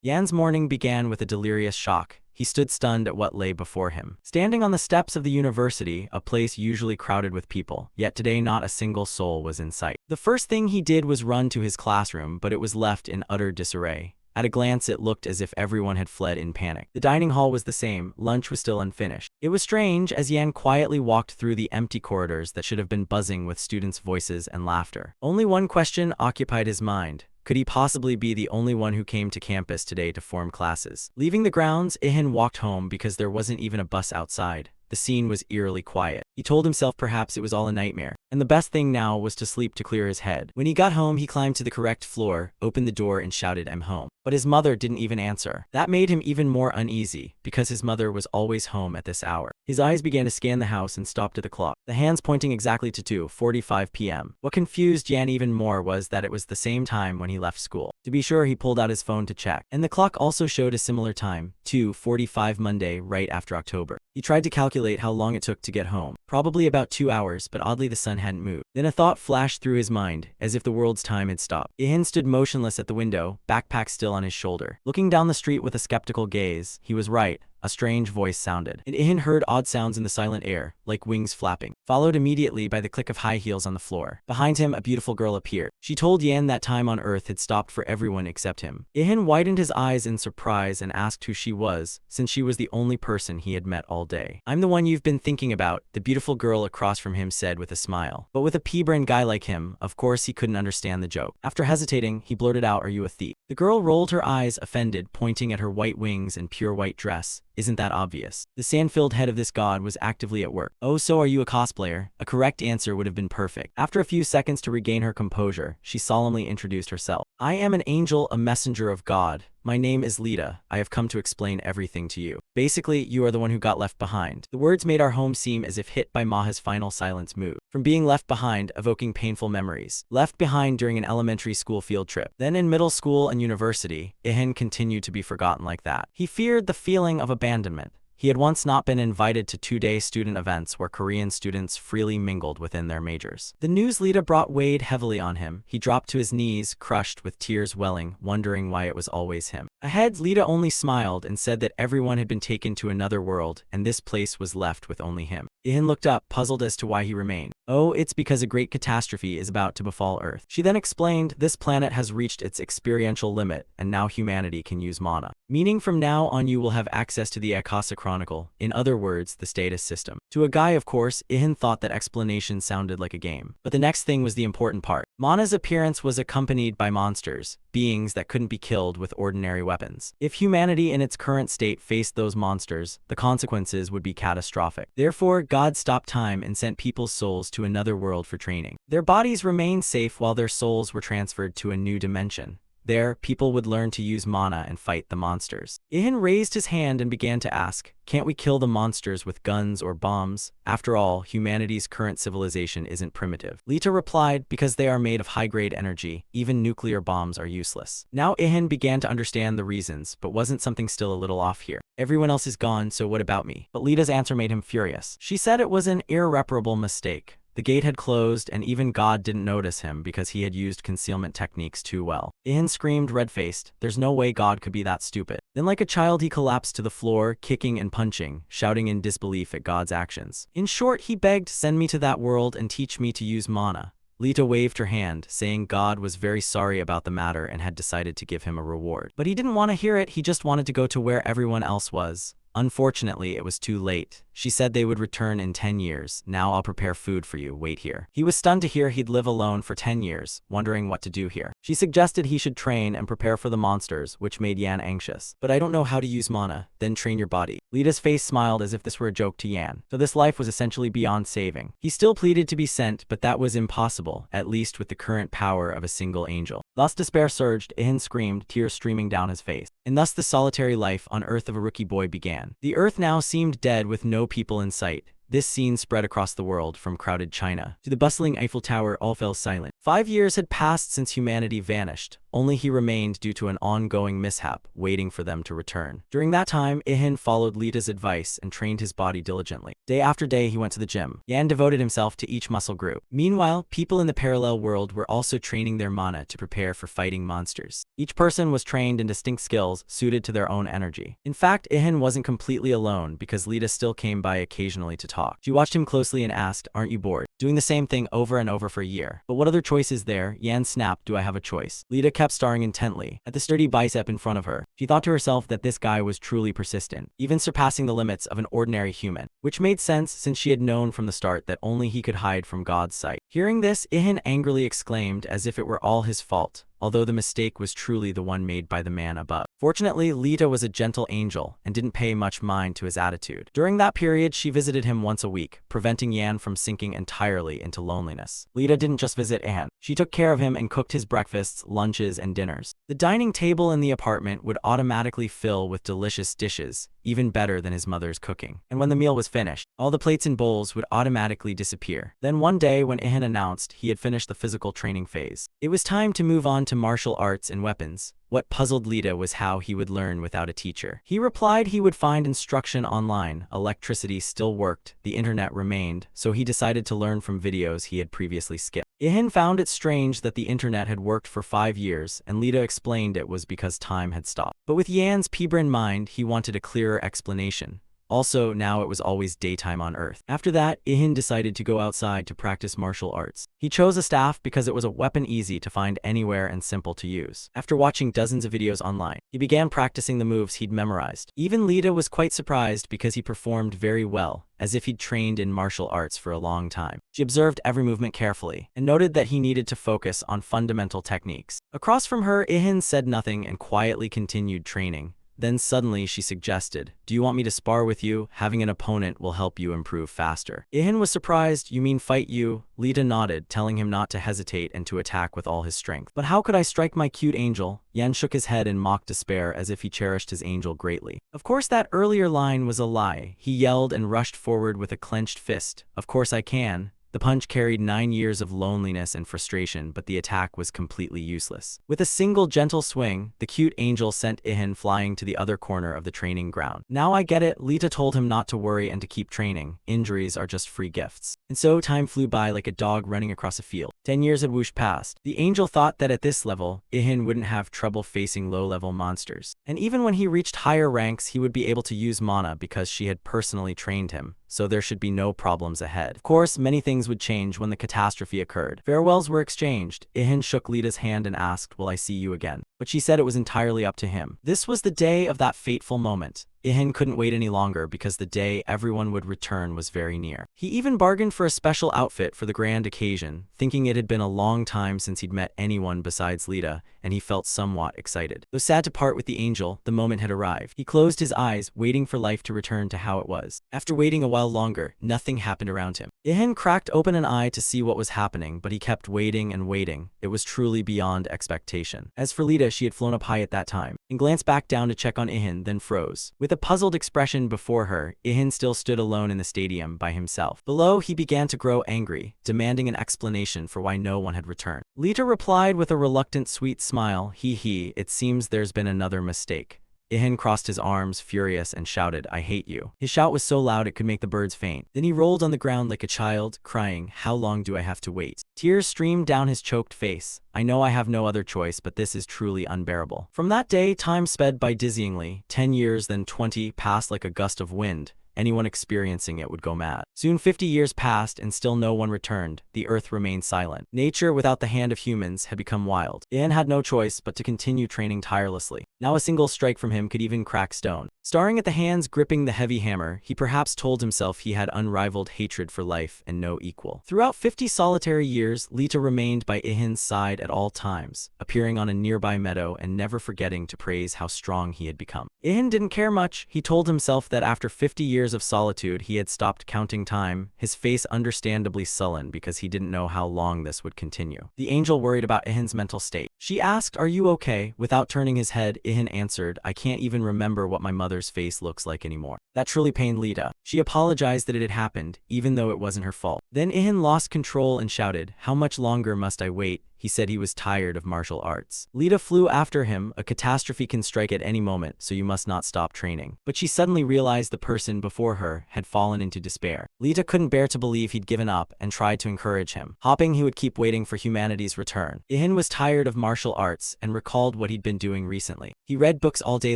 Yan's morning began with a delirious shock. He stood stunned at what lay before him. Standing on the steps of the university, a place usually crowded with people, yet today not a single soul was in sight. The first thing he did was run to his classroom, but it was left in utter disarray. At a glance it looked as if everyone had fled in panic. The dining hall was the same, lunch was still unfinished. It was strange as Yan quietly walked through the empty corridors that should have been buzzing with students' voices and laughter. Only one question occupied his mind. Could he possibly be the only one who came to campus today to form classes? Leaving the grounds, Ihan walked home because there wasn't even a bus outside. The scene was eerily quiet. He told himself perhaps it was all a nightmare, and the best thing now was to sleep to clear his head. When he got home, he climbed to the correct floor, opened the door, and shouted, "I'm home." But his mother didn't even answer. That made him even more uneasy, because his mother was always home at this hour. His eyes began to scan the house and stopped at the clock, the hands pointing exactly to 2:45 p.m. What confused Yan even more was that it was the same time when he left school. To be sure, he pulled out his phone to check, and the clock also showed a similar time, 2:45 Monday, right after October. He tried to calculate how long it took to get home. Probably about 2 hours, but oddly the sun hadn't moved. Then a thought flashed through his mind, as if the world's time had stopped. Ihan stood motionless at the window, backpack still on his shoulder. Looking down the street with a skeptical gaze, he was right. A strange voice sounded, and Ihan heard odd sounds in the silent air, like wings flapping, followed immediately by the click of high heels on the floor. Behind him, a beautiful girl appeared. She told Yan that time on Earth had stopped for everyone except him. Ihan widened his eyes in surprise and asked who she was, since she was the only person he had met all day. "I'm the one you've been thinking about," the beautiful girl across from him said with a smile. But with a pea-brain guy like him, of course he couldn't understand the joke. After hesitating, he blurted out, "Are you a thief?" The girl rolled her eyes, offended, pointing at her white wings and pure white dress. "Isn't that obvious?" The sand-filled head of this god was actively at work. "Oh, so are you a cosplayer?" A correct answer would have been perfect. After a few seconds to regain her composure, she solemnly introduced herself. "I am an angel, a messenger of God. My name is Lita. I have come to explain everything to you. Basically, you are the one who got left behind." The words made our home seem as if hit by Maha's final silence move. From being left behind, evoking painful memories. Left behind during an elementary school field trip. Then in middle school and university, Ihan continued to be forgotten like that. He feared the feeling of abandonment. He had once not been invited to two-day student events where Korean students freely mingled within their majors. The news Lita brought weighed heavily on him. He dropped to his knees, crushed with tears welling, wondering why it was always him. Ahead, Lita only smiled and said that everyone had been taken to another world, and this place was left with only him. Ihan looked up, puzzled as to why he remained. "Oh, it's because a great catastrophe is about to befall Earth." She then explained, "This planet has reached its experiential limit, and now humanity can use mana. Meaning from now on you will have access to the Akasa Chronicle, in other words, the status system." To a guy, of course, Ihan thought that explanation sounded like a game. But the next thing was the important part. Mana's appearance was accompanied by monsters, beings that couldn't be killed with ordinary weapons. If humanity in its current state faced those monsters, the consequences would be catastrophic. Therefore, God stopped time and sent people's souls to another world for training. Their bodies remained safe while their souls were transferred to a new dimension. There, people would learn to use mana and fight the monsters. Ihan raised his hand and began to ask, "Can't we kill the monsters with guns or bombs? After all, humanity's current civilization isn't primitive." Lita replied, "Because they are made of high-grade energy, even nuclear bombs are useless." Now Ihan began to understand the reasons, but wasn't something still a little off here? "Everyone else is gone, so what about me?" But Lita's answer made him furious. She said it was an irreparable mistake. The gate had closed, and even God didn't notice him because he had used concealment techniques too well. Ihan screamed, red-faced, "There's no way God could be that stupid." Then like a child he collapsed to the floor, kicking and punching, shouting in disbelief at God's actions. In short, he begged, "Send me to that world and teach me to use mana." Lita waved her hand, saying God was very sorry about the matter and had decided to give him a reward. But he didn't want to hear it, he just wanted to go to where everyone else was. Unfortunately, it was too late. She said they would return in 10 years. "Now I'll prepare food for you, wait here." He was stunned to hear he'd live alone for 10 years, wondering what to do here. She suggested he should train and prepare for the monsters, which made Yan anxious. "But I don't know how to use mana." "Then train your body." Lita's face smiled as if this were a joke to Yan. So this life was essentially beyond saving. He still pleaded to be sent, but that was impossible, at least with the current power of a single angel. Thus despair surged, Ihan screamed, tears streaming down his face. And thus the solitary life on Earth of a rookie boy began. The Earth now seemed dead with no people in sight. This scene spread across the world, from crowded China to the bustling Eiffel Tower, all fell silent. 5 years had passed since humanity vanished. only he remained due to an ongoing mishap, waiting for them to return. During that time, Ihan followed Lita's advice and trained his body diligently. Day after day, he went to the gym. Yan devoted himself to each muscle group. Meanwhile, people in the parallel world were also training their mana to prepare for fighting monsters. Each person was trained in distinct skills suited to their own energy. In fact, Ihan wasn't completely alone because Lita still came by occasionally to talk. She watched him closely and asked, "Aren't you bored? Doing the same thing over and over for a year. But what other choice is there?" Yan snapped, "Do I have a choice?" Lita kept staring intently at the sturdy bicep in front of her. She thought to herself that this guy was truly persistent, even surpassing the limits of an ordinary human, which made sense since she had known from the start that only he could hide from God's sight. Hearing this, Ihan angrily exclaimed as if it were all his fault, although the mistake was truly the one made by the man above. Fortunately, Lita was a gentle angel and didn't pay much mind to his attitude. During that period, she visited him once a week, preventing Yan from sinking entirely into loneliness. Lita didn't just visit Yan. She took care of him and cooked his breakfasts, lunches, and dinners. The dining table in the apartment would automatically fill with delicious dishes, even better than his mother's cooking. And when the meal was finished, all the plates and bowls would automatically disappear. Then one day, when Ihan announced he had finished the physical training phase, it was time to move on to martial arts and weapons. What puzzled Lita was how he would learn without a teacher. He replied he would find instruction online. Electricity still worked, the internet remained, so he decided to learn from videos he had previously skipped. Ihan found it strange that the internet had worked for 5 years, and Lita explained it was because time had stopped. But with Yan's Pibrin mind, he wanted a clearer explanation. Also, now it was always daytime on Earth. After that, Ihan decided to go outside to practice martial arts. He chose a staff because it was a weapon easy to find anywhere and simple to use. After watching dozens of videos online, he began practicing the moves he'd memorized. Even Lita was quite surprised because he performed very well, as if he'd trained in martial arts for a long time. She observed every movement carefully, and noted that he needed to focus on fundamental techniques. Across from her, Ihan said nothing and quietly continued training. Then suddenly she suggested, "Do you want me to spar with you? Having an opponent will help you improve faster." Ihan was surprised. "You mean fight you?" Lita nodded, telling him not to hesitate and to attack with all his strength. "But how could I strike my cute angel?" Yan shook his head in mock despair as if he cherished his angel greatly. Of course that earlier line was a lie. He yelled and rushed forward with a clenched fist. "Of course I can." The punch carried 9 years of loneliness and frustration, but the attack was completely useless. With a single gentle swing, the cute angel sent Ihan flying to the other corner of the training ground. "Now I get it," Lita told him not to worry and to keep training. Injuries are just free gifts. And so time flew by like a dog running across a field. 10 years had whooshed past. The angel thought that at this level, Ihan wouldn't have trouble facing low-level monsters. And even when he reached higher ranks, he would be able to use mana because she had personally trained him, so there should be no problems ahead. Of course, many things would change when the catastrophe occurred. Farewells were exchanged. Ihan shook Lita's hand and asked, "Will I see you again?" But she said it was entirely up to him. This was the day of that fateful moment. Ihan couldn't wait any longer because the day everyone would return was very near. He even bargained for a special outfit for the grand occasion, thinking it had been a long time since he'd met anyone besides Lita, and he felt somewhat excited. Though sad to part with the angel, the moment had arrived. He closed his eyes, waiting for life to return to how it was. After waiting a while longer, nothing happened around him. Ihan cracked open an eye to see what was happening, but he kept waiting and waiting. It was truly beyond expectation. As for Lita, she had flown up high at that time, and glanced back down to check on Ihan, then froze. With a puzzled expression before her, Ihan still stood alone in the stadium by himself. Below, he began to grow angry, demanding an explanation for why no one had returned. Lita replied with a reluctant sweet smile, "Hee, it seems there's been another mistake." Ihan crossed his arms, furious, and shouted, "I hate you." His shout was so loud it could make the birds faint. Then he rolled on the ground like a child, crying, "How long do I have to wait?" Tears streamed down his choked face. "I know I have no other choice, but this is truly unbearable." From that day, time sped by dizzyingly. 10 years, then 20, passed like a gust of wind. Anyone experiencing it would go mad. Soon 50 years passed and still no one returned. The earth remained silent. Nature, without the hand of humans, had become wild. Ihan had no choice but to continue training tirelessly. Now a single strike from him could even crack stone. Staring at the hands gripping the heavy hammer, he perhaps told himself he had unrivaled hatred for life and no equal. Throughout 50 solitary years, Lita remained by Ihin's side at all times, appearing on a nearby meadow and never forgetting to praise how strong he had become. Ihan didn't care much. He told himself that after 50 years of solitude, he had stopped counting time, his face understandably sullen because he didn't know how long this would continue. The angel worried about Ihin's mental state. She asked, "Are you okay?" Without turning his head, Ihan answered, "I can't even remember what my mother's face looks like anymore." That truly pained Lita. She apologized that it had happened, even though it wasn't her fault. Then Ihan lost control and shouted, "How much longer must I wait?" He said he was tired of martial arts. Lita flew after him. A catastrophe can strike at any moment, so you must not stop training. But she suddenly realized the person before her had fallen into despair. Lita couldn't bear to believe he'd given up and tried to encourage him, hoping he would keep waiting for humanity's return. Ihan was tired of martial arts and recalled what he'd been doing recently. He read books all day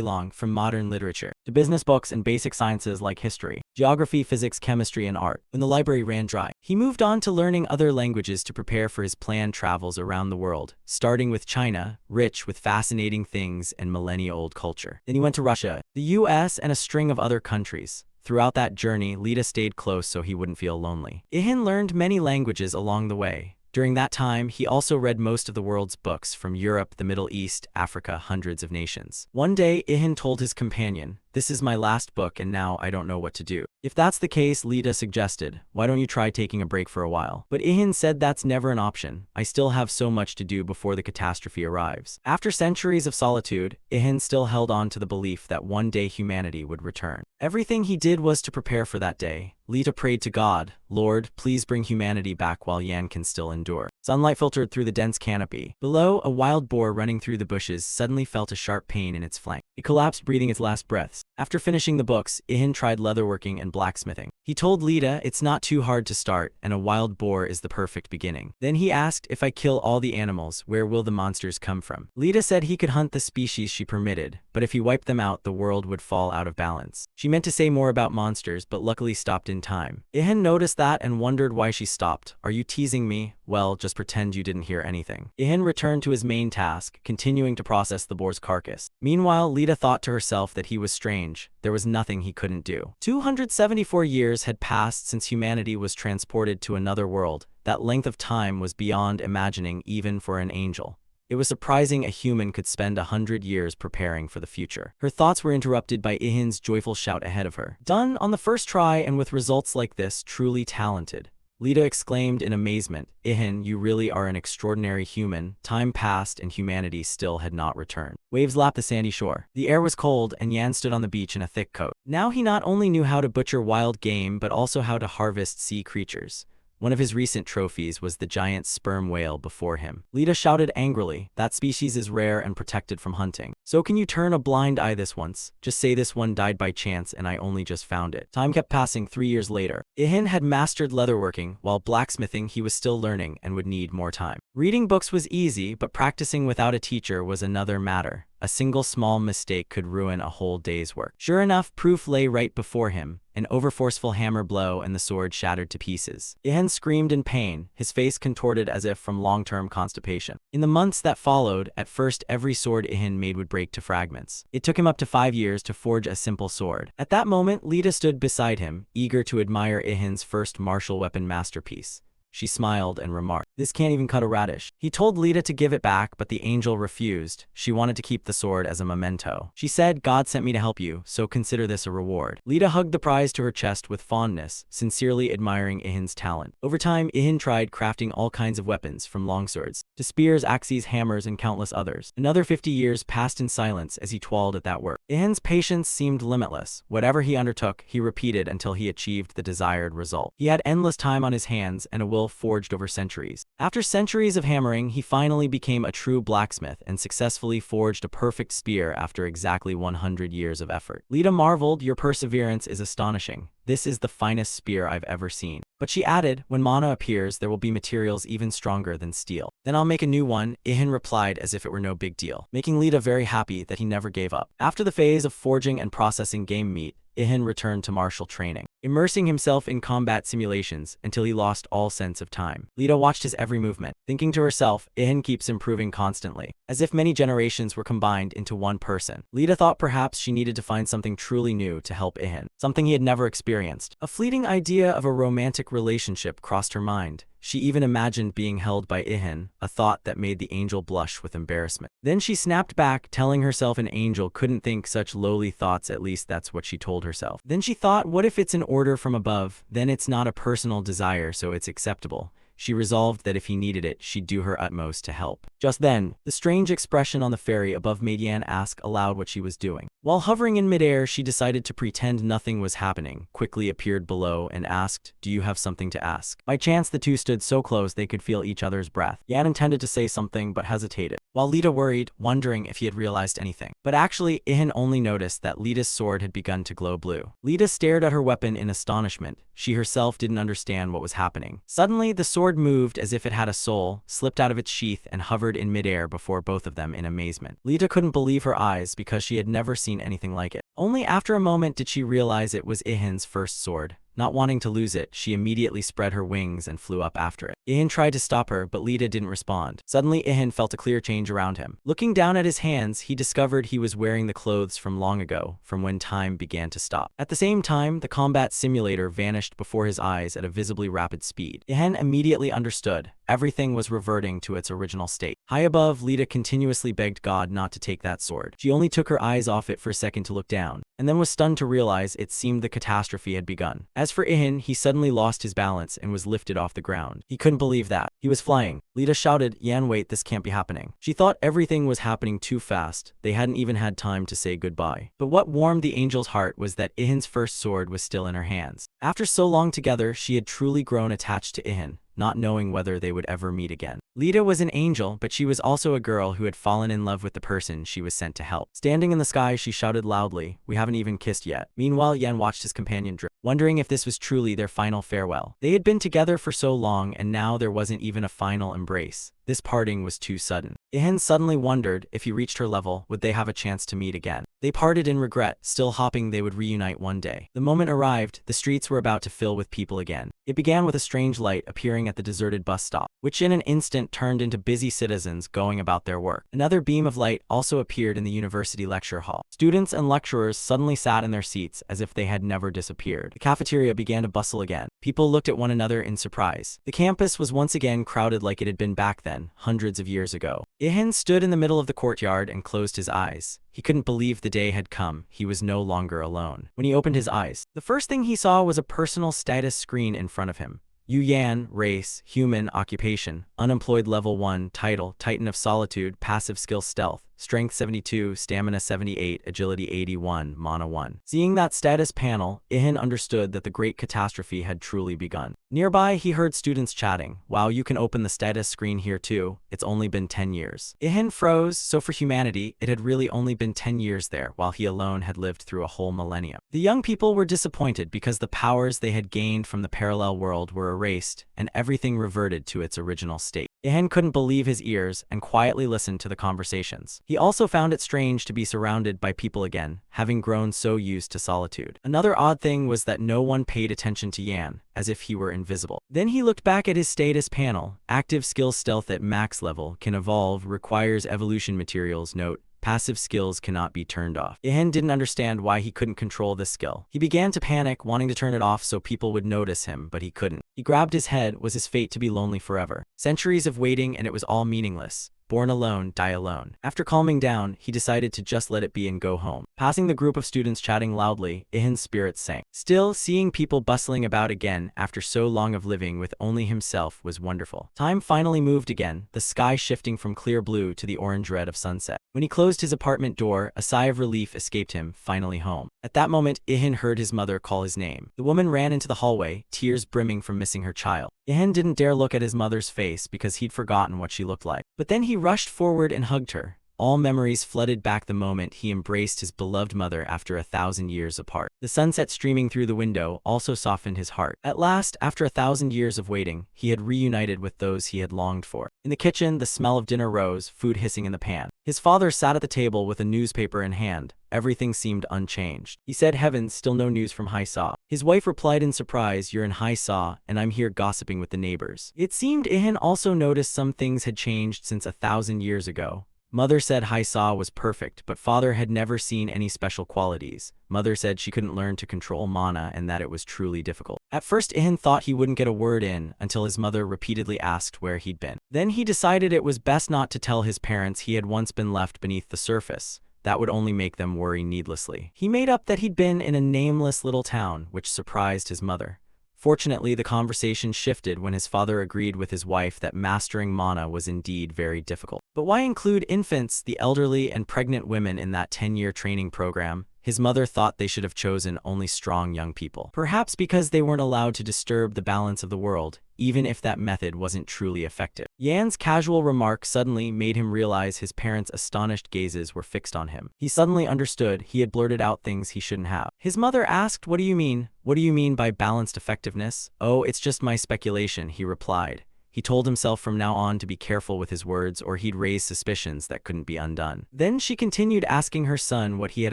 long, from modern literature to business books and basic sciences like history, geography, physics, chemistry, and art. When the library ran dry, he moved on to learning other languages to prepare for his planned travels around the world, starting with China, rich with fascinating things and millennia-old culture. Then he went to Russia, the US, and a string of other countries. Throughout that journey, Lita stayed close so he wouldn't feel lonely. Ihan learned many languages along the way. During that time, he also read most of the world's books, from Europe, the Middle East, Africa, hundreds of nations. One day, Ihan told his companion, "This is my last book and now I don't know what to do." If that's the case, Lita suggested, "Why don't you try taking a break for a while?" But Ihan said that's never an option. "I still have so much to do before the catastrophe arrives." After centuries of solitude, Ihan still held on to the belief that one day humanity would return. Everything he did was to prepare for that day. Lita prayed to God, "Lord, please bring humanity back while Yan can still endure." Sunlight filtered through the dense canopy. Below, a wild boar running through the bushes suddenly felt a sharp pain in its flank. It collapsed, breathing its last breaths. After finishing the books, Ihan tried leatherworking and blacksmithing. He told Lita it's not too hard to start, and a wild boar is the perfect beginning. Then he asked, "If I kill all the animals, where will the monsters come from?" Lita said he could hunt the species she permitted, but if he wiped them out, the world would fall out of balance. She meant to say more about monsters, but luckily stopped in time. Ihan noticed that and wondered why she stopped. "Are you teasing me? Well, just pretend you didn't hear anything." Ihan returned to his main task, continuing to process the boar's carcass. Meanwhile, Lita thought to herself that he was strange. There was nothing he couldn't do. 274 years had passed since humanity was transported to another world. That length of time was beyond imagining, even for an angel. It was surprising a human could spend 100 years preparing for the future. Her thoughts were interrupted by Ihin's joyful shout ahead of her. "Done on the first try, and with results like this, truly talented." Lita exclaimed in amazement, "Ihan, you really are an extraordinary human." Time passed and humanity still had not returned. Waves lapped the sandy shore. The air was cold and Yan stood on the beach in a thick coat. Now he not only knew how to butcher wild game but also how to harvest sea creatures. One of his recent trophies was the giant sperm whale before him. Lita shouted angrily, "That species is rare and protected from hunting. So can you turn a blind eye this once? Just say this one died by chance and I only just found it." Time kept passing. 3 years later, Ihan had mastered leatherworking, while blacksmithing he was still learning and would need more time. Reading books was easy, but practicing without a teacher was another matter. A single small mistake could ruin a whole day's work. Sure enough, proof lay right before him. An overforceful hammer blow and the sword shattered to pieces. Ihan screamed in pain, his face contorted as if from long-term constipation. In the months that followed, at first every sword Ihan made would break to fragments. It took him up to 5 years to forge a simple sword. At that moment, Lita stood beside him, eager to admire Ihin's first martial weapon masterpiece. She smiled and remarked, "This can't even cut a radish." He told Lita to give it back, but the angel refused. She wanted to keep the sword as a memento. She said, "God sent me to help you, so consider this a reward." Lita hugged the prize to her chest with fondness, sincerely admiring Ihin's talent. Over time, Ihan tried crafting all kinds of weapons, from longswords to spears, axes, hammers, and countless others. Another 50 years passed in silence as he toiled at that work. Ihin's patience seemed limitless. Whatever he undertook, he repeated until he achieved the desired result. He had endless time on his hands and a will forged over centuries. After centuries of hammering, he finally became a true blacksmith and successfully forged a perfect spear after exactly 100 years of effort. Lita marveled, "Your perseverance is astonishing. This is the finest spear I've ever seen." But she added, "When mana appears, there will be materials even stronger than steel. Then I'll make a new one." Ihan replied as if it were no big deal, making Lita very happy that he never gave up. After the phase of forging and processing game meat, Ihan returned to martial training, immersing himself in combat simulations until he lost all sense of time. Lita watched his every movement, thinking to herself, "Ihan keeps improving constantly." As if many generations were combined into one person. Lita thought perhaps she needed to find something truly new to help Ihan, something he had never experienced. A fleeting idea of a romantic relationship crossed her mind. She even imagined being held by Ihan, a thought that made the angel blush with embarrassment. Then she snapped back, telling herself an angel couldn't think such lowly thoughts, at least that's what she told herself. Then she thought, what if it's an order from above? Then it's not a personal desire, so it's acceptable. she resolved that if he needed it, she'd do her utmost to help. Just then, the strange expression on the ferry above made Yan ask aloud what she was doing. While hovering in midair, she decided to pretend nothing was happening, quickly appeared below, and asked, "Do you have something to ask?" By chance, the two stood so close they could feel each other's breath. Yan intended to say something but hesitated, while Lita worried, wondering if he had realized anything. But actually, Ihan only noticed that Lita's sword had begun to glow blue. Lita stared at her weapon in astonishment. She herself didn't understand what was happening. Suddenly, the sword moved as if it had a soul, slipped out of its sheath, and hovered in midair before both of them in amazement. Lita couldn't believe her eyes because she had never seen anything like it. Only after a moment did she realize it was Ihin's first sword. Not wanting to lose it, she immediately spread her wings and flew up after it. Ihan tried to stop her, but Lita didn't respond. Suddenly, Ihan felt a clear change around him. Looking down at his hands, he discovered he was wearing the clothes from long ago, from when time began to stop. At the same time, the combat simulator vanished before his eyes at a visibly rapid speed. Ihan immediately understood. Everything was reverting to its original state. High above, Lita continuously begged God not to take that sword. She only took her eyes off it for a second to look down, and then was stunned to realize it seemed the catastrophe had begun. As for Ihan, he suddenly lost his balance and was lifted off the ground. He couldn't believe that. He was flying. Lita shouted, "Yan, wait, this can't be happening." She thought everything was happening too fast. They hadn't even had time to say goodbye. But what warmed the angel's heart was that Ihin's first sword was still in her hands. After so long together, she had truly grown attached to Ihan, not knowing whether they would ever meet again. Lita was an angel, but she was also a girl who had fallen in love with the person she was sent to help. Standing in the sky, she shouted loudly, "We haven't even kissed yet." Meanwhile, Yan watched his companion drift, wondering if this was truly their final farewell. They had been together for so long, and now there wasn't even a final embrace. This parting was too sudden. Ihan suddenly wondered if he reached her level, would they have a chance to meet again? They parted in regret, still hoping they would reunite one day. The moment arrived, the streets were about to fill with people again. It began with a strange light appearing at the deserted bus stop, which in an instant turned into busy citizens going about their work. Another beam of light also appeared in the university lecture hall. Students and lecturers suddenly sat in their seats as if they had never disappeared. The cafeteria began to bustle again. People looked at one another in surprise. The campus was once again crowded like it had been back then, hundreds of years ago. Ihan stood in the middle of the courtyard and closed his eyes. He couldn't believe the day had come. He was no longer alone. When he opened his eyes, the first thing he saw was a personal status screen in front of him. Yan, race, human, occupation, unemployed level 1, title, Titan of Solitude, passive skill stealth, strength 72, stamina 78, agility 81, mana 1. Seeing that status panel, Ihan understood that the great catastrophe had truly begun. Nearby, he heard students chatting, "Wow, you can open the status screen here too. It's only been 10 years. Ihan froze, so for humanity, it had really only been 10 years there, while he alone had lived through a whole millennium. The young people were disappointed because the powers they had gained from the parallel world were erased, and everything reverted to its original state. Ihan couldn't believe his ears and quietly listened to the conversations. He also found it strange to be surrounded by people again, having grown so used to solitude. Another odd thing was that no one paid attention to Yan, as if he were invisible. Then he looked back at his status panel. Active skill stealth at max level, can evolve, requires evolution materials, note, passive skills cannot be turned off. Ihan didn't understand why he couldn't control this skill. He began to panic, wanting to turn it off so people would notice him, but he couldn't. He grabbed his head. Was his fate to be lonely forever? Centuries of waiting and it was all meaningless. Born alone, die alone. After calming down, he decided to just let it be and go home. Passing the group of students chatting loudly, Ihin's spirits sank. Still, seeing people bustling about again after so long of living with only himself was wonderful. Time finally moved again, the sky shifting from clear blue to the orange red of sunset. When he closed his apartment door, a sigh of relief escaped him, finally home. At that moment, Ihan heard his mother call his name. The woman ran into the hallway, tears brimming from missing her child. Ihan didn't dare look at his mother's face because he'd forgotten what she looked like. But then he rushed forward and hugged her. All memories flooded back the moment he embraced his beloved mother after 1,000 years apart. The sunset streaming through the window also softened his heart. At last, after 1,000 years of waiting, he had reunited with those he had longed for. In the kitchen, the smell of dinner rose, food hissing in the pan. His father sat at the table with a newspaper in hand. Everything seemed unchanged. He said, "Heavens, still no news from Haisa." His wife replied in surprise, "You're in Haisa, and I'm here gossiping with the neighbors." It seemed Ihan also noticed some things had changed since 1,000 years ago. Mother said Haisa was perfect, but father had never seen any special qualities. Mother said she couldn't learn to control mana and that it was truly difficult. At first, Ihan thought he wouldn't get a word in until his mother repeatedly asked where he'd been. Then he decided it was best not to tell his parents he had once been left beneath the surface. That would only make them worry needlessly. He made up that he'd been in a nameless little town, which surprised his mother. Fortunately, the conversation shifted when his father agreed with his wife that mastering mana was indeed very difficult. But why include infants, the elderly, and pregnant women in that 10-year training program? His mother thought they should have chosen only strong young people. Perhaps because they weren't allowed to disturb the balance of the world, even if that method wasn't truly effective. Yan's casual remark suddenly made him realize his parents' astonished gazes were fixed on him. He suddenly understood he had blurted out things he shouldn't have. His mother asked, "What do you mean? What do you mean by balanced effectiveness?" "Oh, it's just my speculation," he replied. He told himself from now on to be careful with his words or he'd raise suspicions that couldn't be undone. Then she continued asking her son what he had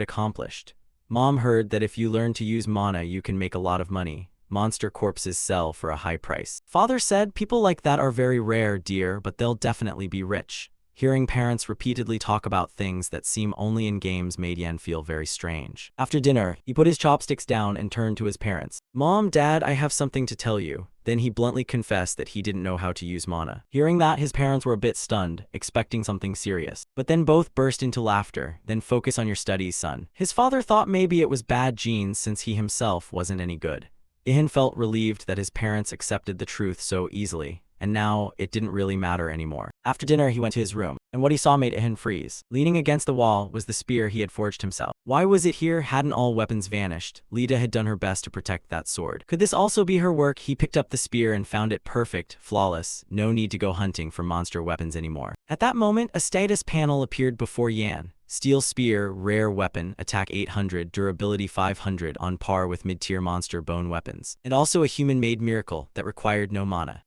accomplished. "Mom heard that if you learn to use mana you can make a lot of money. Monster corpses sell for a high price." Father said, "People like that are very rare, dear, but they'll definitely be rich." Hearing parents repeatedly talk about things that seem only in games made Yan feel very strange. After dinner, he put his chopsticks down and turned to his parents. "Mom, Dad, I have something to tell you." Then he bluntly confessed that he didn't know how to use mana. Hearing that, his parents were a bit stunned, expecting something serious. But then both burst into laughter. "Then focus on your studies, son." His father thought maybe it was bad genes since he himself wasn't any good. Ihan felt relieved that his parents accepted the truth so easily, and now it didn't really matter anymore. After dinner, he went to his room, and what he saw made Ihan freeze. Leaning against the wall was the spear he had forged himself. Why was it here? Hadn't all weapons vanished? Lita had done her best to protect that sword. Could this also be her work? He picked up the spear and found it perfect, flawless, no need to go hunting for monster weapons anymore. At that moment, a status panel appeared before Yan. Steel spear, rare weapon, attack 800, durability 500, on par with mid-tier monster bone weapons. And also a human-made miracle that required no mana.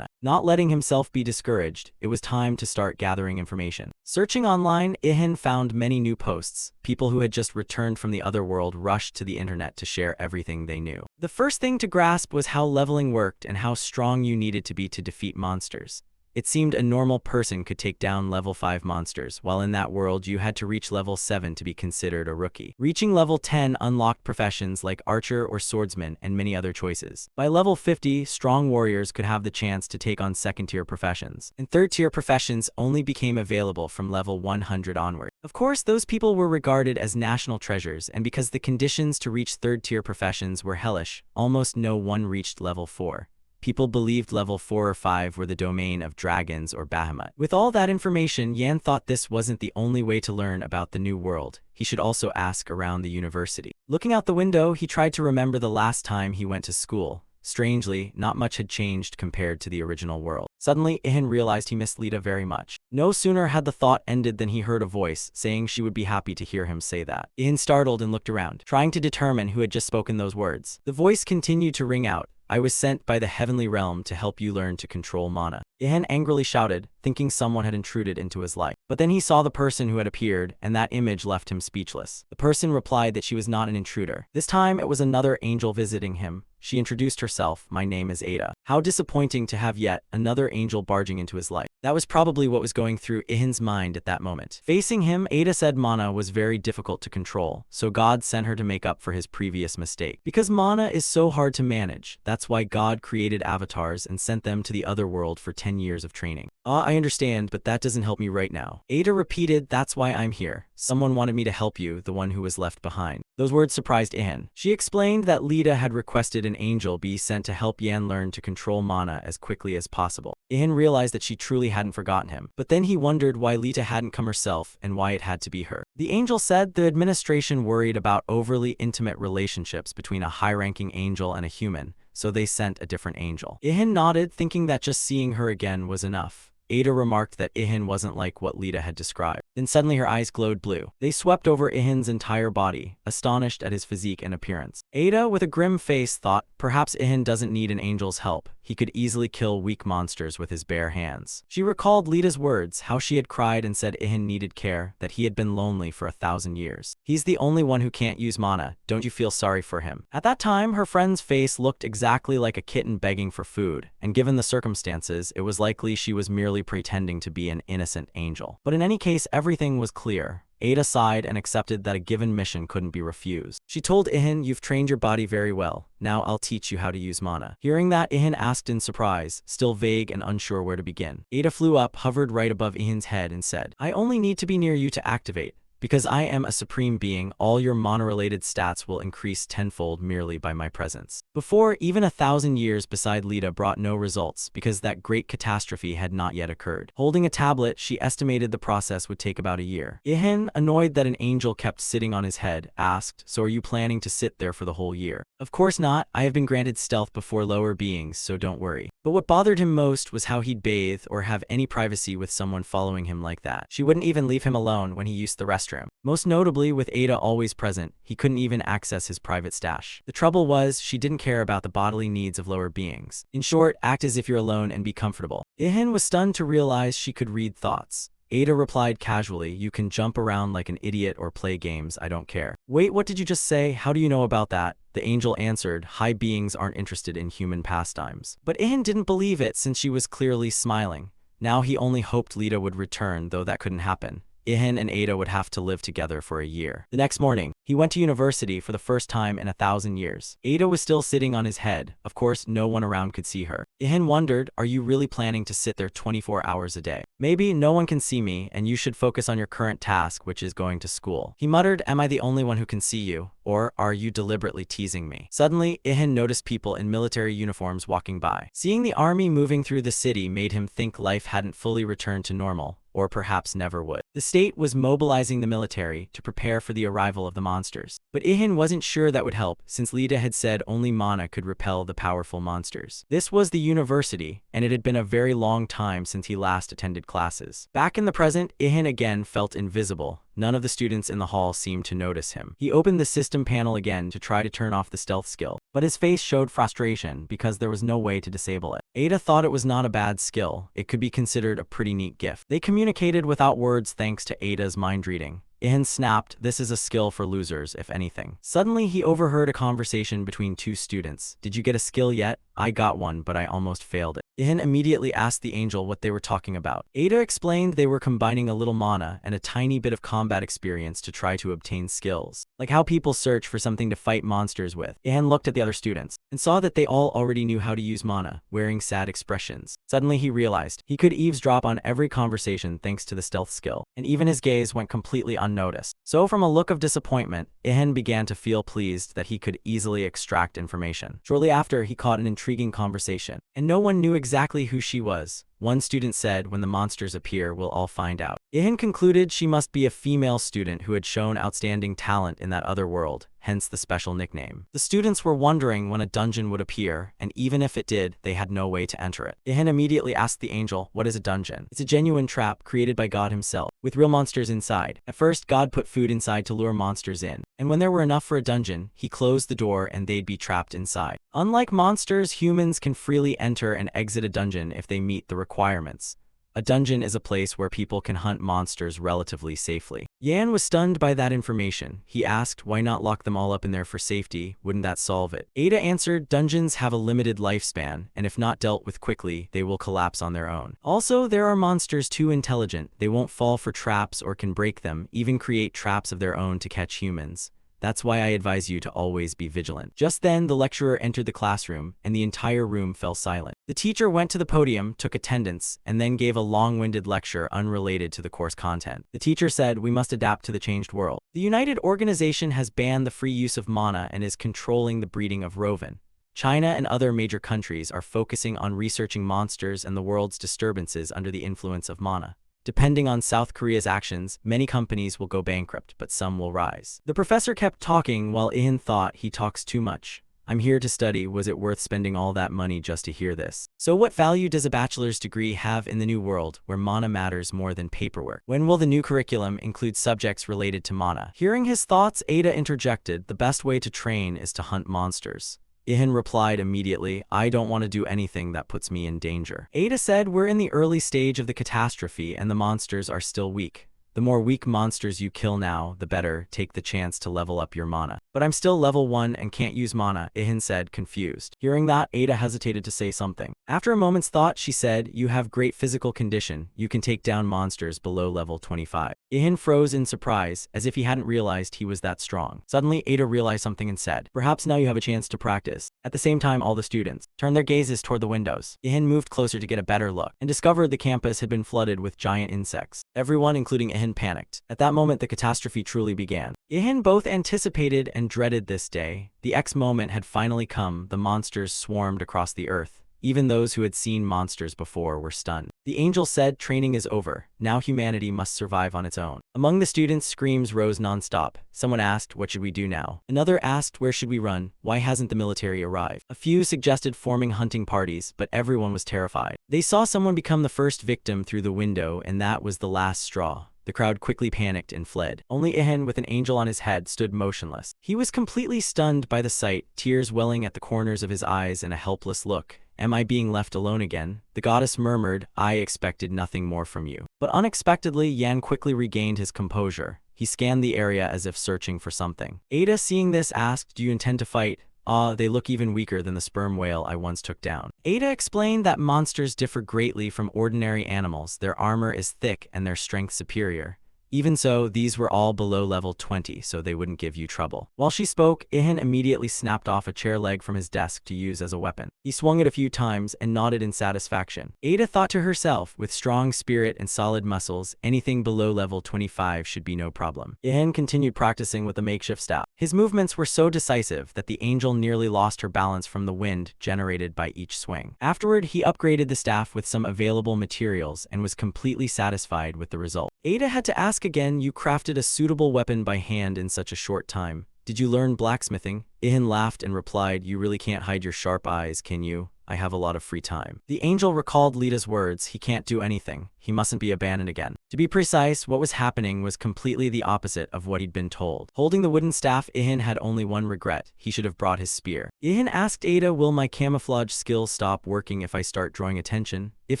Not letting himself be discouraged, it was time to start gathering information. Searching online, Ihan found many new posts. People who had just returned from the other world rushed to the internet to share everything they knew. The first thing to grasp was how leveling worked and how strong you needed to be to defeat monsters. It seemed a normal person could take down level 5 monsters, while in that world you had to reach level 7 to be considered a rookie. Reaching level 10 unlocked professions like archer or swordsman and many other choices. By level 50, strong warriors could have the chance to take on second-tier professions, and third-tier professions only became available from level 100 onward. Of course, those people were regarded as national treasures, and because the conditions to reach third-tier professions were hellish, almost no one reached level 4. People believed level 4 or 5 were the domain of dragons or Bahamut. With all that information, Yan thought this wasn't the only way to learn about the new world. He should also ask around the university. Looking out the window, he tried to remember the last time he went to school. Strangely, not much had changed compared to the original world. Suddenly, Ihan realized he missed Lita very much. No sooner had the thought ended than he heard a voice saying she would be happy to hear him say that. Ihan startled and looked around, trying to determine who had just spoken those words. The voice continued to ring out. "I was sent by the heavenly realm to help you learn to control mana." Ihan angrily shouted, thinking someone had intruded into his life. But then he saw the person who had appeared, and that image left him speechless. The person replied that she was not an intruder. This time, it was another angel visiting him. She introduced herself, "My name is Ada." How disappointing to have yet another angel barging into his life. That was probably what was going through Ihan's mind at that moment. Facing him, Ada said mana was very difficult to control, so God sent her to make up for his previous mistake. Because mana is so hard to manage, that's why God created avatars and sent them to the other world for 10 years of training. I understand, but that doesn't help me right now. Ada repeated, "That's why I'm here. Someone wanted me to help you, the one who was left behind." Those words surprised Ihan. She explained that Lita had requested an angel be sent to help Yan learn to control mana as quickly as possible. Ihan realized that she truly hadn't forgotten him. But then he wondered why Lita hadn't come herself and why it had to be her. The angel said the administration worried about overly intimate relationships between a high-ranking angel and a human, so they sent a different angel. Ihan nodded, thinking that just seeing her again was enough. Ada remarked that Ihan wasn't like what Lita had described. Then suddenly her eyes glowed blue. They swept over Ihan's entire body, astonished at his physique and appearance. Ada, with a grim face, thought, perhaps Ihan doesn't need an angel's help. He could easily kill weak monsters with his bare hands. She recalled Lita's words, how she had cried and said Ihan needed care, that he had been lonely for 1,000 years. "He's the only one who can't use mana. Don't you feel sorry for him?" At that time, her friend's face looked exactly like a kitten begging for food, and given the circumstances, it was likely she was merely pretending to be an innocent angel. But in any case, everything was clear. Ada sighed and accepted that a given mission couldn't be refused. She told Ihan, "You've trained your body very well. Now I'll teach you how to use mana." Hearing that, Ihan asked in surprise, still vague and unsure where to begin. Ada flew up, hovered right above Ihan's head and said, "I only need to be near you to activate. Because I am a supreme being, all your mana-related stats will increase tenfold merely by my presence. Before, even 1,000 years beside Lita brought no results because that great catastrophe had not yet occurred. Holding a tablet, she estimated the process would take about a year. Ihan, annoyed that an angel kept sitting on his head, asked, "So are you planning to sit there for the whole year?" "Of course not. I have been granted stealth before lower beings, so don't worry." But what bothered him most was how he'd bathe or have any privacy with someone following him like that. She wouldn't even leave him alone when he used the restroom. Most notably, with Ada always present, he couldn't even access his private stash. The trouble was, she didn't care about the bodily needs of lower beings. In short, act as if you're alone and be comfortable. Ihan was stunned to realize she could read thoughts. Ada replied casually, "You can jump around like an idiot or play games, I don't care." "Wait, what did you just say? How do you know about that?" The angel answered, "High beings aren't interested in human pastimes." But Ihan didn't believe it since she was clearly smiling. Now he only hoped Lita would return, though that couldn't happen. Ihan and Ada would have to live together for a year. The next morning, he went to university for the first time in 1,000 years. Ada was still sitting on his head. Of course, no one around could see her. Ihan wondered, "Are you really planning to sit there 24 hours a day? Maybe no one can see me, and you should focus on your current task, which is going to school." He muttered, "Am I the only one who can see you? Or are you deliberately teasing me?" Suddenly, Ihan noticed people in military uniforms walking by. Seeing the army moving through the city made him think life hadn't fully returned to normal, or perhaps never would. The state was mobilizing the military to prepare for the arrival of the monsters. But Ihan wasn't sure that would help, since Lita had said only mana could repel the powerful monsters. This was the university, and it had been a very long time since he last attended classes. Back in the present, Ihan again felt invisible. None of the students in the hall seemed to notice him. He opened the system panel again to try to turn off the stealth skill, but his face showed frustration because there was no way to disable it. Ada thought it was not a bad skill. It could be considered a pretty neat gift. They communicated without words thanks to Ada's mind reading. Ihan snapped, "This is a skill for losers, if anything." Suddenly, he overheard a conversation between two students. "Did you get a skill yet?" "I got one, but I almost failed it." Ihan immediately asked the angel what they were talking about. Ada explained they were combining a little mana and a tiny bit of combat experience to try to obtain skills. Like how people search for something to fight monsters with. Ihan looked at the other students and saw that they all already knew how to use mana, wearing sad expressions. Suddenly he realized he could eavesdrop on every conversation thanks to the stealth skill, and even his gaze went completely unnoticed. So from a look of disappointment, Ihan began to feel pleased that he could easily extract information. Shortly after, he caught an intriguing conversation, and no one knew exactly who she was. One student said, "When the monsters appear, we'll all find out." Ihan concluded she must be a female student who had shown outstanding talent in that other world, hence the special nickname. The students were wondering when a dungeon would appear, and even if it did, they had no way to enter it. Ihan immediately asked the angel, "What is a dungeon?" "It's a genuine trap created by God himself, with real monsters inside. At first, God put food inside to lure monsters in, and when there were enough for a dungeon, he closed the door and they'd be trapped inside. Unlike monsters, humans can freely enter and exit a dungeon if they meet the requirements. A dungeon is a place where people can hunt monsters relatively safely." Yan was stunned by that information. He asked, "Why not lock them all up in there for safety? Wouldn't that solve it?" Ada answered, "Dungeons have a limited lifespan, and if not dealt with quickly, they will collapse on their own. Also, there are monsters too intelligent. They won't fall for traps or can break them, even create traps of their own to catch humans. That's why I advise you to always be vigilant." Just then, the lecturer entered the classroom, and the entire room fell silent. The teacher went to the podium, took attendance, and then gave a long-winded lecture unrelated to the course content. The teacher said, "We must adapt to the changed world. The United Organization has banned the free use of mana and is controlling the breeding of Roven. China and other major countries are focusing on researching monsters and the world's disturbances under the influence of mana. Depending on South Korea's actions, many companies will go bankrupt, but some will rise." The professor kept talking while Ihan thought, he talks too much. "I'm here to study. Was it worth spending all that money just to hear this?" So what value does a bachelor's degree have in the new world, where mana matters more than paperwork? When will the new curriculum include subjects related to mana? Hearing his thoughts, Ada interjected, "The best way to train is to hunt monsters." Ihan replied immediately, "I don't want to do anything that puts me in danger." Ada said, "We're in the early stage of the catastrophe and the monsters are still weak. The more weak monsters you kill now, the better. Take the chance to level up your mana." "But I'm still level 1 and can't use mana," Ihan said, confused. Hearing that, Ada hesitated to say something. After a moment's thought, she said, "You have great physical condition. You can take down monsters below level 25. Ihan froze in surprise, as if he hadn't realized he was that strong. Suddenly, Ada realized something and said, "Perhaps now you have a chance to practice." At the same time, all the students turned their gazes toward the windows. Ihan moved closer to get a better look, and discovered the campus had been flooded with giant insects. Everyone, including Ihan, Ihan panicked. At that moment, the catastrophe truly began. Ihan both anticipated and dreaded this day. The X moment had finally come. The monsters swarmed across the earth. Even those who had seen monsters before were stunned. The angel said, "Training is over. Now humanity must survive on its own." Among the students, screams rose nonstop. Someone asked, "What should we do now?" Another asked, "Where should we run? Why hasn't the military arrived?" A few suggested forming hunting parties, but everyone was terrified. They saw someone become the first victim through the window, and that was the last straw. The crowd quickly panicked and fled. Only Ihan, with an angel on his head, stood motionless. He was completely stunned by the sight, tears welling at the corners of his eyes and a helpless look. "Am I being left alone again?" The goddess murmured, "I expected nothing more from you." But unexpectedly, Yan quickly regained his composure. He scanned the area as if searching for something. Ada, seeing this, asked, "Do you intend to fight?" "Ah, they look even weaker than the sperm whale I once took down." Ada explained that monsters differ greatly from ordinary animals. Their armor is thick and their strength superior. Even so, these were all below level 20, so they wouldn't give you trouble. While she spoke, Ihan immediately snapped off a chair leg from his desk to use as a weapon. He swung it a few times and nodded in satisfaction. Ada thought to herself, with strong spirit and solid muscles, anything below level 25 should be no problem. Ihan continued practicing with the makeshift staff. His movements were so decisive that the angel nearly lost her balance from the wind generated by each swing. Afterward, he upgraded the staff with some available materials and was completely satisfied with the result. Ada had to ask again, "You crafted a suitable weapon by hand in such a short time. Did you learn blacksmithing?" Ihan laughed and replied, "You really can't hide your sharp eyes, can you? I have a lot of free time." The angel recalled Lita's words, "He can't do anything. He mustn't be abandoned again." To be precise, what was happening was completely the opposite of what he'd been told. Holding the wooden staff, Ihan had only one regret. He should have brought his spear. Ihan asked Ada, "Will my camouflage skills stop working if I start drawing attention? If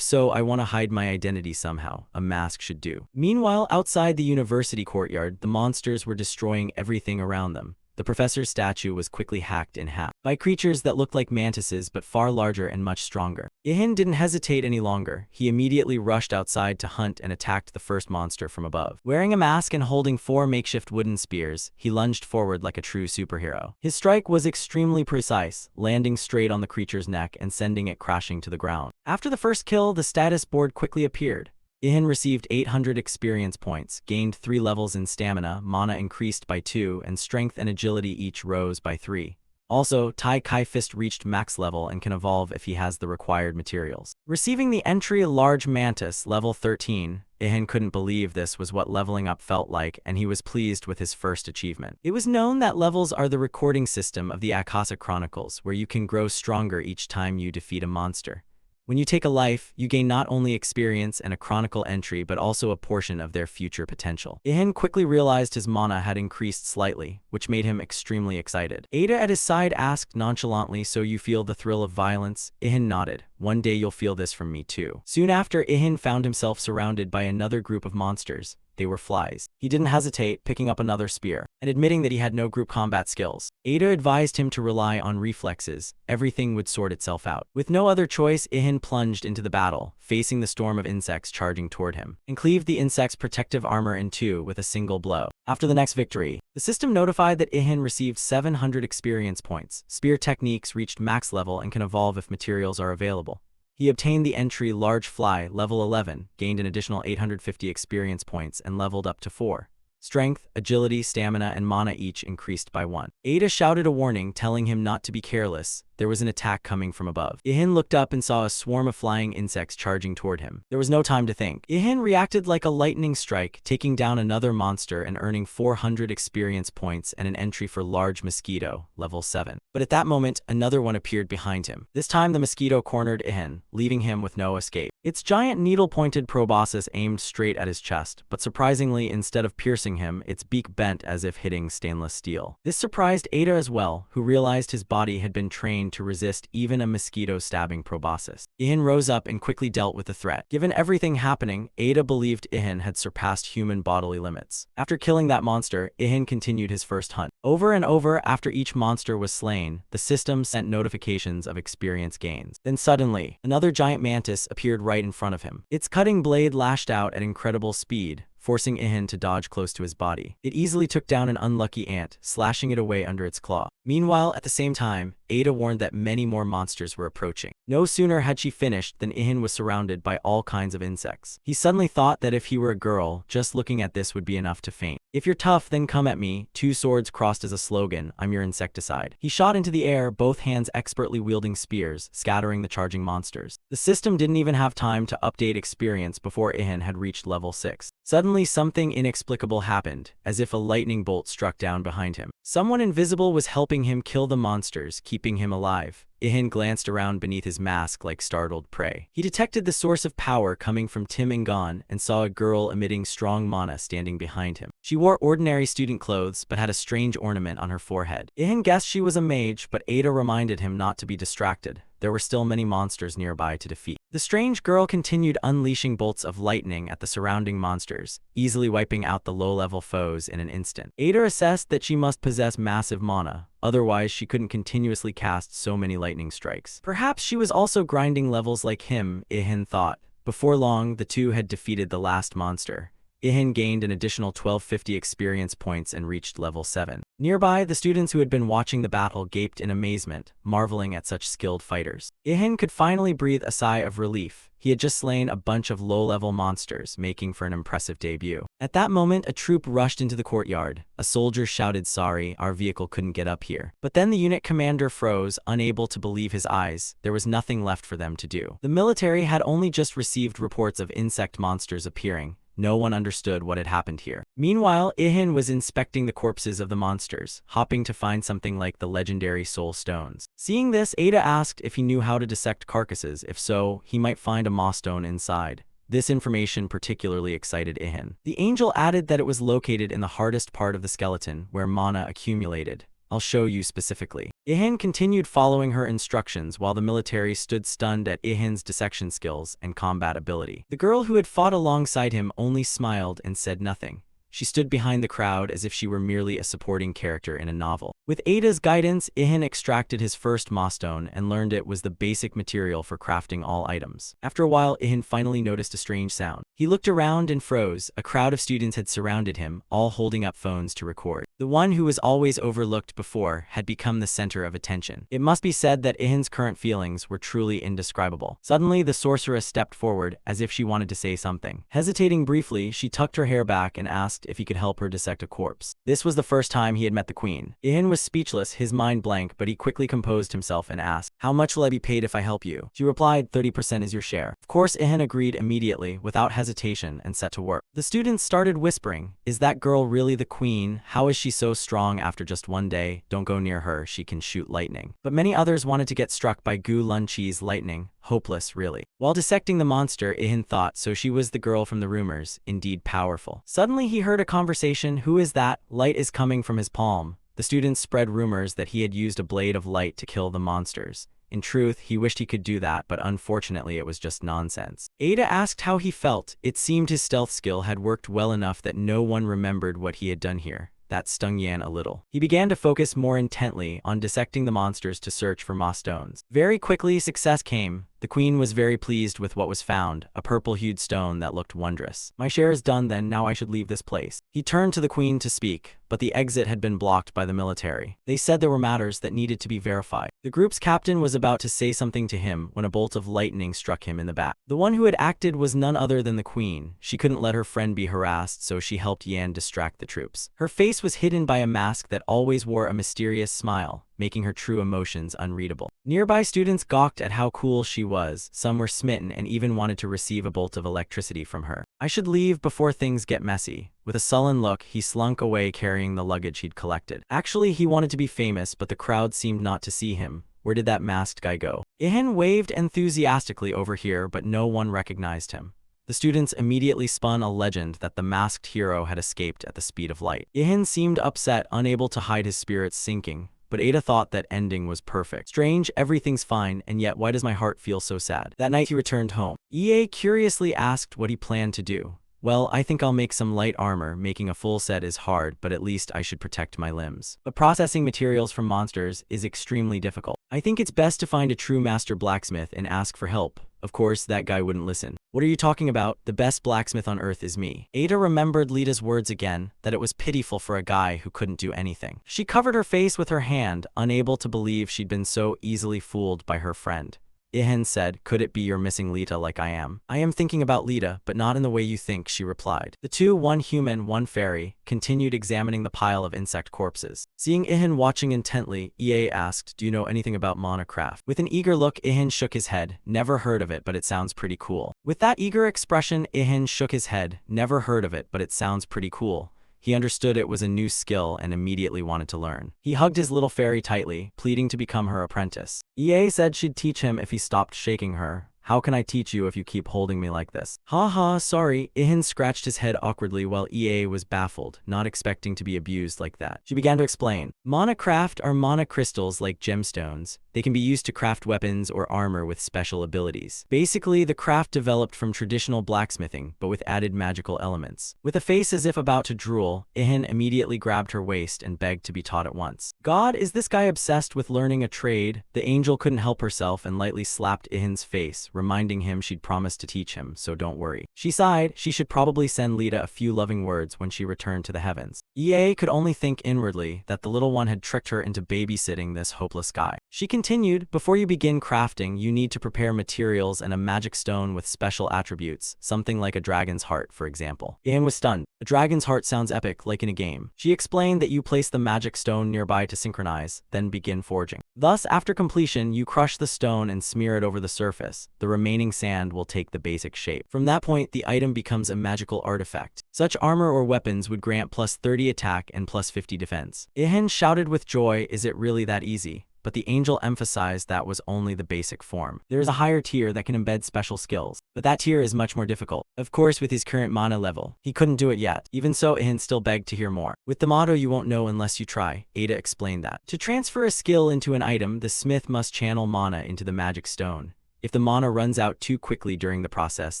so, I want to hide my identity somehow. A mask should do." Meanwhile, outside the university courtyard, the monsters were destroying everything around them. The professor's statue was quickly hacked in half by creatures that looked like mantises but far larger and much stronger. Ihan didn't hesitate any longer. He immediately rushed outside to hunt and attacked the first monster from above. Wearing a mask and holding 4 makeshift wooden spears, he lunged forward like a true superhero. His strike was extremely precise, landing straight on the creature's neck and sending it crashing to the ground. After the first kill, the status board quickly appeared. Ihan received 800 experience points, gained 3 levels in stamina, mana increased by 2, and strength and agility each rose by 3. Also, Tai Kai Fist reached max level and can evolve if he has the required materials. Receiving the entry Large Mantis, level 13, Ihan couldn't believe this was what leveling up felt like, and he was pleased with his first achievement. It was known that levels are the recording system of the Akasha Chronicles, where you can grow stronger each time you defeat a monster. When you take a life, you gain not only experience and a chronicle entry but also a portion of their future potential. Ihan quickly realized his mana had increased slightly, which made him extremely excited. Ada at his side asked nonchalantly, "So you feel the thrill of violence?" Ihan nodded. "One day you'll feel this from me too." Soon after, Ihan found himself surrounded by another group of monsters. They were flies. He didn't hesitate, picking up another spear, and admitting that he had no group combat skills. Ada advised him to rely on reflexes. Everything would sort itself out. With no other choice, Ihan plunged into the battle, facing the storm of insects charging toward him, and cleaved the insect's protective armor in 2 with a single blow. After the next victory, the system notified that Ihan received 700 experience points. Spear techniques reached max level and can evolve if materials are available. He obtained the entry Large Fly, level 11, gained an additional 850 experience points, and leveled up to 4. Strength, agility, stamina, and mana each increased by 1. Ada shouted a warning, telling him not to be careless. There was an attack coming from above. Ihan looked up and saw a swarm of flying insects charging toward him. There was no time to think. Ihan reacted like a lightning strike, taking down another monster and earning 400 experience points and an entry for Large Mosquito, level 7. But at that moment, another one appeared behind him. This time the mosquito cornered Ihan, leaving him with no escape. Its giant needle-pointed proboscis aimed straight at his chest, but surprisingly, instead of piercing him, its beak bent as if hitting stainless steel. This surprised Ada as well, who realized his body had been trained to resist even a mosquito-stabbing proboscis. Ihan rose up and quickly dealt with the threat. Given everything happening, Ada believed Ihan had surpassed human bodily limits. After killing that monster, Ihan continued his first hunt. Over and over after each monster was slain, the system sent notifications of experience gains. Then suddenly, another giant mantis appeared right in front of him. Its cutting blade lashed out at incredible speed, forcing Ihan to dodge close to his body. It easily took down an unlucky ant, slashing it away under its claw. Meanwhile, at the same time, Ada warned that many more monsters were approaching. No sooner had she finished than Ihan was surrounded by all kinds of insects. He suddenly thought that if he were a girl, just looking at this would be enough to faint. "If you're tough, then come at me," two swords crossed as a slogan, "I'm your insecticide." He shot into the air, both hands expertly wielding spears, scattering the charging monsters. The system didn't even have time to update experience before Ihan had reached level 6. Suddenly, something inexplicable happened, as if a lightning bolt struck down behind him. Someone invisible was helping him kill the monsters, keeping him alive. Ihan glanced around beneath his mask like startled prey. He detected the source of power coming from Tim and Gon and saw a girl emitting strong mana standing behind him. She wore ordinary student clothes but had a strange ornament on her forehead. Ihan guessed she was a mage, but Ada reminded him not to be distracted. There were still many monsters nearby to defeat. The strange girl continued unleashing bolts of lightning at the surrounding monsters, easily wiping out the low-level foes in an instant. Ada assessed that she must possess massive mana, otherwise she couldn't continuously cast so many lightning strikes. Perhaps she was also grinding levels like him, Ihan thought. Before long, the two had defeated the last monster. Ihan gained an additional 1250 experience points and reached level 7. Nearby, the students who had been watching the battle gaped in amazement, marveling at such skilled fighters. Ihan could finally breathe a sigh of relief. He had just slain a bunch of low-level monsters, making for an impressive debut. At that moment, a troop rushed into the courtyard. A soldier shouted, "Sorry, our vehicle couldn't get up here." But then the unit commander froze, unable to believe his eyes. There was nothing left for them to do. The military had only just received reports of insect monsters appearing. No one understood what had happened here. Meanwhile, Ihan was inspecting the corpses of the monsters, hoping to find something like the legendary soul stones. Seeing this, Ada asked if he knew how to dissect carcasses. If so, he might find a moss stone inside. This information particularly excited Ihan. The angel added that it was located in the hardest part of the skeleton, where mana accumulated. "I'll show you specifically." Ihan continued following her instructions while the military stood stunned at Ihan's dissection skills and combat ability. The girl who had fought alongside him only smiled and said nothing. She stood behind the crowd as if she were merely a supporting character in a novel. With Ada's guidance, Ihan extracted his first moss stone and learned it was the basic material for crafting all items. After a while, Ihan finally noticed a strange sound. He looked around and froze. A crowd of students had surrounded him, all holding up phones to record. The one who was always overlooked before had become the center of attention. It must be said that Ihan's current feelings were truly indescribable. Suddenly, the sorceress stepped forward as if she wanted to say something. Hesitating briefly, she tucked her hair back and asked if he could help her dissect a corpse. This was the first time he had met the queen. Ihan was speechless, his mind blank, but he quickly composed himself and asked, "How much will I be paid if I help you?" She replied, 30% is your share. Of course, Ihan agreed immediately, without hesitation, and set to work. The students started whispering, "Is that girl really the queen? How is she so strong after just one day? Don't go near her, she can shoot lightning." But many others wanted to get struck by Gu Lunqi's lightning. Hopeless, really. While dissecting the monster, Ihan thought, so she was the girl from the rumors, indeed powerful. Suddenly he heard a conversation. "Who is that? Light is coming from his palm." The students spread rumors that he had used a blade of light to kill the monsters. In truth, he wished he could do that, but unfortunately it was just nonsense. Ada asked how he felt. It seemed his stealth skill had worked well enough that no one remembered what he had done here. That stung Yan a little. He began to focus more intently on dissecting the monsters to search for moss stones. Very quickly, success came. The queen was very pleased with what was found, a purple-hued stone that looked wondrous. "My share is done then, now I should leave this place." He turned to the queen to speak, but the exit had been blocked by the military. They said there were matters that needed to be verified. The group's captain was about to say something to him when a bolt of lightning struck him in the back. The one who had acted was none other than the queen. She couldn't let her friend be harassed, so she helped Yan distract the troops. Her face was hidden by a mask that always wore a mysterious smile, making her true emotions unreadable. Nearby students gawked at how cool she was. Some were smitten and even wanted to receive a bolt of electricity from her. "I should leave before things get messy." With a sullen look, he slunk away carrying the luggage he'd collected. Actually, he wanted to be famous, but the crowd seemed not to see him. Where did that masked guy go? Ihan waved enthusiastically over here, but no one recognized him. The students immediately spun a legend that the masked hero had escaped at the speed of light. Ihan seemed upset, unable to hide his spirits sinking. But Ada thought that ending was perfect. "Strange, everything's fine, and yet why does my heart feel so sad?" That night he returned home. EA curiously asked what he planned to do. "Well, I think I'll make some light armor. Making a full set is hard, but at least I should protect my limbs. But processing materials from monsters is extremely difficult. I think it's best to find a true master blacksmith and ask for help. Of course, that guy wouldn't listen. What are you talking about? The best blacksmith on earth is me. Ada remembered Lita's words again, that it was pitiful for a guy who couldn't do anything. She covered her face with her hand, unable to believe she'd been so easily fooled by her friend. Ihan said, could it be you're missing Lita like I am? I am thinking about Lita, but not in the way you think, she replied. The two, one human, one fairy, continued examining the pile of insect corpses. Seeing Ihan watching intently, EA asked, do you know anything about Monocraft? With an eager look, Ihan shook his head, never heard of it, but it sounds pretty cool. With that eager expression, Ihan shook his head, never heard of it, but it sounds pretty cool. He understood it was a new skill and immediately wanted to learn. He hugged his little fairy tightly, pleading to become her apprentice. EA said she'd teach him if he stopped shaking her. How can I teach you if you keep holding me like this? Ha, sorry. Ihan scratched his head awkwardly while EA was baffled, not expecting to be abused like that. She began to explain. Monocraft are mana crystals like gemstones. They can be used to craft weapons or armor with special abilities. Basically, the craft developed from traditional blacksmithing, but with added magical elements. With a face as if about to drool, Ihan immediately grabbed her waist and begged to be taught at once. God, is this guy obsessed with learning a trade? The angel couldn't help herself and lightly slapped Ihan's face, reminding him she'd promised to teach him, so don't worry. She sighed. She should probably send Lita a few loving words when she returned to the heavens. EA could only think inwardly that the little one had tricked her into babysitting this hopeless guy. She continued, before you begin crafting, you need to prepare materials and a magic stone with special attributes, something like a dragon's heart, for example. Ihan was stunned. A dragon's heart sounds epic, like in a game. She explained that you place the magic stone nearby to synchronize, then begin forging. Thus, after completion, you crush the stone and smear it over the surface. The remaining sand will take the basic shape. From that point, the item becomes a magical artifact. Such armor or weapons would grant plus 30 attack and plus 50 defense. Ihan shouted with joy, is it really that easy? But the angel emphasized that was only the basic form. There is a higher tier that can embed special skills, but that tier is much more difficult. Of course, with his current mana level, he couldn't do it yet. Even so, Ihan still begged to hear more. With the motto, you won't know unless you try, Ada explained that. To transfer a skill into an item, the smith must channel mana into the magic stone. If the mana runs out too quickly during the process,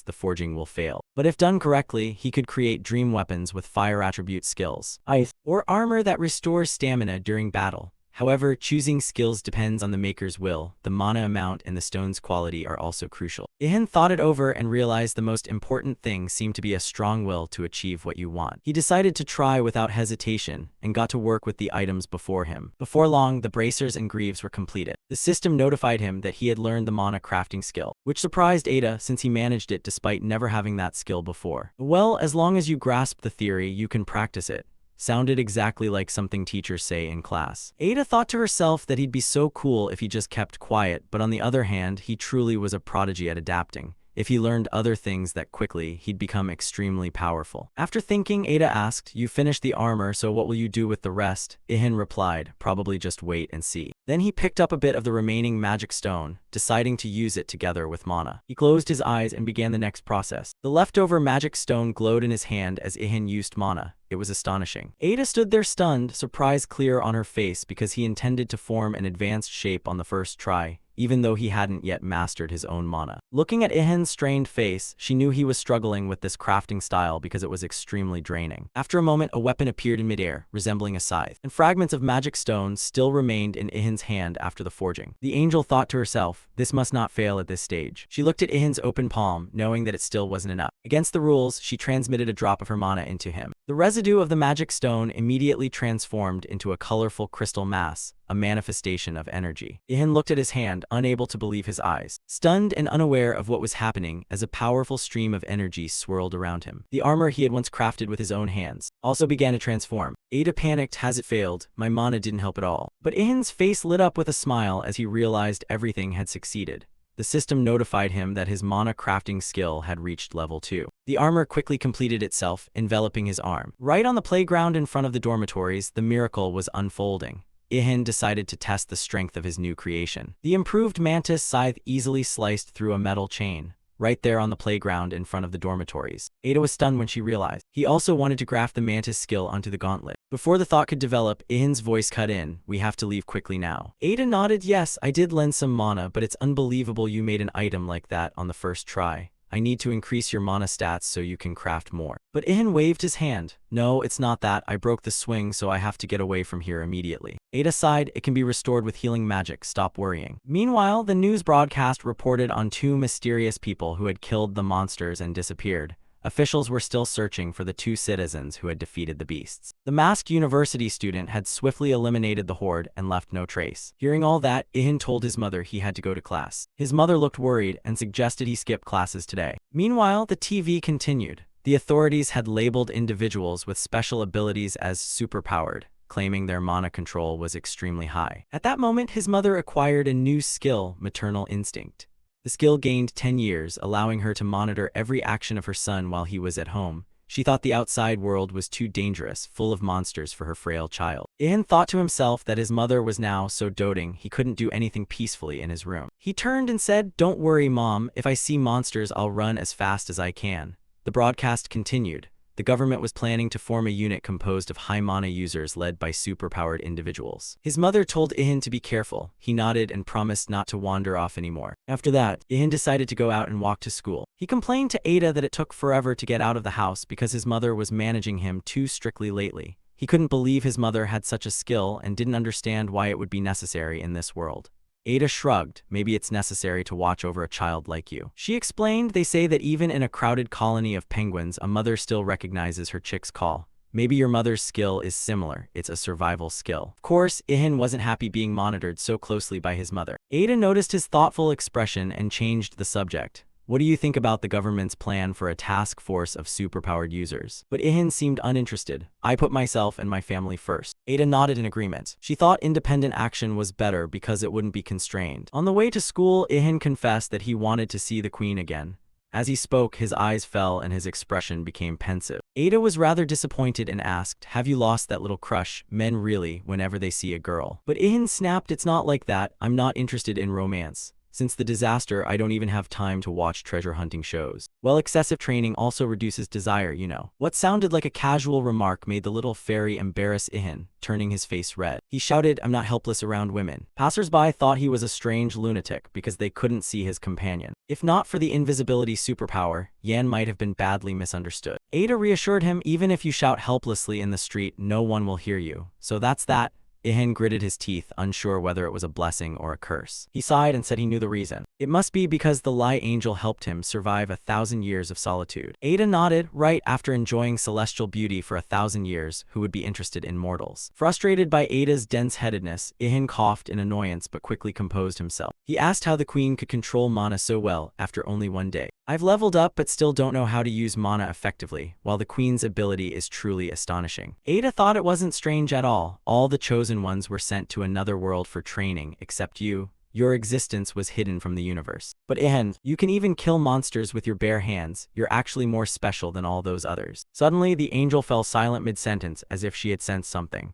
the forging will fail. But if done correctly, he could create dream weapons with fire attribute skills, ice, or armor that restores stamina during battle. However, choosing skills depends on the maker's will. The mana amount and the stone's quality are also crucial. Ihan thought it over and realized the most important thing seemed to be a strong will to achieve what you want. He decided to try without hesitation and got to work with the items before him. Before long, the bracers and greaves were completed. The system notified him that he had learned the mana crafting skill, which surprised Ada since he managed it despite never having that skill before. Well, as long as you grasp the theory, you can practice it. Sounded exactly like something teachers say in class. Ada thought to herself that he'd be so cool if he just kept quiet, but on the other hand, he truly was a prodigy at adapting. If he learned other things that quickly, he'd become extremely powerful. After thinking, Ada asked, you finished the armor, so what will you do with the rest? Ihan replied, probably just wait and see. Then he picked up a bit of the remaining magic stone, deciding to use it together with mana. He closed his eyes and began the next process. The leftover magic stone glowed in his hand as Ihan used mana. It was astonishing. Ada stood there stunned, surprise clear on her face because he intended to form an advanced shape on the first try, even though he hadn't yet mastered his own mana. Looking at Ihan's strained face, she knew he was struggling with this crafting style because it was extremely draining. After a moment, a weapon appeared in midair, resembling a scythe, and fragments of magic stone still remained in Ihan's hand after the forging. The angel thought to herself, this must not fail at this stage. She looked at Ihan's open palm, knowing that it still wasn't enough. Against the rules, she transmitted a drop of her mana into him. The residue of the magic stone immediately transformed into a colorful crystal mass, a manifestation of energy. Ihan looked at his hand, unable to believe his eyes, stunned and unaware of what was happening as a powerful stream of energy swirled around him. The armor he had once crafted with his own hands also began to transform. Ada panicked, has it failed? My mana didn't help at all. But Ihan's face lit up with a smile as he realized everything had succeeded. The system notified him that his mana crafting skill had reached level 2. The armor quickly completed itself, enveloping his arm. Right on the playground in front of the dormitories, the miracle was unfolding. Ihan decided to test the strength of his new creation. The improved mantis scythe easily sliced through a metal chain, right there on the playground in front of the dormitories. Ada was stunned when she realized. He also wanted to graft the mantis skill onto the gauntlet. Before the thought could develop, Ihan's voice cut in, we have to leave quickly now. Ada nodded, yes, I did lend some mana, but it's unbelievable you made an item like that on the first try. I need to increase your mana stats so you can craft more. But Ihan waved his hand. No, it's not that. I broke the swing, so I have to get away from here immediately. Ada sighed. It can be restored with healing magic. Stop worrying. Meanwhile, the news broadcast reported on two mysterious people who had killed the monsters and disappeared. Officials were still searching for the two citizens who had defeated the beasts. The masked university student had swiftly eliminated the horde and left no trace. Hearing all that, Ihan told his mother he had to go to class. His mother looked worried and suggested he skip classes today. Meanwhile, the TV continued. The authorities had labeled individuals with special abilities as superpowered, claiming their mana control was extremely high. At that moment, his mother acquired a new skill, maternal instinct. The skill gained 10 years, allowing her to monitor every action of her son while he was at home. She thought the outside world was too dangerous, full of monsters for her frail child. Ihan thought to himself that his mother was now so doting he couldn't do anything peacefully in his room. He turned and said, "Don't worry, Mom. If I see monsters, I'll run as fast as I can." The broadcast continued. The government was planning to form a unit composed of high mana users led by superpowered individuals. His mother told Ihan to be careful. He nodded and promised not to wander off anymore. After that, Ihan decided to go out and walk to school. He complained to Ada that it took forever to get out of the house because his mother was managing him too strictly lately. He couldn't believe his mother had such a skill and didn't understand why it would be necessary in this world. Ada shrugged. Maybe it's necessary to watch over a child like you. She explained, they say that even in a crowded colony of penguins, a mother still recognizes her chick's call. Maybe your mother's skill is similar. It's a survival skill. Of course, Ihan wasn't happy being monitored so closely by his mother. Ada noticed his thoughtful expression and changed the subject. What do you think about the government's plan for a task force of superpowered users? But Ihan seemed uninterested. I put myself and my family first. Ada nodded in agreement. She thought independent action was better because it wouldn't be constrained. On the way to school, Ihan confessed that he wanted to see the queen again. As he spoke, his eyes fell and his expression became pensive. Ada was rather disappointed and asked, "Have you lost that little crush, men really, whenever they see a girl?" But Ihan snapped, "It's not like that. I'm not interested in romance. Since the disaster, I don't even have time to watch treasure hunting shows. Well, excessive training also reduces desire, you know." What sounded like a casual remark made the little fairy embarrass Ihan, turning his face red. He shouted, "I'm not helpless around women." Passers-by thought he was a strange lunatic because they couldn't see his companion. If not for the invisibility superpower, Yan might have been badly misunderstood. Ada reassured him, "Even if you shout helplessly in the street, no one will hear you. So that's that." Ihan gritted his teeth, unsure whether it was a blessing or a curse. He sighed and said he knew the reason. It must be because the Lie Angel helped him survive 1,000 years of solitude. Ada nodded. Right, after enjoying celestial beauty for 1,000 years, who would be interested in mortals? Frustrated by Ada's dense-headedness, Ihan coughed in annoyance but quickly composed himself. He asked how the queen could control mana so well after only one day. "I've leveled up but still don't know how to use mana effectively, while the queen's ability is truly astonishing." Ada thought it wasn't strange at all. All the chosen ones were sent to another world for training, except you. Your existence was hidden from the universe. But Ihan, you can even kill monsters with your bare hands. You're actually more special than all those others. Suddenly, the angel fell silent mid-sentence as if she had sensed something.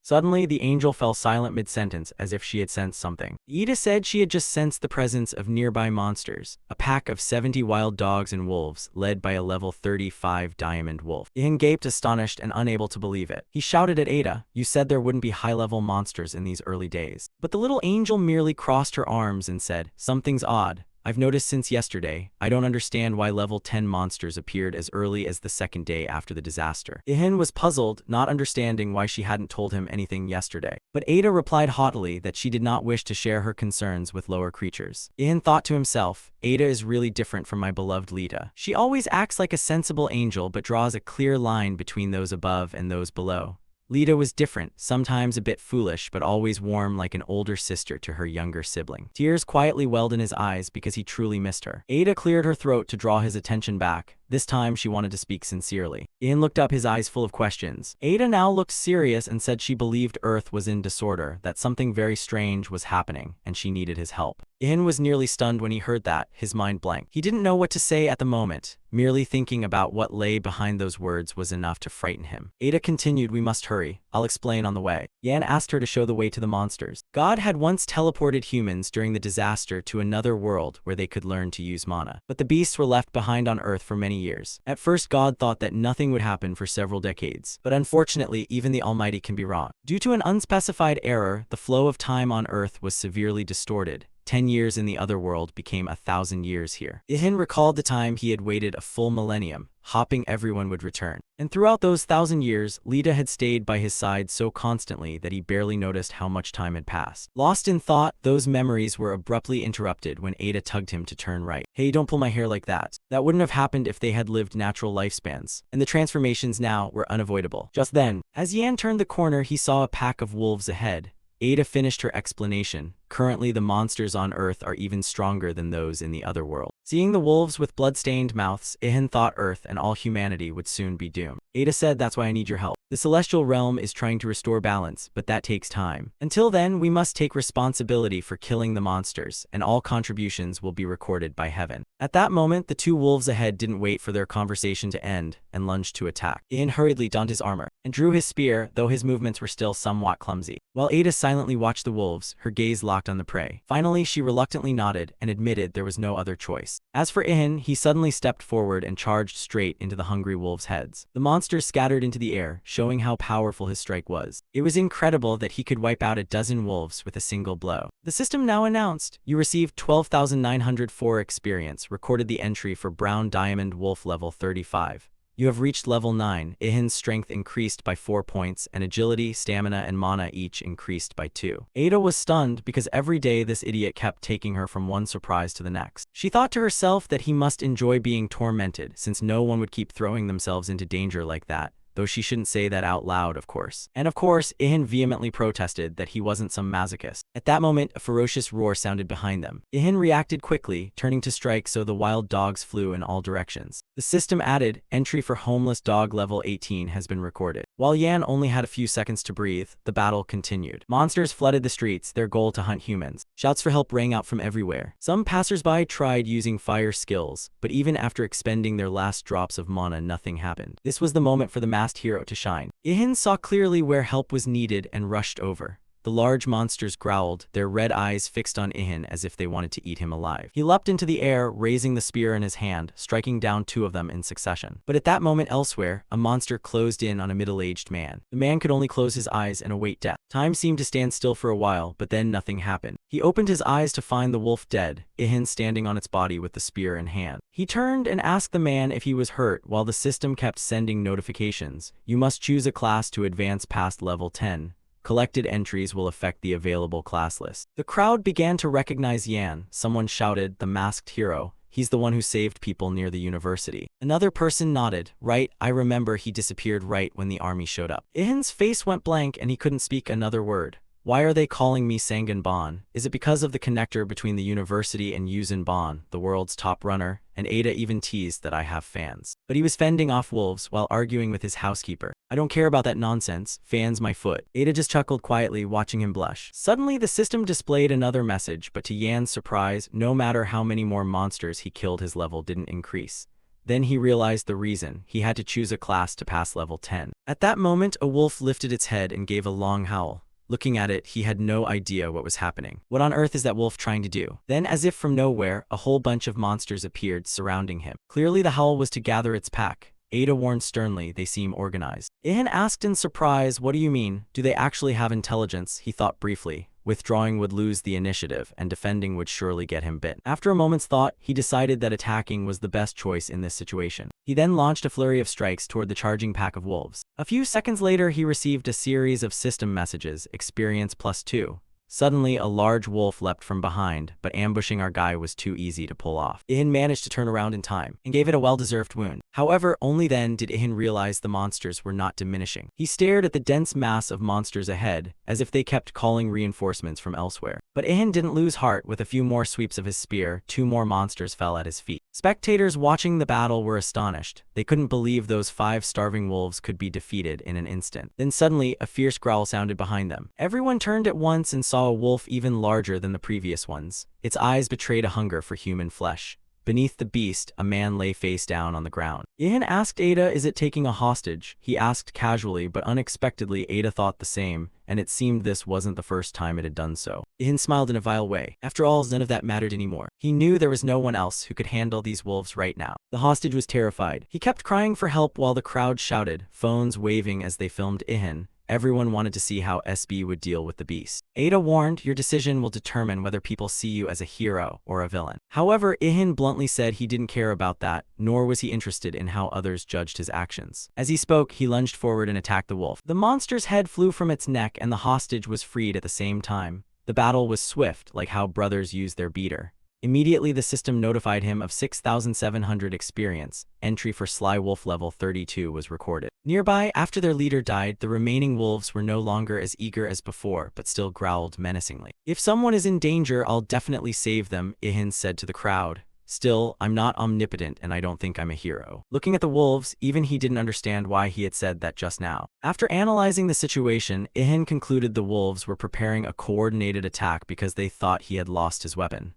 Ida said she had just sensed the presence of nearby monsters, a pack of 70 wild dogs and wolves, led by a level 35 diamond wolf. Ihan gaped, astonished and unable to believe it. He shouted at Ada, "You said there wouldn't be high-level monsters in these early days." But the little angel merely crossed her arms and said, "Something's odd. I've noticed since yesterday. I don't understand why level 10 monsters appeared as early as the second day after the disaster." Ihan was puzzled, not understanding why she hadn't told him anything yesterday. But Ada replied haughtily that she did not wish to share her concerns with lower creatures. Ihan thought to himself, "Ada is really different from my beloved Lita. She always acts like a sensible angel but draws a clear line between those above and those below. Lita was different, sometimes a bit foolish, but always warm like an older sister to her younger sibling." Tears quietly welled in his eyes because he truly missed her. Ada cleared her throat to draw his attention back. This time she wanted to speak sincerely. Ian looked up, his eyes full of questions. Ada now looked serious and said she believed Earth was in disorder, that something very strange was happening, and she needed his help. Ian was nearly stunned when he heard that, his mind blank. He didn't know what to say at the moment. Merely thinking about what lay behind those words was enough to frighten him. Ada continued, "We must hurry. I'll explain on the way." Yan asked her to show the way to the monsters. God had once teleported humans during the disaster to another world where they could learn to use mana. But the beasts were left behind on Earth for many years. At first, God thought that nothing would happen for several decades. But unfortunately, even the Almighty can be wrong. Due to an unspecified error, the flow of time on Earth was severely distorted, 10 years in the other world became 1,000 years here. Ihan recalled the time he had waited a full millennium, hoping everyone would return. And throughout those 1,000 years, Lita had stayed by his side so constantly that he barely noticed how much time had passed. Lost in thought, those memories were abruptly interrupted when Ada tugged him to turn right. "Hey, don't pull my hair like that." That wouldn't have happened if they had lived natural lifespans, and the transformations now were unavoidable. Just then, as Yan turned the corner, he saw a pack of wolves ahead. Ada finished her explanation. Currently, the monsters on Earth are even stronger than those in the other world. Seeing the wolves with blood-stained mouths, Ihan thought Earth and all humanity would soon be doomed. Ada said, "That's why I need your help. The celestial realm is trying to restore balance, but that takes time. Until then, we must take responsibility for killing the monsters, and all contributions will be recorded by heaven." At that moment, the two wolves ahead didn't wait for their conversation to end and lunged to attack. Ihan hurriedly donned his armor and drew his spear, though his movements were still somewhat clumsy. While Ada silently watched the wolves, her gaze locked on the prey. Finally, she reluctantly nodded and admitted there was no other choice. As for Ihan, he suddenly stepped forward and charged straight into the hungry wolves' heads. The monsters scattered into the air, showing how powerful his strike was. It was incredible that he could wipe out a dozen wolves with a single blow. The system now announced, "You received 12,904 experience," recorded the entry for Brown Diamond Wolf level 35. "You have reached level 9. Ihin's strength increased by 4 points, and agility, stamina, and mana each increased by 2. Ada was stunned because every day this idiot kept taking her from one surprise to the next. She thought to herself that he must enjoy being tormented, since no one would keep throwing themselves into danger like that. Though she shouldn't say that out loud, of course. And of course, Ihan vehemently protested that he wasn't some masochist. At that moment, a ferocious roar sounded behind them. Ihan reacted quickly, turning to strike so the wild dogs flew in all directions. The system added, "Entry for homeless dog level 18 has been recorded." While Yan only had a few seconds to breathe, the battle continued. Monsters flooded the streets, their goal to hunt humans. Shouts for help rang out from everywhere. Some passersby tried using fire skills, but even after expending their last drops of mana, nothing happened. This was the moment for the masked hero to shine. Ihan saw clearly where help was needed and rushed over. The large monsters growled, their red eyes fixed on Ihan as if they wanted to eat him alive. He leapt into the air, raising the spear in his hand, striking down 2 of them in succession. But at that moment elsewhere, a monster closed in on a middle-aged man. The man could only close his eyes and await death. Time seemed to stand still for a while, but then nothing happened. He opened his eyes to find the wolf dead, Ihan standing on its body with the spear in hand. He turned and asked the man if he was hurt, while the system kept sending notifications. "You must choose a class to advance past level 10. Collected entries will affect the available class list." The crowd began to recognize Yan. Someone shouted, "The masked hero. He's the one who saved people near the university." Another person nodded, "Right, I remember he disappeared right when the army showed up." Ihan's face went blank and he couldn't speak another word. "Why are they calling me Sanganban? Is it because of the connector between the university and Yuuzhanban, the world's top runner?" And Ada even teased that I have fans. But he was fending off wolves while arguing with his housekeeper. "I don't care about that nonsense. Fans my foot." Ada just chuckled quietly, watching him blush. Suddenly, the system displayed another message, but to Yan's surprise, no matter how many more monsters he killed, his level didn't increase. Then he realized the reason. He had to choose a class to pass level 10. At that moment, a wolf lifted its head and gave a long howl. Looking at it, he had no idea what was happening. What on earth is that wolf trying to do? Then, as if from nowhere, a whole bunch of monsters appeared, surrounding him. Clearly, the howl was to gather its pack. Ada warned sternly, "They seem organized." Ihan asked in surprise, "What do you mean? Do they actually have intelligence?" He thought briefly. Withdrawing would lose the initiative, and defending would surely get him bit. After a moment's thought, he decided that attacking was the best choice in this situation. He then launched a flurry of strikes toward the charging pack of wolves. A few seconds later, he received a series of system messages, experience +2. Suddenly, a large wolf leapt from behind, but ambushing our guy was too easy to pull off. Ihan managed to turn around in time, and gave it a well-deserved wound. However, only then did Ihan realize the monsters were not diminishing. He stared at the dense mass of monsters ahead, as if they kept calling reinforcements from elsewhere. But Ihan didn't lose heart. With a few more sweeps of his spear, 2 more monsters fell at his feet. Spectators watching the battle were astonished. They couldn't believe those 5 starving wolves could be defeated in an instant. Then suddenly, a fierce growl sounded behind them. Everyone turned at once and saw a wolf even larger than the previous ones. Its eyes betrayed a hunger for human flesh. Beneath the beast, a man lay face down on the ground. Ihan asked Ada, "Is it taking a hostage?" He asked casually, but unexpectedly Ada thought the same, and it seemed this wasn't the first time it had done so. Ihan smiled in a vile way. After all, none of that mattered anymore. He knew there was no one else who could handle these wolves right now. The hostage was terrified. He kept crying for help while the crowd shouted, phones waving as they filmed Ihan. Everyone wanted to see how SB would deal with the beast. Ada warned, your decision will determine whether people see you as a hero or a villain. However, Ihan bluntly said he didn't care about that, nor was he interested in how others judged his actions. As he spoke, he lunged forward and attacked the wolf. The monster's head flew from its neck and the hostage was freed at the same time. The battle was swift, like how brothers use their beater. Immediately, the system notified him of 6,700 experience. Entry for Sly Wolf level 32 was recorded. Nearby, after their leader died, the remaining wolves were no longer as eager as before, but still growled menacingly. If someone is in danger, I'll definitely save them, Ihan said to the crowd. Still, I'm not omnipotent and I don't think I'm a hero. Looking at the wolves, even he didn't understand why he had said that just now. After analyzing the situation, Ihan concluded the wolves were preparing a coordinated attack because they thought he had lost his weapon.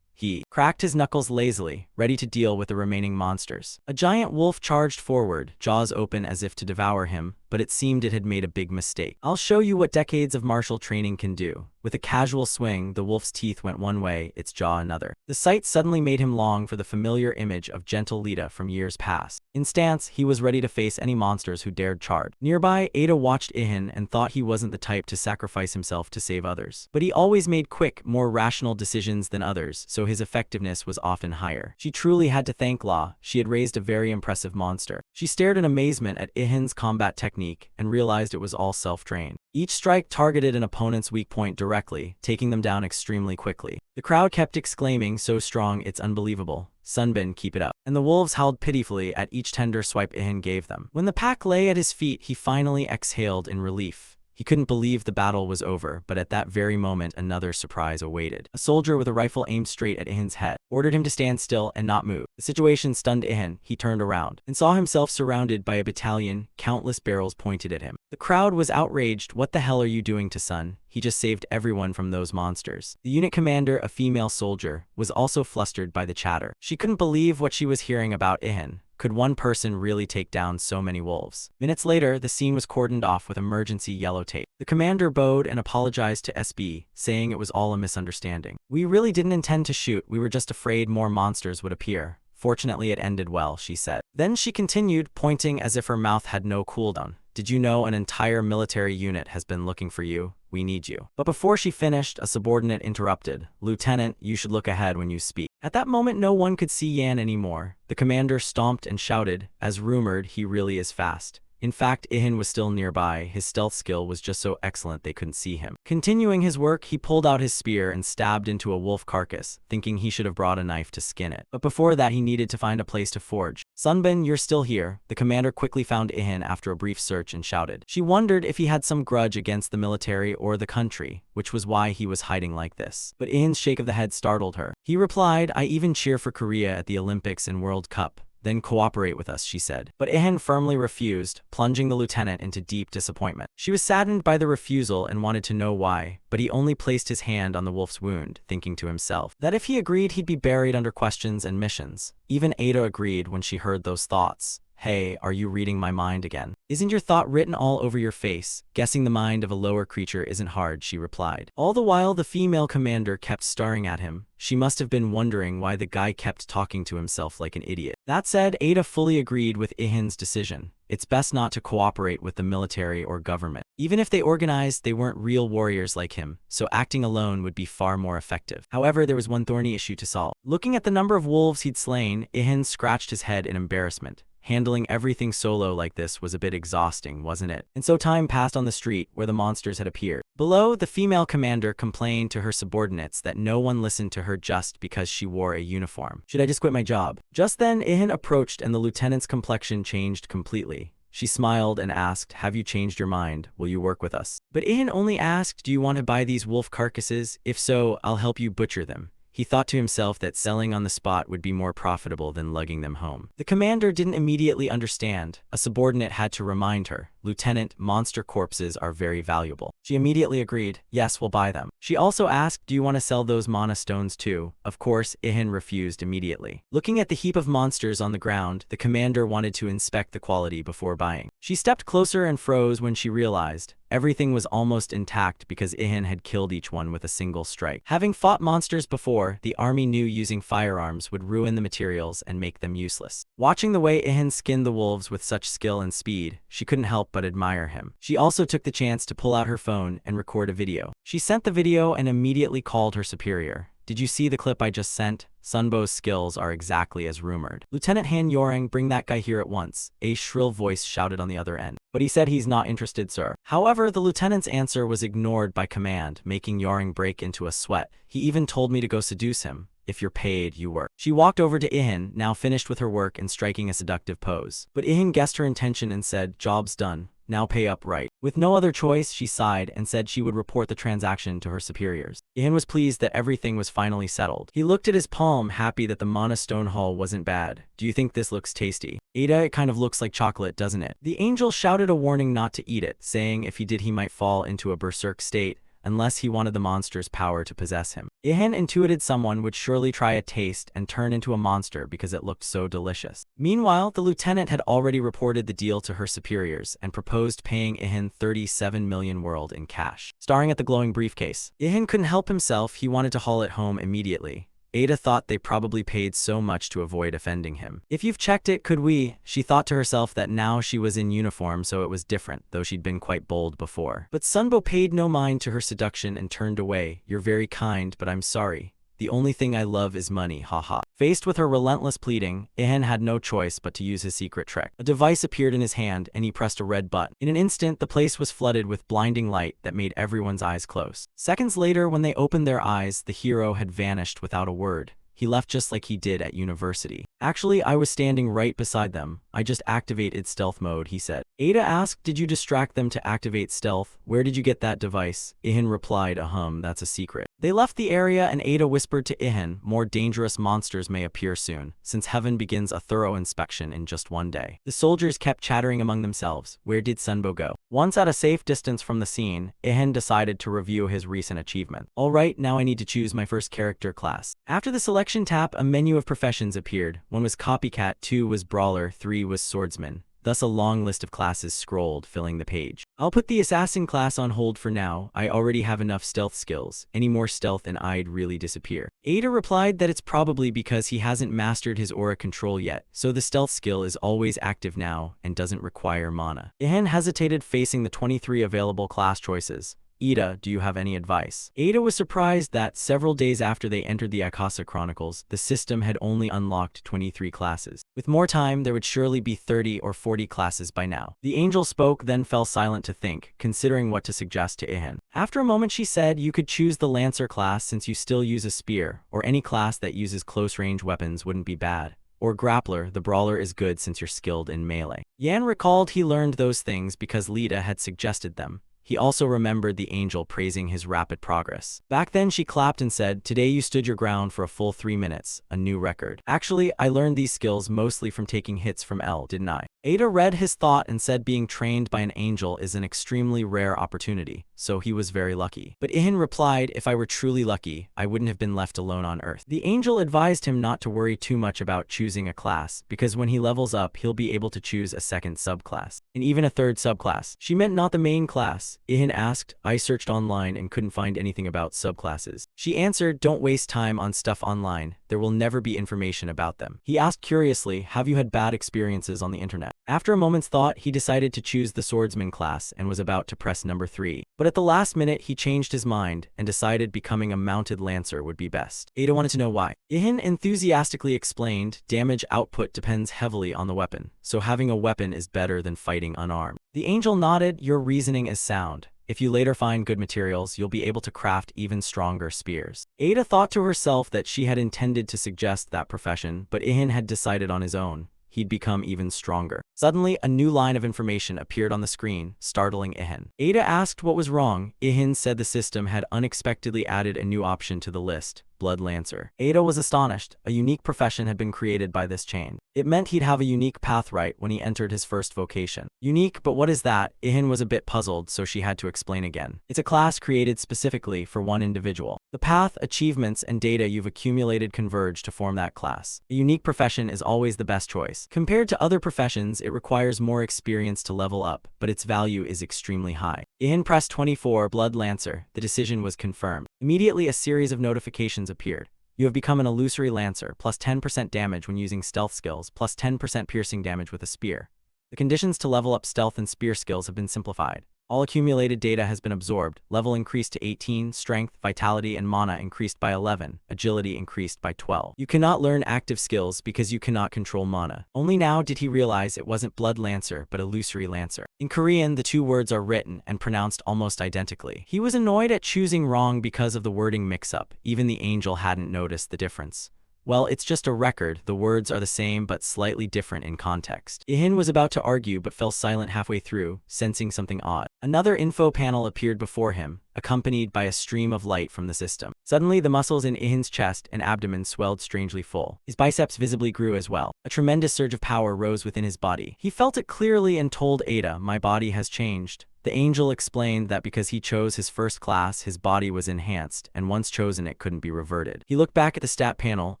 He cracked his knuckles lazily, ready to deal with the remaining monsters. A giant wolf charged forward, jaws open as if to devour him, but it seemed it had made a big mistake. I'll show you what decades of martial training can do. With a casual swing, the wolf's teeth went one way, its jaw another. The sight suddenly made him long for the familiar image of gentle Lita from years past. In stance, he was ready to face any monsters who dared charge. Nearby, Ada watched Ihan and thought he wasn't the type to sacrifice himself to save others. But he always made quick, more rational decisions than others, so his effectiveness was often higher. She truly had to thank Law. She had raised a very impressive monster. She stared in amazement at Ihan's combat technique and realized it was all self-trained. Each strike targeted an opponent's weak point directly, taking them down extremely quickly. The crowd kept exclaiming, so strong it's unbelievable. Sunbin, keep it up. And the wolves howled pitifully at each tender swipe Ihan gave them. When the pack lay at his feet, he finally exhaled in relief. He couldn't believe the battle was over, but at that very moment another surprise awaited. A soldier with a rifle aimed straight at Ihan's head ordered him to stand still and not move. The situation stunned Ihan. He turned around and saw himself surrounded by a battalion, countless barrels pointed at him. The crowd was outraged. What the hell are you doing to Sun? He just saved everyone from those monsters. The unit commander, a female soldier, was also flustered by the chatter. She couldn't believe what she was hearing about Ihan. Could one person really take down so many wolves? Minutes later, the scene was cordoned off with emergency yellow tape. The commander bowed and apologized to SB, saying it was all a misunderstanding. We really didn't intend to shoot, we were just afraid more monsters would appear. Fortunately, it ended well, she said. Then she continued, pointing as if her mouth had no cooldown. Did you know an entire military unit has been looking for you? We need you. But before she finished, a subordinate interrupted. Lieutenant, you should look ahead when you speak. At that moment, no one could see Yan anymore. The commander stomped and shouted. As rumored, he really is fast. In fact, Ihan was still nearby. His stealth skill was just so excellent they couldn't see him. Continuing his work, he pulled out his spear and stabbed into a wolf carcass, thinking he should have brought a knife to skin it. But before that, he needed to find a place to forge. Sunbin, you're still here. The commander quickly found Ihan after a brief search and shouted. She wondered if he had some grudge against the military or the country, which was why he was hiding like this. But Ihan's shake of the head startled her. He replied, I even cheer for Korea at the Olympics and World Cup. Then cooperate with us, she said. But Ihan firmly refused, plunging the lieutenant into deep disappointment. She was saddened by the refusal and wanted to know why, but he only placed his hand on the wolf's wound, thinking to himself that if he agreed, he'd be buried under questions and missions. Even Ada agreed when she heard those thoughts. Hey, are you reading my mind again? Isn't your thought written all over your face? Guessing the mind of a lower creature isn't hard, she replied. All the while, the female commander kept staring at him. She must have been wondering why the guy kept talking to himself like an idiot. That said, Ada fully agreed with Ihan's decision. It's best not to cooperate with the military or government. Even if they organized, they weren't real warriors like him, so acting alone would be far more effective. However, there was one thorny issue to solve. Looking at the number of wolves he'd slain, Ihan scratched his head in embarrassment. Handling everything solo like this was a bit exhausting, wasn't it? And so time passed on the street where the monsters had appeared. Below, the female commander complained to her subordinates that no one listened to her just because she wore a uniform. Should I just quit my job? Just then, Ihan approached and the lieutenant's complexion changed completely. She smiled and asked, have you changed your mind? Will you work with us? But Ihan only asked, do you want to buy these wolf carcasses? If so, I'll help you butcher them. He thought to himself that selling on the spot would be more profitable than lugging them home. The commander didn't immediately understand. A subordinate had to remind her, Lieutenant, monster corpses are very valuable. She immediately agreed, yes, we'll buy them. She also asked, do you want to sell those mana stones too? Of course, Ihan refused immediately. Looking at the heap of monsters on the ground, the commander wanted to inspect the quality before buying. She stepped closer and froze when she realized everything was almost intact because Ihan had killed each one with a single strike. Having fought monsters before, the army knew using firearms would ruin the materials and make them useless. Watching the way Ihan skinned the wolves with such skill and speed, she couldn't help but admire him. She also took the chance to pull out her phone and record a video. She sent the video and immediately called her superior. Did you see the clip I just sent? Sunbo's skills are exactly as rumored. Lieutenant Han Yorang, bring that guy here at once, a shrill voice shouted on the other end. But he said he's not interested, sir. However, the lieutenant's answer was ignored by command, making Yorang break into a sweat. He even told me to go seduce him. If you're paid, you work. She walked over to Ihan, now finished with her work and striking a seductive pose. But Ihan guessed her intention and said, job's done. Now pay up right. With no other choice, she sighed and said she would report the transaction to her superiors. Ihan was pleased that everything was finally settled. He looked at his palm, happy that the Mana Stone Hall wasn't bad. Do you think this looks tasty? Ada, it kind of looks like chocolate, doesn't it? The angel shouted a warning not to eat it, saying if he did he might fall into a berserk state, unless he wanted the monster's power to possess him. Ihan intuited someone would surely try a taste and turn into a monster because it looked so delicious. Meanwhile, the lieutenant had already reported the deal to her superiors and proposed paying Ihan 37 million world in cash. Staring at the glowing briefcase, Ihan couldn't help himself, he wanted to haul it home immediately. Ada thought they probably paid so much to avoid offending him. If you've checked it, could we? She thought to herself that now she was in uniform, so it was different, though she'd been quite bold before. But Sunbo paid no mind to her seduction and turned away. You're very kind, but I'm sorry. The only thing I love is money, haha. Faced with her relentless pleading, Ihan had no choice but to use his secret trick. A device appeared in his hand, and he pressed a red button. In an instant, the place was flooded with blinding light that made everyone's eyes close. Seconds later, when they opened their eyes, the hero had vanished without a word. He left just like he did at university. Actually, I was standing right beside them. I just activated stealth mode, he said. Ada asked, did you distract them to activate stealth? Where did you get that device? Ihan replied, that's a secret. They left the area and Ada whispered to Ihan, more dangerous monsters may appear soon, since heaven begins a thorough inspection in just one day. The soldiers kept chattering among themselves. Where did Sunbo go? Once at a safe distance from the scene, Ihan decided to review his recent achievement. Alright, now I need to choose my first character class. After the selection tab, a menu of professions appeared. 1 was copycat, 2 was brawler, 3 was swordsman. Thus a long list of classes scrolled, filling the page. I'll put the assassin class on hold for now. I already have enough stealth skills. Any more stealth and I'd really disappear. Ada replied that it's probably because he hasn't mastered his aura control yet, so the stealth skill is always active now and doesn't require mana. Ihan hesitated facing the 23 available class choices. Ada, do you have any advice? Ada was surprised that, several days after they entered the Akasa Chronicles, the system had only unlocked 23 classes. With more time, there would surely be 30 or 40 classes by now. The angel spoke, then fell silent to think, considering what to suggest to Ihan. After a moment she said, you could choose the Lancer class since you still use a spear, or any class that uses close-range weapons wouldn't be bad. Or grappler, the brawler is good since you're skilled in melee. Yan recalled he learned those things because Lita had suggested them. He also remembered the angel praising his rapid progress. Back then she clapped and said, today you stood your ground for a full 3 minutes, a new record. Actually, I learned these skills mostly from taking hits from L, didn't I? Ada read his thought and said being trained by an angel is an extremely rare opportunity, so he was very lucky. But Ihan replied, if I were truly lucky, I wouldn't have been left alone on Earth. The angel advised him not to worry too much about choosing a class, because when he levels up, he'll be able to choose a second subclass, and even a third subclass. She meant not the main class. Ihan asked, I searched online and couldn't find anything about subclasses. She answered, don't waste time on stuff online. There will never be information about them. He asked curiously, have you had bad experiences on the internet? After a moment's thought, he decided to choose the swordsman class and was about to press number 3. But at the last minute, he changed his mind and decided becoming a mounted lancer would be best. Ada wanted to know why. Ihan enthusiastically explained, damage output depends heavily on the weapon, so having a weapon is better than fighting unarmed. The angel nodded, your reasoning is sound. If you later find good materials, you'll be able to craft even stronger spears. Ada thought to herself that she had intended to suggest that profession, but Ihan had decided on his own. He'd become even stronger. Suddenly, a new line of information appeared on the screen, startling Ihan. Ada asked what was wrong. Ihan said the system had unexpectedly added a new option to the list, Blood Lancer. Ada was astonished. A unique profession had been created by this change. It meant he'd have a unique path right when he entered his first vocation. Unique, but what is that? Ihan was a bit puzzled, so she had to explain again. It's a class created specifically for one individual. The path, achievements, and data you've accumulated converge to form that class. A unique profession is always the best choice. Compared to other professions, it requires more experience to level up, but its value is extremely high. Ihan pressed 24, Blood Lancer. The decision was confirmed. Immediately, a series of notifications appeared. You have become an illusory lancer, plus 10% damage when using stealth skills, plus 10% piercing damage with a spear. The conditions to level up stealth and spear skills have been simplified. All accumulated data has been absorbed. Level increased to 18, strength, vitality, and mana increased by 11, agility increased by 12. You cannot learn active skills because you cannot control mana. Only now did he realize it wasn't Blood Lancer but Illusory Lancer. In Korean, the two words are written and pronounced almost identically. He was annoyed at choosing wrong because of the wording mix-up. Even the angel hadn't noticed the difference. Well, it's just a record. The words are the same but slightly different in context. Ihin was about to argue but fell silent halfway through, sensing something odd. Another info panel appeared before him, accompanied by a stream of light from the system. Suddenly, the muscles in Ihin's chest and abdomen swelled strangely full. His biceps visibly grew as well. A tremendous surge of power rose within his body. He felt it clearly and told Ada, "My body has changed." The angel explained that because he chose his first class, his body was enhanced, and once chosen it couldn't be reverted. He looked back at the stat panel,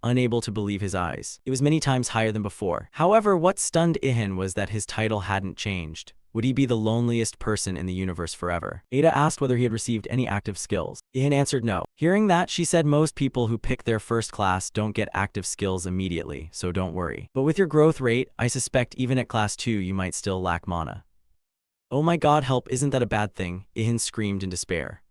unable to believe his eyes. It was many times higher than before. However, what stunned Ihin was that his title hadn't changed. Would he be the loneliest person in the universe forever? Ada asked whether he had received any active skills. Ihin answered no. Hearing that, she said most people who pick their first class don't get active skills immediately, so don't worry. But with your growth rate, I suspect even at class 2 you might still lack mana. Oh my god, help, isn't that a bad thing? Ihin screamed in despair.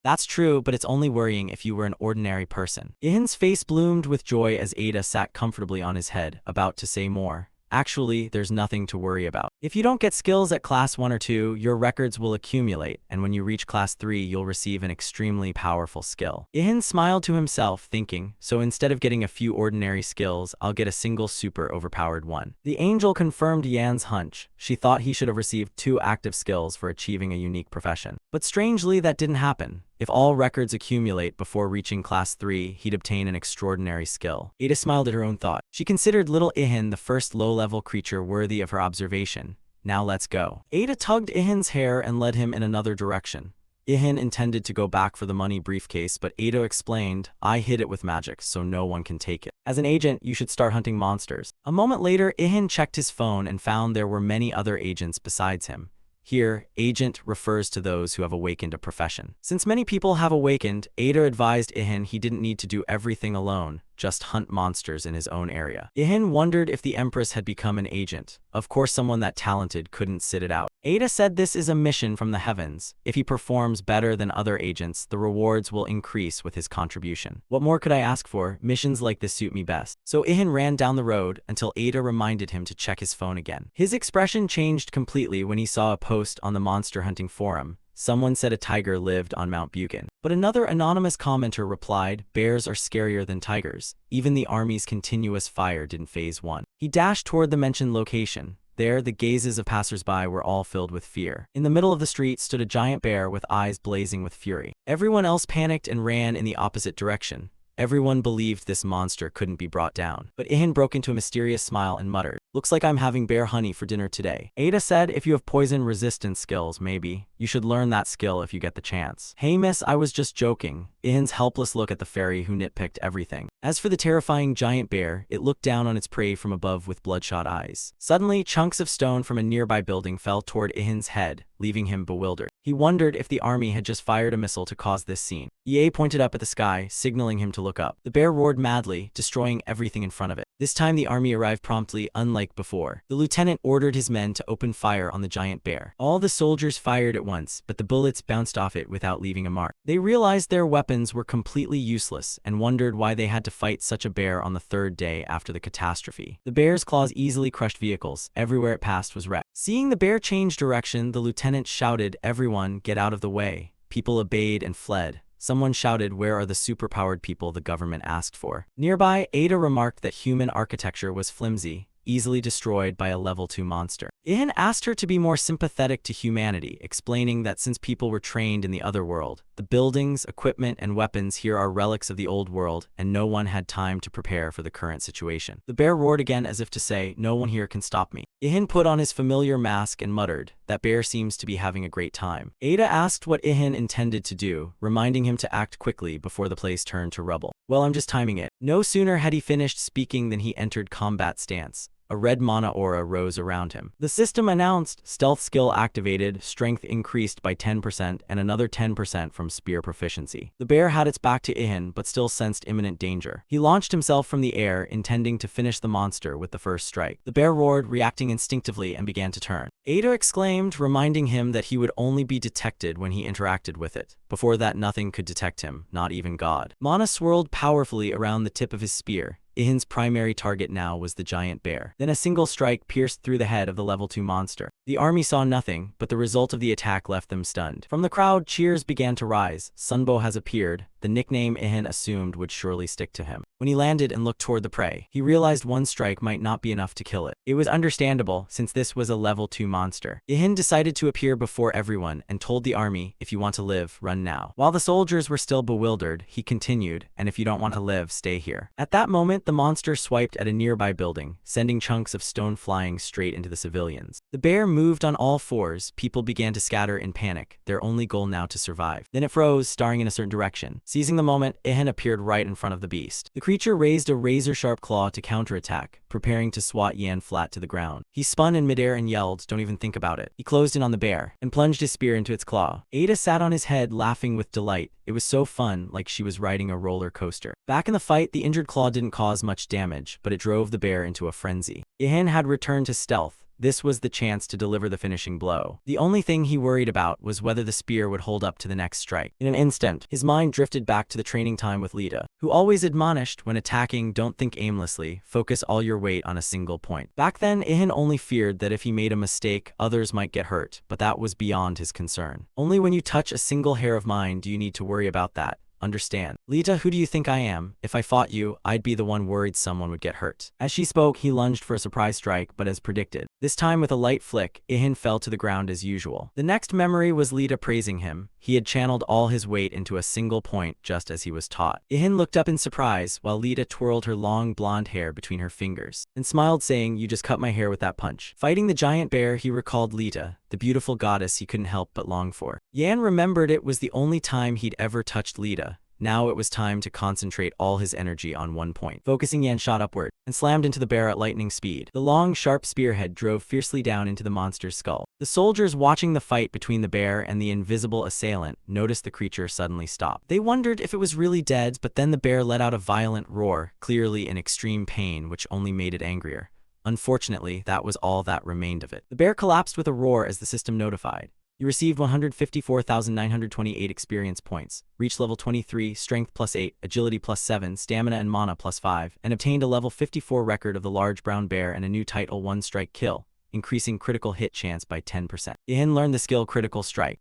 That's true, but it's only worrying if you were an ordinary person. Ihin's face bloomed with joy as Ada sat comfortably on his head, about to say more. Actually, there's nothing to worry about. If you don't get skills at class 1 or 2, your records will accumulate, and when you reach class 3, you'll receive an extremely powerful skill. Ihin smiled to himself, thinking, so instead of getting a few ordinary skills, I'll get a single super overpowered one. The angel confirmed Yan's hunch. She thought he should have received 2 active skills for achieving a unique profession. But strangely, that didn't happen. If all records accumulate before reaching class 3, he'd obtain an extraordinary skill. Ada smiled at her own thought. She considered little Ihin the first low-level creature worthy of her observation. Now let's go. Ada tugged Ihin's hair and led him in another direction. Ihin intended to go back for the money briefcase, but Ada explained, I hid it with magic, so no one can take it. As an agent, you should start hunting monsters. A moment later, Ihin checked his phone and found there were many other agents besides him. Here, agent refers to those who have awakened a profession. Since many people have awakened, Ada advised Ihin he didn't need to do everything alone, just hunt monsters in his own area. Ihin wondered if the Empress had become an agent. Of course, someone that talented couldn't sit it out. Ada said this is a mission from the heavens. If he performs better than other agents, the rewards will increase with his contribution. What more could I ask for? Missions like this suit me best. So Ihin ran down the road until Ada reminded him to check his phone again. His expression changed completely when he saw a post on the monster hunting forum. Someone said a tiger lived on Mount Buchan. But another anonymous commenter replied, bears are scarier than tigers. Even the army's continuous fire didn't faze one. He dashed toward the mentioned location. There, the gazes of passersby were all filled with fear. In the middle of the street stood a giant bear with eyes blazing with fury. Everyone else panicked and ran in the opposite direction. Everyone believed this monster couldn't be brought down. But Ihin broke into a mysterious smile and muttered, looks like I'm having bear honey for dinner today. Ada said if you have poison resistance skills, maybe. You should learn that skill if you get the chance. Hey miss, I was just joking. Ihin's helpless look at the fairy who nitpicked everything. As for the terrifying giant bear, it looked down on its prey from above with bloodshot eyes. Suddenly, chunks of stone from a nearby building fell toward Ihin's head, leaving him bewildered. He wondered if the army had just fired a missile to cause this scene. Ye pointed up at the sky, signaling him to look up. The bear roared madly, destroying everything in front of it. This time the army arrived promptly, unlike before. The lieutenant ordered his men to open fire on the giant bear. All the soldiers fired at once, but the bullets bounced off it without leaving a mark. They realized their weapons were completely useless and wondered why they had to fight such a bear on the 3rd day after the catastrophe. The bear's claws easily crushed vehicles. Everywhere it passed was wrecked. Seeing the bear change direction, the lieutenant shouted, everyone, get out of the way. People obeyed and fled. Someone shouted, where are the superpowered people the government asked for? Nearby, Ada remarked that human architecture was flimsy, easily destroyed by a level 2 monster. Ihin asked her to be more sympathetic to humanity, explaining that since people were trained in the other world, the buildings, equipment, and weapons here are relics of the old world, and no one had time to prepare for the current situation. The bear roared again as if to say, no one here can stop me. Ihin put on his familiar mask and muttered, that bear seems to be having a great time. Ada asked what Ihin intended to do, reminding him to act quickly before the place turned to rubble. Well, I'm just timing it. No sooner had he finished speaking than he entered combat stance. a red mana aura rose around him. The system announced, stealth skill activated, strength increased by 10% and another 10% from spear proficiency. The bear had its back to Ihan but still sensed imminent danger. He launched himself from the air, intending to finish the monster with the first strike. The bear roared, reacting instinctively, and began to turn. Ada exclaimed, reminding him that he would only be detected when he interacted with it. Before that, nothing could detect him, not even God. Mana swirled powerfully around the tip of his spear. Ihin's primary target now was the giant bear. Then a single strike pierced through the head of the level 2 monster. The army saw nothing, but the result of the attack left them stunned. From the crowd, cheers began to rise. Sunbo has appeared, the nickname Ihan assumed would surely stick to him. When he landed and looked toward the prey, he realized one strike might not be enough to kill it. It was understandable, since this was a level 2 monster. Ihan decided to appear before everyone and told the army, if you want to live, run now. While the soldiers were still bewildered, he continued, and if you don't want to live, stay here. At that moment, the monster swiped at a nearby building, sending chunks of stone flying straight into the civilians. The bear moved on all fours. People began to scatter in panic, their only goal now to survive. Then it froze, staring in a certain direction. Seizing the moment, Ihan appeared right in front of the beast. The creature raised a razor-sharp claw to counterattack, preparing to swat Yan flat to the ground. He spun in midair and yelled, "Don't even think about it." He closed in on the bear and plunged his spear into its claw. Ada sat on his head, laughing with delight. It was so fun, like she was riding a roller coaster. Back in the fight, the injured claw didn't cause much damage, but it drove the bear into a frenzy. Ihan had returned to stealth. This was the chance to deliver the finishing blow. The only thing he worried about was whether the spear would hold up to the next strike. In an instant, his mind drifted back to the training time with Lita, who always admonished, when attacking, don't think aimlessly, focus all your weight on a single point. Back then, Ihan only feared that if he made a mistake, others might get hurt, but that was beyond his concern. Only when you touch a single hair of mine do you need to worry about that. Understand. Lita, who do you think I am? If I fought you, I'd be the one worried someone would get hurt. As she spoke, he lunged for a surprise strike, but as predicted, this time with a light flick, Ihan fell to the ground as usual. The next memory was Lita praising him. He had channeled all his weight into a single point, just as he was taught. Ihan looked up in surprise, while Lita twirled her long blonde hair between her fingers, and smiled, saying, "You just cut my hair with that punch." Fighting the giant bear, he recalled Lita, the beautiful goddess he couldn't help but long for. Yan remembered it was the only time he'd ever touched Lita. Now it was time to concentrate all his energy on one point. Focusing, Yan shot upward and slammed into the bear at lightning speed. The long, sharp spearhead drove fiercely down into the monster's skull. The soldiers watching the fight between the bear and the invisible assailant noticed the creature suddenly stop. They wondered if it was really dead, but then the bear let out a violent roar, clearly in extreme pain, which only made it angrier. Unfortunately, that was all that remained of it. The bear collapsed with a roar as the system notified. You received 154,928 experience points, reached level 23, strength +8, agility +7, stamina and mana +5, and obtained a level 54 record of the large brown bear and a new title, one strike kill, increasing critical hit chance by 10%. Ihan learned the skill Critical Strike.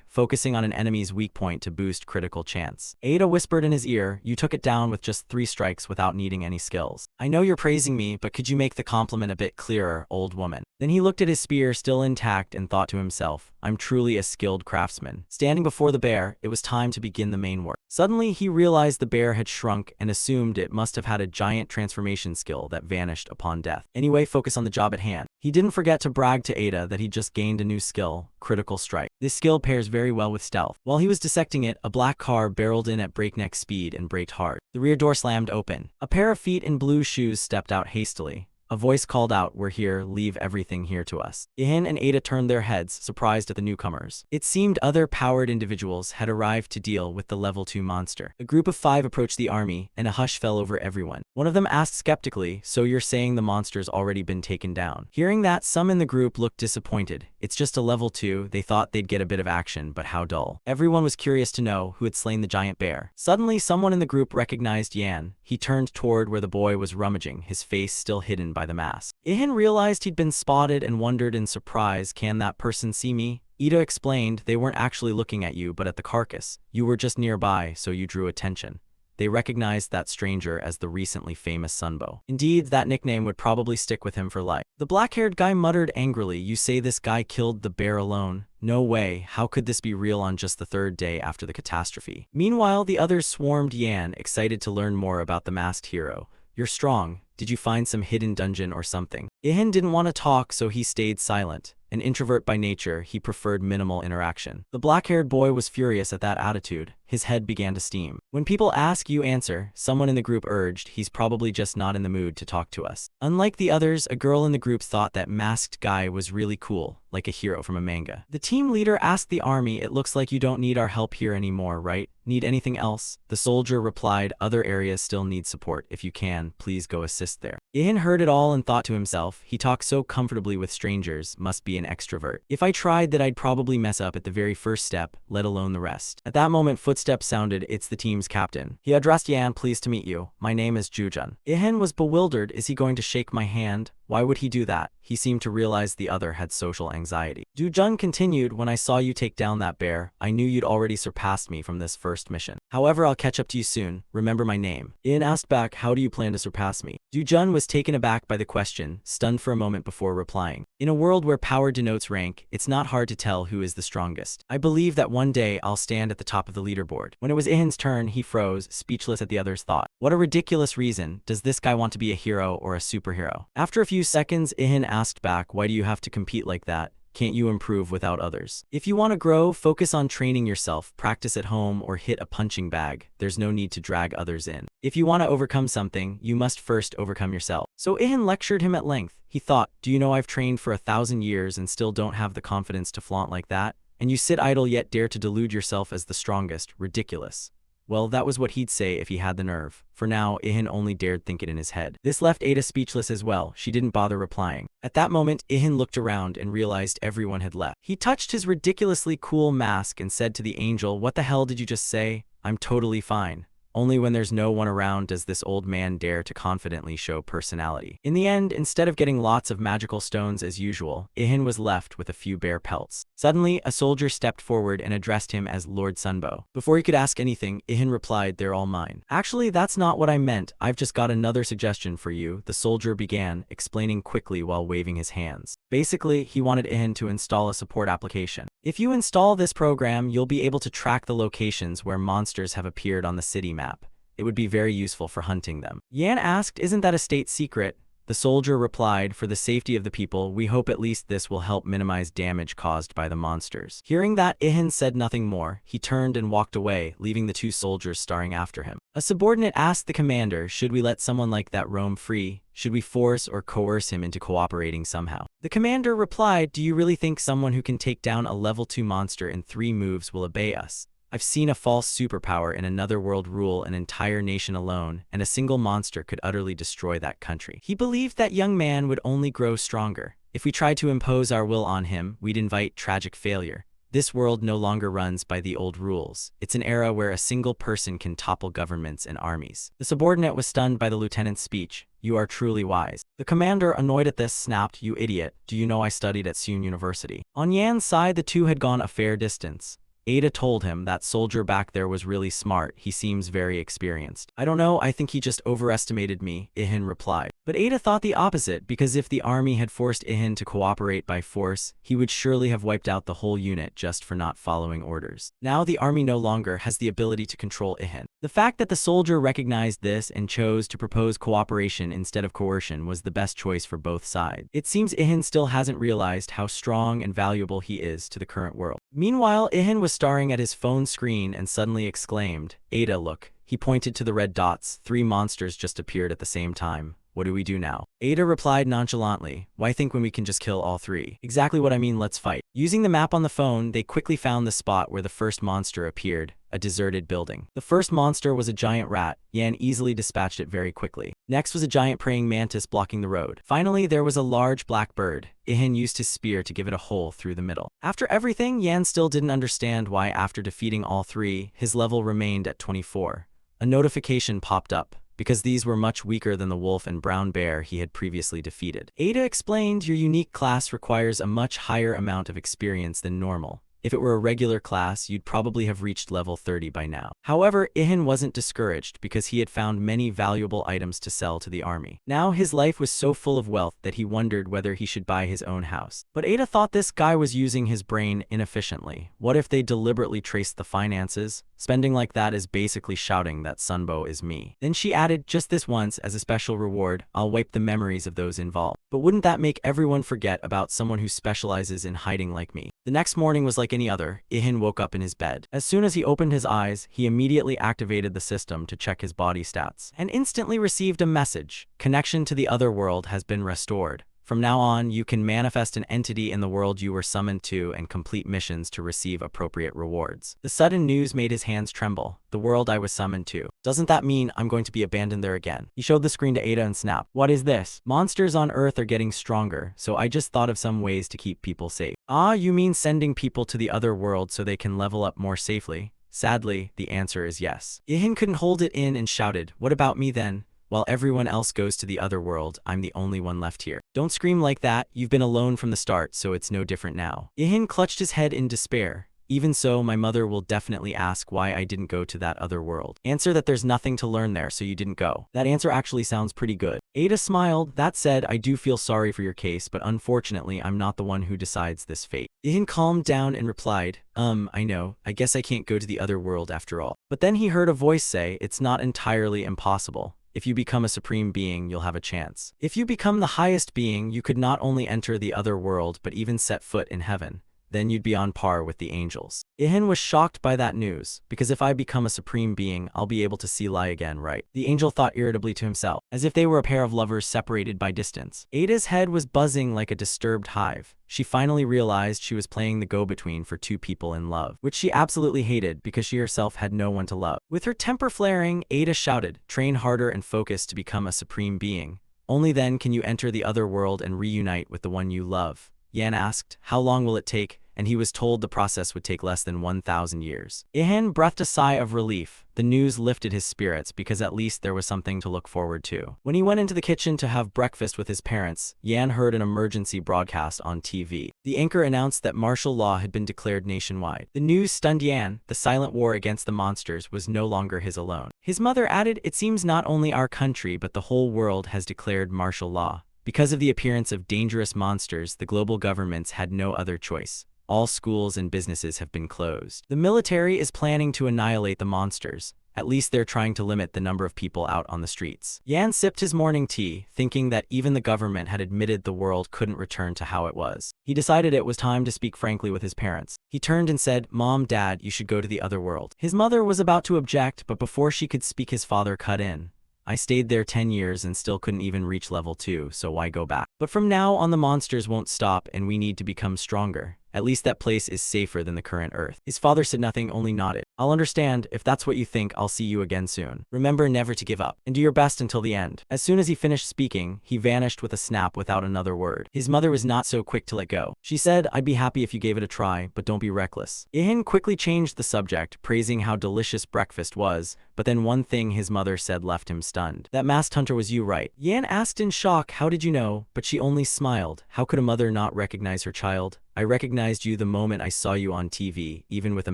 Focusing on an enemy's weak point to boost critical chance. Ada whispered in his ear, "You took it down with just 3 strikes without needing any skills. I know you're praising me, but could you make the compliment a bit clearer, old woman?" Then he looked at his spear still intact and thought to himself, "I'm truly a skilled craftsman." Standing before the bear, it was time to begin the main work. Suddenly, he realized the bear had shrunk and assumed it must have had a giant transformation skill that vanished upon death. Anyway, focus on the job at hand. He didn't forget to brag to Ada that he'd just gained a new skill, Critical Strike. This skill pairs very well with stealth. While he was dissecting it, a black car barreled in at breakneck speed and braked hard. The rear door slammed open. A pair of feet in blue shoes stepped out hastily. A voice called out, "We're here, leave everything here to us." Ihan and Ada turned their heads, surprised at the newcomers. It seemed other powered individuals had arrived to deal with the level 2 monster. A group of 5 approached the army, and a hush fell over everyone. One of them asked skeptically, "So you're saying the monster's already been taken down?" Hearing that, some in the group looked disappointed. It's just a level 2, they thought they'd get a bit of action, but how dull. Everyone was curious to know who had slain the giant bear. Suddenly, someone in the group recognized Yan. He turned toward where the boy was rummaging, his face still hidden by the mask. Ihan realized he'd been spotted and wondered in surprise, "Can that person see me?" Ida explained, "They weren't actually looking at you, but at the carcass. You were just nearby, so you drew attention." They recognized that stranger as the recently famous Sunbo. Indeed, that nickname would probably stick with him for life. The black-haired guy muttered angrily, "You say this guy killed the bear alone? No way, how could this be real on just the 3rd day after the catastrophe?" Meanwhile, the others swarmed Yan, excited to learn more about the masked hero. "You're strong. Did you find some hidden dungeon or something?" Ihan didn't want to talk, so he stayed silent. An introvert by nature, he preferred minimal interaction. The black-haired boy was furious at that attitude. his head began to steam. When people ask, you answer, someone in the group urged. He's probably just not in the mood to talk to us. Unlike the others, a girl in the group thought that masked guy was really cool, like a hero from a manga. The team leader asked the army, it looks like you don't need our help here anymore, right? Need anything else? The soldier replied, other areas still need support. If you can, please go assist there. Ihan heard it all and thought to himself, he talks so comfortably with strangers, must be an extrovert. If I tried that, I'd probably mess up at the very first step, let alone the rest. At that moment, footsteps sounded. It's the team's captain. He addressed Yan, pleased to meet you. My name is Jujun. Ihan was bewildered. Is he going to shake my hand? Why would he do that? He seemed to realize the other had social anxiety. Jujun continued, when I saw you take down that bear, I knew you'd already surpassed me from this first mission. However, I'll catch up to you soon. Remember my name. Ihan asked back, how do you plan to surpass me? Jujun was taken aback by the question, stunned for a moment before replying. In a world where power denotes rank, it's not hard to tell who is the strongest. I believe that one day I'll stand at the top of the leaderboard. When it was Ihan's turn, he froze, speechless at the other's thought. What a ridiculous reason. Does this guy want to be a hero or a superhero? After a few seconds, Ihan asked back, why do you have to compete like that? Can't you improve without others? If you want to grow, focus on training yourself, practice at home, or hit a punching bag. There's no need to drag others in. If you want to overcome something, you must first overcome yourself. So Ihan lectured him at length. He thought, do you know I've trained for 1,000 years and still don't have the confidence to flaunt like that? And you sit idle yet dare to delude yourself as the strongest. Ridiculous. Well, that was what he'd say if he had the nerve. For now, Ihan only dared think it in his head. This left Ada speechless as well. She didn't bother replying. At that moment, Ihan looked around and realized everyone had left. He touched his ridiculously cool mask and said to the angel, what the hell did you just say? I'm totally fine. Only when there's no one around does this old man dare to confidently show personality. In the end, instead of getting lots of magical stones as usual, Ihan was left with a few bare pelts. Suddenly, a soldier stepped forward and addressed him as Lord Sunbo. Before he could ask anything, Ihan replied, they're all mine. Actually, that's not what I meant. I've just got another suggestion for you, the soldier began, explaining quickly while waving his hands. Basically, he wanted Ihan to install a support application. If you install this program, you'll be able to track the locations where monsters have appeared on the city map. It would be very useful for hunting them. Yan asked, isn't that a state secret? The soldier replied, for the safety of the people, we hope at least this will help minimize damage caused by the monsters. Hearing that, Ihan said nothing more. He turned and walked away, leaving the two soldiers staring after him. A subordinate asked the commander, should we let someone like that roam free? Should we force or coerce him into cooperating somehow? The commander replied, do you really think someone who can take down a level 2 monster in 3 moves will obey us? I've seen a false superpower in another world rule an entire nation alone, and a single monster could utterly destroy that country. He believed that young man would only grow stronger. If we tried to impose our will on him, we'd invite tragic failure. This world no longer runs by the old rules. It's an era where a single person can topple governments and armies. The subordinate was stunned by the lieutenant's speech. You are truly wise. The commander, annoyed at this, snapped, you idiot. Do you know I studied at Seoul University? On Yan's side, the two had gone a fair distance. Ada told him that soldier back there was really smart. He seems very experienced. I don't know, I think he just overestimated me, Ihan replied. But Ada thought the opposite, because if the army had forced Ihan to cooperate by force, he would surely have wiped out the whole unit just for not following orders. Now the army no longer has the ability to control Ihan. The fact that the soldier recognized this and chose to propose cooperation instead of coercion was the best choice for both sides. It seems Ihan still hasn't realized how strong and valuable he is to the current world. Meanwhile, Ihan was staring at his phone screen and suddenly exclaimed, Ada, look. He pointed to the red dots. 3 monsters just appeared at the same time. What do we do now? Ada replied nonchalantly, why think when we can just kill all 3? Exactly what I mean, let's fight. Using the map on the phone, they quickly found the spot where the first monster appeared, a deserted building. The first monster was a giant rat. Yan easily dispatched it very quickly. Next was a giant praying mantis blocking the road. Finally, there was a large black bird. Ihan used his spear to give it a hole through the middle. After everything, Yan still didn't understand why after defeating all 3, his level remained at 24. A notification popped up, because these were much weaker than the wolf and brown bear he had previously defeated. Ada explained, your unique class requires a much higher amount of experience than normal. If it were a regular class, you'd probably have reached level 30 by now. However, Ihan wasn't discouraged because he had found many valuable items to sell to the army. Now his life was so full of wealth that he wondered whether he should buy his own house. But Ada thought this guy was using his brain inefficiently. What if they deliberately traced the finances? Spending like that is basically shouting that Sunbo is me. Then she added, just this once, as a special reward, I'll wipe the memories of those involved. But wouldn't that make everyone forget about someone who specializes in hiding like me? The next morning was like any other. Ihan woke up in his bed. As soon as he opened his eyes, he immediately activated the system to check his body stats, and instantly received a message. Connection to the other world has been restored. From now on, you can manifest an entity in the world you were summoned to and complete missions to receive appropriate rewards. The sudden news made his hands tremble. The world I was summoned to. Doesn't that mean I'm going to be abandoned there again? He showed the screen to Ada and snapped. What is this? Monsters on Earth are getting stronger, so I just thought of some ways to keep people safe. Ah, you mean sending people to the other world so they can level up more safely? Sadly, the answer is yes. Ihan couldn't hold it in and shouted, what about me then? While everyone else goes to the other world, I'm the only one left here. Don't scream like that, you've been alone from the start, so it's no different now. Ihan clutched his head in despair. Even so, my mother will definitely ask why I didn't go to that other world. Answer that there's nothing to learn there, so you didn't go. That answer actually sounds pretty good. Ada smiled. That said, I do feel sorry for your case, but unfortunately, I'm not the one who decides this fate. Ihan calmed down and replied, I know, I guess I can't go to the other world after all. But then he heard a voice say, it's not entirely impossible. If you become a supreme being, you'll have a chance. If you become the highest being, you could not only enter the other world, but even set foot in heaven. Then you'd be on par with the angels. Ihan was shocked by that news, because if I become a supreme being, I'll be able to see Lai again, right? The angel thought irritably to himself, as if they were a pair of lovers separated by distance. Ada's head was buzzing like a disturbed hive. She finally realized she was playing the go-between for two people in love, which she absolutely hated because she herself had no one to love. With her temper flaring, Ada shouted, train harder and focus to become a supreme being. Only then can you enter the other world and reunite with the one you love. Yan asked, how long will it take? And he was told the process would take less than 1,000 years. Ihan breathed a sigh of relief. The news lifted his spirits because at least there was something to look forward to. When he went into the kitchen to have breakfast with his parents, Yan heard an emergency broadcast on TV. The anchor announced that martial law had been declared nationwide. The news stunned Yan. The silent war against the monsters was no longer his alone. His mother added, it seems not only our country but the whole world has declared martial law. Because of the appearance of dangerous monsters, the global governments had no other choice. All schools and businesses have been closed. The military is planning to annihilate the monsters. At least they're trying to limit the number of people out on the streets. Yan sipped his morning tea, thinking that even the government had admitted the world couldn't return to how it was. He decided it was time to speak frankly with his parents. He turned and said, Mom, Dad, you should go to the other world. His mother was about to object, but before she could speak, his father cut in. I stayed there 10 years and still couldn't even reach level 2, so why go back? But from now on the monsters won't stop and we need to become stronger. At least that place is safer than the current Earth. His father said nothing, only nodded. I'll understand. If that's what you think, I'll see you again soon. Remember never to give up, and do your best until the end. As soon as he finished speaking, he vanished with a snap without another word. His mother was not so quick to let go. She said, I'd be happy if you gave it a try, but don't be reckless. Ihan quickly changed the subject, praising how delicious breakfast was, but then one thing his mother said left him stunned. That masked hunter was you, right? Yan asked in shock, how did you know? But she only smiled. How could a mother not recognize her child? I recognized you the moment I saw you on TV, even with a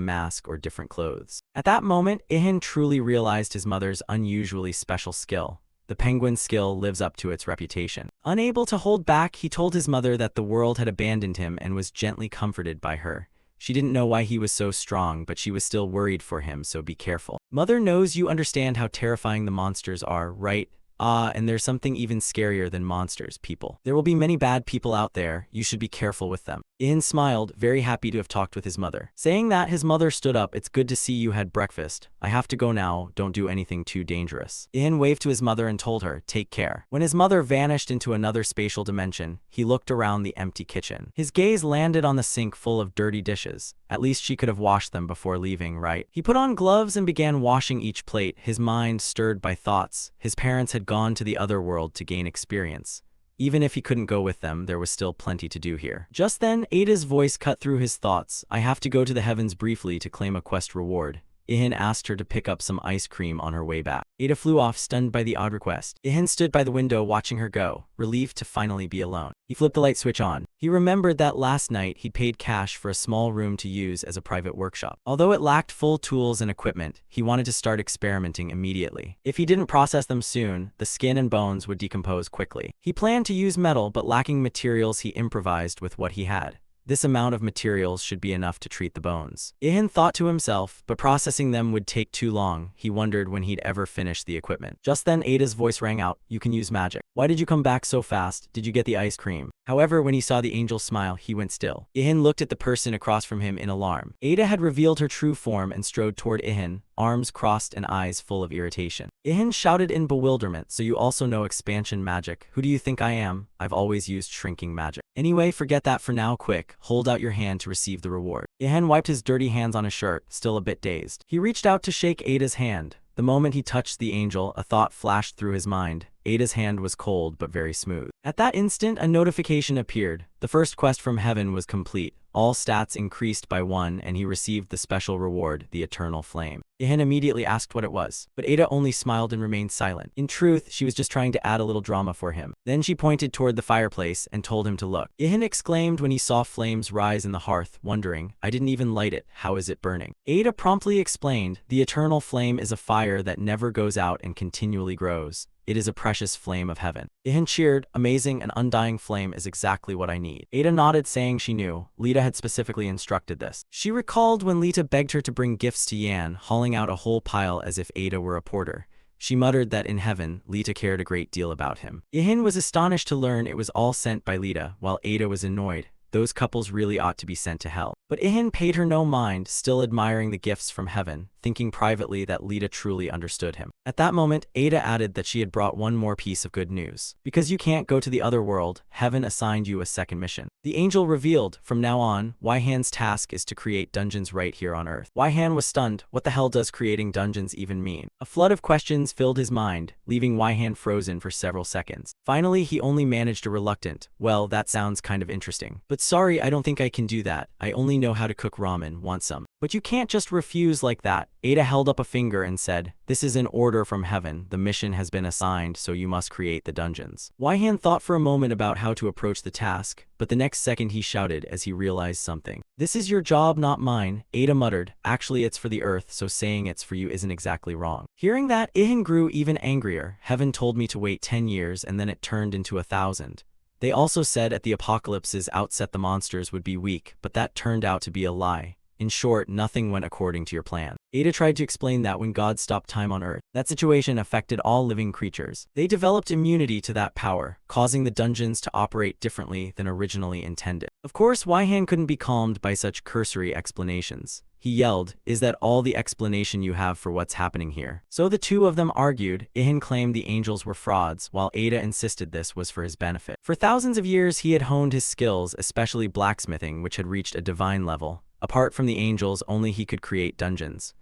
mask or different clothes. At that moment, Ihan truly realized his mother's unusually special skill. The penguin skill lives up to its reputation. Unable to hold back, he told his mother that the world had abandoned him and was gently comforted by her. She didn't know why he was so strong, but she was still worried for him, so be careful. Mother knows you understand how terrifying the monsters are, right? Ah, and there's something even scarier than monsters, people. There will be many bad people out there. You should be careful with them. Ihan smiled, very happy to have talked with his mother. Saying that, his mother stood up. It's good to see you had breakfast. I have to go now. Don't do anything too dangerous. Ihan waved to his mother and told her, take care. When his mother vanished into another spatial dimension, he looked around the empty kitchen. His gaze landed on the sink full of dirty dishes. At least she could have washed them before leaving, right? He put on gloves and began washing each plate, his mind stirred by thoughts. His parents had gone to the other world to gain experience. Even if he couldn't go with them, there was still plenty to do here. Just then, Ada's voice cut through his thoughts. I have to go to the heavens briefly to claim a quest reward. Ihan asked her to pick up some ice cream on her way back. Ada flew off, stunned by the odd request. Ihan stood by the window watching her go, relieved to finally be alone. He flipped the light switch on. He remembered that last night he'd paid cash for a small room to use as a private workshop. Although it lacked full tools and equipment, he wanted to start experimenting immediately. If he didn't process them soon, the skin and bones would decompose quickly. He planned to use metal, but lacking materials, he improvised with what he had. This amount of materials should be enough to treat the bones. Ihan thought to himself, but processing them would take too long. He wondered when he'd ever finish the equipment. Just then Ada's voice rang out, "You can use magic. Why did you come back so fast? Did you get the ice cream?" However, when he saw the angel's smile, he went still. Ihan looked at the person across from him in alarm. Ada had revealed her true form and strode toward Ihan, arms crossed and eyes full of irritation. Ihan shouted in bewilderment, "So you also know expansion magic? Who do you think I am? I've always used shrinking magic." "Anyway, forget that for now. Quick, hold out your hand to receive the reward." Ihan wiped his dirty hands on his shirt, still a bit dazed. He reached out to shake Ada's hand. The moment he touched the angel, a thought flashed through his mind. Ada's hand was cold but very smooth. At that instant, a notification appeared. The first quest from heaven was complete. All stats increased by 1 and he received the special reward, the eternal flame. Ihan immediately asked what it was, but Ada only smiled and remained silent. In truth, she was just trying to add a little drama for him. Then she pointed toward the fireplace and told him to look. Ihan exclaimed when he saw flames rise in the hearth, wondering, "I didn't even light it. How is it burning?" Ada promptly explained, "The eternal flame is a fire that never goes out and continually grows. It is a precious flame of heaven." Ihan cheered, "Amazing, an undying flame is exactly what I need." Ada nodded, saying she knew. Lita had specifically instructed this. She recalled when Lita begged her to bring gifts to Yan, hauling out a whole pile as if Ada were a porter. She muttered that in heaven, Lita cared a great deal about him. Ihan was astonished to learn it was all sent by Lita, while Ada was annoyed. Those couples really ought to be sent to hell. But Ihan paid her no mind, still admiring the gifts from heaven, thinking privately that Lita truly understood him. At that moment, Ada added that she had brought one more piece of good news. Because you can't go to the other world, heaven assigned you a second mission. The angel revealed, from now on, Waihan's task is to create dungeons right here on Earth. Waihan was stunned. What the hell does creating dungeons even mean? A flood of questions filled his mind, leaving Waihan frozen for several seconds. Finally, he only managed a reluctant, "Well, that sounds kind of interesting. But sorry, I don't think I can do that. I only know how to cook ramen. Want some?" "But you can't just refuse like that." Ada held up a finger and said, "This is an order from heaven. The mission has been assigned, so you must create the dungeons." Waihan thought for a moment about how to approach the task, but the next second he shouted as he realized something. "This is your job, not mine," Ada muttered. "Actually, it's for the earth, so saying it's for you isn't exactly wrong." Hearing that, Ihan grew even angrier. "Heaven told me to wait 10 years and then it turned into 1,000. They also said at the apocalypse's outset the monsters would be weak, but that turned out to be a lie. In short, nothing went according to your plan." Ada tried to explain that when God stopped time on Earth, that situation affected all living creatures. They developed immunity to that power, causing the dungeons to operate differently than originally intended. Of course, Waihan couldn't be calmed by such cursory explanations. He yelled, "Is that all the explanation you have for what's happening here?" So the two of them argued. Ihan claimed the angels were frauds, while Ada insisted this was for his benefit. For thousands of years, he had honed his skills, especially blacksmithing, which had reached a divine level. Apart from the angels, only he could create dungeons.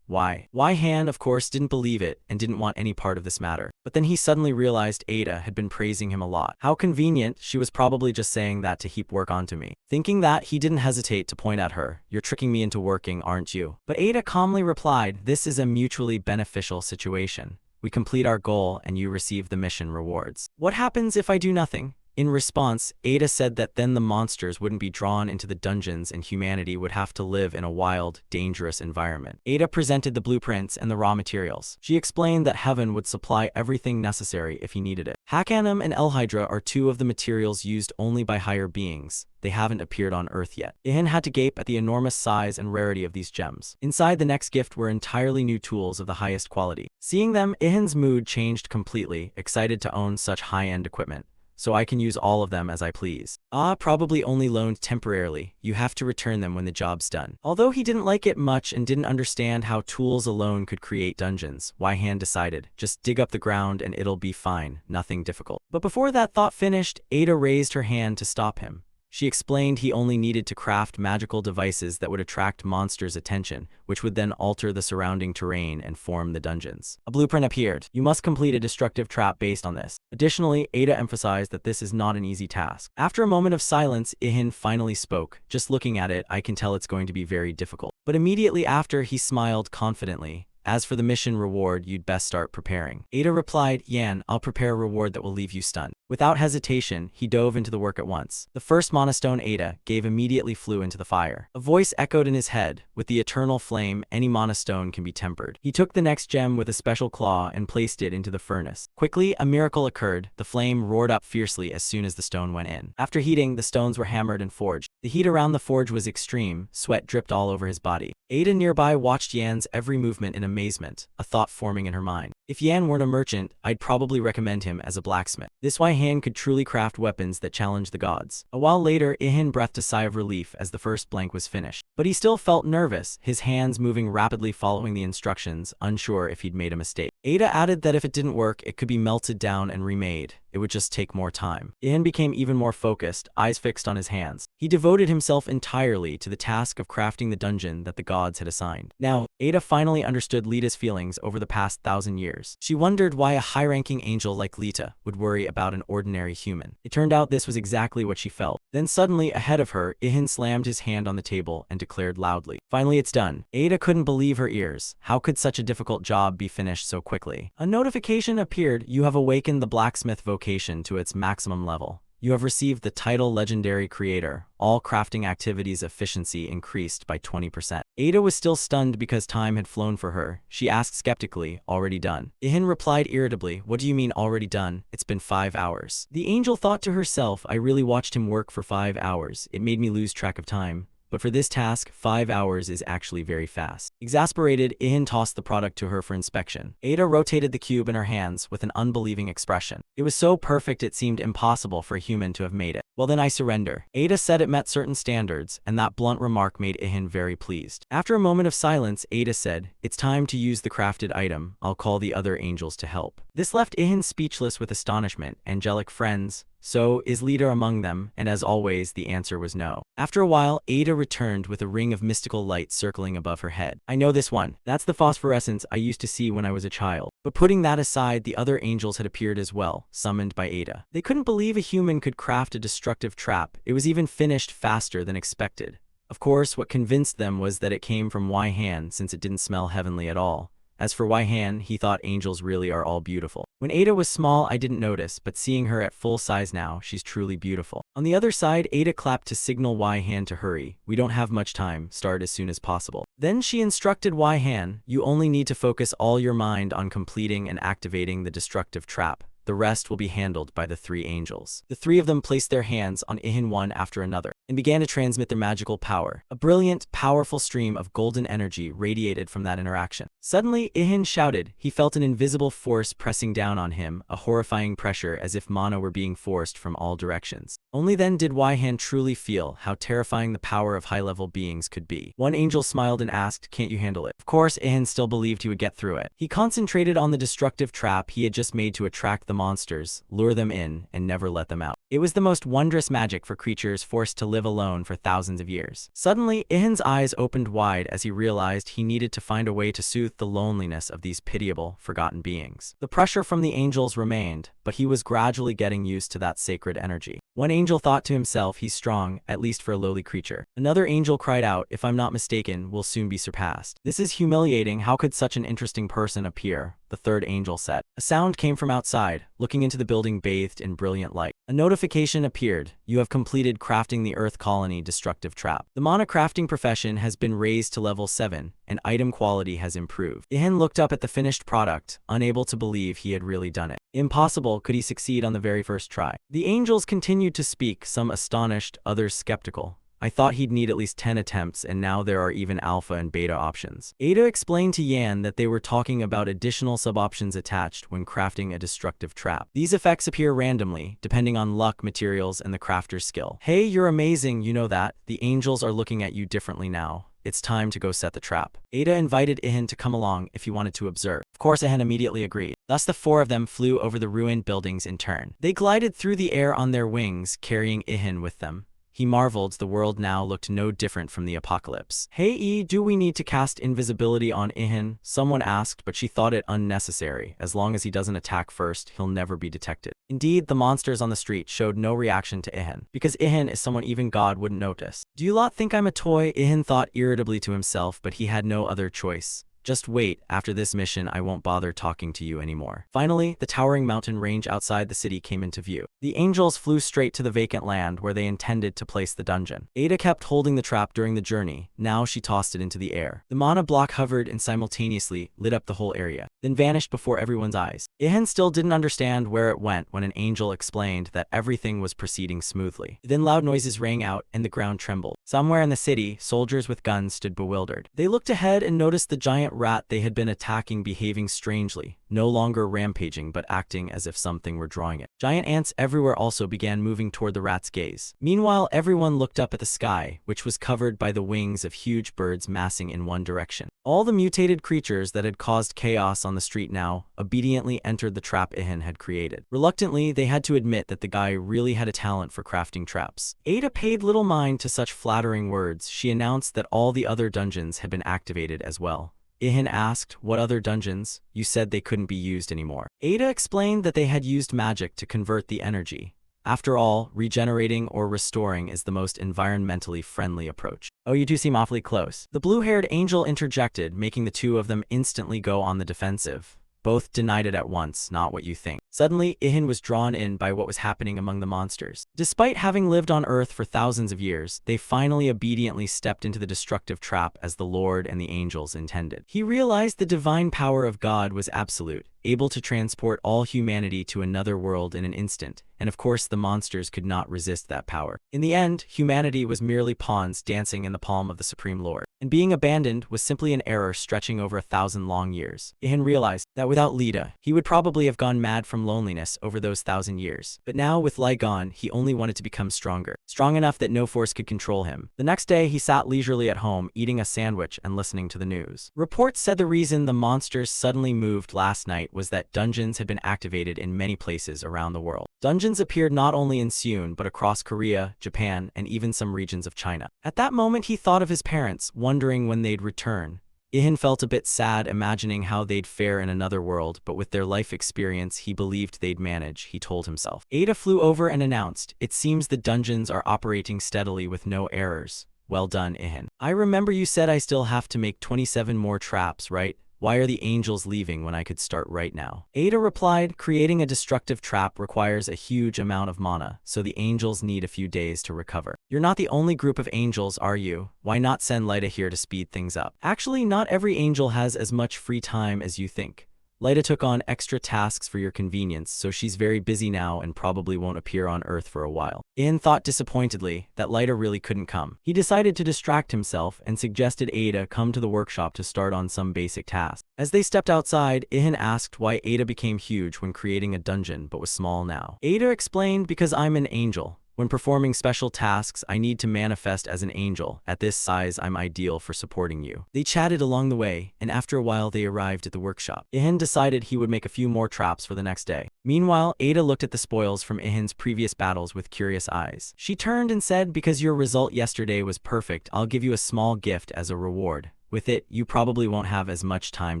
Waihan, of course, didn't believe it and didn't want any part of this matter. But then he suddenly realized Ada had been praising him a lot. How convenient, she was probably just saying that to heap work onto me. Thinking that, he didn't hesitate to point at her. "You're tricking me into working, aren't you?" But Ada calmly replied, "This is a mutually beneficial situation. We complete our goal and you receive the mission rewards. What happens if I do nothing?" In response, Ada said that then the monsters wouldn't be drawn into the dungeons and humanity would have to live in a wild, dangerous environment. Ada presented the blueprints and the raw materials. She explained that heaven would supply everything necessary if he needed it. Hakanum and Elhydra are two of the materials used only by higher beings. They haven't appeared on Earth yet. Ihan had to gape at the enormous size and rarity of these gems. Inside the next gift were entirely new tools of the highest quality. Seeing them, Ihan's mood changed completely, excited to own such high-end equipment. "So I can use all of them as I please." Probably only loaned temporarily. You have to return them when the job's done. Although he didn't like it much and didn't understand how tools alone could create dungeons, Waihan decided, just dig up the ground and it'll be fine, nothing difficult. But before that thought finished, Ada raised her hand to stop him. She explained he only needed to craft magical devices that would attract monsters' attention, which would then alter the surrounding terrain and form the dungeons. A blueprint appeared. You must complete a destructive trap based on this. Additionally, Ada emphasized that this is not an easy task. After a moment of silence, Ihan finally spoke. "Just looking at it, I can tell it's going to be very difficult." But immediately after, he smiled confidently. "As for the mission reward, you'd best start preparing." Ada replied, "Yan, I'll prepare a reward that will leave you stunned." Without hesitation, he dove into the work at once. The first monostone Ada gave immediately flew into the fire. A voice echoed in his head, "With the eternal flame, any monostone can be tempered." He took the next gem with a special claw and placed it into the furnace. Quickly, a miracle occurred. The flame roared up fiercely as soon as the stone went in. After heating, the stones were hammered and forged. The heat around the forge was extreme, sweat dripped all over his body. Ada nearby watched Yan's every movement in amazement, a thought forming in her mind. If Yan weren't a merchant, I'd probably recommend him as a blacksmith. This why Han could truly craft weapons that challenge the gods. A while later, Ihan breathed a sigh of relief as the first blank was finished. But he still felt nervous, his hands moving rapidly following the instructions, unsure if he'd made a mistake. Ada added that if it didn't work, it could be melted down and remade. It would just take more time. Ihan became even more focused, eyes fixed on his hands. He devoted himself entirely to the task of crafting the dungeon that the gods had assigned. Now, Ada finally understood Lita's feelings over the past 1,000 years. She wondered why a high-ranking angel like Lita would worry about an ordinary human. It turned out this was exactly what she felt. Then suddenly, ahead of her, Ihan slammed his hand on the table and declared loudly, "Finally it's done." Ada couldn't believe her ears. How could such a difficult job be finished so quickly? A notification appeared. "You have awakened the blacksmith vocation to its maximum level. You have received the title Legendary Creator. All crafting activities efficiency increased by 20%. Ada was still stunned because time had flown for her. She asked skeptically, "Already done?" Ihan replied irritably, "What do you mean already done? It's been 5 hours." The angel thought to herself, "I really watched him work for 5 hours. It made me lose track of time. But for this task, 5 hours is actually very fast." Exasperated, Ihan tossed the product to her for inspection. Ada rotated the cube in her hands with an unbelieving expression. It was so perfect it seemed impossible for a human to have made it. "Well then I surrender." Ada said it met certain standards, and that blunt remark made Ihan very pleased. After a moment of silence, Ada said, "It's time to use the crafted item. I'll call the other angels to help." This left Ihan speechless with astonishment. Angelic friends? So, is Lita among them? And as always, the answer was no. After a while, Ada returned with a ring of mystical light circling above her head. "I know this one. That's the phosphorescence I used to see when I was a child." But putting that aside, the other angels had appeared as well, summoned by Ada. They couldn't believe a human could craft a destructive trap. It was even finished faster than expected. Of course, what convinced them was that it came from Wai Han, since it didn't smell heavenly at all. As for Wai Han, he thought angels really are all beautiful. "When Ada was small, I didn't notice, but seeing her at full size now, she's truly beautiful." On the other side, Ada clapped to signal Wai Han to hurry. "We don't have much time, start as soon as possible." Then she instructed Wai Han, "You only need to focus all your mind on completing and activating the destructive trap. The rest will be handled by the 3 angels." The 3 of them placed their hands on Ihan one after another, and began to transmit their magical power. A brilliant, powerful stream of golden energy radiated from that interaction. Suddenly, Ihan shouted. He felt an invisible force pressing down on him, a horrifying pressure as if mana were being forced from all directions. Only then did Wai Han truly feel how terrifying the power of high-level beings could be. One angel smiled and asked, "Can't you handle it?" Of course, Ihan still believed he would get through it. He concentrated on the destructive trap he had just made to attract the monsters, lure them in, and never let them out. It was the most wondrous magic for creatures forced to live alone for thousands of years. Suddenly, Ihan's eyes opened wide as he realized he needed to find a way to soothe the loneliness of these pitiable, forgotten beings. The pressure from the angels remained, but he was gradually getting used to that sacred energy. One angel thought to himself, "He's strong, at least for a lowly creature." Another angel cried out, "If I'm not mistaken, we'll soon be surpassed." "This is humiliating. How could such an interesting person appear?" the third angel said. A sound came from outside, looking into the building bathed in brilliant light. A notification appeared. "You have completed crafting the Earth Colony destructive trap. The mana crafting profession has been raised to level 7, and item quality has improved." Ihan looked up at the finished product, unable to believe he had really done it. Impossible could he succeed on the very first try. The angels continued to speak, some astonished, others skeptical. "I thought he'd need at least 10 attempts, and now there are even alpha and beta options." Ada explained to Yan that they were talking about additional sub-options attached when crafting a destructive trap. These effects appear randomly, depending on luck, materials, and the crafter's skill. "Hey, you're amazing, you know that. The angels are looking at you differently now. It's time to go set the trap." Ada invited Ihan to come along if he wanted to observe. Of course, Ihan immediately agreed. Thus the 4 of them flew over the ruined buildings in turn. They glided through the air on their wings, carrying Ihan with them. He marveled the world now looked no different from the apocalypse. "Hey, do we need to cast invisibility on Ihan?" someone asked, but she thought it unnecessary. As long as he doesn't attack first, he'll never be detected. Indeed, the monsters on the street showed no reaction to Ihan, because Ihan is someone even God wouldn't notice. "Do you lot think I'm a toy?" Ihan thought irritably to himself, but he had no other choice. Just wait, after this mission I won't bother talking to you anymore. Finally, the towering mountain range outside the city came into view. The angels flew straight to the vacant land where they intended to place the dungeon. Ada kept holding the trap during the journey. Now she tossed it into the air. The mana block hovered and simultaneously lit up the whole area, then vanished before everyone's eyes. Ihan still didn't understand where it went when an angel explained that everything was proceeding smoothly. Then loud noises rang out and the ground trembled. Somewhere in the city, soldiers with guns stood bewildered. They looked ahead and noticed the giant rat they had been attacking behaving strangely, no longer rampaging but acting as if something were drawing it. Giant ants everywhere also began moving toward the rat's gaze. Meanwhile, everyone looked up at the sky, which was covered by the wings of huge birds massing in one direction. All the mutated creatures that had caused chaos on the street now obediently entered the trap Ihan had created. Reluctantly, they had to admit that the guy really had a talent for crafting traps. Ada paid little mind to such flattering words. She announced that all the other dungeons had been activated as well. Ihan asked, "What other dungeons? You said they couldn't be used anymore." Ada explained that they had used magic to convert the energy. After all, regenerating or restoring is the most environmentally friendly approach. "Oh, you two seem awfully close." The blue-haired angel interjected, making the two of them instantly go on the defensive. Both denied it at once, "Not what you think." Suddenly, Ihan was drawn in by what was happening among the monsters. Despite having lived on Earth for thousands of years, they finally obediently stepped into the destructive trap as the Lord and the angels intended. He realized the divine power of God was absolute, able to transport all humanity to another world in an instant, and of course the monsters could not resist that power. In the end, humanity was merely pawns dancing in the palm of the Supreme Lord, and being abandoned was simply an error stretching over 1,000 long years. Ihan realized that without Lita, he would probably have gone mad from loneliness over those 1,000 years. But now, with Lita gone, he only wanted to become stronger. Strong enough that no force could control him. The next day, he sat leisurely at home, eating a sandwich and listening to the news. Reports said the reason the monsters suddenly moved last night was that dungeons had been activated in many places around the world. Dungeons appeared not only in Seoul but across Korea, Japan, and even some regions of China. At that moment, he thought of his parents, wondering when they'd return. Ihan felt a bit sad imagining how they'd fare in another world, but with their life experience, he believed they'd manage, he told himself. Ada flew over and announced, "It seems the dungeons are operating steadily with no errors. Well done, Ihan. I remember you said I still have to make 27 more traps, right? Why are the angels leaving when I could start right now?" Ada replied, "Creating a destructive trap requires a huge amount of mana, so the angels need a few days to recover. You're not the only group of angels, are you? Why not send Lita here to speed things up?" Actually, not every angel has as much free time as you think. Lita took on extra tasks for your convenience, so she's very busy now and probably won't appear on Earth for a while. Ihan thought disappointedly that Lita really couldn't come. He decided to distract himself and suggested Ada come to the workshop to start on some basic tasks. As they stepped outside, Ihan asked why Ada became huge when creating a dungeon but was small now. Ada explained, "Because I'm an angel. When performing special tasks, I need to manifest as an angel. At this size, I'm ideal for supporting you." They chatted along the way, and after a while they arrived at the workshop. Ihan decided he would make a few more traps for the next day. Meanwhile, Ada looked at the spoils from Ihan's previous battles with curious eyes. She turned and said, "Because your result yesterday was perfect, I'll give you a small gift as a reward. With it, you probably won't have as much time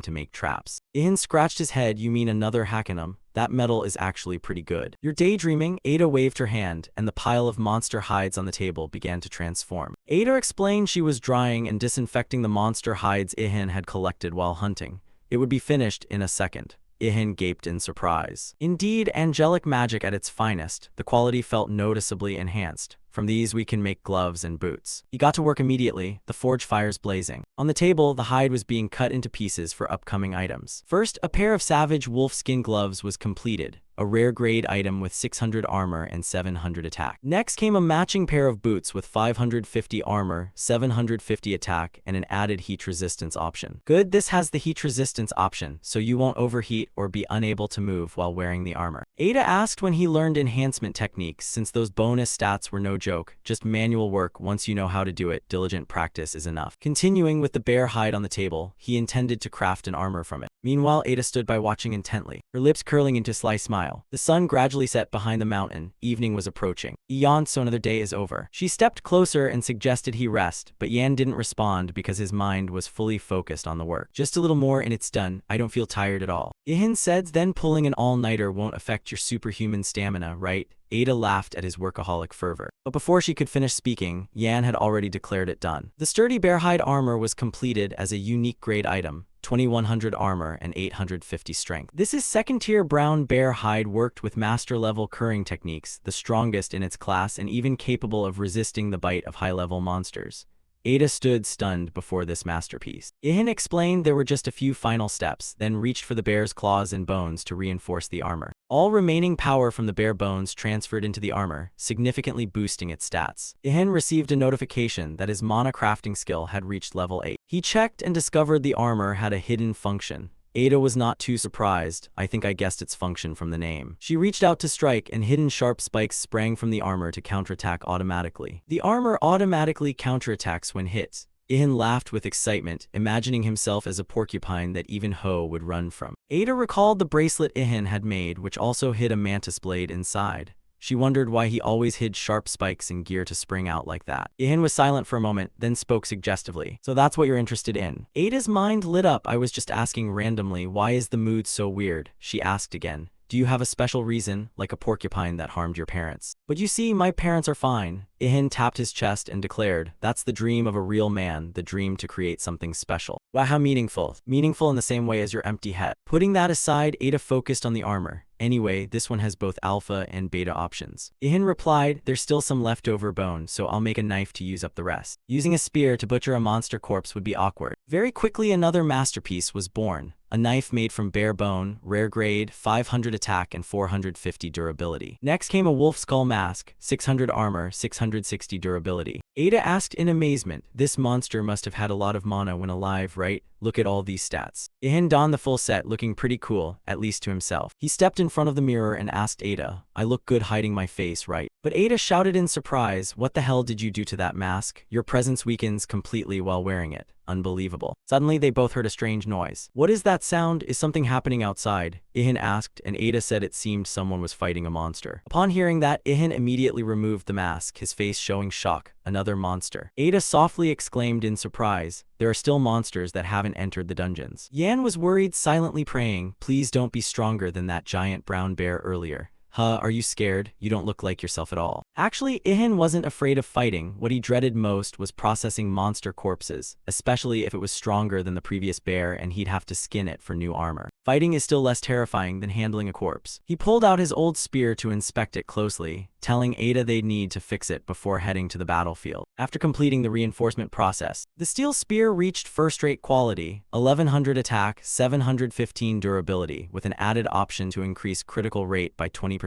to make traps." Ihan scratched his head. "You mean another Hackenum? That metal is actually pretty good." "You're daydreaming." Ada waved her hand, and the pile of monster hides on the table began to transform. Ada explained she was drying and disinfecting the monster hides Ihan had collected while hunting. It would be finished in a second. Ihan gaped in surprise. Indeed, angelic magic at its finest, the quality felt noticeably enhanced. From these we can make gloves and boots. He got to work immediately, the forge fires blazing. On the table, the hide was being cut into pieces for upcoming items. First, a pair of savage wolf skin gloves was completed, a rare grade item with 600 armor and 700 attack. Next came a matching pair of boots with 550 armor, 750 attack, and an added heat resistance option. Good, this has the heat resistance option, so you won't overheat or be unable to move while wearing the armor. Ada asked when he learned enhancement techniques, since those bonus stats were no joke, just manual work. Once you know how to do it, diligent practice is enough. Continuing with the bear hide on the table, he intended to craft an armor from it. Meanwhile, Ada stood by watching intently, her lips curling into a sly smile. The sun gradually set behind the mountain. Evening was approaching. He yawned, so another day is over. She stepped closer and suggested he rest, but Yan didn't respond because his mind was fully focused on the work. "Just a little more and it's done. I don't feel tired at all." Ihan said, "Then pulling an all-nighter won't affect your superhuman stamina, right?" Ada laughed at his workaholic fervor. But before she could finish speaking, Yan had already declared it done. The sturdy bearhide armor was completed as a unique grade item, 2100 armor, and 850 strength. This is second-tier brown bear hide worked with master-level curing techniques, the strongest in its class and even capable of resisting the bite of high-level monsters. Ada stood stunned before this masterpiece. Ihan explained there were just a few final steps, then reached for the bear's claws and bones to reinforce the armor. All remaining power from the bear bones transferred into the armor, significantly boosting its stats. Ihan received a notification that his mana crafting skill had reached level 8. He checked and discovered the armor had a hidden function. Ada was not too surprised. I think I guessed its function from the name. She reached out to strike, and hidden sharp spikes sprang from the armor to counterattack automatically. The armor automatically counterattacks when hit. Ihan laughed with excitement, imagining himself as a porcupine that even Ho would run from. Ada recalled the bracelet Ihan had made, which also hid a mantis blade inside. She wondered why he always hid sharp spikes in gear to spring out like that. Ihan was silent for a moment, then spoke suggestively. So that's what you're interested in. Ada's mind lit up. I was just asking randomly, why is the mood so weird? She asked again. Do you have a special reason, like a porcupine that harmed your parents? But you see, my parents are fine. Ihan tapped his chest and declared, that's the dream of a real man, the dream to create something special. Wow, how meaningful. Meaningful in the same way as your empty head. Putting that aside, Ada focused on the armor. Anyway, this one has both alpha and beta options. Ihan replied, there's still some leftover bone, so I'll make a knife to use up the rest. Using a spear to butcher a monster corpse would be awkward. Very quickly, another masterpiece was born. A knife made from bear bone, rare grade, 500 attack and 450 durability. Next came a wolf skull mask, 600 armor, 660 durability. Ada asked in amazement, this monster must have had a lot of mana when alive, right? Look at all these stats. Ihan donned the full set, looking pretty cool, at least to himself. He stepped in front of the mirror and asked Ada, I look good hiding my face, right? But Ada shouted in surprise, what the hell did you do to that mask? Your presence weakens completely while wearing it. Unbelievable. Suddenly, they both heard a strange noise. What is that sound? Is something happening outside? Ihan asked, and Ada said it seemed someone was fighting a monster. Upon hearing that, Ihan immediately removed the mask, his face showing shock. Another monster. Ada softly exclaimed in surprise, there are still monsters that haven't entered the dungeons. Yan was worried, silently praying, please don't be stronger than that giant brown bear earlier. Huh, are you scared? You don't look like yourself at all. Actually, Ihan wasn't afraid of fighting. What he dreaded most was processing monster corpses, especially if it was stronger than the previous bear and he'd have to skin it for new armor. Fighting is still less terrifying than handling a corpse. He pulled out his old spear to inspect it closely, telling Ada they'd need to fix it before heading to the battlefield. After completing the reinforcement process, the steel spear reached first-rate quality, 1100 attack, 715 durability, with an added option to increase critical rate by 20%.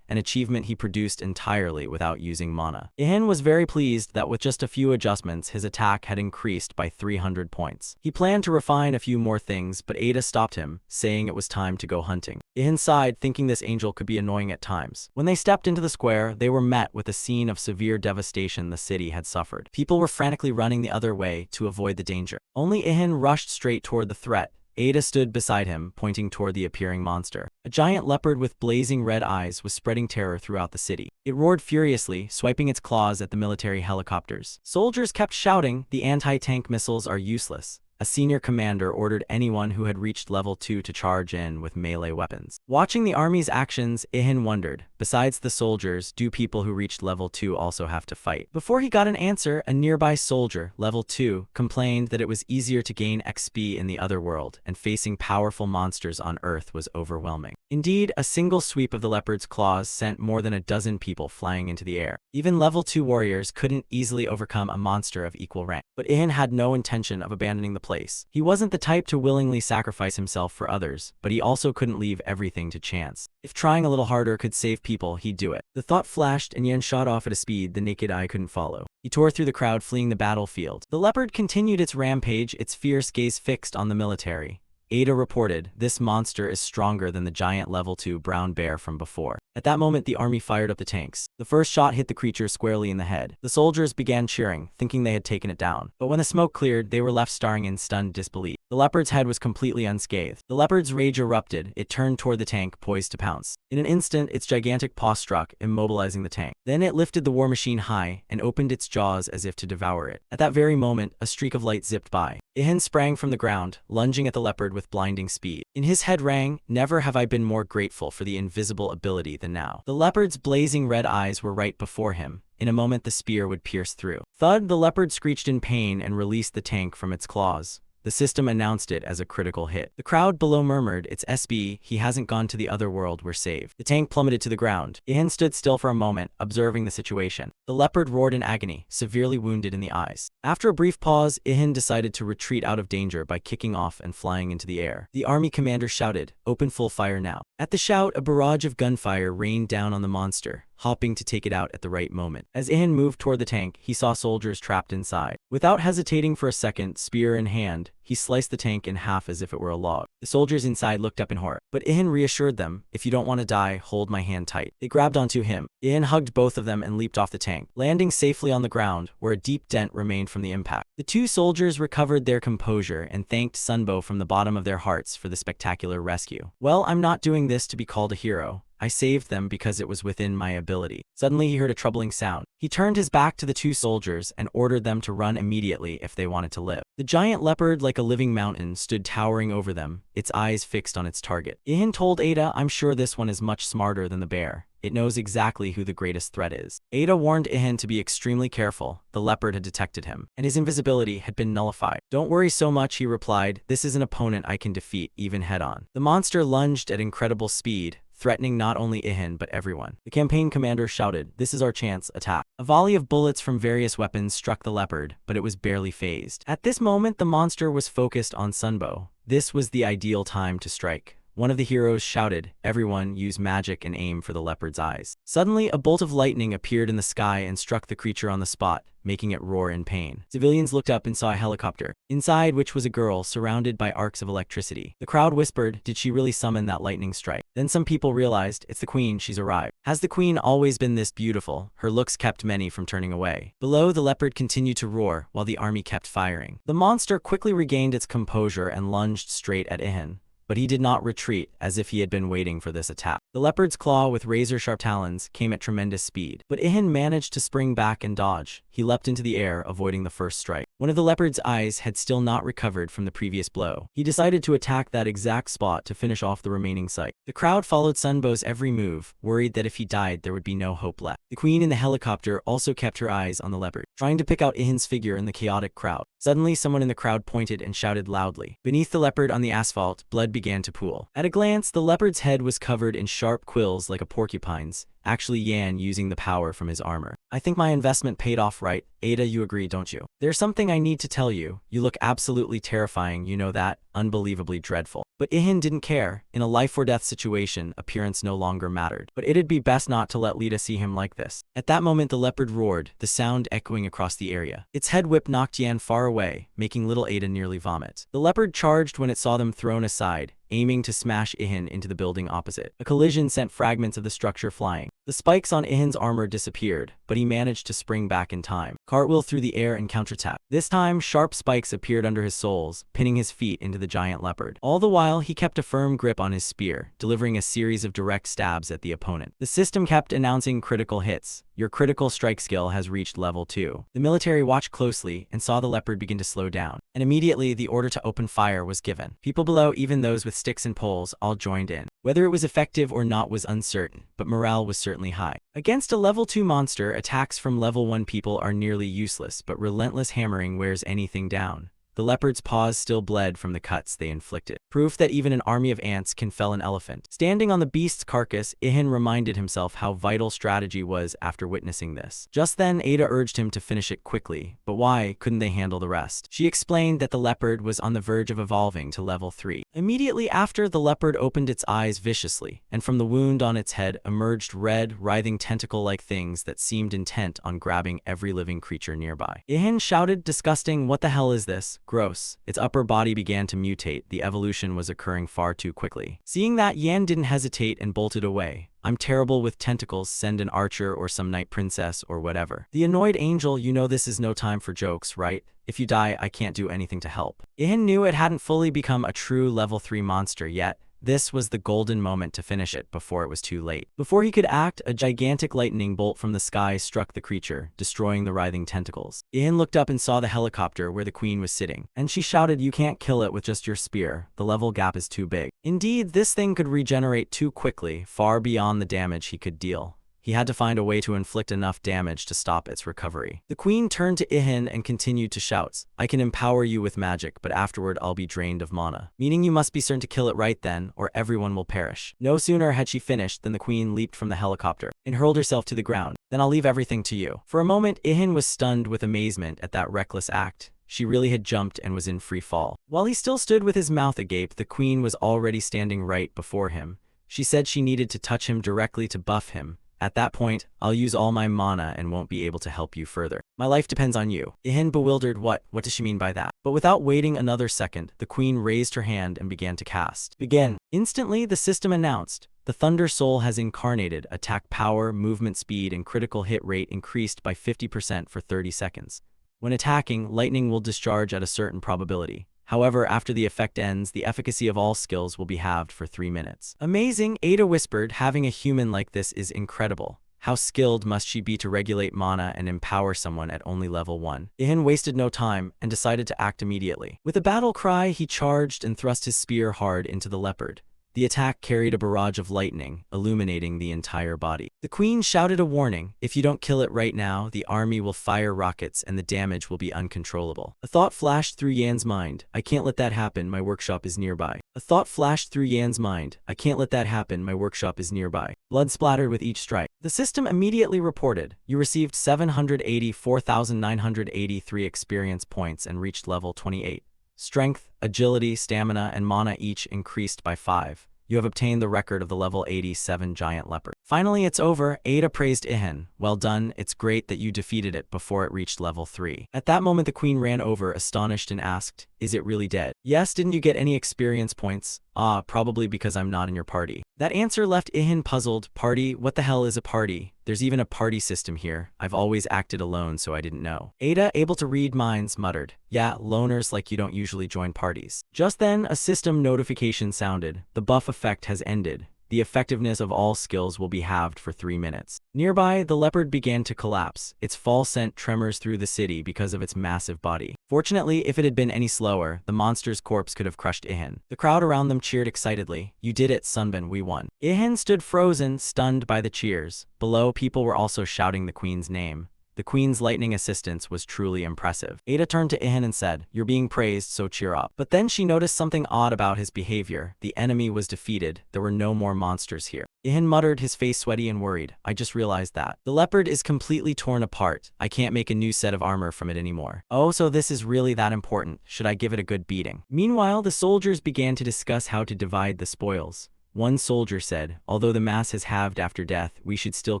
An achievement he produced entirely without using mana. Ihan was very pleased that with just a few adjustments, his attack had increased by 300 points. He planned to refine a few more things, but Ada stopped him, saying it was time to go hunting. Ihan sighed, thinking this angel could be annoying at times. When they stepped into the square, they were met with a scene of severe devastation the city had suffered. People were frantically running the other way to avoid the danger. Only Ihan rushed straight toward the threat. Ada stood beside him, pointing toward the appearing monster. A giant leopard with blazing red eyes was spreading terror throughout the city. It roared furiously, swiping its claws at the military helicopters. Soldiers kept shouting, the anti-tank missiles are useless. A senior commander ordered anyone who had reached level 2 to charge in with melee weapons. Watching the army's actions, Ihan wondered, besides the soldiers, do people who reached level 2 also have to fight? Before he got an answer, a nearby soldier, level 2, complained that it was easier to gain XP in the other world, and facing powerful monsters on Earth was overwhelming. Indeed, a single sweep of the leopard's claws sent more than a dozen people flying into the air. Even level 2 warriors couldn't easily overcome a monster of equal rank. But Ihan had no intention of abandoning the place. He wasn't the type to willingly sacrifice himself for others, but he also couldn't leave everything to chance. If trying a little harder could save people, he'd do it. The thought flashed, and Yan shot off at a speed the naked eye couldn't follow. He tore through the crowd, fleeing the battlefield. The leopard continued its rampage, its fierce gaze fixed on the military. Ada reported, this monster is stronger than the giant level 2 brown bear from before. At that moment, the army fired up the tanks. The first shot hit the creature squarely in the head. The soldiers began cheering, thinking they had taken it down. But when the smoke cleared, they were left staring in stunned disbelief. The leopard's head was completely unscathed. The leopard's rage erupted. It turned toward the tank, poised to pounce. In an instant, its gigantic paw struck, immobilizing the tank. Then it lifted the war machine high and opened its jaws as if to devour it. At that very moment, a streak of light zipped by. Ihan sprang from the ground, lunging at the leopard with blinding speed. In his head rang, never have I been more grateful for the invisible ability than now. The leopard's blazing red eyes were right before him. In a moment, the spear would pierce through. Thud, the leopard screeched in pain and released the tank from its claws. The system announced it as a critical hit. The crowd below murmured, "It's SB, he hasn't gone to the other world, we're saved." The tank plummeted to the ground. Ihan stood still for a moment, observing the situation. The leopard roared in agony, severely wounded in the eyes. After a brief pause, Ihan decided to retreat out of danger by kicking off and flying into the air. The army commander shouted, "Open full fire now." At the shout, a barrage of gunfire rained down on the monster, hopping to take it out at the right moment. As Ihan moved toward the tank, he saw soldiers trapped inside. Without hesitating for a second, spear in hand, he sliced the tank in half as if it were a log. The soldiers inside looked up in horror, but Ihan reassured them, "If you don't want to die, hold my hand tight." They grabbed onto him. Ihan hugged both of them and leaped off the tank, landing safely on the ground, where a deep dent remained from the impact. The two soldiers recovered their composure and thanked Sunbo from the bottom of their hearts for the spectacular rescue. "Well, I'm not doing this to be called a hero. I saved them because it was within my ability." Suddenly he heard a troubling sound. He turned his back to the two soldiers and ordered them to run immediately if they wanted to live. The giant leopard, like a living mountain, stood towering over them, its eyes fixed on its target. Ihan told Ada, "I'm sure this one is much smarter than the bear. It knows exactly who the greatest threat is." Ada warned Ihan to be extremely careful. The leopard had detected him, and his invisibility had been nullified. "Don't worry so much," he replied. "This is an opponent I can defeat, even head-on." The monster lunged at incredible speed, threatening not only Ihan but everyone. The campaign commander shouted, "This is our chance, attack." A volley of bullets from various weapons struck the leopard, but it was barely phased. At this moment, the monster was focused on Sunbo. This was the ideal time to strike. One of the heroes shouted, "Everyone, use magic and aim for the leopard's eyes." Suddenly, a bolt of lightning appeared in the sky and struck the creature on the spot, making it roar in pain. Civilians looked up and saw a helicopter, inside which was a girl surrounded by arcs of electricity. The crowd whispered, "Did she really summon that lightning strike?" Then some people realized, "It's the queen, she's arrived." Has the queen always been this beautiful? Her looks kept many from turning away. Below, the leopard continued to roar, while the army kept firing. The monster quickly regained its composure and lunged straight at Ihan. But he did not retreat, as if he had been waiting for this attack. The leopard's claw with razor-sharp talons came at tremendous speed, but Ihan managed to spring back and dodge. He leapt into the air, avoiding the first strike. One of the leopard's eyes had still not recovered from the previous blow. He decided to attack that exact spot to finish off the remaining sight. The crowd followed Sunbo's every move, worried that if he died, there would be no hope left. The queen in the helicopter also kept her eyes on the leopard, trying to pick out Ihan's figure in the chaotic crowd. Suddenly, someone in the crowd pointed and shouted loudly. Beneath the leopard on the asphalt, blood began to pool. At a glance, the leopard's head was covered in sharp quills like a porcupine's, actually Yan using the power from his armor. "I think my investment paid off, right? Ada, you agree, don't you?" "There's something I need to tell you. You look absolutely terrifying, you know that? Unbelievably dreadful." But Ihan didn't care. In a life-or-death situation, appearance no longer mattered. But it'd be best not to let Lita see him like this. At that moment, the leopard roared, the sound echoing across the area. Its head whip knocked Yan far away, making little Ada nearly vomit. The leopard charged when it saw them thrown aside, aiming to smash Ihan into the building opposite. A collision sent fragments of the structure flying. The spikes on Ihan's armor disappeared, but he managed to spring back in time. Cartwheel through the air and counterattack. This time, sharp spikes appeared under his soles, pinning his feet into the giant leopard. All the while, he kept a firm grip on his spear, delivering a series of direct stabs at the opponent. The system kept announcing critical hits. "Your critical strike skill has reached level 2. The military watched closely and saw the leopard begin to slow down, and immediately the order to open fire was given. People below, even those with sticks and poles, all joined in. Whether it was effective or not was uncertain, but morale was certainly high. Against a level 2 monster, attacks from level 1 people are nearly useless, but relentless hammering wears anything down. The leopard's paws still bled from the cuts they inflicted. Proof that even an army of ants can fell an elephant. Standing on the beast's carcass, Ihan reminded himself how vital strategy was after witnessing this. Just then, Ada urged him to finish it quickly, but why couldn't they handle the rest? She explained that the leopard was on the verge of evolving to level 3. Immediately after, the leopard opened its eyes viciously, and from the wound on its head emerged red, writhing tentacle-like things that seemed intent on grabbing every living creature nearby. Ihan shouted, "Disgusting, what the hell is this? Gross." Its upper body began to mutate. The evolution was occurring far too quickly. Seeing that, Yan didn't hesitate and bolted away. "I'm terrible with tentacles, send an archer or some night princess or whatever." The annoyed angel, "You know this is no time for jokes, right? If you die, I can't do anything to help." Ihan knew it hadn't fully become a true level 3 monster yet. This was the golden moment to finish it before it was too late. Before he could act, a gigantic lightning bolt from the sky struck the creature, destroying the writhing tentacles. Ihan looked up and saw the helicopter where the queen was sitting, and she shouted, "You can't kill it with just your spear. The level gap is too big." Indeed, this thing could regenerate too quickly, far beyond the damage he could deal. He had to find a way to inflict enough damage to stop its recovery. The queen turned to Ihan and continued to shout, I can empower you with magic, but afterward I'll be drained of mana. Meaning you must be certain to kill it right then, or everyone will perish. No sooner had she finished than the queen leaped from the helicopter and hurled herself to the ground. Then I'll leave everything to you. For a moment, Ihan was stunned with amazement at that reckless act. She really had jumped and was in free fall. While he still stood with his mouth agape, the queen was already standing right before him. She said she needed to touch him directly to buff him. At that point, I'll use all my mana and won't be able to help you further. My life depends on you. Ihan bewildered, what does she mean by that? But without waiting another second, the queen raised her hand and began to cast. Begin. Instantly, the system announced, the Thunder Soul has incarnated, attack power, movement speed, and critical hit rate increased by 50% for 30 seconds. When attacking, lightning will discharge at a certain probability. However, after the effect ends, the efficacy of all skills will be halved for 3 minutes. Amazing, Ada whispered, having a human like this is incredible. How skilled must she be to regulate mana and empower someone at only level 1? Ihan wasted no time and decided to act immediately. With a battle cry, he charged and thrust his spear hard into the leopard. The attack carried a barrage of lightning, illuminating the entire body. The queen shouted a warning, if you don't kill it right now, the army will fire rockets and the damage will be uncontrollable. A thought flashed through Yan's mind, I can't let that happen, my workshop is nearby. A thought flashed through Yan's mind, I can't let that happen, my workshop is nearby. Blood splattered with each strike. The system immediately reported, you received 784,983 experience points and reached level 28. Strength, agility, stamina, and mana each increased by 5. You have obtained the record of the level 87 giant leopard. Finally, it's over, Ada praised Ihan. Well done, it's great that you defeated it before it reached level 3. At that moment, the queen ran over, astonished, and asked, is it really dead? Yes, didn't you get any experience points? Ah, probably because I'm not in your party. That answer left Ihan puzzled. Party? What the hell is a party? There's even a party system here. I've always acted alone, so I didn't know. Ada, able to read minds, muttered, yeah, loners like you don't usually join parties. Just then, a system notification sounded. The buff effect has ended. The effectiveness of all skills will be halved for 3 minutes. Nearby, the leopard began to collapse. Its fall sent tremors through the city because of its massive body. Fortunately, if it had been any slower, the monster's corpse could have crushed Ihan. The crowd around them cheered excitedly. You did it, Sunbin, we won. Ihan stood frozen, stunned by the cheers. Below, people were also shouting the queen's name. The queen's lightning assistance was truly impressive. Ada turned to Ihan and said, you're being praised, so cheer up. But then she noticed something odd about his behavior. The enemy was defeated. There were no more monsters here. Ihan muttered, his face sweaty and worried. I just realized that. The leopard is completely torn apart. I can't make a new set of armor from it anymore. Oh, so this is really that important. Should I give it a good beating? Meanwhile, the soldiers began to discuss how to divide the spoils. One soldier said, although the mass has halved after death, we should still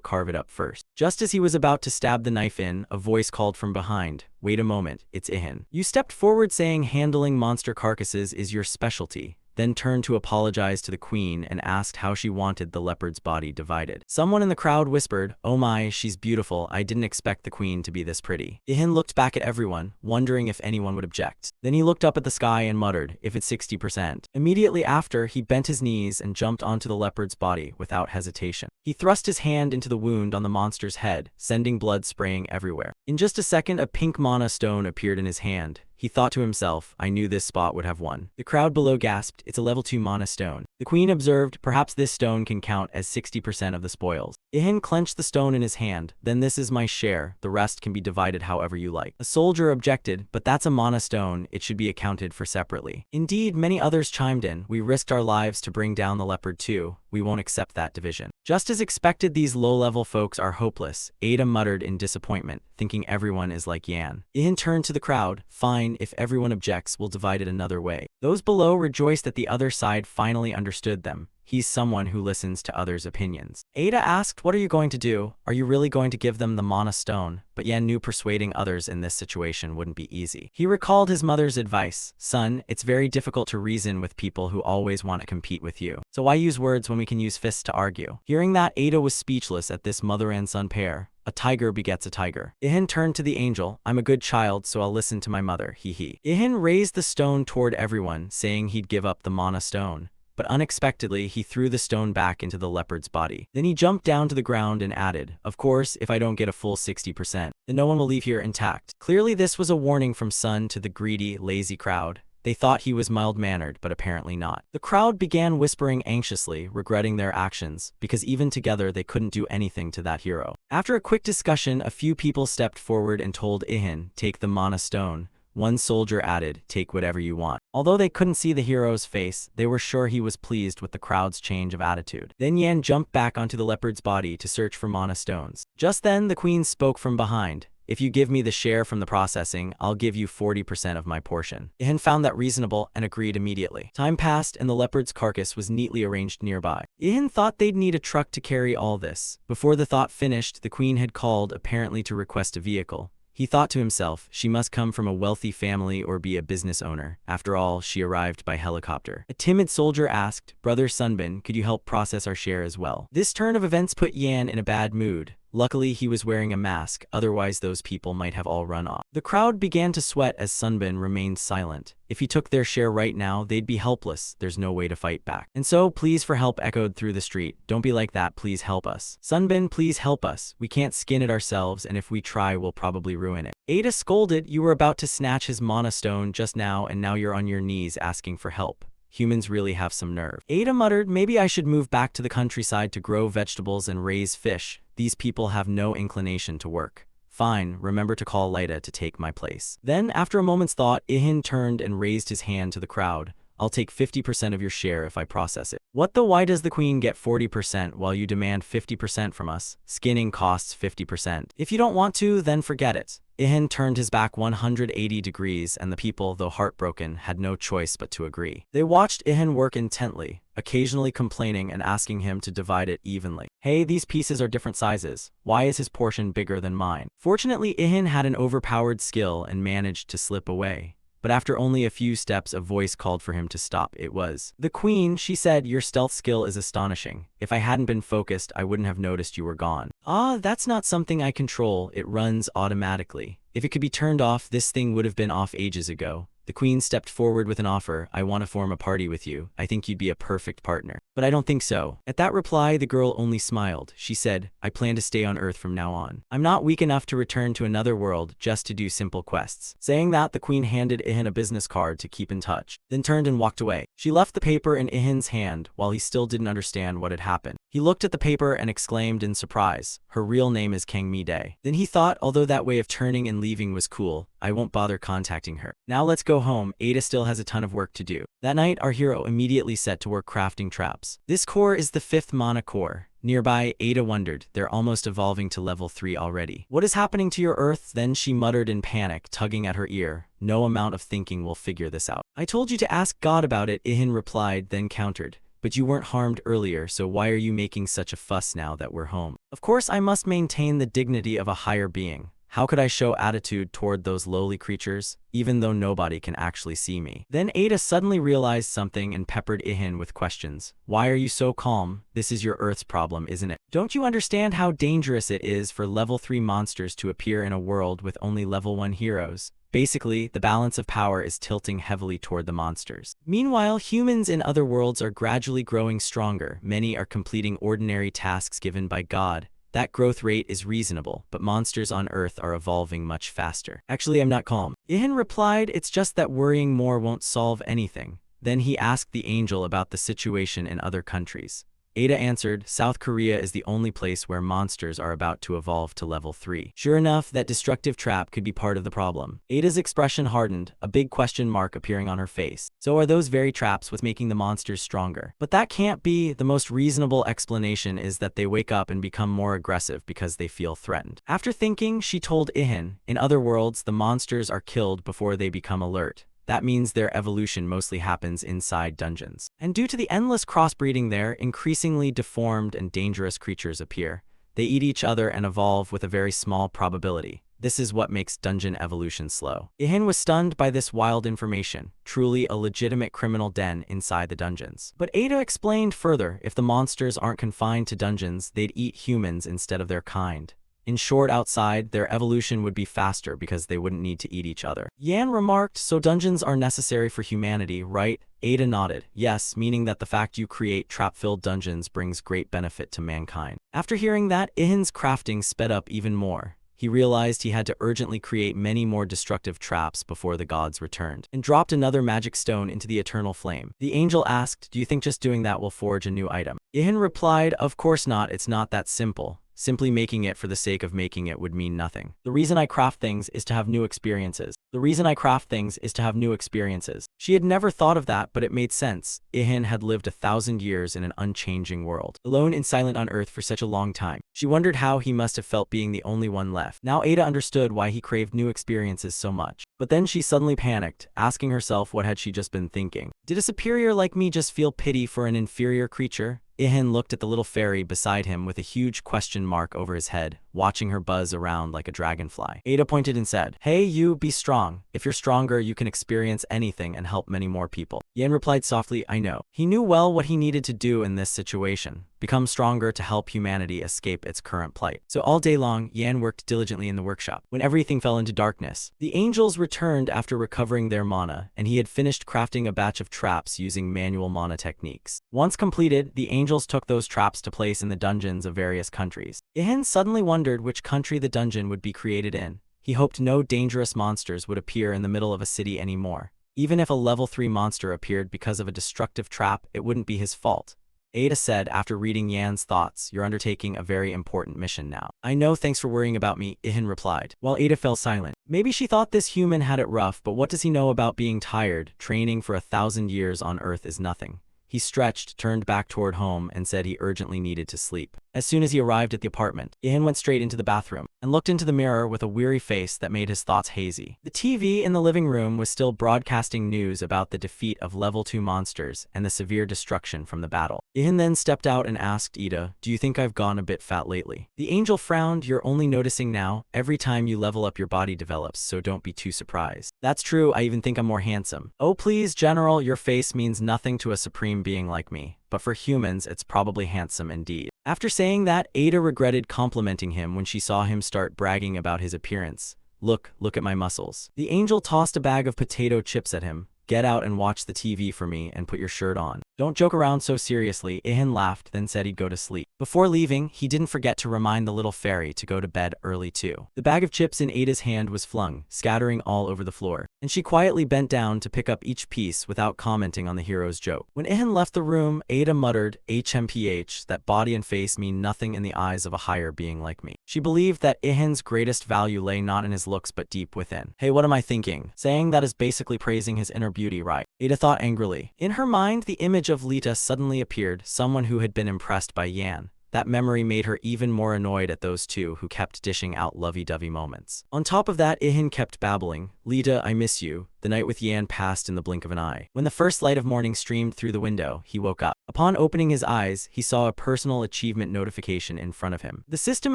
carve it up first. Just as he was about to stab the knife in, a voice called from behind, wait a moment, it's Ihan. You stepped forward saying handling monster carcasses is your specialty, then turned to apologize to the queen and asked how she wanted the leopard's body divided. Someone in the crowd whispered, oh my, she's beautiful, I didn't expect the queen to be this pretty. Ihan looked back at everyone, wondering if anyone would object. Then he looked up at the sky and muttered, if it's 60%. Immediately after, he bent his knees and jumped onto the leopard's body without hesitation. He thrust his hand into the wound on the monster's head, sending blood spraying everywhere. In just a second, a pink mana stone appeared in his hand. He thought to himself, I knew this spot would have won. The crowd below gasped, it's a level 2 mana stone. The queen observed, perhaps this stone can count as 60% of the spoils. Ihan clenched the stone in his hand, then this is my share, the rest can be divided however you like. A soldier objected, but that's a mana stone, it should be accounted for separately. Indeed, many others chimed in, we risked our lives to bring down the leopard too, we won't accept that division. Just as expected, these low-level folks are hopeless, Ada muttered in disappointment, thinking everyone is like Yan. Ihan turned to the crowd, fine, if everyone objects, we'll divide it another way. Those below rejoiced that the other side finally understood them. He's someone who listens to others' opinions. Ada asked, what are you going to do? Are you really going to give them the mana stone? But Yan knew persuading others in this situation wouldn't be easy. He recalled his mother's advice, son, it's very difficult to reason with people who always want to compete with you. So why use words when we can use fists to argue? Hearing that, Ada was speechless at this mother and son pair. A tiger begets a tiger. Ihan turned to the angel, I'm a good child, so I'll listen to my mother, hee. Ihan raised the stone toward everyone, saying he'd give up the mana stone. But unexpectedly, he threw the stone back into the leopard's body. Then he jumped down to the ground and added, of course, if I don't get a full 60%, then no one will leave here intact. Clearly this was a warning from Sun to the greedy, lazy crowd. They thought he was mild-mannered, but apparently not. The crowd began whispering anxiously, regretting their actions, because even together they couldn't do anything to that hero. After a quick discussion, a few people stepped forward and told Ihan, "Take the mana stone." One soldier added, "Take whatever you want." Although they couldn't see the hero's face, they were sure he was pleased with the crowd's change of attitude. Then Yan jumped back onto the leopard's body to search for mana stones. Just then, the queen spoke from behind. "If you give me the share from the processing, I'll give you 40% of my portion." Ihan found that reasonable and agreed immediately. Time passed and the leopard's carcass was neatly arranged nearby. Ihan thought they'd need a truck to carry all this. Before the thought finished, the queen had called, apparently to request a vehicle. He thought to himself, she must come from a wealthy family or be a business owner. After all, she arrived by helicopter. A timid soldier asked, "Brother Sunbin, could you help process our share as well?" This turn of events put Yan in a bad mood. Luckily, he was wearing a mask, otherwise those people might have all run off. The crowd began to sweat as Sunbin remained silent. If he took their share right now, they'd be helpless. There's no way to fight back. And so, "Please for help" echoed through the street. "Don't be like that, please help us. Sunbin, please help us. We can't skin it ourselves, and if we try, we'll probably ruin it." Ada scolded, "You were about to snatch his mana stone just now, and now you're on your knees asking for help. Humans really have some nerve." Ada muttered, "Maybe I should move back to the countryside to grow vegetables and raise fish. These people have no inclination to work." "Fine, remember to call Lita to take my place." Then, after a moment's thought, Ihan turned and raised his hand to the crowd. "I'll take 50% of your share if I process it." "What the why does the queen get 40% while you demand 50% from us? Skinning costs 50%. If you don't want to, then forget it." Ihan turned his back 180 degrees and the people, though heartbroken, had no choice but to agree. They watched Ihan work intently, occasionally complaining and asking him to divide it evenly. "Hey, these pieces are different sizes. Why is his portion bigger than mine?" Fortunately, Ihan had an overpowered skill and managed to slip away. But after only a few steps, a voice called for him to stop. It was the queen. She said, "Your stealth skill is astonishing. If I hadn't been focused, I wouldn't have noticed you were gone." "Ah, that's not something I control. It runs automatically. If it could be turned off, this thing would have been off ages ago." The queen stepped forward with an offer. "I want to form a party with you. I think you'd be a perfect partner." "But I don't think so." At that reply, the girl only smiled. She said, "I plan to stay on Earth from now on. I'm not weak enough to return to another world just to do simple quests." Saying that, the queen handed Ihan a business card to keep in touch, then turned and walked away. She left the paper in Ihan's hand while he still didn't understand what had happened. He looked at the paper and exclaimed in surprise, "Her real name is Kang Mi-dae." Then he thought, although that way of turning and leaving was cool, I won't bother contacting her. Now let's go home. Ada still has a ton of work to do. That night, our hero immediately set to work crafting traps. This core is the 5th mana core. Nearby, Ada wondered, they're almost evolving to level 3 already. "What is happening to your Earth?" Then she muttered in panic, tugging at her ear. "No amount of thinking will figure this out." "I told you to ask God about it," Ihan replied, then countered. "But you weren't harmed earlier, so why are you making such a fuss now that we're home?" "Of course I must maintain the dignity of a higher being. How could I show attitude toward those lowly creatures, even though nobody can actually see me?" Then Ada suddenly realized something and peppered Ihan with questions. "Why are you so calm? This is your Earth's problem, isn't it? Don't you understand how dangerous it is for level 3 monsters to appear in a world with only level 1 heroes? Basically, the balance of power is tilting heavily toward the monsters. Meanwhile, humans in other worlds are gradually growing stronger. Many are completing ordinary tasks given by God. That growth rate is reasonable, but monsters on Earth are evolving much faster." "Actually, I'm not calm." Ihan replied, "It's just that worrying more won't solve anything." Then he asked the angel about the situation in other countries. Ada answered, "South Korea is the only place where monsters are about to evolve to level 3. Sure enough, that destructive trap could be part of the problem. Ada's expression hardened, a big question mark appearing on her face. So are those very traps what's making the monsters stronger? But that can't be. The most reasonable explanation is that they wake up and become more aggressive because they feel threatened. After thinking, she told Ihan, in other worlds, the monsters are killed before they become alert. That means their evolution mostly happens inside dungeons. And due to the endless crossbreeding there, increasingly deformed and dangerous creatures appear. They eat each other and evolve with a very small probability. This is what makes dungeon evolution slow. Ihan was stunned by this wild information, truly a legitimate criminal den inside the dungeons. But Ada explained further, if the monsters aren't confined to dungeons, they'd eat humans instead of their kind. In short, outside, their evolution would be faster because they wouldn't need to eat each other. Yan remarked, "So dungeons are necessary for humanity, right?" Ada nodded, "Yes, meaning that the fact you create trap-filled dungeons brings great benefit to mankind." After hearing that, Ihan's crafting sped up even more. he realized he had to urgently create many more destructive traps before the gods returned, and dropped another magic stone into the eternal flame. The angel asked, "Do you think just doing that will forge a new item?" Ihan replied, "Of course not, it's not that simple. Simply making it for the sake of making it would mean nothing. The reason I craft things is to have new experiences. The reason I craft things is to have new experiences." She had never thought of that, but it made sense. Ihan had lived 1,000 years in an unchanging world, alone and silent on Earth for such a long time. She wondered how he must have felt being the only one left. Now Ada understood why he craved new experiences so much. But then she suddenly panicked, asking herself what had she just been thinking. Did a superior like me just feel pity for an inferior creature? Ihan looked at the little fairy beside him with a huge question mark over his head, watching her buzz around like a dragonfly. Ada pointed and said, "Hey you, be strong. If you're stronger, you can experience anything and help many more people." Yan replied softly, "I know." He knew well what he needed to do in this situation. Become stronger to help humanity escape its current plight. So all day long, Yan worked diligently in the workshop. When everything fell into darkness, the angels returned after recovering their mana, and he had finished crafting a batch of traps using manual mana techniques. Once completed, the angels took those traps to place in the dungeons of various countries. Ihan suddenly wondered which country the dungeon would be created in. He hoped no dangerous monsters would appear in the middle of a city anymore. Even if a level 3 monster appeared because of a destructive trap, it wouldn't be his fault. Ada said after reading Yan's thoughts, "You're undertaking a very important mission now." "I know, thanks for worrying about me," Ihan replied, while Ada fell silent. Maybe she thought this human had it rough, but what does he know about being tired? Training for 1,000 years on Earth is nothing. He stretched, turned back toward home, and said he urgently needed to sleep. As soon as he arrived at the apartment, Ihan went straight into the bathroom and looked into the mirror with a weary face that made his thoughts hazy. The TV in the living room was still broadcasting news about the defeat of level 2 monsters and the severe destruction from the battle. Ihan then stepped out and asked Ida, "Do you think I've gone a bit fat lately?" The angel frowned. "You're only noticing now. Every time you level up, your body develops, so don't be too surprised." "That's true, I even think I'm more handsome." "Oh please, General, your face means nothing to a supreme being like me. But for humans, it's probably handsome indeed." After saying that, Ada regretted complimenting him when she saw him start bragging about his appearance. Look at my muscles." The angel tossed a bag of potato chips at him. "Get out and watch the TV for me and put your shirt on. Don't joke around so seriously." Ihan laughed, then said he'd go to sleep. Before leaving, he didn't forget to remind the little fairy to go to bed early too. The bag of chips in Ada's hand was flung, scattering all over the floor, and she quietly bent down to pick up each piece without commenting on the hero's joke. When Ihan left the room, Ada muttered, "HMPH, that body and face mean nothing in the eyes of a higher being like me." She believed that Ihan's greatest value lay not in his looks but deep within. "Hey, what am I thinking? Saying that is basically praising his inner beauty, right?" Ada thought angrily. In her mind, the image of Lita suddenly appeared, someone who had been impressed by Yan. That memory made her even more annoyed at those two who kept dishing out lovey-dovey moments. On top of that, Ihan kept babbling, "Lita, I miss you." The night with Yan passed in the blink of an eye. When the first light of morning streamed through the window, he woke up. Upon opening his eyes, he saw a personal achievement notification in front of him. The system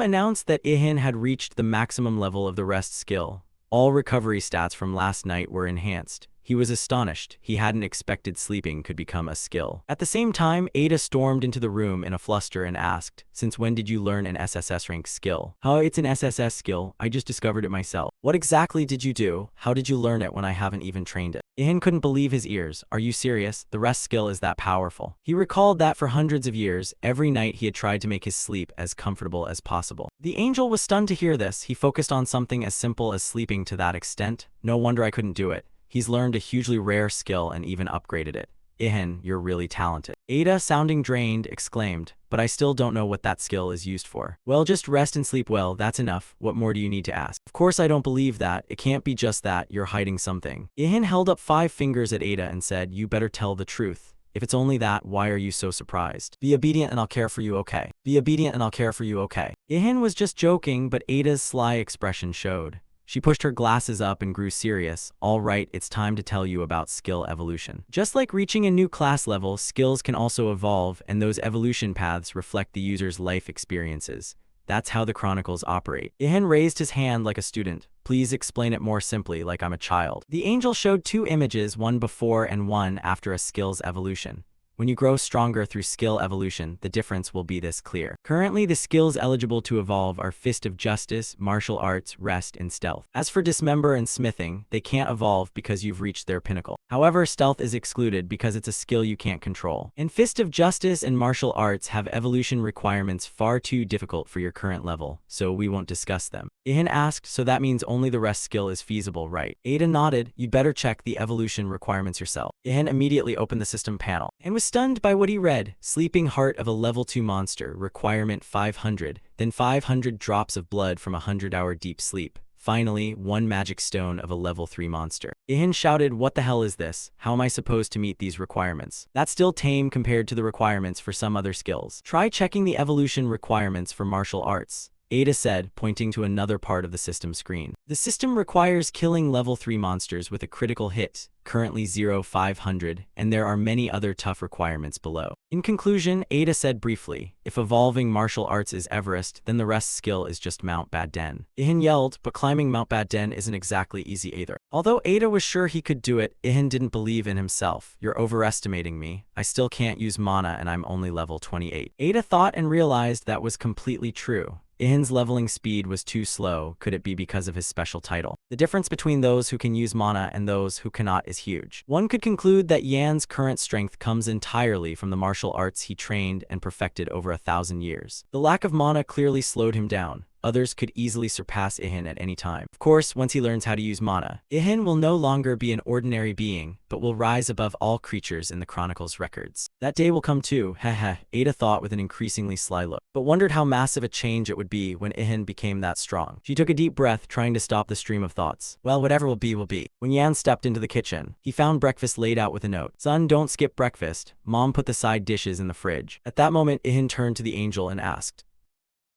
announced that Ihan had reached the maximum level of the rest skill. All recovery stats from last night were enhanced. He was astonished. He hadn't expected sleeping could become a skill. At the same time, Ada stormed into the room in a fluster and asked, "Since when did you learn an SSS rank skill?" "How, it's an SSS skill. I just discovered it myself." "What exactly did you do? How did you learn it when I haven't even trained it?" Ihan couldn't believe his ears. "Are you serious? The rest skill is that powerful?" He recalled that for hundreds of years, every night he had tried to make his sleep as comfortable as possible. The angel was stunned to hear this. He focused on something as simple as sleeping to that extent. "No wonder I couldn't do it. He's learned a hugely rare skill and even upgraded it." "Ihan, you're really talented." Ada, sounding drained, exclaimed, "But I still don't know what that skill is used for." "Well, just rest and sleep well, that's enough. What more do you need to ask?" "Of course I don't believe that. It can't be just that. You're hiding something." Ihan held up 5 fingers at Ada and said, "You better tell the truth. If it's only that, why are you so surprised? Be obedient and I'll care for you, okay? Be obedient and I'll care for you, okay?" Ihan was just joking, but Ada's sly expression showed. She pushed her glasses up and grew serious. "All right, it's time to tell you about skill evolution. Just like reaching a new class level, skills can also evolve, and those evolution paths reflect the user's life experiences. That's how the chronicles operate." Ihan raised his hand like a student. "Please explain it more simply, like I'm a child." The angel showed 2 images, one before and one after a skill's evolution. When you grow stronger through skill evolution, the difference will be this clear. Currently, the skills eligible to evolve are Fist of Justice, Martial Arts, Rest, and Stealth. As for Dismember and Smithing, they can't evolve because you've reached their pinnacle. However, Stealth is excluded because it's a skill you can't control. And Fist of Justice and Martial Arts have evolution requirements far too difficult for your current level, so we won't discuss them. Ihan asked, so that means only the Rest skill is feasible, right? Ada nodded, you'd better check the evolution requirements yourself. Ihan immediately opened the system panel and was stunned by what he read. Sleeping Heart of a level 2 monster, requirement 500, then 500 drops of blood from a 100-hour deep sleep. Finally, 1 magic stone of a level 3 monster. Ihan shouted, what the hell is this? How am I supposed to meet these requirements? That's still tame compared to the requirements for some other skills. Try checking the evolution requirements for martial arts, Ada said, pointing to another part of the system screen. The system requires killing level 3 monsters with a critical hit, currently 0-500, and there are many other tough requirements below. In conclusion, Ada said briefly, if evolving martial arts is Everest, then the Rest skill is just Mount Baden. Ihan yelled, but climbing Mount Baden isn't exactly easy either. Although Ada was sure he could do it, Ihan didn't believe in himself. You're overestimating me. I still can't use mana and I'm only level 28. Ada thought and realized that was completely true. Ihan's leveling speed was too slow. Could it be because of his special title? The difference between those who can use mana and those who cannot is huge. One could conclude that Yan's current strength comes entirely from the martial arts he trained and perfected over 1,000 years. The lack of mana clearly slowed him down. Others could easily surpass Ihan at any time. Of course, once he learns how to use mana, Ihan will no longer be an ordinary being, but will rise above all creatures in the Chronicles records. That day will come too, heh, Ada thought with an increasingly sly look, but wondered how massive a change it would be when Ihan became that strong. She took a deep breath, trying to stop the stream of thoughts. Well, whatever will be, will be. When Yan stepped into the kitchen, he found breakfast laid out with a note. Son, don't skip breakfast. Mom put the side dishes in the fridge. At that moment, Ihan turned to the angel and asked,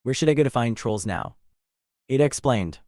where should I go to find trolls now? Ada explained.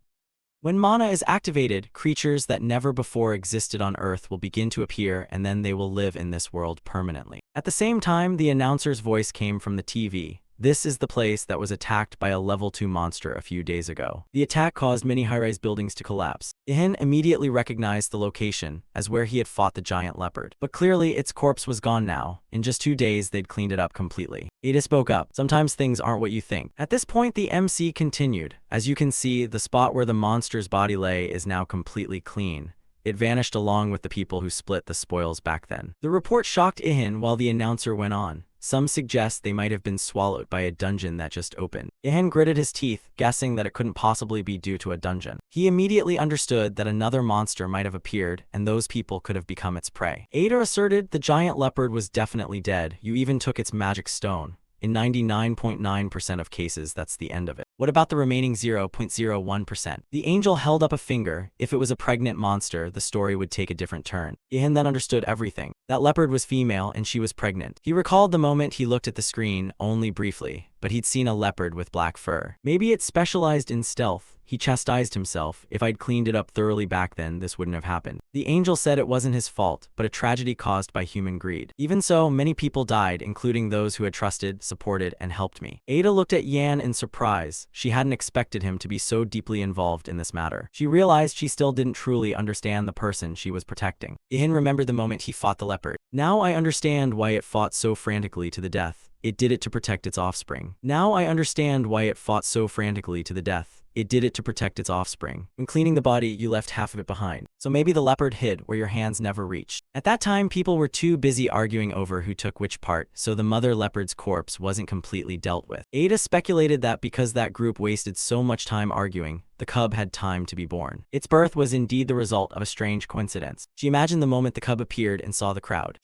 When mana is activated, creatures that never before existed on Earth will begin to appear and then they will live in this world permanently. At the same time, the announcer's voice came from the TV. This is the place that was attacked by a level 2 monster a few days ago. The attack caused many high-rise buildings to collapse. Ihan immediately recognized the location as where he had fought the giant leopard. But clearly, its corpse was gone now. In just 2 days, they'd cleaned it up completely. Ada spoke up. Sometimes things aren't what you think. At this point, the MC continued. As you can see, the spot where the monster's body lay is now completely clean. It vanished along with the people who split the spoils back then. The report shocked Ihan while the announcer went on. Some suggest they might have been swallowed by a dungeon that just opened. Ihan gritted his teeth, guessing that it couldn't possibly be due to a dungeon. He immediately understood that another monster might have appeared, and those people could have become its prey. Ada asserted the giant leopard was definitely dead. You even took its magic stone. In 99.9% of cases, that's the end of it. What about the remaining 0.01%? The angel held up a finger. If it was a pregnant monster, the story would take a different turn. Ihan then understood everything. That leopard was female and she was pregnant. He recalled the moment he looked at the screen, only briefly, but he'd seen a leopard with black fur. Maybe it specialized in stealth. He chastised himself. If I'd cleaned it up thoroughly back then, this wouldn't have happened. The angel said it wasn't his fault, but a tragedy caused by human greed. Even so, many people died, including those who had trusted, supported, and helped me. Ada looked at Yan in surprise. She hadn't expected him to be so deeply involved in this matter. She realized she still didn't truly understand the person she was protecting. Ihan remembered the moment he fought the leopard. Now I understand why it fought so frantically to the death. It did it to protect its offspring. Now I understand why it fought so frantically to the death. It did it to protect its offspring. When cleaning the body, you left half of it behind. So maybe the leopard hid where your hands never reached. At that time, people were too busy arguing over who took which part, so the mother leopard's corpse wasn't completely dealt with. Ada speculated that because that group wasted so much time arguing, the cub had time to be born. Its birth was indeed the result of a strange coincidence. She imagined the moment the cub appeared and saw the crowd.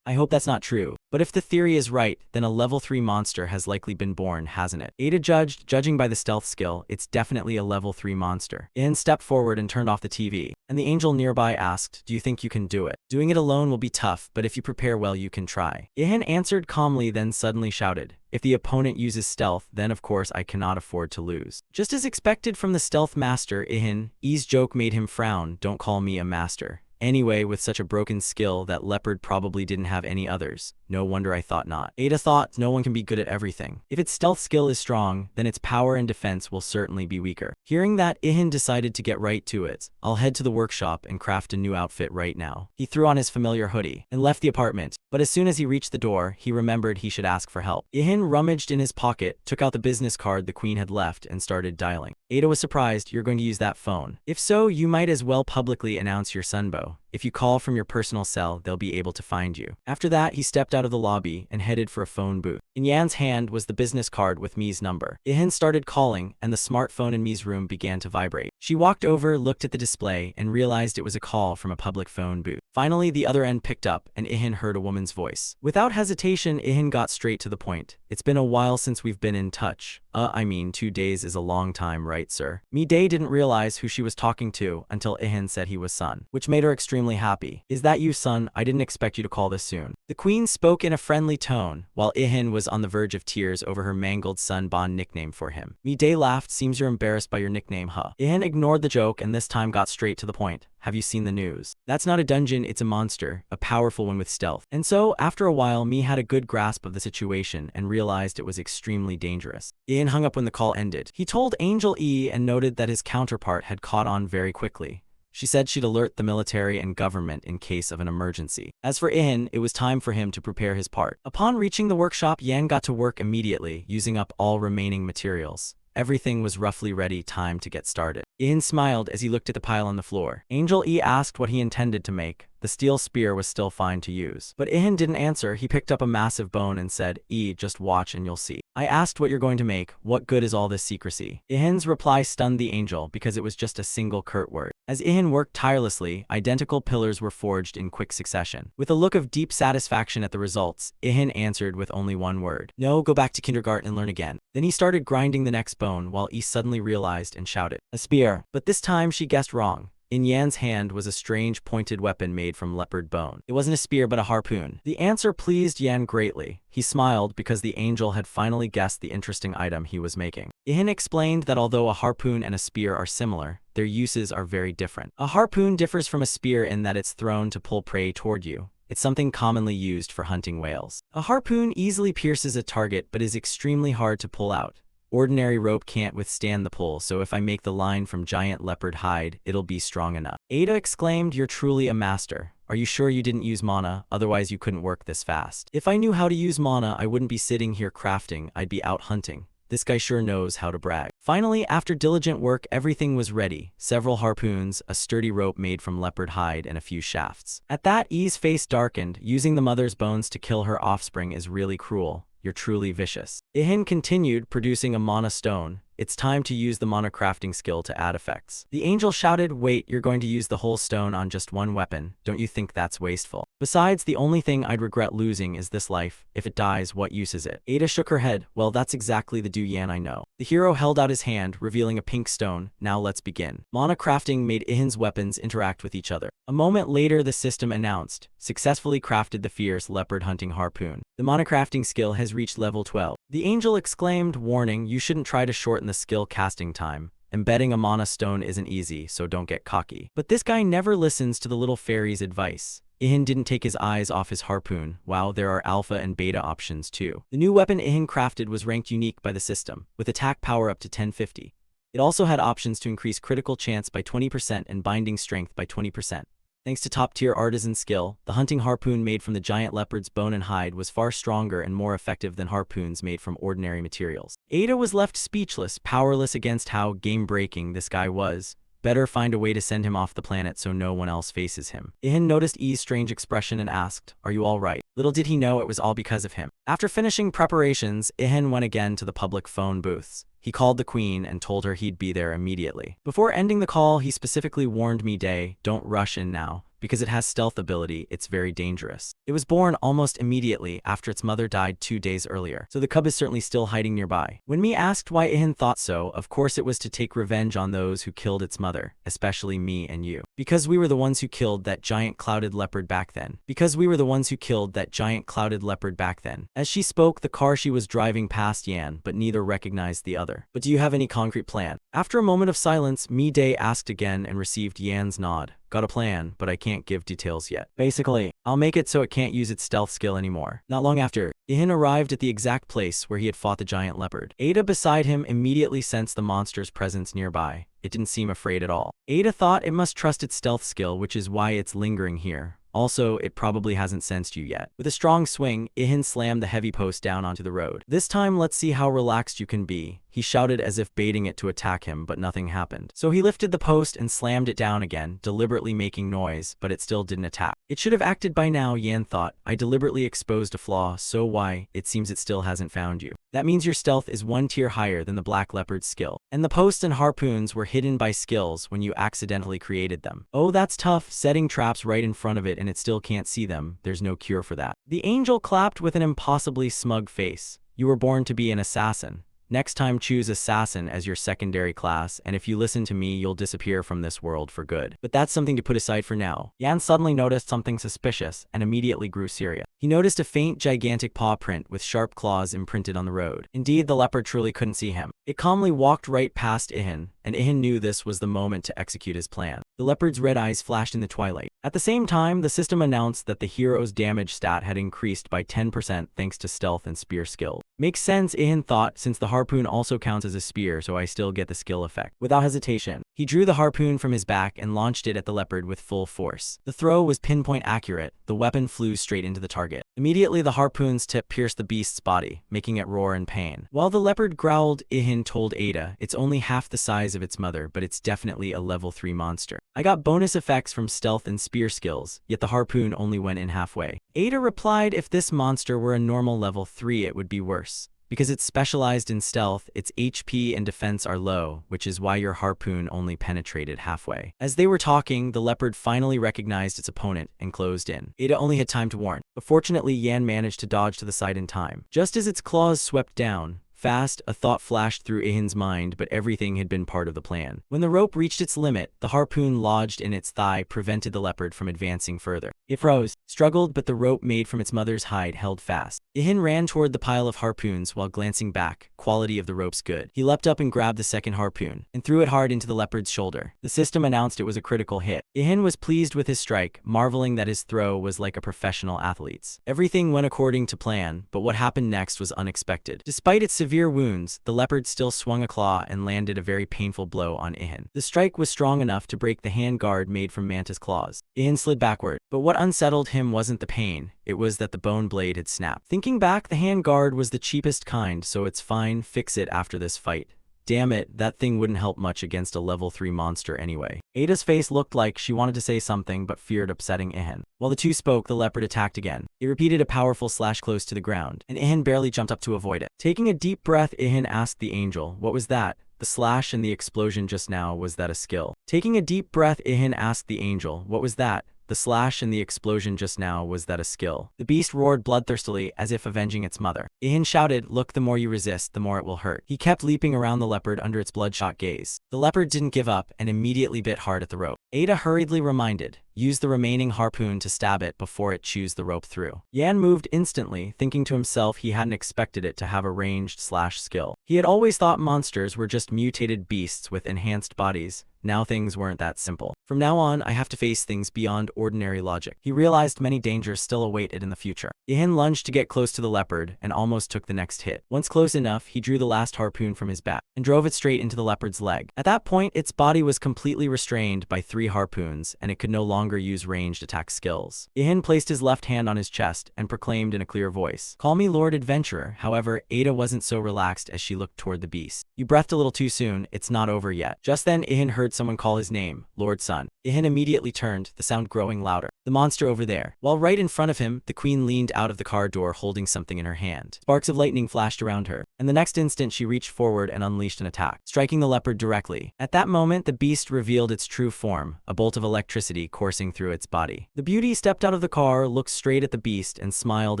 I hope that's not true. But if the theory is right, then a level 3 monster has likely been born, hasn't it? Ada judged, judging by the stealth skill, it's definitely a level 3 monster. Ihan stepped forward and turned off the TV. And the angel nearby asked, do you think you can do it? Doing it alone will be tough, but if you prepare well, you can try. Ihan answered calmly, then suddenly shouted, if the opponent uses stealth, then of course I cannot afford to lose. Just as expected from the stealth master, Ihan's joke made him frown. Don't call me a master. Anyway, with such a broken skill, that leopard probably didn't have any others. No wonder I thought not. Ada thought no one can be good at everything. If its stealth skill is strong, then its power and defense will certainly be weaker. Hearing that, Ihan decided to get right to it. I'll head to the workshop and craft a new outfit right now. He threw on his familiar hoodie and left the apartment. But as soon as he reached the door, he remembered he should ask for help. Ihan rummaged in his pocket, took out the business card the queen had left, and started dialing. Ada was surprised. You're going to use that phone? If so, you might as well publicly announce your sunbow. If you call from your personal cell, they'll be able to find you. After that, he stepped out of the lobby and headed for a phone booth. In Yan's hand was the business card with Mi's number. Ihan started calling, and the smartphone in Mi's room began to vibrate. She walked over, looked at the display, and realized it was a call from a public phone booth. Finally, the other end picked up, and Ihan heard a woman's voice. Without hesitation, Ihan got straight to the point. It's been a while since we've been in touch. 2 days is a long time, right, sir? Mi-dae didn't realize who she was talking to until Ihan said he was Sun, which made her extremely happy. Is that you, Sun? I didn't expect you to call this soon. The queen spoke in a friendly tone, while Ihan was on the verge of tears over her mangled Sun Bon nickname for him. Mi-dae laughed. Seems you're embarrassed by your nickname, huh? Ihan ignored the joke and this time got straight to the point. Have you seen the news? That's not a dungeon, it's a monster, a powerful one with stealth. And so, after a while, Mi had a good grasp of the situation and realized it was extremely dangerous. Ian hung up when the call ended. He told Angel E and noted that his counterpart had caught on very quickly. She said she'd alert the military and government in case of an emergency. As for Ihan, it was time for him to prepare his part. Upon reaching the workshop, Yan got to work immediately, using up all remaining materials. Everything was roughly ready, time to get started. Ihan smiled as he looked at the pile on the floor. Angel E asked what he intended to make. The steel spear was still fine to use. But Ihan didn't answer. He picked up a massive bone and said, just watch and you'll see. I asked what you're going to make. What good is all this secrecy? Ihan's reply stunned the angel because it was just a single curt word. As Ihan worked tirelessly, identical pillars were forged in quick succession. With a look of deep satisfaction at the results, Ihan answered with only one word. No, go back to kindergarten and learn again. Then he started grinding the next bone while E suddenly realized and shouted, a spear. But this time she guessed wrong. In Yan's hand was a strange pointed weapon made from leopard bone. It wasn't a spear but a harpoon. The answer pleased Yan greatly. He smiled because the angel had finally guessed the interesting item he was making. Ihan explained that although a harpoon and a spear are similar, their uses are very different. A harpoon differs from a spear in that it's thrown to pull prey toward you. It's something commonly used for hunting whales. A harpoon easily pierces a target but is extremely hard to pull out. Ordinary rope can't withstand the pull, so if I make the line from giant leopard hide, it'll be strong enough. Ada exclaimed, you're truly a master. Are you sure you didn't use mana? Otherwise you couldn't work this fast. If I knew how to use mana, I wouldn't be sitting here crafting, I'd be out hunting. This guy sure knows how to brag. Finally, after diligent work, everything was ready. Several harpoons, a sturdy rope made from leopard hide, and a few shafts. At that, E's face darkened. Using the mother's bones to kill her offspring is really cruel. You're truly vicious. Ihan continued, producing a mana stone. It's time to use the mana crafting skill to add effects. The angel shouted, wait, you're going to use the whole stone on just one weapon. Don't you think that's wasteful? Besides, the only thing I'd regret losing is this life. If it dies, what use is it? Ada shook her head. Well, that's exactly the Du Yan I know. The hero held out his hand, revealing a pink stone. Now let's begin. Mana crafting made Ihan's weapons interact with each other. A moment later, the system announced, successfully crafted the fierce leopard hunting harpoon. The mana crafting skill has reached level 12. The angel exclaimed, warning, you shouldn't try to shorten the skill casting time. Embedding a mana stone isn't easy, so don't get cocky. But this guy never listens to the little fairy's advice. Ihan didn't take his eyes off his harpoon. Wow, there are alpha and beta options too. The new weapon Ihan crafted was ranked unique by the system, with attack power up to 1050. It also had options to increase critical chance by 20% and binding strength by 20%. Thanks to top-tier artisan skill, the hunting harpoon made from the giant leopard's bone and hide was far stronger and more effective than harpoons made from ordinary materials. Ada was left speechless, powerless against how game-breaking this guy was. Better find a way to send him off the planet so no one else faces him. Ihan noticed E's strange expression and asked, are you all right? Little did he know it was all because of him. After finishing preparations, Ihan went again to the public phone booths. He called the queen and told her he'd be there immediately. Before ending the call, he specifically warned Mi-dae, don't rush in now. Because it has stealth ability, it's very dangerous. It was born almost immediately after its mother died 2 days earlier, so the cub is certainly still hiding nearby. When Mi asked why Ihan thought so, of course it was to take revenge on those who killed its mother, especially me and you. Because we were the ones who killed that giant clouded leopard back then. Because we were the ones who killed that giant clouded leopard back then. As she spoke, the car she was driving passed Yan, but neither recognized the other. But do you have any concrete plan? After a moment of silence, Mi-dae asked again and received Yan's nod. got a plan, but I can't give details yet. Basically, I'll make it so it can't use its stealth skill anymore. Not long after, Ihan arrived at the exact place where he had fought the giant leopard. Ada beside him immediately sensed the monster's presence nearby. It didn't seem afraid at all. Ada thought it must trust its stealth skill, which is why it's lingering here. Also, it probably hasn't sensed you yet. With a strong swing, Ihan slammed the heavy post down onto the road. This time, let's see how relaxed you can be, he shouted as if baiting it to attack him, but nothing happened. So he lifted the post and slammed it down again, deliberately making noise, but it still didn't attack. It should have acted by now, Yan thought. I deliberately exposed a flaw, so why? It seems it still hasn't found you. That means your stealth is one tier higher than the black leopard's skill. And the posts and harpoons were hidden by skills when you accidentally created them. Oh, that's tough, setting traps right in front of it and it still can't see them. There's no cure for that. The angel clapped with an impossibly smug face. You were born to be an assassin. Next time choose assassin as your secondary class, and if you listen to me you'll disappear from this world for good. But that's something to put aside for now. Yan suddenly noticed something suspicious and immediately grew serious. He noticed a faint, gigantic paw print with sharp claws imprinted on the road. Indeed, the leopard truly couldn't see him. It calmly walked right past Ihan, and Ihan knew this was the moment to execute his plan. The leopard's red eyes flashed in the twilight. At the same time, the system announced that the hero's damage stat had increased by 10% thanks to stealth and spear skill. Makes sense, Ihan thought, since the harpoon also counts as a spear, so I still get the skill effect. Without hesitation, he drew the harpoon from his back and launched it at the leopard with full force. The throw was pinpoint accurate. The weapon flew straight into the target. Immediately, the harpoon's tip pierced the beast's body, making it roar in pain. While the leopard growled, Ihan told Ada, it's only half the size of its mother, but it's definitely a level 3 monster. I got bonus effects from stealth and spear skills, yet the harpoon only went in halfway. Ada replied, if this monster were a normal level 3 it would be worse. Because it's specialized in stealth, its HP and defense are low, which is why your harpoon only penetrated halfway. As they were talking, the leopard finally recognized its opponent and closed in. Ada only had time to warn, but fortunately Yan managed to dodge to the side in time. Just as its claws swept down, fast, a thought flashed through Ihan's mind, but everything had been part of the plan. When the rope reached its limit, the harpoon lodged in its thigh prevented the leopard from advancing further. It froze, struggled, but the rope made from its mother's hide held fast. Ihan ran toward the pile of harpoons while glancing back. Quality of the rope's good. He leapt up and grabbed the second harpoon, and threw it hard into the leopard's shoulder. The system announced it was a critical hit. Ihan was pleased with his strike, marveling that his throw was like a professional athlete's. Everything went according to plan, but what happened next was unexpected. Despite its severe wounds, the leopard still swung a claw and landed a very painful blow on Ihan. The strike was strong enough to break the hand guard made from Manta's claws. Ihan slid backward, but what unsettled him wasn't the pain, it was that the bone blade had snapped. Thinking back, the hand guard was the cheapest kind, so it's fine, fix it after this fight. Damn it, that thing wouldn't help much against a level 3 monster anyway. Ada's face looked like she wanted to say something but feared upsetting Ihan. While the two spoke, the leopard attacked again. It repeated a powerful slash close to the ground, and Ihan barely jumped up to avoid it. Taking a deep breath, Ihan asked the angel, what was that? The slash and the explosion just now, was that a skill? Taking a deep breath, Ihan asked the angel, what was that? The slash and the explosion just now, was that a skill? The beast roared bloodthirstily, as if avenging its mother. Ihan shouted, look, the more you resist, the more it will hurt. He kept leaping around the leopard under its bloodshot gaze. The leopard didn't give up and immediately bit hard at the rope. Ada hurriedly reminded, use the remaining harpoon to stab it before it chews the rope through. Yan moved instantly, thinking to himself he hadn't expected it to have a ranged slash skill. He had always thought monsters were just mutated beasts with enhanced bodies. Now things weren't that simple. From now on, I have to face things beyond ordinary logic. He realized many dangers still awaited in the future. Ihan lunged to get close to the leopard and almost took the next hit. Once close enough, he drew the last harpoon from his back and drove it straight into the leopard's leg. At that point, its body was completely restrained by 3 harpoons, and it could no longer use ranged attack skills. Ihan placed his left hand on his chest and proclaimed in a clear voice, call me Lord Adventurer. However, Ada wasn't so relaxed as she looked toward the beast. You breathed a little too soon, it's not over yet. Just then, Ihan heard someone call his name, Lord Sun. Ihan immediately turned, the sound growing louder. The monster over there. While right in front of him, the queen leaned out of the car door holding something in her hand. Sparks of lightning flashed around her, and the next instant she reached forward and unleashed an attack, striking the leopard directly. At that moment, the beast revealed its true form, a bolt of electricity coursing through its body. The beauty stepped out of the car, looked straight at the beast, and smiled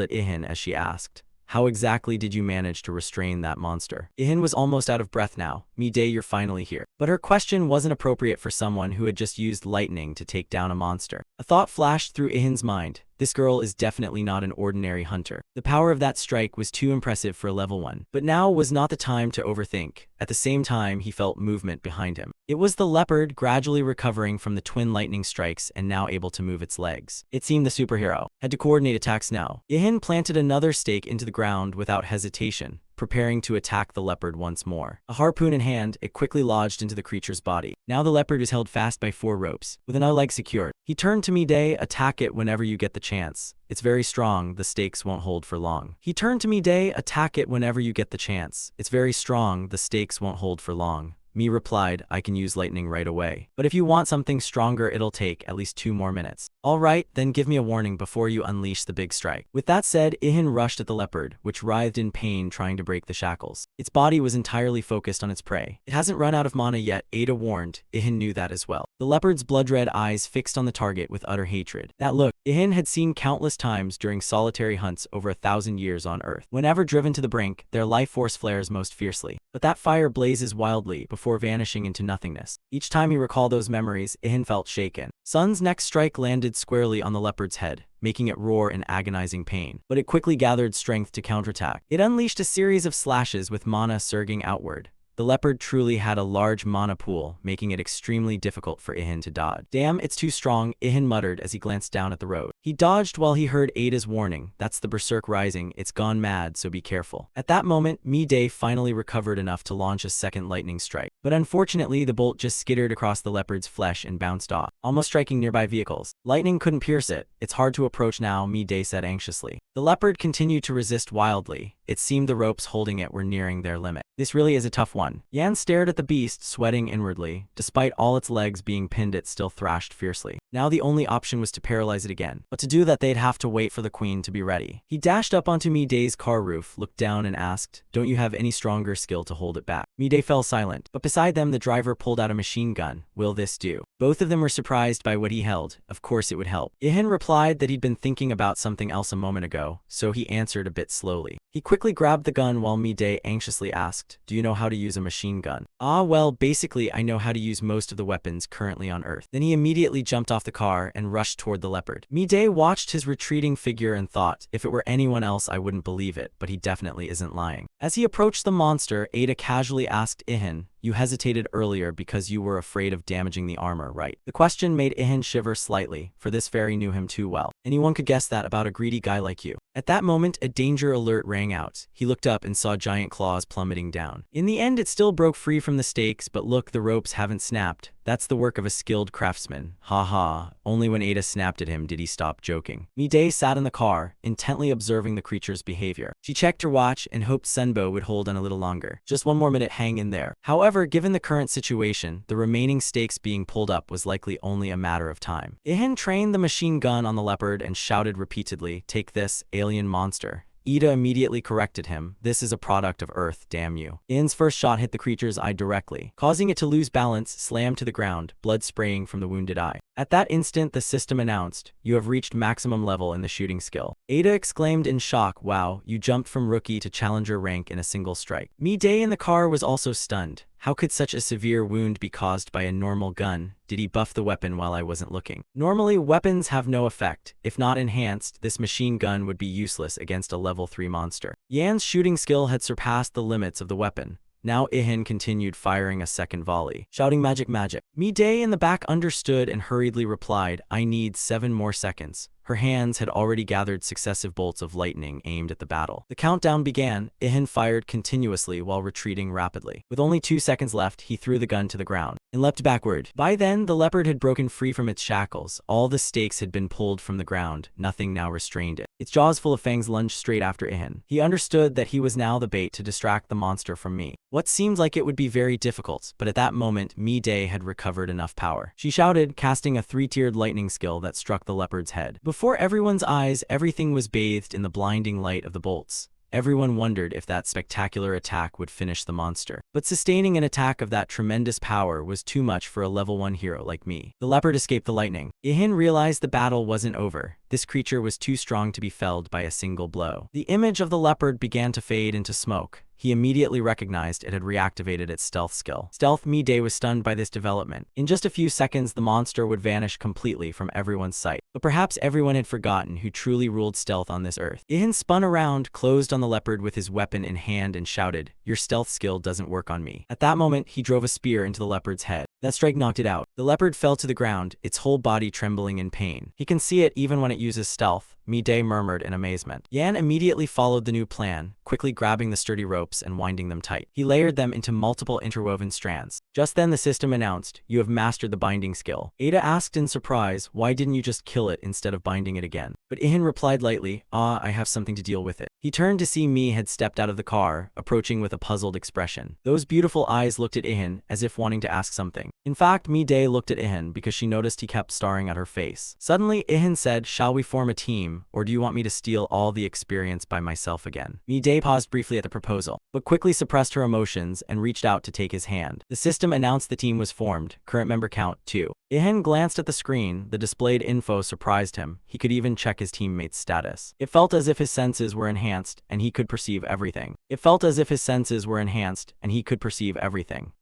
at Ihan as she asked, how exactly did you manage to restrain that monster? Ihan was almost out of breath now. Midday, you're finally here. But her question wasn't appropriate for someone who had just used lightning to take down a monster. A thought flashed through Ihan's mind. this girl is definitely not an ordinary hunter. The power of that strike was too impressive for a level 1. But now was not the time to overthink. At the same time, he felt movement behind him. It was the leopard gradually recovering from the twin lightning strikes and now able to move its legs. It seemed the superhero had to coordinate attacks now. Ihan planted another stake into the ground without hesitation, preparing to attack the leopard once more. A harpoon in hand, it quickly lodged into the creature's body. Now the leopard is held fast by 4 ropes, with another leg secured. He turned to Midday, attack it whenever you get the chance. It's very strong, the stakes won't hold for long. He turned to Midday, attack it whenever you get the chance. It's very strong, the stakes won't hold for long. Mi replied, I can use lightning right away. But if you want something stronger, it'll take at least 2 more minutes. Alright, then give me a warning before you unleash the big strike. With that said, Ihan rushed at the leopard, which writhed in pain trying to break the shackles. Its body was entirely focused on its prey. It hasn't run out of mana yet, Ada warned. Ihan knew that as well. The leopard's blood-red eyes fixed on the target with utter hatred. That look, Ihan had seen countless times during solitary hunts over 1,000 years on Earth. Whenever driven to the brink, their life force flares most fiercely. But that fire blazes wildly before vanishing into nothingness. Each time he recalled those memories, Ihan felt shaken. Sun's next strike landed squarely on the leopard's head, making it roar in agonizing pain. But it quickly gathered strength to counterattack. It unleashed a series of slashes with mana surging outward. The leopard truly had a large mana pool, making it extremely difficult for Ihan to dodge. Damn, it's too strong, Ihan muttered as he glanced down at the road. He dodged while he heard Ada's warning, that's the berserk rising, it's gone mad, so be careful. At that moment, Midday finally recovered enough to launch a second lightning strike. But unfortunately, the bolt just skittered across the leopard's flesh and bounced off, almost striking nearby vehicles. Lightning couldn't pierce it. It's hard to approach now, Midday said anxiously. The leopard continued to resist wildly. It seemed the ropes holding it were nearing their limit. This really is a tough one. Yan stared at the beast, sweating inwardly. Despite all its legs being pinned, it still thrashed fiercely. Now the only option was to paralyze it again. But to do that, they'd have to wait for the queen to be ready. He dashed up onto Midday's car roof, looked down and asked, don't you have any stronger skill to hold it back? Midday fell silent, but beside them the driver pulled out a machine gun. Will this do? Both of them were surprised by what he held. Of course it would help. Ihan replied that he'd been thinking about something else a moment ago, so he answered a bit slowly. He quickly grabbed the gun while Midday anxiously asked, do you know how to use a machine gun? Ah, well, basically I know how to use most of the weapons currently on Earth. Then he immediately jumped off the car and rushed toward the leopard. Midday watched his retreating figure and thought, if it were anyone else I wouldn't believe it, but he definitely isn't lying. As he approached the monster, Ada casually asked Ihan, you hesitated earlier because you were afraid of damaging the armor, right? The question made Ihan shiver slightly, for this fairy knew him too well. Anyone could guess that about a greedy guy like you. At that moment, a danger alert rang out. He looked up and saw giant claws plummeting down. In the end, it still broke free from the stakes, but look, the ropes haven't snapped. That's the work of a skilled craftsman. Ha ha. Only when Ada snapped at him did he stop joking. Midday sat in the car, intently observing the creature's behavior. She checked her watch and hoped Senbo would hold on a little longer. Just 1 more minute, hang in there. However, given the current situation, the remaining stakes being pulled up was likely only a matter of time. Ihan trained the machine gun on the leopard and shouted repeatedly, take this, alien monster. Ida immediately corrected him. This is a product of Earth, damn you. Ihan's first shot hit the creature's eye directly, causing it to lose balance, slam to the ground, blood spraying from the wounded eye. At that instant, the system announced, you have reached maximum level in the shooting skill. Ada exclaimed in shock, wow, you jumped from rookie to challenger rank in a single strike. Midday in the car was also stunned. How could such a severe wound be caused by a normal gun? Did he buff the weapon while I wasn't looking? Normally, weapons have no effect. If not enhanced, this machine gun would be useless against a level 3 monster. Yan's shooting skill had surpassed the limits of the weapon. Now Ihan continued firing a second volley, shouting magic magic. Midday in the back understood and hurriedly replied, I need 7 more seconds. Her hands had already gathered successive bolts of lightning aimed at the battle. The countdown began. Ihan fired continuously while retreating rapidly. With only 2 seconds left, he threw the gun to the ground and leapt backward. By then, the leopard had broken free from its shackles. All the stakes had been pulled from the ground. Nothing now restrained it. Its jaws full of fangs lunged straight after Ihan. He understood that he was now the bait to distract the monster from me. What seemed like it would be very difficult, but at that moment, Midday had recovered enough power. She shouted, casting a 3-tiered lightning skill that struck the leopard's head. Before everyone's eyes, everything was bathed in the blinding light of the bolts. Everyone wondered if that spectacular attack would finish the monster. But sustaining an attack of that tremendous power was too much for a level 1 hero like me. The leopard escaped the lightning. Ihan realized the battle wasn't over. This creature was too strong to be felled by a single blow. The image of the leopard began to fade into smoke. he immediately recognized it had reactivated its stealth skill. Stealth Mi-day was stunned by this development. In just a few seconds, the monster would vanish completely from everyone's sight. But perhaps everyone had forgotten who truly ruled stealth on this earth. Ihan spun around, closed on the leopard with his weapon in hand and shouted, "Your stealth skill doesn't work on me." At that moment, he drove a spear into the leopard's head. That strike knocked it out. The leopard fell to the ground, its whole body trembling in pain. "He can see it even when it uses stealth," Mi-day murmured in amazement. Yan immediately followed the new plan, quickly grabbing the sturdy ropes and winding them tight. He layered them into multiple interwoven strands. Just then the system announced, "You have mastered the binding skill." Ada asked in surprise, "Why didn't you just kill it instead of binding it again?" But Ihan replied lightly, I have something to deal with it." He turned to see Mi had stepped out of the car, approaching with a puzzled expression. Those beautiful eyes looked at Ihan as if wanting to ask something. In fact, Mi-day looked at Ihan because she noticed he kept staring at her face. Suddenly, Ihan said, "Shall we form a team, or do you want me to steal all the experience by myself again?" Mi-day paused briefly at the proposal, but quickly suppressed her emotions and reached out to take his hand. The system announced the team was formed, current member count 2. Ihan glanced at the screen. The displayed info surprised him. He could even check his teammate's status. It felt as if his senses were enhanced and he could perceive everything.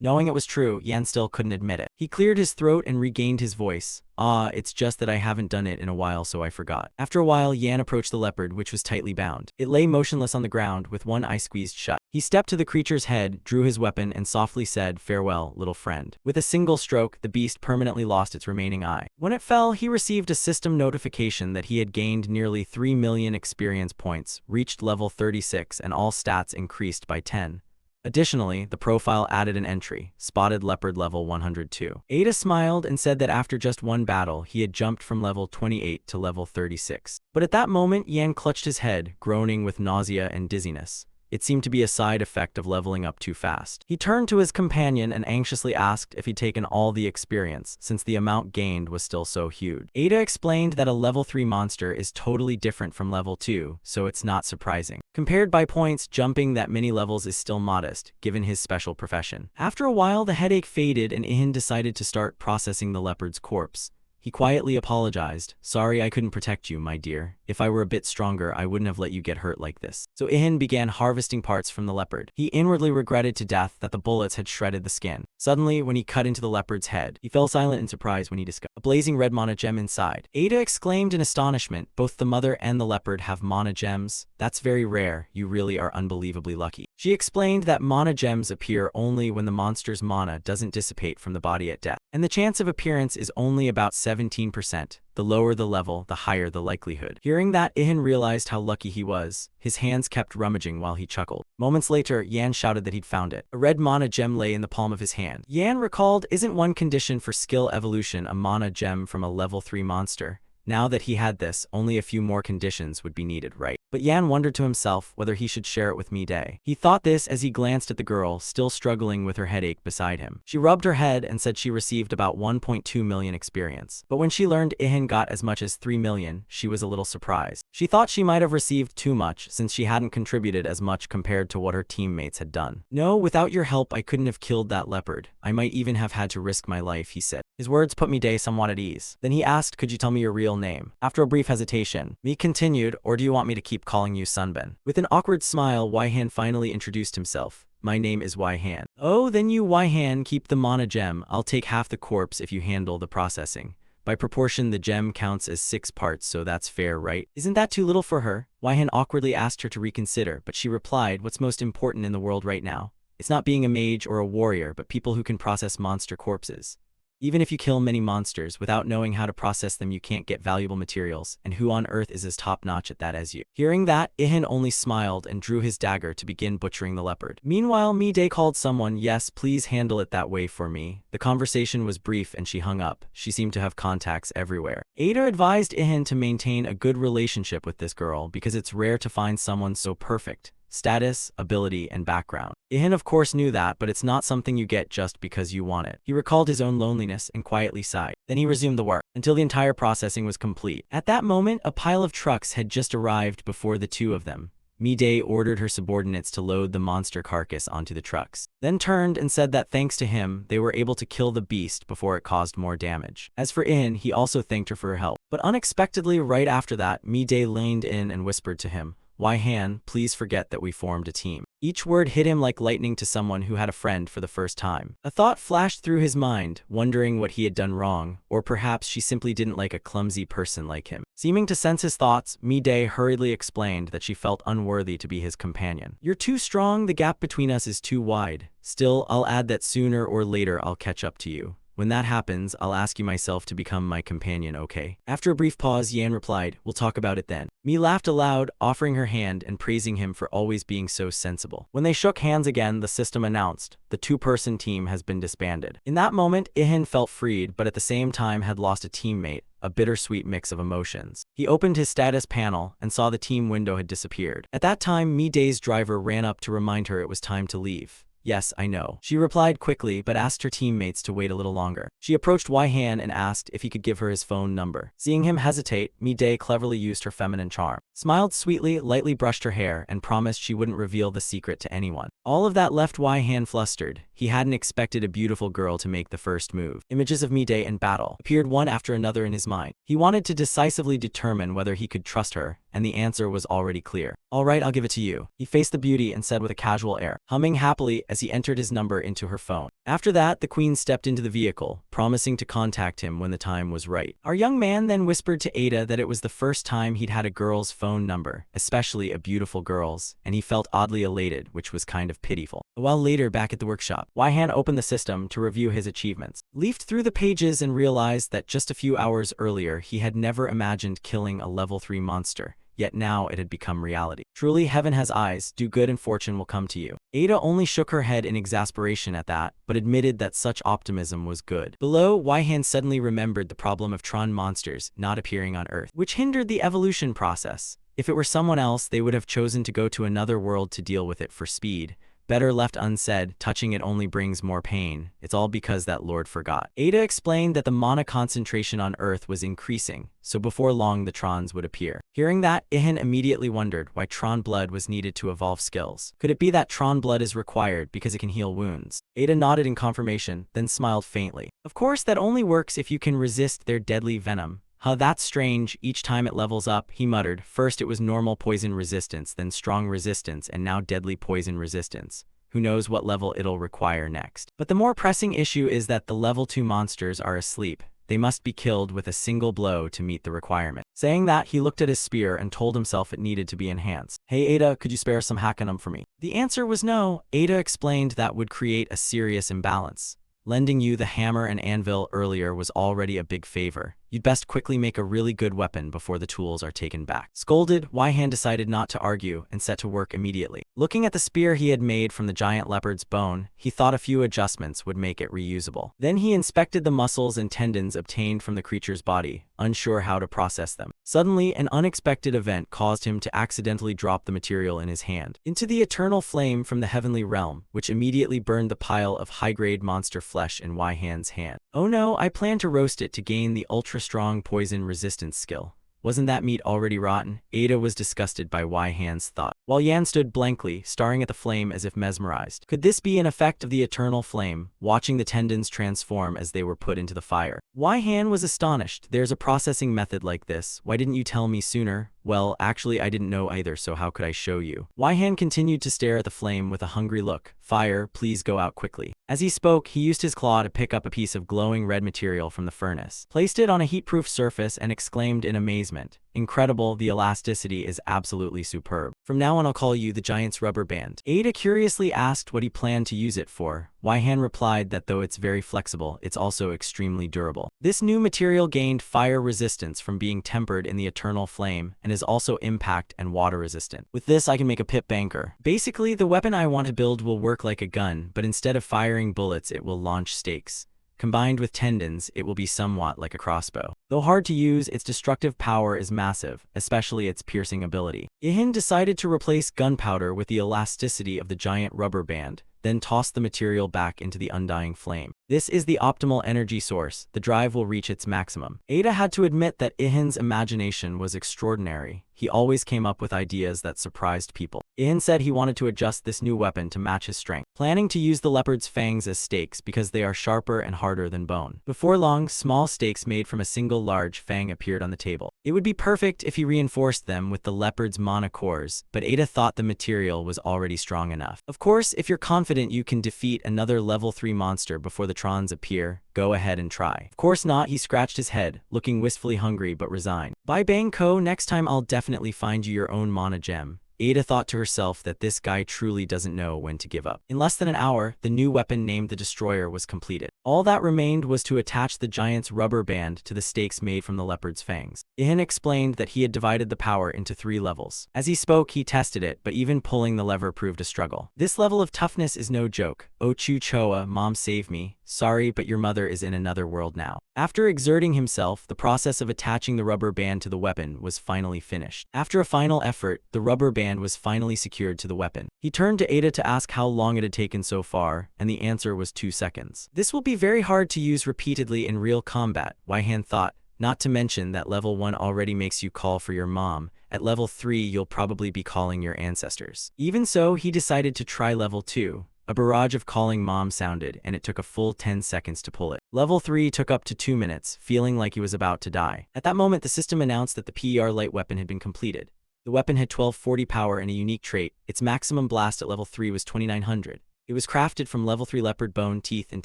Knowing it was true, Yan still couldn't admit it. He cleared his throat and regained his voice. It's just that I haven't done it in a while, so I forgot." After a while, Yan approached the leopard, which was tightly bound. It lay motionless on the ground with one eye squeezed shut. He stepped to the creature's head, drew his weapon, and softly said, "Farewell, little friend." With a single stroke, the beast permanently lost its remaining eye. When it fell, he received a system notification that he had gained nearly 3 million experience points, reached level 36, and all stats increased by 10. Additionally, the profile added an entry, spotted leopard level 102. Ada smiled and said that after just one battle, he had jumped from level 28 to level 36. But at that moment, Yan clutched his head, groaning with nausea and dizziness. It seemed to be a side effect of leveling up too fast. He turned to his companion and anxiously asked if he'd taken all the experience, since the amount gained was still so huge. Ada explained that a level 3 monster is totally different from level 2, so it's not surprising. Compared by points, jumping that many levels is still modest, given his special profession. After a while, the headache faded and Ihan decided to start processing the leopard's corpse. He quietly apologized. "Sorry I couldn't protect you, my dear. If I were a bit stronger, I wouldn't have let you get hurt like this." So Ihan began harvesting parts from the leopard. He inwardly regretted to death that the bullets had shredded the skin. Suddenly, when he cut into the leopard's head, he fell silent in surprise when he discovered a blazing red mana gem inside. Ada exclaimed in astonishment, "Both the mother and the leopard have mana gems? That's very rare. You really are unbelievably lucky." She explained that mana gems appear only when the monster's mana doesn't dissipate from the body at death, and the chance of appearance is only about 17%. The lower the level, the higher the likelihood. Hearing that, Ihan realized how lucky he was. His hands kept rummaging while he chuckled. Moments later, Yan shouted that he'd found it. A red mana gem lay in the palm of his hand. Yan recalled, isn't one condition for skill evolution a mana gem from a level 3 monster? Now that he had this, only a few more conditions would be needed, right? But Yan wondered to himself whether he should share it with Mi-day. He thought this as he glanced at the girl, still struggling with her headache beside him. She rubbed her head and said she received about 1.2 million experience. But when she learned Ihan got as much as 3 million, she was a little surprised. She thought she might have received too much, since she hadn't contributed as much compared to what her teammates had done. "No, without your help I couldn't have killed that leopard. I might even have had to risk my life," he said. His words put Mi-day somewhat at ease. Then he asked, "Could you tell me your real name?" After a brief hesitation, Mi continued, "Or do you want me to keep calling you Sunben?" With an awkward smile, Waihan finally introduced himself. "My name is Waihan." "Oh, then you Waihan keep the mana gem. I'll take half the corpse if you handle the processing. By proportion, the gem counts as 6 parts, so that's fair, right?" "Isn't that too little for her?" Waihan awkwardly asked her to reconsider, but she replied, "What's most important in the world right now? It's not being a mage or a warrior, but people who can process monster corpses. Even if you kill many monsters, without knowing how to process them you can't get valuable materials, and who on earth is as top-notch at that as you?" Hearing that, Ihan only smiled and drew his dagger to begin butchering the leopard. Meanwhile, Mi-day called someone. "Yes, please handle it that way for me." The conversation was brief and she hung up. She seemed to have contacts everywhere. Ada advised Ihan to maintain a good relationship with this girl because it's rare to find someone so perfect. Status, ability, and background. Ihan of course knew that, but it's not something you get just because you want it. He recalled his own loneliness and quietly sighed. Then he resumed the work, until the entire processing was complete. At that moment, a pile of trucks had just arrived before the two of them. Mi-day ordered her subordinates to load the monster carcass onto the trucks, then turned and said that thanks to him, they were able to kill the beast before it caused more damage. As for Ihan, he also thanked her for her help. But unexpectedly, right after that, Mi-day leaned in and whispered to him, Why-Han, please forget that we formed a team. Each word hit him like lightning to someone who had a friend for the first time. A thought flashed through his mind, wondering what he had done wrong, or perhaps she simply didn't like a clumsy person like him. Seeming to sense his thoughts, Mi-dae hurriedly explained that she felt unworthy to be his companion. You're too strong, the gap between us is too wide. Still, I'll add that sooner or later I'll catch up to you. When that happens, I'll ask you myself to become my companion, okay? After a brief pause, Yan replied, we'll talk about it then. Mi laughed aloud, offering her hand and praising him for always being so sensible. When they shook hands again, the system announced, the two-person team has been disbanded. In that moment, Ihan felt freed, but at the same time had lost a teammate, a bittersweet mix of emotions. He opened his status panel and saw the team window had disappeared. At that time, Mi-dae's driver ran up to remind her it was time to leave. Yes, I know. She replied quickly, but asked her teammates to wait a little longer. She approached Why-Han and asked if he could give her his phone number. Seeing him hesitate, Mi-dae cleverly used her feminine charm, smiled sweetly, lightly brushed her hair, and promised she wouldn't reveal the secret to anyone. All of that left Why-Han flustered. He hadn't expected a beautiful girl to make the first move. Images of Mi-dae in battle appeared one after another in his mind. He wanted to decisively determine whether he could trust her, and the answer was already clear. All right, I'll give it to you. He faced the beauty and said with a casual air, humming happily as he entered his number into her phone. After that, the queen stepped into the vehicle, promising to contact him when the time was right. Our young man then whispered to Ada that it was the first time he'd had a girl's phone number, especially a beautiful girl's, and he felt oddly elated, which was kind of pitiful. A while later, back at the workshop, Why-Han opened the system to review his achievements, leafed through the pages and realized that just a few hours earlier he had never imagined killing a level 3 monster. Yet now it had become reality. Truly, heaven has eyes, do good and fortune will come to you. Ada only shook her head in exasperation at that, but admitted that such optimism was good. Below, Why-Han suddenly remembered the problem of Tron monsters not appearing on Earth, which hindered the evolution process. If it were someone else, they would have chosen to go to another world to deal with it for speed. Better left unsaid, touching it only brings more pain. It's all because that lord forgot. Ada explained that the mana concentration on Earth was increasing, so before long the Trons would appear. Hearing that, Ihan immediately wondered why Tron blood was needed to evolve skills. Could it be that Tron blood is required because it can heal wounds? Ada nodded in confirmation, then smiled faintly. Of course, that only works if you can resist their deadly venom. Huh, that's strange. Each time it levels up, he muttered. First it was normal poison resistance, then strong resistance, and now deadly poison resistance. Who knows what level it'll require next. But the more pressing issue is that the level 2 monsters are asleep. They must be killed with a single blow to meet the requirement. Saying that, he looked at his spear and told himself it needed to be enhanced. Hey Ada, could you spare some Hackenum for me? The answer was no. Ada explained that would create a serious imbalance. Lending you the hammer and anvil earlier was already a big favor. You'd best quickly make a really good weapon before the tools are taken back. Scolded, Why-Han decided not to argue and set to work immediately. Looking at the spear he had made from the giant leopard's bone, he thought a few adjustments would make it reusable. Then he inspected the muscles and tendons obtained from the creature's body, unsure how to process them. Suddenly, an unexpected event caused him to accidentally drop the material in his hand into the eternal flame from the heavenly realm, which immediately burned the pile of high-grade monster flesh in Why-Han's hand. Oh no, I plan to roast it to gain the ultra-strong poison resistance skill. Wasn't that meat already rotten? Ada was disgusted by Why-Han's thought, while Yan stood blankly, staring at the flame as if mesmerized. Could this be an effect of the eternal flame, watching the tendons transform as they were put into the fire? Why-Han was astonished. There's a processing method like this. Why didn't you tell me sooner? Well, actually I didn't know either, so how could I show you? Why-Han continued to stare at the flame with a hungry look. Fire, please go out quickly. As he spoke, he used his claw to pick up a piece of glowing red material from the furnace, placed it on a heat-proof surface and exclaimed in amazement. Incredible, the elasticity is absolutely superb. From now on I'll call you the Giant's Rubber Band. Ada curiously asked what he planned to use it for. Why-Han replied that though it's very flexible, it's also extremely durable. This new material gained fire resistance from being tempered in the eternal flame and is also impact and water resistant. With this I can make a pit banker. Basically, the weapon I want to build will work like a gun, but instead of firing bullets it will launch stakes. Combined with tendons, it will be somewhat like a crossbow. Though hard to use, its destructive power is massive, especially its piercing ability. Ihan decided to replace gunpowder with the elasticity of the giant rubber band, then tossed the material back into the undying flame. This is the optimal energy source. The drive will reach its maximum. Ada had to admit that Ihin's imagination was extraordinary. He always came up with ideas that surprised people. Ihan said he wanted to adjust this new weapon to match his strength, planning to use the leopard's fangs as stakes because they are sharper and harder than bone. Before long, small stakes made from a single large fang appeared on the table. It would be perfect if he reinforced them with the leopard's mana cores, but Ada thought the material was already strong enough. Of course, if you're confident you can defeat another level 3 monster before the Trons appear, go ahead and try. Of course not, he scratched his head, looking wistfully hungry but resigned. Bye Bang Ko, next time I'll definitely find you your own mana gem. Ada thought to herself that this guy truly doesn't know when to give up. In less than an hour, the new weapon named the Destroyer was completed. All that remained was to attach the giant's rubber band to the stakes made from the leopard's fangs. Ihan explained that he had divided the power into 3 levels. As he spoke, he tested it, but even pulling the lever proved a struggle. This level of toughness is no joke. Ochu Choa, mom save me. Sorry, but your mother is in another world now. After exerting himself, the process of attaching the rubber band to the weapon was finally finished. After a final effort, the rubber band was finally secured to the weapon. He turned to Ada to ask how long it had taken so far, and the answer was 2 seconds. This will be very hard to use repeatedly in real combat, Waihan thought, not to mention that level 1 already makes you call for your mom. At level 3, you'll probably be calling your ancestors. Even so, he decided to try level 2. A barrage of calling mom sounded, and it took a full 10 seconds to pull it. Level 3 took up to 2 minutes, feeling like he was about to die. At that moment, the system announced that the PER light weapon had been completed. The weapon had 1240 power and a unique trait. Its maximum blast at level 3 was 2900. It was crafted from level 3 leopard bone, teeth, and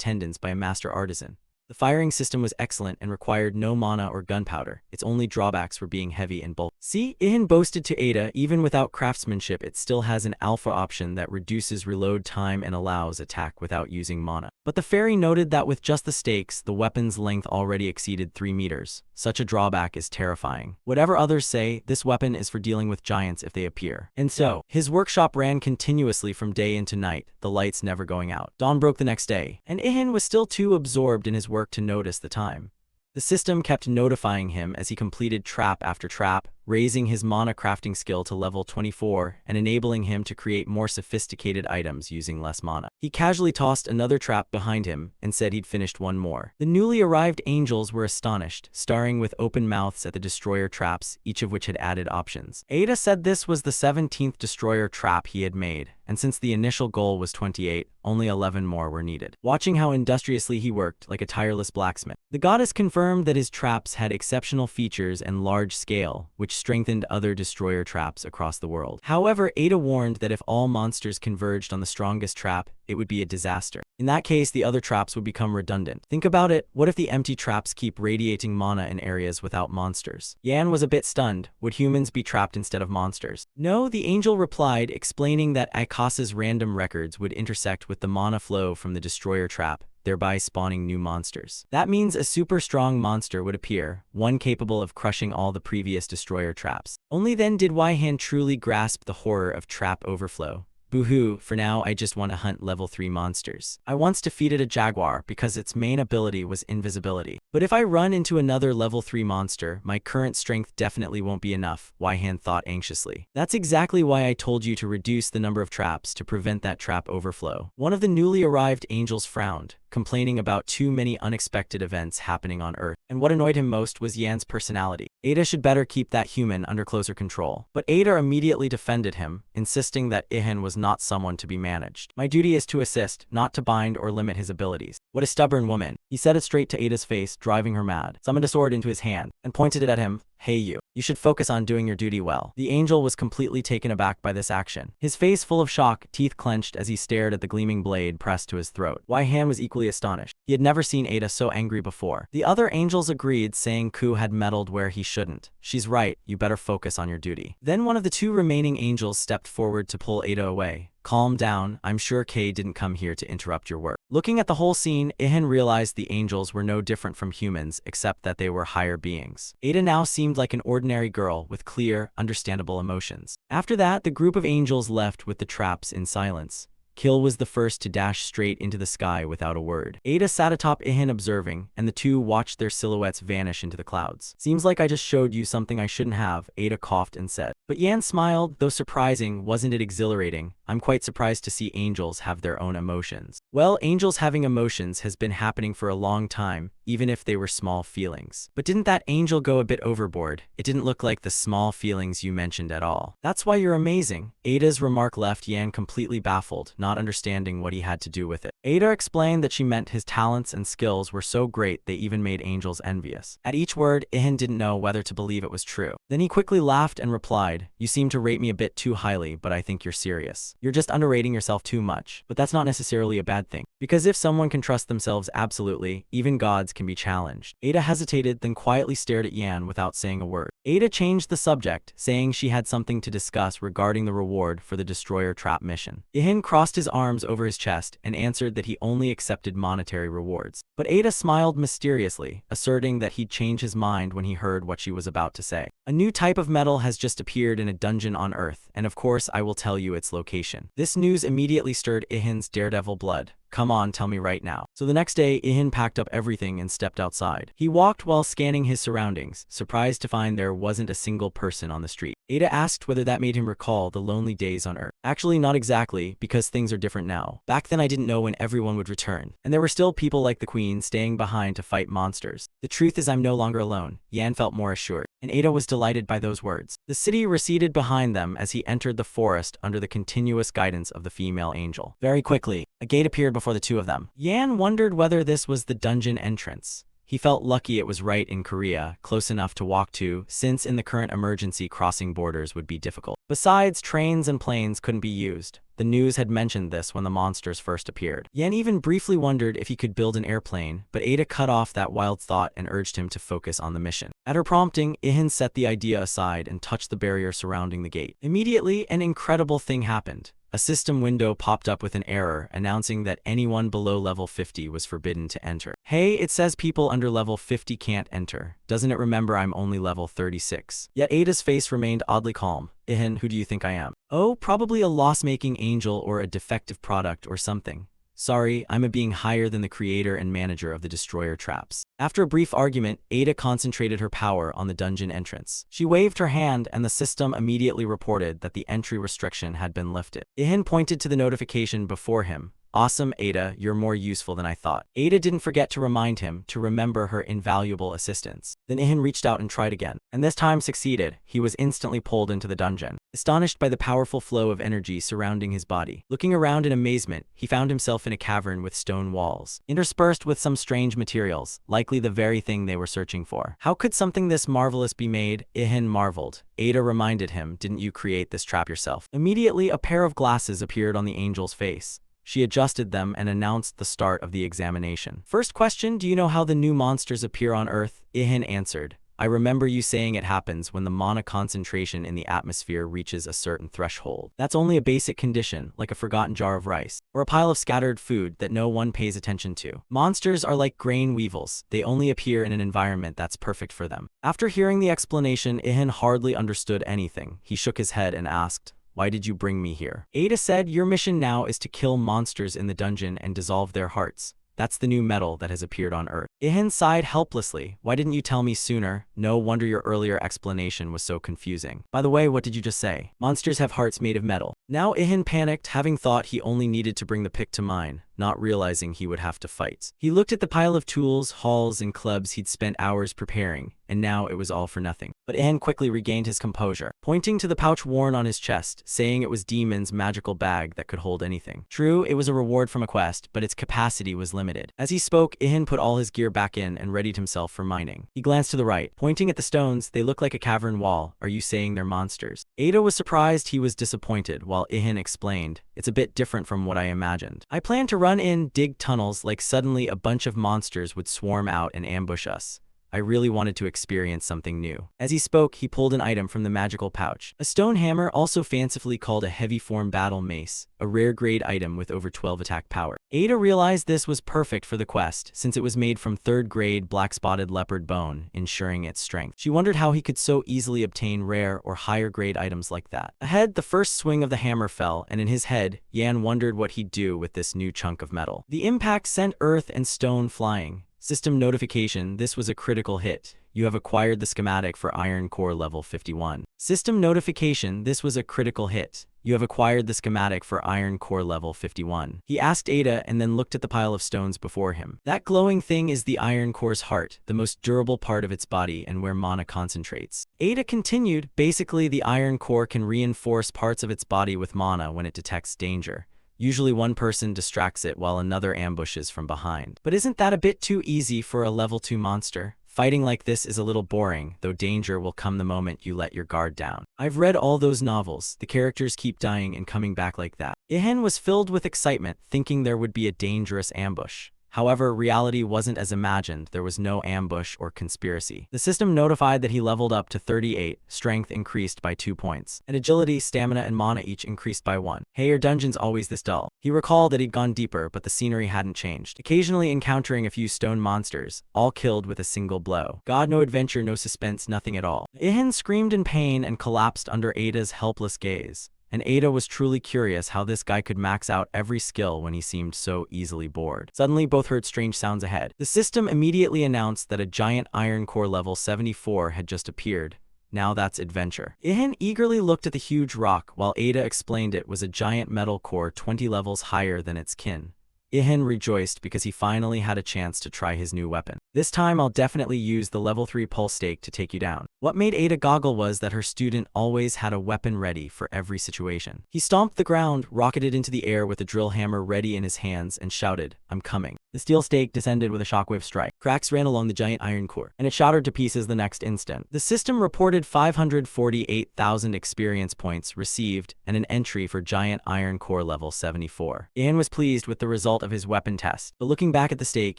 tendons by a master artisan. The firing system was excellent and required no mana or gunpowder. Its only drawbacks were being heavy and bulky. See, Ihan boasted to Ada, even without craftsmanship, it still has an alpha option that reduces reload time and allows attack without using mana. But the fairy noted that with just the stakes, the weapon's length already exceeded 3 meters. Such a drawback is terrifying. Whatever others say, this weapon is for dealing with giants if they appear. And so, his workshop ran continuously from day into night, the lights never going out. Dawn broke the next day, and Ihan was still too absorbed in his work to notice the time. The system kept notifying him as he completed trap after trap, raising his mana crafting skill to level 24 and enabling him to create more sophisticated items using less mana. He casually tossed another trap behind him and said he'd finished one more. The newly arrived angels were astonished, staring with open mouths at the destroyer traps, each of which had added options. Ada said this was the 17th destroyer trap he had made, and since the initial goal was 28, only 11 more were needed. Watching how industriously he worked, like a tireless blacksmith, the goddess confirmed that his traps had exceptional features and large scale, which strengthened other destroyer traps across the world. However, Ada warned that if all monsters converged on the strongest trap, it would be a disaster. In that case, the other traps would become redundant. Think about it, what if the empty traps keep radiating mana in areas without monsters? Yan was a bit stunned. Would humans be trapped instead of monsters? No, the angel replied, explaining that Ikasa's random records would intersect with the mana flow from the destroyer trap, thereby spawning new monsters. That means a super strong monster would appear, one capable of crushing all the previous destroyer traps. Only then did Waihan truly grasp the horror of trap overflow. Boo-hoo, for now I just want to hunt level 3 monsters. I once defeated a jaguar because its main ability was invisibility. But if I run into another level 3 monster, my current strength definitely won't be enough, Waihan thought anxiously. That's exactly why I told you to reduce the number of traps to prevent that trap overflow. One of the newly arrived angels frowned, complaining about too many unexpected events happening on Earth. And what annoyed him most was Yan's personality. Ada should better keep that human under closer control. But Ada immediately defended him, insisting that Ihan was not someone to be managed. My duty is to assist, not to bind or limit his abilities. What a stubborn woman. He said it straight to Ada's face, driving her mad. Summoned a sword into his hand, and pointed it at him. Hey you should focus on doing your duty well. The angel was completely taken aback by this action. His face full of shock, teeth clenched as he stared at the gleaming blade pressed to his throat. Waihan was equally astonished. He had never seen Ada so angry before. The other angels agreed, saying Ku had meddled where he shouldn't. She's right, you better focus on your duty. Then one of the 2 remaining angels stepped forward to pull Ada away. Calm down, I'm sure Kay didn't come here to interrupt your work. Looking at the whole scene, Ihan realized the angels were no different from humans, except that they were higher beings. Ada now seemed like an ordinary girl with clear, understandable emotions. After that, the group of angels left with the traps in silence. Kill was the first to dash straight into the sky without a word. Ada sat atop Ihan observing, and the two watched their silhouettes vanish into the clouds. Seems like I just showed you something I shouldn't have, Ada coughed and said. But Yan smiled, though surprising, wasn't it exhilarating? I'm quite surprised to see angels have their own emotions. Well, angels having emotions has been happening for a long time, even if they were small feelings. But didn't that angel go a bit overboard? It didn't look like the small feelings you mentioned at all. That's why you're amazing. Ada's remark left Yan completely baffled, not understanding what he had to do with it. Ada explained that she meant his talents and skills were so great they even made angels envious. At each word, Ihan didn't know whether to believe it was true. Then he quickly laughed and replied, "You seem to rate me a bit too highly, but I think you're serious. You're just underrating yourself too much. But that's not necessarily a bad thing. Because if someone can trust themselves absolutely, even gods can be challenged." Ada hesitated, then quietly stared at Yan without saying a word. Ada changed the subject, saying she had something to discuss regarding the reward for the destroyer trap mission. Ihan crossed his arms over his chest and answered that he only accepted monetary rewards. But Ada smiled mysteriously, asserting that he'd change his mind when he heard what she was about to say. "A new type of metal has just appeared in a dungeon on Earth, and of course I will tell you its location." This news immediately stirred Ihin's daredevil blood. "Come on, tell me right now." So the next day, Ihan packed up everything and stepped outside. He walked while scanning his surroundings, surprised to find there wasn't a single person on the street. Ada asked whether that made him recall the lonely days on Earth. "Actually, not exactly, because things are different now. Back then I didn't know when everyone would return, and there were still people like the Queen staying behind to fight monsters. The truth is I'm no longer alone." Yan felt more assured, and Ada was delighted by those words. The city receded behind them as he entered the forest under the continuous guidance of the female angel. Very quickly, a gate appeared before the two of them. Yan wondered whether this was the dungeon entrance. He felt lucky it was right in Korea, close enough to walk to, since in the current emergency crossing borders would be difficult. Besides, trains and planes couldn't be used. The news had mentioned this when the monsters first appeared. Yan even briefly wondered if he could build an airplane, but Ada cut off that wild thought and urged him to focus on the mission. At her prompting, Ihan set the idea aside and touched the barrier surrounding the gate. Immediately, an incredible thing happened. A system window popped up with an error announcing that anyone below level 50 was forbidden to enter. "Hey, it says people under level 50 can't enter. Doesn't it remember I'm only level 36? Yet Ada's face remained oddly calm. "Ihan, who do you think I am?" "Oh, probably a loss-making angel or a defective product or something. Sorry, I'm a being higher than the creator and manager of the destroyer traps." After a brief argument, Ada concentrated her power on the dungeon entrance. She waved her hand and the system immediately reported that the entry restriction had been lifted. Ihan pointed to the notification before him. "Awesome, Ada, you're more useful than I thought." Ada didn't forget to remind him to remember her invaluable assistance. Then Ihan reached out and tried again, and this time succeeded. He was instantly pulled into the dungeon, astonished by the powerful flow of energy surrounding his body. Looking around in amazement, he found himself in a cavern with stone walls, interspersed with some strange materials, likely the very thing they were searching for. How could something this marvelous be made? Ihan marveled. Ada reminded him, "Didn't you create this trap yourself?" Immediately, a pair of glasses appeared on the angel's face. She adjusted them and announced the start of the examination. "First question, do you know how the new monsters appear on Earth?" Ihan answered. "I remember you saying it happens when the mana concentration in the atmosphere reaches a certain threshold. That's only a basic condition, like a forgotten jar of rice, or a pile of scattered food that no one pays attention to. Monsters are like grain weevils. They only appear in an environment that's perfect for them." After hearing the explanation, Ihan hardly understood anything. He shook his head and asked, "Why did you bring me here?" Ada said, "Your mission now is to kill monsters in the dungeon and dissolve their hearts. That's the new metal that has appeared on Earth." Ihan sighed helplessly. "Why didn't you tell me sooner? No wonder your earlier explanation was so confusing. By the way, what did you just say? Monsters have hearts made of metal." Now Ihan panicked, having thought he only needed to bring the pick to mind, not realizing he would have to fight. He looked at the pile of tools, hauls, and clubs he'd spent hours preparing, and now it was all for nothing. But Ihan quickly regained his composure, pointing to the pouch worn on his chest, saying it was Demon's magical bag that could hold anything. True, it was a reward from a quest, but its capacity was limited. As he spoke, Ihan put all his gear back in and readied himself for mining. He glanced to the right, pointing at the stones. "They look like a cavern wall. Are you saying they're monsters?" Ada was surprised. He was disappointed, while Ihan explained, "It's a bit different from what I imagined. I planned to run in, dig tunnels, like suddenly a bunch of monsters would swarm out and ambush us. I really wanted to experience something new. As he spoke, he pulled an item from the magical pouch. A stone hammer, also fancifully called a heavy form battle mace, a rare grade item with over 12 attack power. Ada realized this was perfect for the quest, since it was made from 3rd grade black-spotted leopard bone, ensuring its strength. She wondered how he could so easily obtain rare or higher grade items like that. Ahead, the first swing of the hammer fell, and in his head, Yan wondered what he'd do with this new chunk of metal. The impact sent earth and stone flying. System notification: this was a critical hit. You have acquired the schematic for Iron Core level 51. System notification: this was a critical hit. You have acquired the schematic for Iron Core level 51. He asked Ada and then looked at the pile of stones before him. That glowing thing is the Iron Core's heart, the most durable part of its body and where mana concentrates. Ada continued, basically the Iron Core can reinforce parts of its body with mana when it detects danger. Usually one person distracts it while another ambushes from behind. But isn't that a bit too easy for a level 2 monster? Fighting like this is a little boring, though danger will come the moment you let your guard down. I've read all those novels. The characters keep dying and coming back like that. Ihan was filled with excitement, thinking there would be a dangerous ambush. However, reality wasn't as imagined. There was no ambush or conspiracy. The system notified that he leveled up to 38, strength increased by 2 points, and agility, stamina, and mana each increased by 1. Hey, are dungeons always this dull? He recalled that he'd gone deeper, but the scenery hadn't changed, occasionally encountering a few stone monsters, all killed with a single blow. God, no adventure, no suspense, nothing at all. Ihan screamed in pain and collapsed under Ada's helpless gaze. And Ada was truly curious how this guy could max out every skill when he seemed so easily bored. Suddenly, both heard strange sounds ahead. The system immediately announced that a giant Iron Core level 74 had just appeared. Now that's adventure. Ihan eagerly looked at the huge rock, while Ada explained it was a giant metal core 20 levels higher than its kin. Ihan rejoiced because he finally had a chance to try his new weapon. This time I'll definitely use the level 3 pulse stake to take you down. What made Ada goggle was that her student always had a weapon ready for every situation. He stomped the ground, rocketed into the air with the drill hammer ready in his hands, and shouted, "I'm coming." The steel stake descended with a shockwave strike. Cracks ran along the giant iron core, and it shattered to pieces the next instant. The system reported 548,000 experience points received and an entry for giant iron core level 74. Ihan was pleased with the result of his weapon test, but looking back at the stake,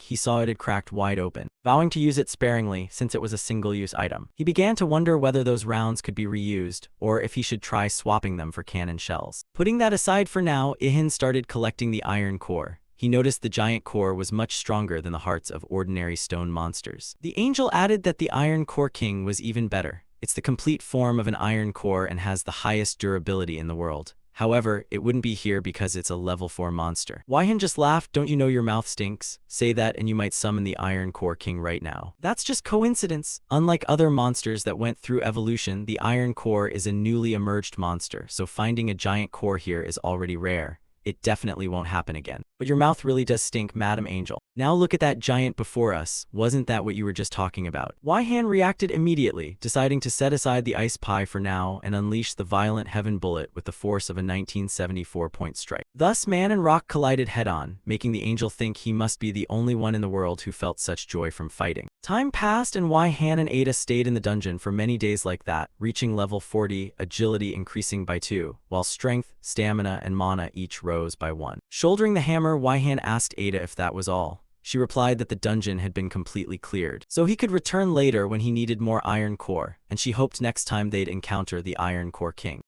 he saw it had cracked wide open. Vowing to use it sparingly since it was a single-use item, he began to wonder whether those rounds could be reused, or if he should try swapping them for cannon shells. Putting that aside for now, Ihan started collecting the iron core. He noticed the giant core was much stronger than the hearts of ordinary stone monsters. The angel added that the Iron Core King was even better. It's the complete form of an iron core and has the highest durability in the world. However, it wouldn't be here because it's a level 4 monster. Waihan just laughed. "Don't you know your mouth stinks? Say that and you might summon the Iron Core King right now." That's just coincidence. Unlike other monsters that went through evolution, the Iron Core is a newly emerged monster, so finding a giant core here is already rare. It definitely won't happen again. But your mouth really does stink, Madam Angel. Now look at that giant before us. Wasn't that what you were just talking about? Waihan reacted immediately, deciding to set aside the ice pie for now and unleash the violent heaven bullet with the force of a 1974-point strike. Thus, man and rock collided head-on, making the angel think he must be the only one in the world who felt such joy from fighting. Time passed and Waihan and Ada stayed in the dungeon for many days like that, reaching level 40, agility increasing by 2, while strength, stamina, and mana each rose by 1. Shouldering the hammer, Waihan asked Ada if that was all. She replied that the dungeon had been completely cleared, so he could return later when he needed more iron core, and she hoped next time they'd encounter the Iron Core King.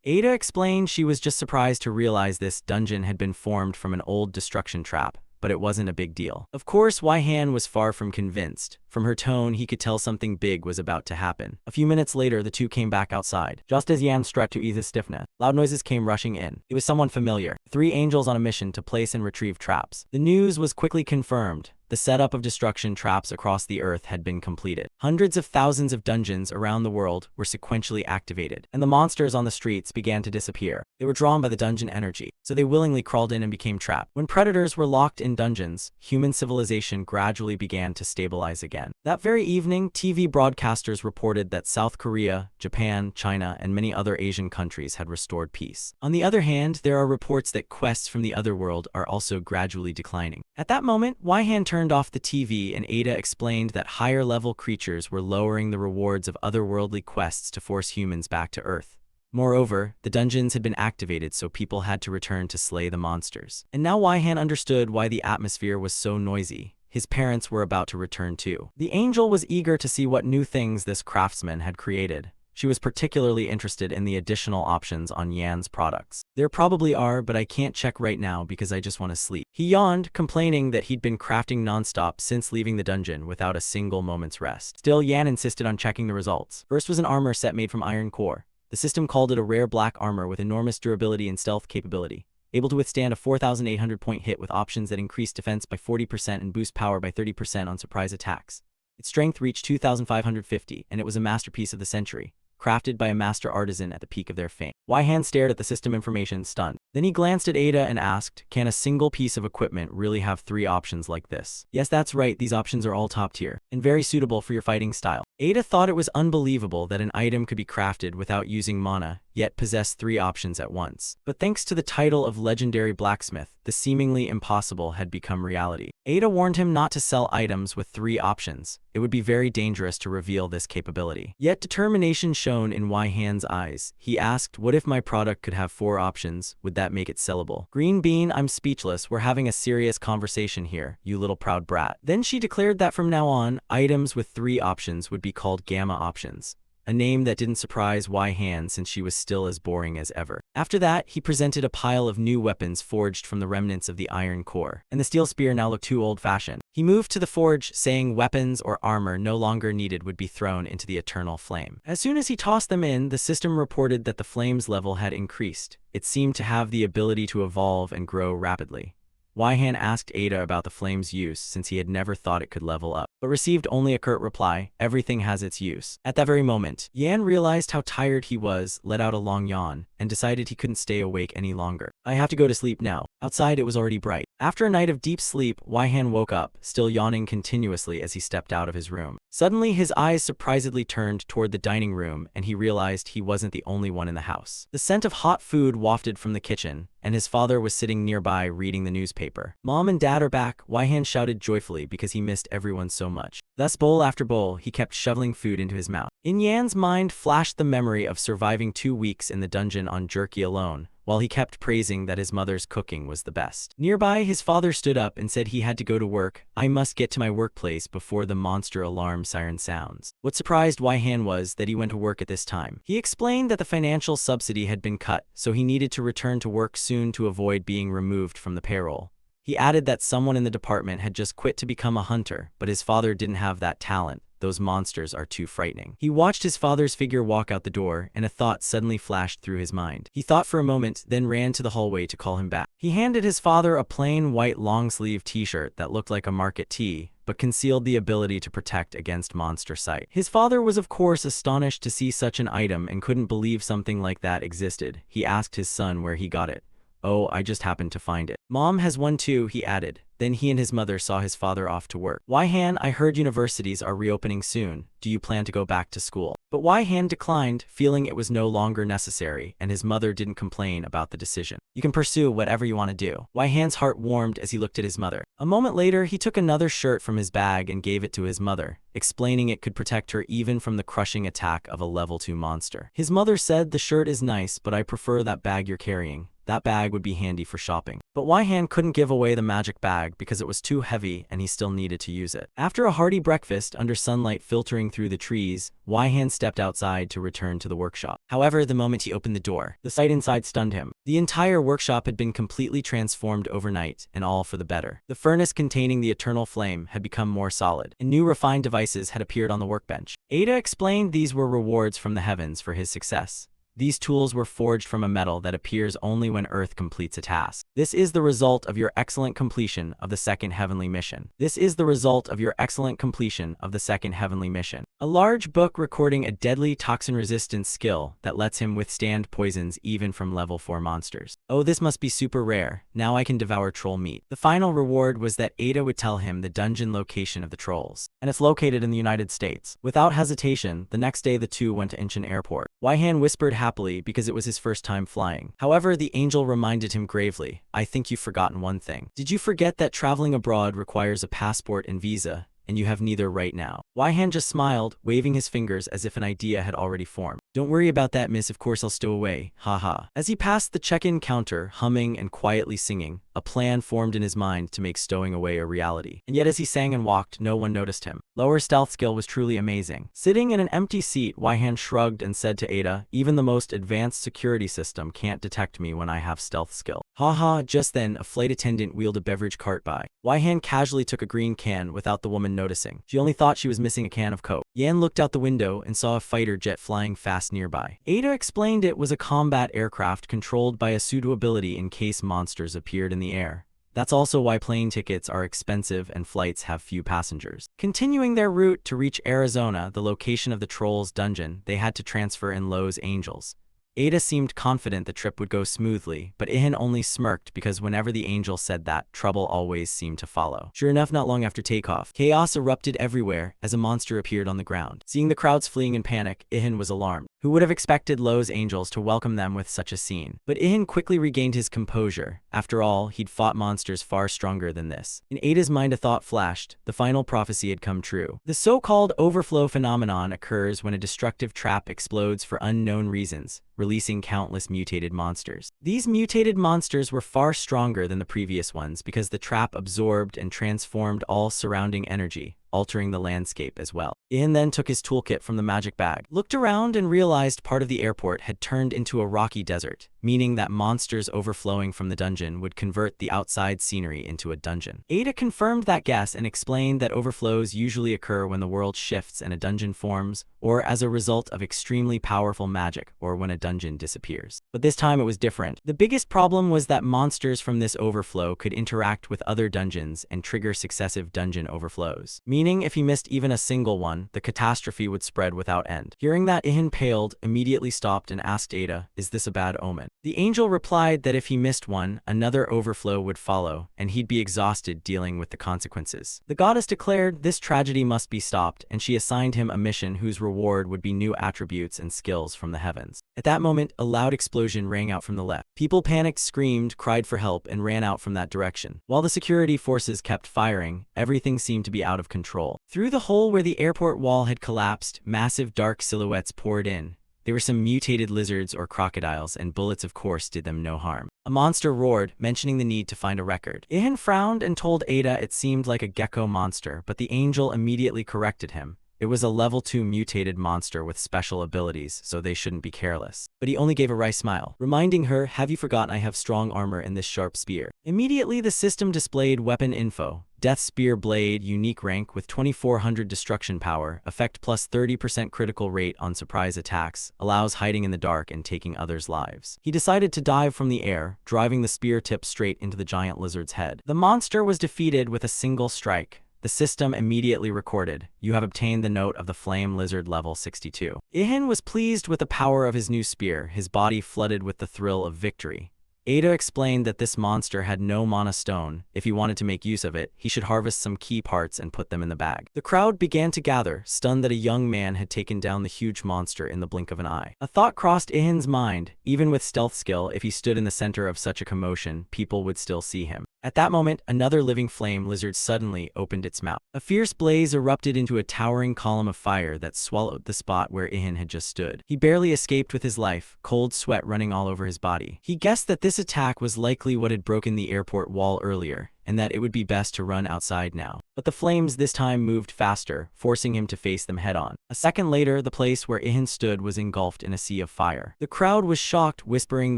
Ada explained she was just surprised to realize this dungeon had been formed from an old destruction trap, but it wasn't a big deal. Of course, Waihan was far from convinced. From her tone, he could tell something big was about to happen. A few minutes later, the two came back outside. Just as Yan stretched to ease his stiffness, loud noises came rushing in. It was someone familiar. 3 angels on a mission to place and retrieve traps. The news was quickly confirmed. The setup of destruction traps across the earth had been completed. Hundreds of thousands of dungeons around the world were sequentially activated, and the monsters on the streets began to disappear. They were drawn by the dungeon energy, so they willingly crawled in and became trapped. When predators were locked in dungeons, human civilization gradually began to stabilize again. That very evening, TV broadcasters reported that South Korea, Japan, China, and many other Asian countries had restored peace. On the other hand, there are reports that quests from the other world are also gradually declining. At that moment, Waihan turned off the TV and Ada explained that higher-level creatures were lowering the rewards of otherworldly quests to force humans back to Earth. Moreover, the dungeons had been activated so people had to return to slay the monsters. And now Waihan understood why the atmosphere was so noisy. His parents were about to return too. The angel was eager to see what new things this craftsman had created. She was particularly interested in the additional options on Yan's products. There probably are, but I can't check right now because I just want to sleep. He yawned, complaining that he'd been crafting nonstop since leaving the dungeon without a single moment's rest. Still, Yan insisted on checking the results. First was an armor set made from iron core. The system called it a rare black armor with enormous durability and stealth capability, able to withstand a 4,800-point hit with options that increase defense by 40% and boost power by 30% on surprise attacks. Its strength reached 2,550, and it was a masterpiece of the century, crafted by a master artisan at the peak of their fame. Waihan stared at the system information, stunned. Then he glanced at Ada and asked, "Can a single piece of equipment really have 3 options like this?" "Yes, that's right, these options are all top tier, and very suitable for your fighting style." Ada thought it was unbelievable that an item could be crafted without using mana, yet possess 3 options at once. But thanks to the title of legendary blacksmith, the seemingly impossible had become reality. Ada warned him not to sell items with 3 options. It would be very dangerous to reveal this capability. Yet determination shone in Waihan's eyes. He asked, "What if my product could have 4 options? Would that make it sellable?" "Green bean, I'm speechless. We're having a serious conversation here, you little proud brat." Then she declared that from now on, items with 3 options would be called gamma options, a name that didn't surprise Waihan since she was still as boring as ever. After that, he presented a pile of new weapons forged from the remnants of the iron core, and the steel spear now looked too old-fashioned. He moved to the forge, saying weapons or armor no longer needed would be thrown into the eternal flame. As soon as he tossed them in, the system reported that the flame's level had increased. It seemed to have the ability to evolve and grow rapidly. Waihan asked Ada about the flame's use since he had never thought it could level up, but received only a curt reply, "Everything has its use." At that very moment, Yan realized how tired he was, let out a long yawn, and decided he couldn't stay awake any longer. "I have to go to sleep now." Outside, it was already bright. After a night of deep sleep, Waihan woke up, still yawning continuously as he stepped out of his room. Suddenly, his eyes surprisingly turned toward the dining room, and he realized he wasn't the only one in the house. The scent of hot food wafted from the kitchen, and his father was sitting nearby reading the newspaper. "Mom and Dad are back," Waihan shouted joyfully because he missed everyone so much. Thus, bowl after bowl, he kept shoveling food into his mouth. In Yan's mind flashed the memory of surviving 2 weeks in the dungeon on jerky alone, while he kept praising that his mother's cooking was the best. Nearby, his father stood up and said he had to go to work. "I must get to my workplace before the monster alarm siren sounds." What surprised Waihan was that he went to work at this time. He explained that the financial subsidy had been cut, so he needed to return to work soon to avoid being removed from the payroll. He added that someone in the department had just quit to become a hunter, but his father didn't have that talent. Those monsters are too frightening. He watched his father's figure walk out the door, and a thought suddenly flashed through his mind. He thought for a moment, then ran to the hallway to call him back. He handed his father a plain white long-sleeve t-shirt that looked like a market tee, but concealed the ability to protect against monster sight. His father was of course astonished to see such an item and couldn't believe something like that existed. He asked his son where he got it. "Oh, I just happened to find it." "Mom has one too," he added. Then he and his mother saw his father off to work. "Waihan, I heard universities are reopening soon. Do you plan to go back to school?" But Waihan declined, feeling it was no longer necessary, and his mother didn't complain about the decision. "You can pursue whatever you want to do." Waihan's heart warmed as he looked at his mother. A moment later, he took another shirt from his bag and gave it to his mother, explaining it could protect her even from the crushing attack of a level 2 monster. His mother said, "The shirt is nice, but I prefer that bag you're carrying. That bag would be handy for shopping." But Waihan couldn't give away the magic bag because it was too heavy and he still needed to use it. After a hearty breakfast under sunlight filtering through the trees, Waihan stepped outside to return to the workshop. However, the moment he opened the door, the sight inside stunned him. The entire workshop had been completely transformed overnight, and all for the better. The furnace containing the eternal flame had become more solid, and new refined devices had appeared on the workbench. Ada explained these were rewards from the heavens for his success. These tools were forged from a metal that appears only when Earth completes a task. "This is the result of your excellent completion of the second heavenly mission. This is the result of your excellent completion of the second heavenly mission." A large book recording a deadly toxin resistance skill that lets him withstand poisons even from level 4 monsters. "Oh, this must be super rare. Now I can devour troll meat." The final reward was that Ada would tell him the dungeon location of the trolls, and it's located in the United States. Without hesitation, the next day the two went to Incheon Airport. Waihan whispered happily because it was his first time flying. However, the angel reminded him gravely, "I think you've forgotten one thing. Did you forget that traveling abroad requires a passport and visa? and you have neither right now. Waihan just smiled, waving his fingers as if an idea had already formed. Don't worry about that, miss, of course I'll stow away, haha. As he passed the check-in counter, humming and quietly singing, a plan formed in his mind to make stowing away a reality. And yet as he sang and walked, no one noticed him. Lower stealth skill was truly amazing. Sitting in an empty seat, Waihan shrugged and said to Ada, even the most advanced security system can't detect me when I have stealth skill. Haha, just then, a flight attendant wheeled a beverage cart by. Waihan casually took a green can without the woman noticing. She only thought she was missing a can of Coke. Yan looked out the window and saw a fighter jet flying fast nearby. Ada explained it was a combat aircraft controlled by a pseudo ability in case monsters appeared in the air. That's also why plane tickets are expensive and flights have few passengers. Continuing their route to reach Arizona, the location of the Trolls dungeon, they had to transfer in Los Angeles. Ada seemed confident the trip would go smoothly, but Ihan only smirked because whenever the angel said that, trouble always seemed to follow. Sure enough, not long after takeoff, chaos erupted everywhere as a monster appeared on the ground. Seeing the crowds fleeing in panic, Ihan was alarmed. Who would have expected Los Angeles to welcome them with such a scene? But Ihan quickly regained his composure. After all, he'd fought monsters far stronger than this. In Ada's mind a thought flashed. The final prophecy had come true. The so-called overflow phenomenon occurs when a destructive trap explodes for unknown reasons, releasing countless mutated monsters. These mutated monsters were far stronger than the previous ones because the trap absorbed and transformed all surrounding energy, altering the landscape as well. Ian then took his toolkit from the magic bag, looked around and realized part of the airport had turned into a rocky desert, meaning that monsters overflowing from the dungeon would convert the outside scenery into a dungeon. Ada confirmed that guess and explained that overflows usually occur when the world shifts and a dungeon forms, or as a result of extremely powerful magic, or when a dungeon disappears. But this time it was different. The biggest problem was that monsters from this overflow could interact with other dungeons and trigger successive dungeon overflows, meaning if he missed even a single one, the catastrophe would spread without end. Hearing that, Ihan paled, immediately stopped and asked Ada, "Is this a bad omen?" The angel replied that if he missed one, another overflow would follow, and he'd be exhausted dealing with the consequences. The goddess declared this tragedy must be stopped, and she assigned him a mission whose reward would be new attributes and skills from the heavens. At that moment, a loud explosion rang out from the left. People panicked, screamed, cried for help, and ran out from that direction. While the security forces kept firing, everything seemed to be out of control. Through the hole where the airport wall had collapsed, massive dark silhouettes poured in. They were some mutated lizards or crocodiles, and bullets of course did them no harm. A monster roared, mentioning the need to find a record. Ihan frowned and told Ada it seemed like a gecko monster, but the angel immediately corrected him. It was a level 2 mutated monster with special abilities, so they shouldn't be careless. But he only gave a wry smile, reminding her, "Have you forgotten I have strong armor and this sharp spear?" Immediately the system displayed weapon info. Death Spear Blade, unique rank with 2400 destruction power, effect plus 30% critical rate on surprise attacks, allows hiding in the dark and taking others' lives. He decided to dive from the air, driving the spear tip straight into the giant lizard's head. The monster was defeated with a single strike. The system immediately recorded, "You have obtained the note of the flame lizard level 62. Ihan was pleased with the power of his new spear, his body flooded with the thrill of victory. Ada explained that this monster had no mana stone. If he wanted to make use of it, he should harvest some key parts and put them in the bag. The crowd began to gather, stunned that a young man had taken down the huge monster in the blink of an eye. A thought crossed Ihan's mind. Even with stealth skill, if he stood in the center of such a commotion, people would still see him. At that moment, another living flame lizard suddenly opened its mouth. A fierce blaze erupted into a towering column of fire that swallowed the spot where Ihan had just stood. He barely escaped with his life, cold sweat running all over his body. He guessed that this attack was likely what had broken the airport wall earlier, and that it would be best to run outside now. But the flames this time moved faster, forcing him to face them head-on. A second later, the place where Ihan stood was engulfed in a sea of fire. The crowd was shocked, whispering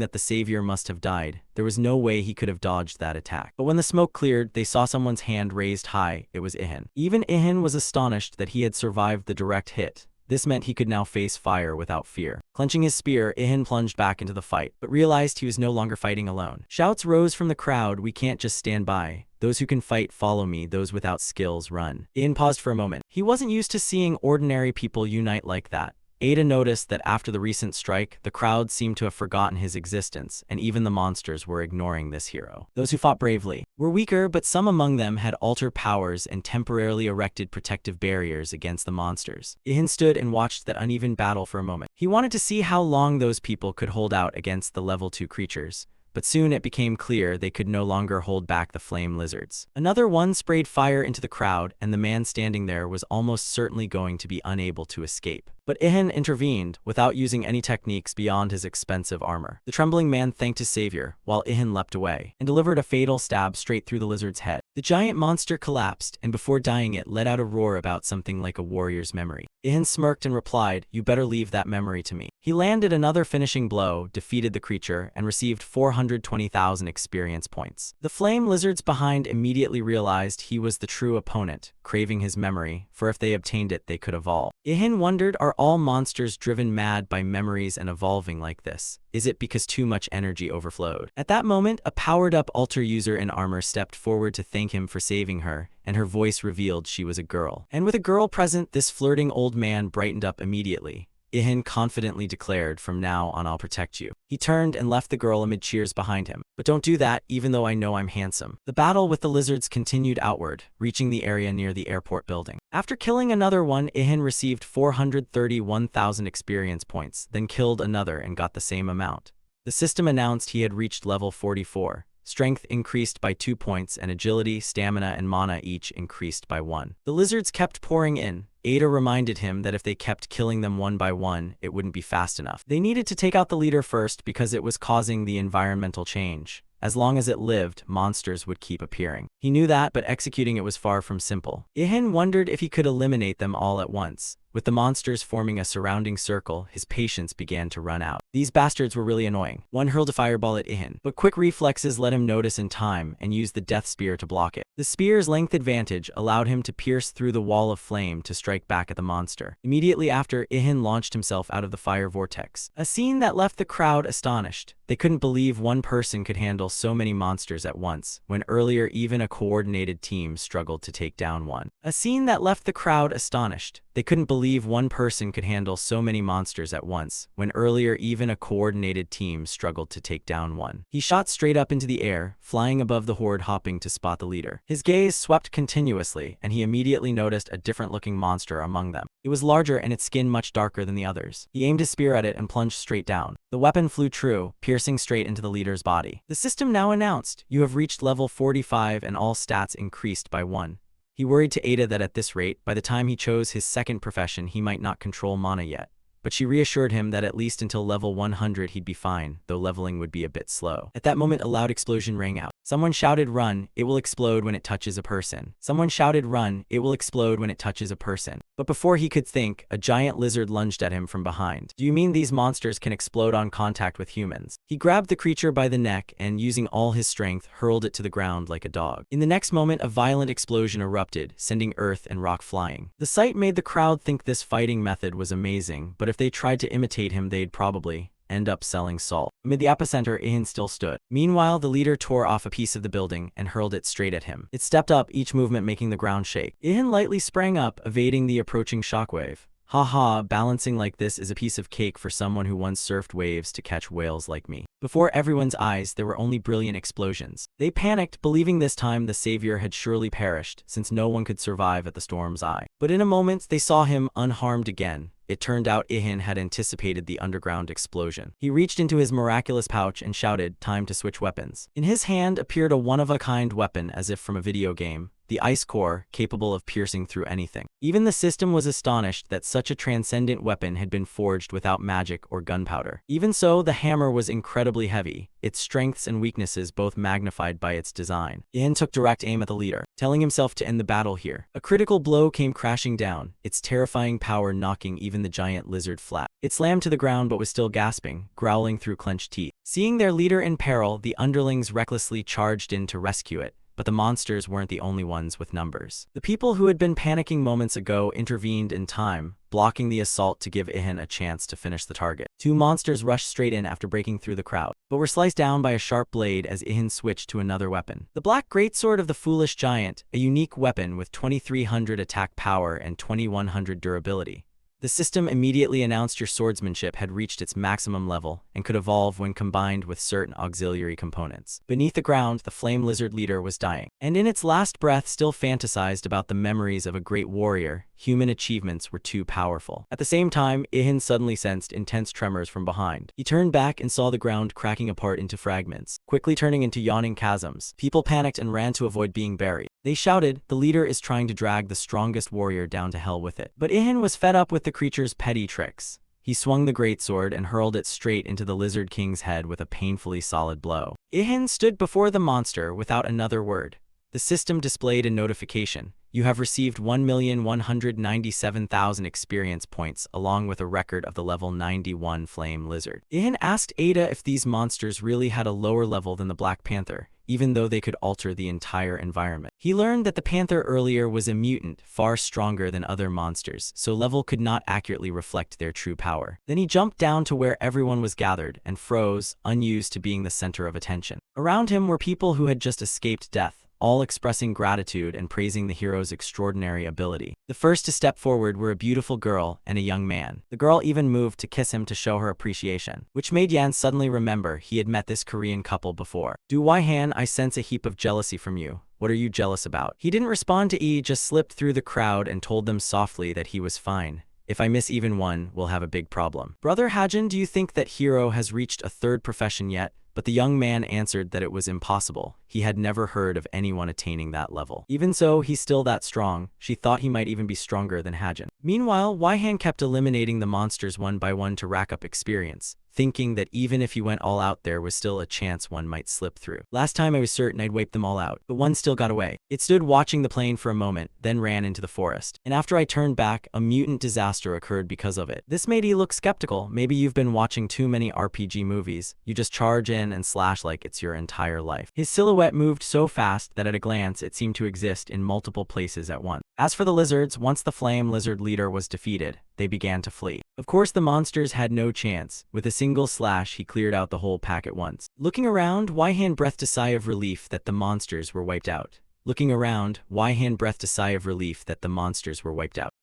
that the savior must have died. There was no way he could have dodged that attack. But when the smoke cleared, they saw someone's hand raised high. It was Ihan. Even Ihan was astonished that he had survived the direct hit. This meant he could now face fire without fear. Clenching his spear, Ihan plunged back into the fight, but realized he was no longer fighting alone. Shouts rose from the crowd, "We can't just stand by. Those who can fight follow me, those without skills run." Ihan paused for a moment. He wasn't used to seeing ordinary people unite like that. Ada noticed that after the recent strike, the crowd seemed to have forgotten his existence, and even the monsters were ignoring this hero. Those who fought bravely were weaker, but some among them had altar powers and temporarily erected protective barriers against the monsters. Ihan stood and watched that uneven battle for a moment. He wanted to see how long those people could hold out against the level 2 creatures. but soon it became clear they could no longer hold back the flame lizards. Another one sprayed fire into the crowd, and the man standing there was almost certainly going to be unable to escape. But Ihan intervened, without using any techniques beyond his expensive armor. The trembling man thanked his savior, while Ihan leapt away, and delivered a fatal stab straight through the lizard's head. The giant monster collapsed, and before dying it let out a roar about something like a warrior's memory. Ihan smirked and replied, "You better leave that memory to me." He landed another finishing blow, defeated the creature, and received 420,000 experience points. The flame lizards behind immediately realized he was the true opponent, craving his memory, for if they obtained it they could evolve. Ihan wondered, are all monsters driven mad by memories and evolving like this? Is it because too much energy overflowed? At that moment, a powered-up altar user in armor stepped forward to thank him for saving her, and her voice revealed she was a girl. And with a girl present, this flirting old man brightened up immediately. Ihan confidently declared, "From now on I'll protect you." He turned and left the girl amid cheers behind him. "But don't do that, even though I know I'm handsome." The battle with the lizards continued outward, reaching the area near the airport building. After killing another one, Ihan received 431,000 experience points, then killed another and got the same amount. The system announced he had reached level 44. Strength increased by 2 points, and agility, stamina, and mana each increased by 1. The lizards kept pouring in. Ada reminded him that if they kept killing them one by one, it wouldn't be fast enough. They needed to take out the leader first because it was causing the environmental change. As long as it lived, monsters would keep appearing. He knew that, but executing it was far from simple. Ihan wondered if he could eliminate them all at once. With the monsters forming a surrounding circle, his patience began to run out. These bastards were really annoying. One hurled a fireball at Ihan, but quick reflexes let him notice in time and used the death spear to block it. The spear's length advantage allowed him to pierce through the wall of flame to strike back at the monster. Immediately after, Ihan launched himself out of the fire vortex. A scene that left the crowd astonished. They couldn't believe one person could handle so many monsters at once, when earlier even a coordinated team struggled to take down one. A scene that left the crowd astonished. They couldn't believe one person could handle so many monsters at once, when earlier even a coordinated team struggled to take down one. He shot straight up into the air, flying above the horde, hoping to spot the leader. His gaze swept continuously, and he immediately noticed a different-looking monster among them. It was larger and its skin much darker than the others. He aimed his spear at it and plunged straight down. The weapon flew true, piercing straight into the leader's body. The system now announced, "You have reached level 45 and all stats increased by 1. He worried to Ada that at this rate, by the time he chose his second profession, he might not control mana yet. But she reassured him that at least until level 100 he'd be fine, though leveling would be a bit slow. At that moment, a loud explosion rang out. Someone shouted, "Run, it will explode when it touches a person." Someone shouted, "Run, it will explode when it touches a person." But before he could think, a giant lizard lunged at him from behind. "Do you mean these monsters can explode on contact with humans?" He grabbed the creature by the neck and, using all his strength, hurled it to the ground like a dog. In the next moment, a violent explosion erupted, sending earth and rock flying. The sight made the crowd think this fighting method was amazing, but if they tried to imitate him, they'd probably end up selling salt. Amid the epicenter, Ihan still stood. Meanwhile, the leader tore off a piece of the building and hurled it straight at him. It stepped up, each movement making the ground shake. Ihan lightly sprang up, evading the approaching shockwave. "Haha, balancing like this is a piece of cake for someone who once surfed waves to catch whales like me." Before everyone's eyes, there were only brilliant explosions. They panicked, believing this time the savior had surely perished, since no one could survive at the storm's eye. But in a moment, they saw him unharmed again. It turned out Ihan had anticipated the underground explosion. He reached into his miraculous pouch and shouted, "Time to switch weapons." In his hand appeared a one-of-a-kind weapon as if from a video game. The ice core, capable of piercing through anything. Even the system was astonished that such a transcendent weapon had been forged without magic or gunpowder. Even so, the hammer was incredibly heavy, its strengths and weaknesses both magnified by its design. Ihan took direct aim at the leader, telling himself to end the battle here. A critical blow came crashing down, its terrifying power knocking even the giant lizard flat. It slammed to the ground but was still gasping, growling through clenched teeth. Seeing their leader in peril, the underlings recklessly charged in to rescue it. But the monsters weren't the only ones with numbers. The people who had been panicking moments ago intervened in time, blocking the assault to give Ihan a chance to finish the target. 2 monsters rushed straight in after breaking through the crowd, but were sliced down by a sharp blade as Ihan switched to another weapon. The black greatsword of the foolish giant, a unique weapon with 2300 attack power and 2100 durability. The system immediately announced your swordsmanship had reached its maximum level and could evolve when combined with certain auxiliary components. Beneath the ground, the flame lizard leader was dying, and in its last breath still fantasized about the memories of a great warrior. Human achievements were too powerful. At the same time, Ihan suddenly sensed intense tremors from behind. He turned back and saw the ground cracking apart into fragments, quickly turning into yawning chasms. People panicked and ran to avoid being buried. They shouted, "The leader is trying to drag the strongest warrior down to hell with it." But Ihan was fed up with the creature's petty tricks. He swung the greatsword and hurled it straight into the Lizard King's head with a painfully solid blow. Ihan stood before the monster without another word. The system displayed a notification. You have received 1,197,000 experience points along with a record of the level 91 Flame Lizard. Ihan asked Ada if these monsters really had a lower level than the Black Panther, even though they could alter the entire environment. He learned that the panther earlier was a mutant, far stronger than other monsters, so level could not accurately reflect their true power. Then he jumped down to where everyone was gathered and froze, unused to being the center of attention. Around him were people who had just escaped death, all expressing gratitude and praising the hero's extraordinary ability. The first to step forward were a beautiful girl and a young man. The girl even moved to kiss him to show her appreciation, which made Yan suddenly remember he had met this Korean couple before. "Du Waihan, I sense a heap of jealousy from you. What are you jealous about?" He didn't respond to E, just slipped through the crowd and told them softly that he was fine. "If I miss even one, we'll have a big problem." "Brother Hajin, do you think that hero has reached a third profession yet?" But the young man answered that it was impossible. He had never heard of anyone attaining that level. Even so, he's still that strong. She thought he might even be stronger than Hajin. Meanwhile, Waihan kept eliminating the monsters one by one to rack up experience, thinking that even if he went all out there was still a chance one might slip through. "Last time I was certain I'd wipe them all out, but one still got away. It stood watching the plane for a moment, then ran into the forest. And after I turned back, a mutant disaster occurred because of it." This made he look skeptical. "Maybe you've been watching too many RPG movies. You just charge in and slash like it's your entire life." His silhouette moved so fast that at a glance it seemed to exist in multiple places at once. As for the lizards, once the flame lizard leader was defeated, they began to flee. Of course, the monsters had no chance. With a single slash, he cleared out the whole pack at once. Looking around, Waihan breathed a sigh of relief that the monsters were wiped out.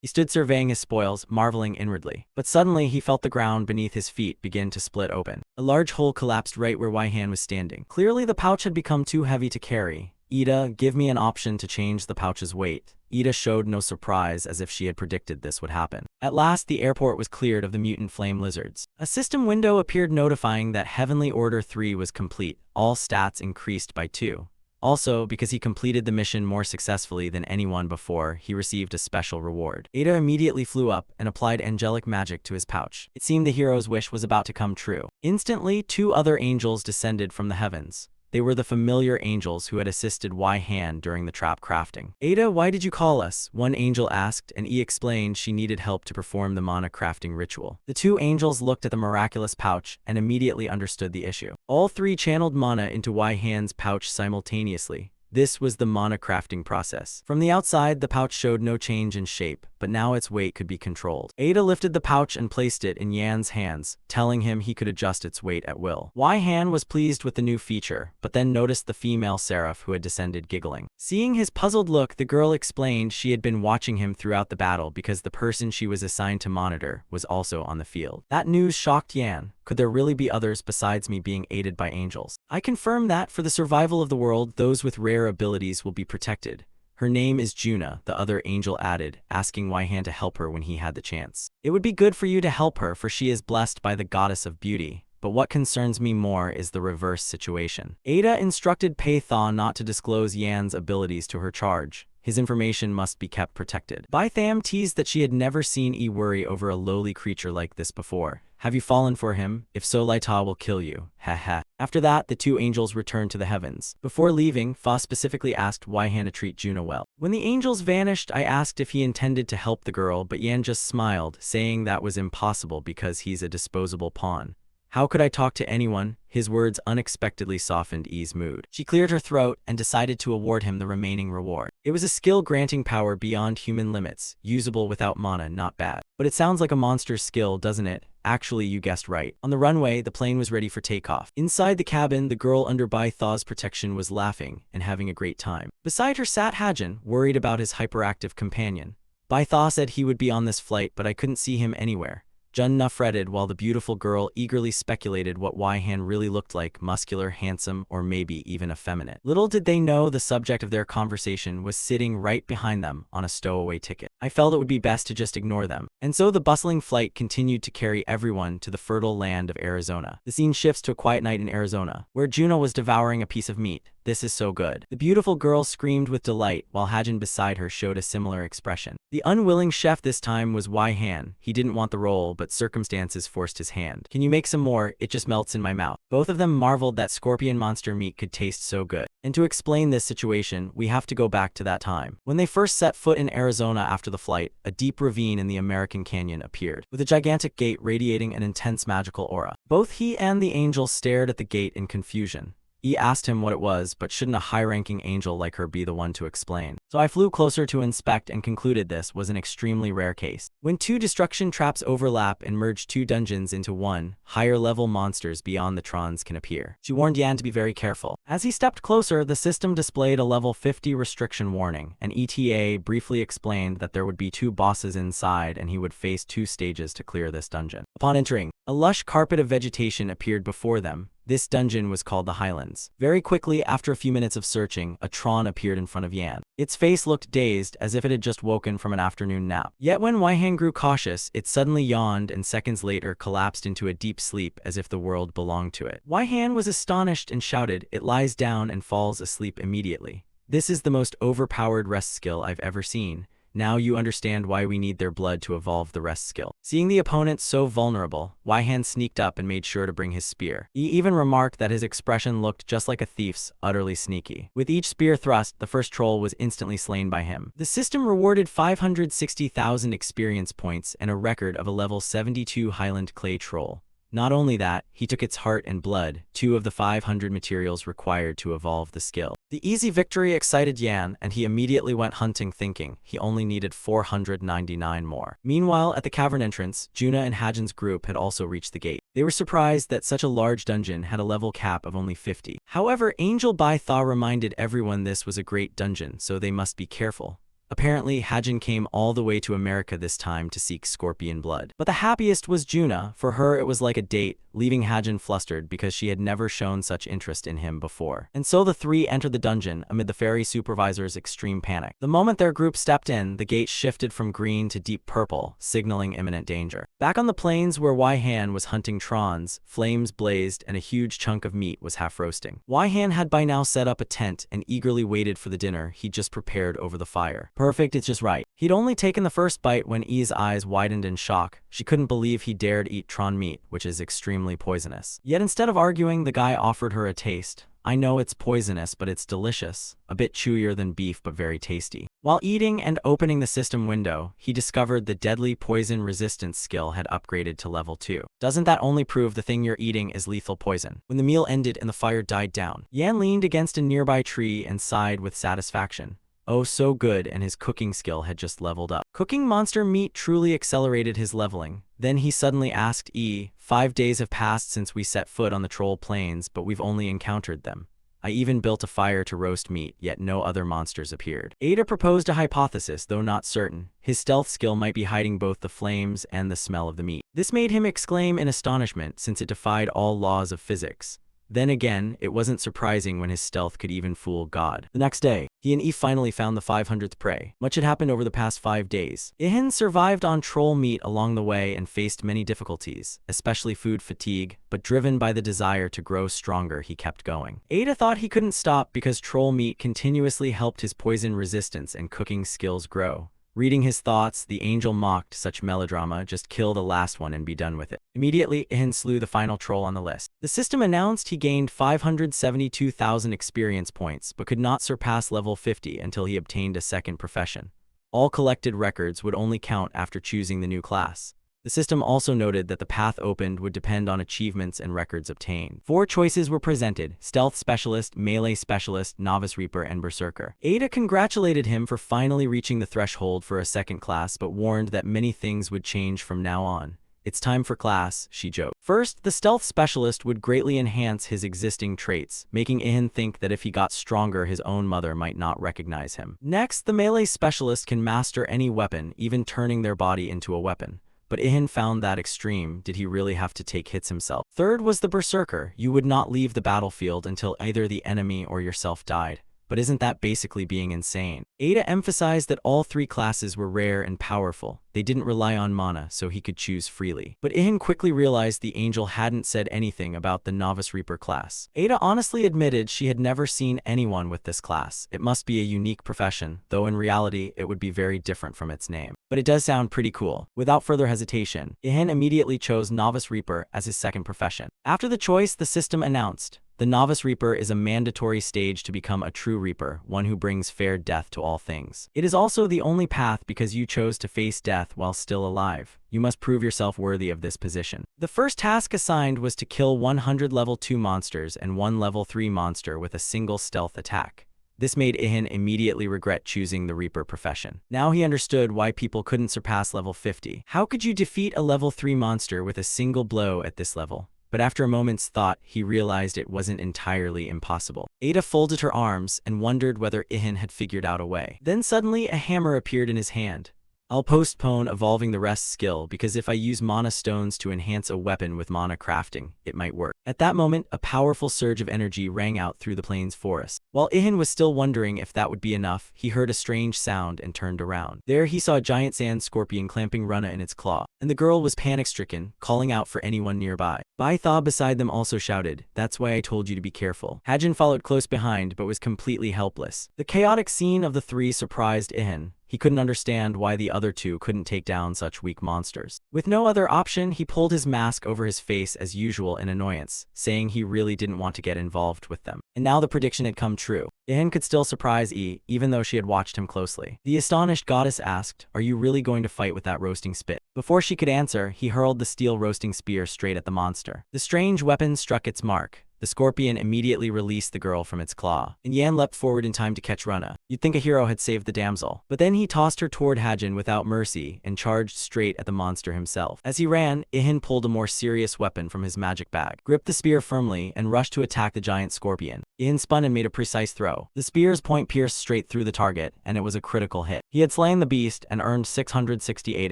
He stood surveying his spoils, marveling inwardly. But suddenly, he felt the ground beneath his feet begin to split open. A large hole collapsed right where Waihan was standing. Clearly, the pouch had become too heavy to carry. "Ida, give me an option to change the pouch's weight." Ida showed no surprise, as if she had predicted this would happen. At last, the airport was cleared of the mutant flame lizards. A system window appeared notifying that Heavenly Order 3 was complete. All stats increased by 2. Also, because he completed the mission more successfully than anyone before, he received a special reward. Ada immediately flew up and applied angelic magic to his pouch. It seemed the hero's wish was about to come true. Instantly, 2 other angels descended from the heavens. They were the familiar angels who had assisted Waihan during the trap crafting. "Ada, why did you call us?" one angel asked, and E explained she needed help to perform the mana crafting ritual. The 2 angels looked at the miraculous pouch and immediately understood the issue. All 3 channeled mana into Waihan's pouch simultaneously. This was the mana crafting process. From the outside, the pouch showed no change in shape, but now its weight could be controlled. Ada lifted the pouch and placed it in Yan's hands, telling him he could adjust its weight at will. Waihan was pleased with the new feature, but then noticed the female seraph who had descended giggling. Seeing his puzzled look, the girl explained she had been watching him throughout the battle because the person she was assigned to monitor was also on the field. That news shocked Yan. Could there really be others besides me being aided by angels? "I confirm that, for the survival of the world, those with rare abilities will be protected. Her name is Juna," the other angel added, asking Waihan to help her when he had the chance. "It would be good for you to help her, for she is blessed by the goddess of beauty. But what concerns me more is the reverse situation." Ada instructed Pei Thaw not to disclose Yan's abilities to her charge. His information must be kept protected. Bai Tham teased that she had never seen E worry over a lowly creature like this before. "Have you fallen for him? If so, Lita will kill you. Haha." After that, the 2 angels returned to the heavens. Before leaving, Fa specifically asked Waihan to treat Juna well. When the angels vanished, I asked if he intended to help the girl, but Yan just smiled, saying that was impossible because he's a disposable pawn. How could I talk to anyone? His words unexpectedly softened E's mood. She cleared her throat and decided to award him the remaining reward. It was a skill-granting power beyond human limits, usable without mana, not bad. But it sounds like a monster's skill, doesn't it? Actually, you guessed right. On the runway, the plane was ready for takeoff. Inside the cabin, the girl under Bai Thaw's protection was laughing and having a great time. Beside her sat Hajin, worried about his hyperactive companion. Bai Tha said he would be on this flight, but I couldn't see him anywhere. Jun-na fretted while the beautiful girl eagerly speculated what Wei-han really looked like, muscular, handsome, or maybe even effeminate. Little did they know the subject of their conversation was sitting right behind them on a stowaway ticket. I felt it would be best to just ignore them. And so the bustling flight continued to carry everyone to the fertile land of Arizona. The scene shifts to a quiet night in Arizona, where Juno was devouring a piece of meat. This is so good. The beautiful girl screamed with delight while Hajin beside her showed a similar expression. The unwilling chef this time was Wei-han. He didn't want the role, but circumstances forced his hand. Can you make some more? It just melts in my mouth. Both of them marveled that scorpion monster meat could taste so good. And to explain this situation, we have to go back to that time. When they first set foot in Arizona after the flight, a deep ravine in the American Canyon appeared, with a gigantic gate radiating an intense magical aura. Both he and the angel stared at the gate in confusion. He asked him what it was, but shouldn't a high-ranking angel like her be the one to explain? So I flew closer to inspect and concluded this was an extremely rare case. When two destruction traps overlap and merge two dungeons into one, higher-level monsters beyond the Trons can appear. She warned Yan to be very careful. As he stepped closer, the system displayed a level 50 restriction warning, and ETA briefly explained that there would be two bosses inside and he would face 2 stages to clear this dungeon. Upon entering, a lush carpet of vegetation appeared before them. This dungeon was called the Highlands. Very quickly, after a few minutes of searching, a Tron appeared in front of Yan. Its face looked dazed, as if it had just woken from an afternoon nap. Yet when Wei-han grew cautious, it suddenly yawned and seconds later collapsed into a deep sleep as if the world belonged to it. Wei-han was astonished and shouted, "It lies down and falls asleep immediately. This is the most overpowered rest skill I've ever seen. Now you understand why we need their blood to evolve the rest skill." Seeing the opponent so vulnerable, Wei-han sneaked up and made sure to bring his spear. He even remarked that his expression looked just like a thief's, utterly sneaky. With each spear thrust, the first troll was instantly slain by him. The system rewarded 560,000 experience points and a record of a level 72 Highland clay troll. Not only that, he took its heart and blood, 2 of the 500 materials required to evolve the skill. The easy victory excited Yan, and he immediately went hunting thinking he only needed 499 more. Meanwhile, at the cavern entrance, Juna and Hajin's group had also reached the gate. They were surprised that such a large dungeon had a level cap of only 50. However, Angel Bai Tha reminded everyone this was a great dungeon, so they must be careful. Apparently, Hajin came all the way to America this time to seek scorpion blood. But the happiest was Juna. For her, it was like a date, leaving Hajin flustered because she had never shown such interest in him before. And so the three entered the dungeon amid the ferry supervisor's extreme panic. The moment their group stepped in, the gate shifted from green to deep purple, signaling imminent danger. Back on the plains where Wei-han was hunting Trons, flames blazed and a huge chunk of meat was half roasting. Wei-han had by now set up a tent and eagerly waited for the dinner he'd just prepared over the fire. Perfect, it's just right. He'd only taken the first bite when E's eyes widened in shock. She couldn't believe he dared eat Tron meat, which is extremely poisonous. Yet instead of arguing, the guy offered her a taste. "I know it's poisonous, but it's delicious. A bit chewier than beef, but very tasty." While eating and opening the system window, he discovered the deadly poison resistance skill had upgraded to level 2. Doesn't that only prove the thing you're eating is lethal poison? When the meal ended and the fire died down, Yan leaned against a nearby tree and sighed with satisfaction. Oh, so good, and his cooking skill had just leveled up. Cooking monster meat truly accelerated his leveling. Then he suddenly asked E, 5 days have passed since we set foot on the troll plains, but we've only encountered them. I even built a fire to roast meat, yet no other monsters appeared. Ada proposed a hypothesis, though not certain. His stealth skill might be hiding both the flames and the smell of the meat. This made him exclaim in astonishment, since it defied all laws of physics. Then again, it wasn't surprising when his stealth could even fool God. The next day, he and Eve finally found the 500th prey. Much had happened over the past 5 days. Ihan survived on troll meat along the way and faced many difficulties, especially food fatigue, but driven by the desire to grow stronger, he kept going. Ada thought he couldn't stop because troll meat continuously helped his poison resistance and cooking skills grow. Reading his thoughts, the angel mocked such melodrama, just kill the last one and be done with it. Immediately, Ihan slew the final troll on the list. The system announced he gained 572,000 experience points, but could not surpass level 50 until he obtained a second profession. All collected records would only count after choosing the new class. The system also noted that the path opened would depend on achievements and records obtained. 4 choices were presented: Stealth Specialist, Melee Specialist, Novice Reaper, and Berserker. Ada congratulated him for finally reaching the threshold for a second class, but warned that many things would change from now on. It's time for class, she joked. First, the stealth specialist would greatly enhance his existing traits, making Ihan think that if he got stronger his own mother might not recognize him. Next, the melee specialist can master any weapon, even turning their body into a weapon. But Ihan found that extreme. Did he really have to take hits himself? Third was the berserker. You would not leave the battlefield until either the enemy or yourself died. But isn't that basically being insane? Ada emphasized that all three classes were rare and powerful. They didn't rely on mana, so he could choose freely. But Ihan quickly realized the angel hadn't said anything about the Novice Reaper class. Ada honestly admitted she had never seen anyone with this class. It must be a unique profession, though in reality it would be very different from its name. But it does sound pretty cool. Without further hesitation, Ihan immediately chose Novice Reaper as his second profession. After the choice, the system announced, the Novice Reaper is a mandatory stage to become a true Reaper, one who brings fair death to all things. It is also the only path because you chose to face death while still alive. You must prove yourself worthy of this position. The first task assigned was to kill 100 level 2 monsters and 1 level 3 monster with a single stealth attack. This made Ihan immediately regret choosing the Reaper profession. Now he understood why people couldn't surpass level 50. How could you defeat a level 3 monster with a single blow at this level? But after a moment's thought, he realized it wasn't entirely impossible. Ada folded her arms and wondered whether Ihan had figured out a way. Then suddenly a hammer appeared in his hand. I'll postpone evolving the rest skill because if I use mana stones to enhance a weapon with mana crafting, it might work. At that moment, a powerful surge of energy rang out through the plains forest. While Ihan was still wondering if that would be enough, he heard a strange sound and turned around. There he saw a giant sand scorpion clamping Runa in its claw, and the girl was panic-stricken, calling out for anyone nearby. Bai Tha beside them also shouted, "That's why I told you to be careful." Hajin followed close behind but was completely helpless. The chaotic scene of the three surprised Ihan. He couldn't understand why the other two couldn't take down such weak monsters. With no other option, he pulled his mask over his face as usual in annoyance, saying he really didn't want to get involved with them. And now the prediction had come true. Ihan could still surprise even though she had watched him closely. The astonished goddess asked, "Are you really going to fight with that roasting spit?" Before she could answer, he hurled the steel roasting spear straight at the monster. The strange weapon struck its mark. The scorpion immediately released the girl from its claw, and Yan leapt forward in time to catch Runa. You'd think a hero had saved the damsel. But then he tossed her toward Hajin without mercy and charged straight at the monster himself. As he ran, Ihan pulled a more serious weapon from his magic bag, gripped the spear firmly, and rushed to attack the giant scorpion. Ihan spun and made a precise throw. The spear's point pierced straight through the target, and it was a critical hit. He had slain the beast and earned 668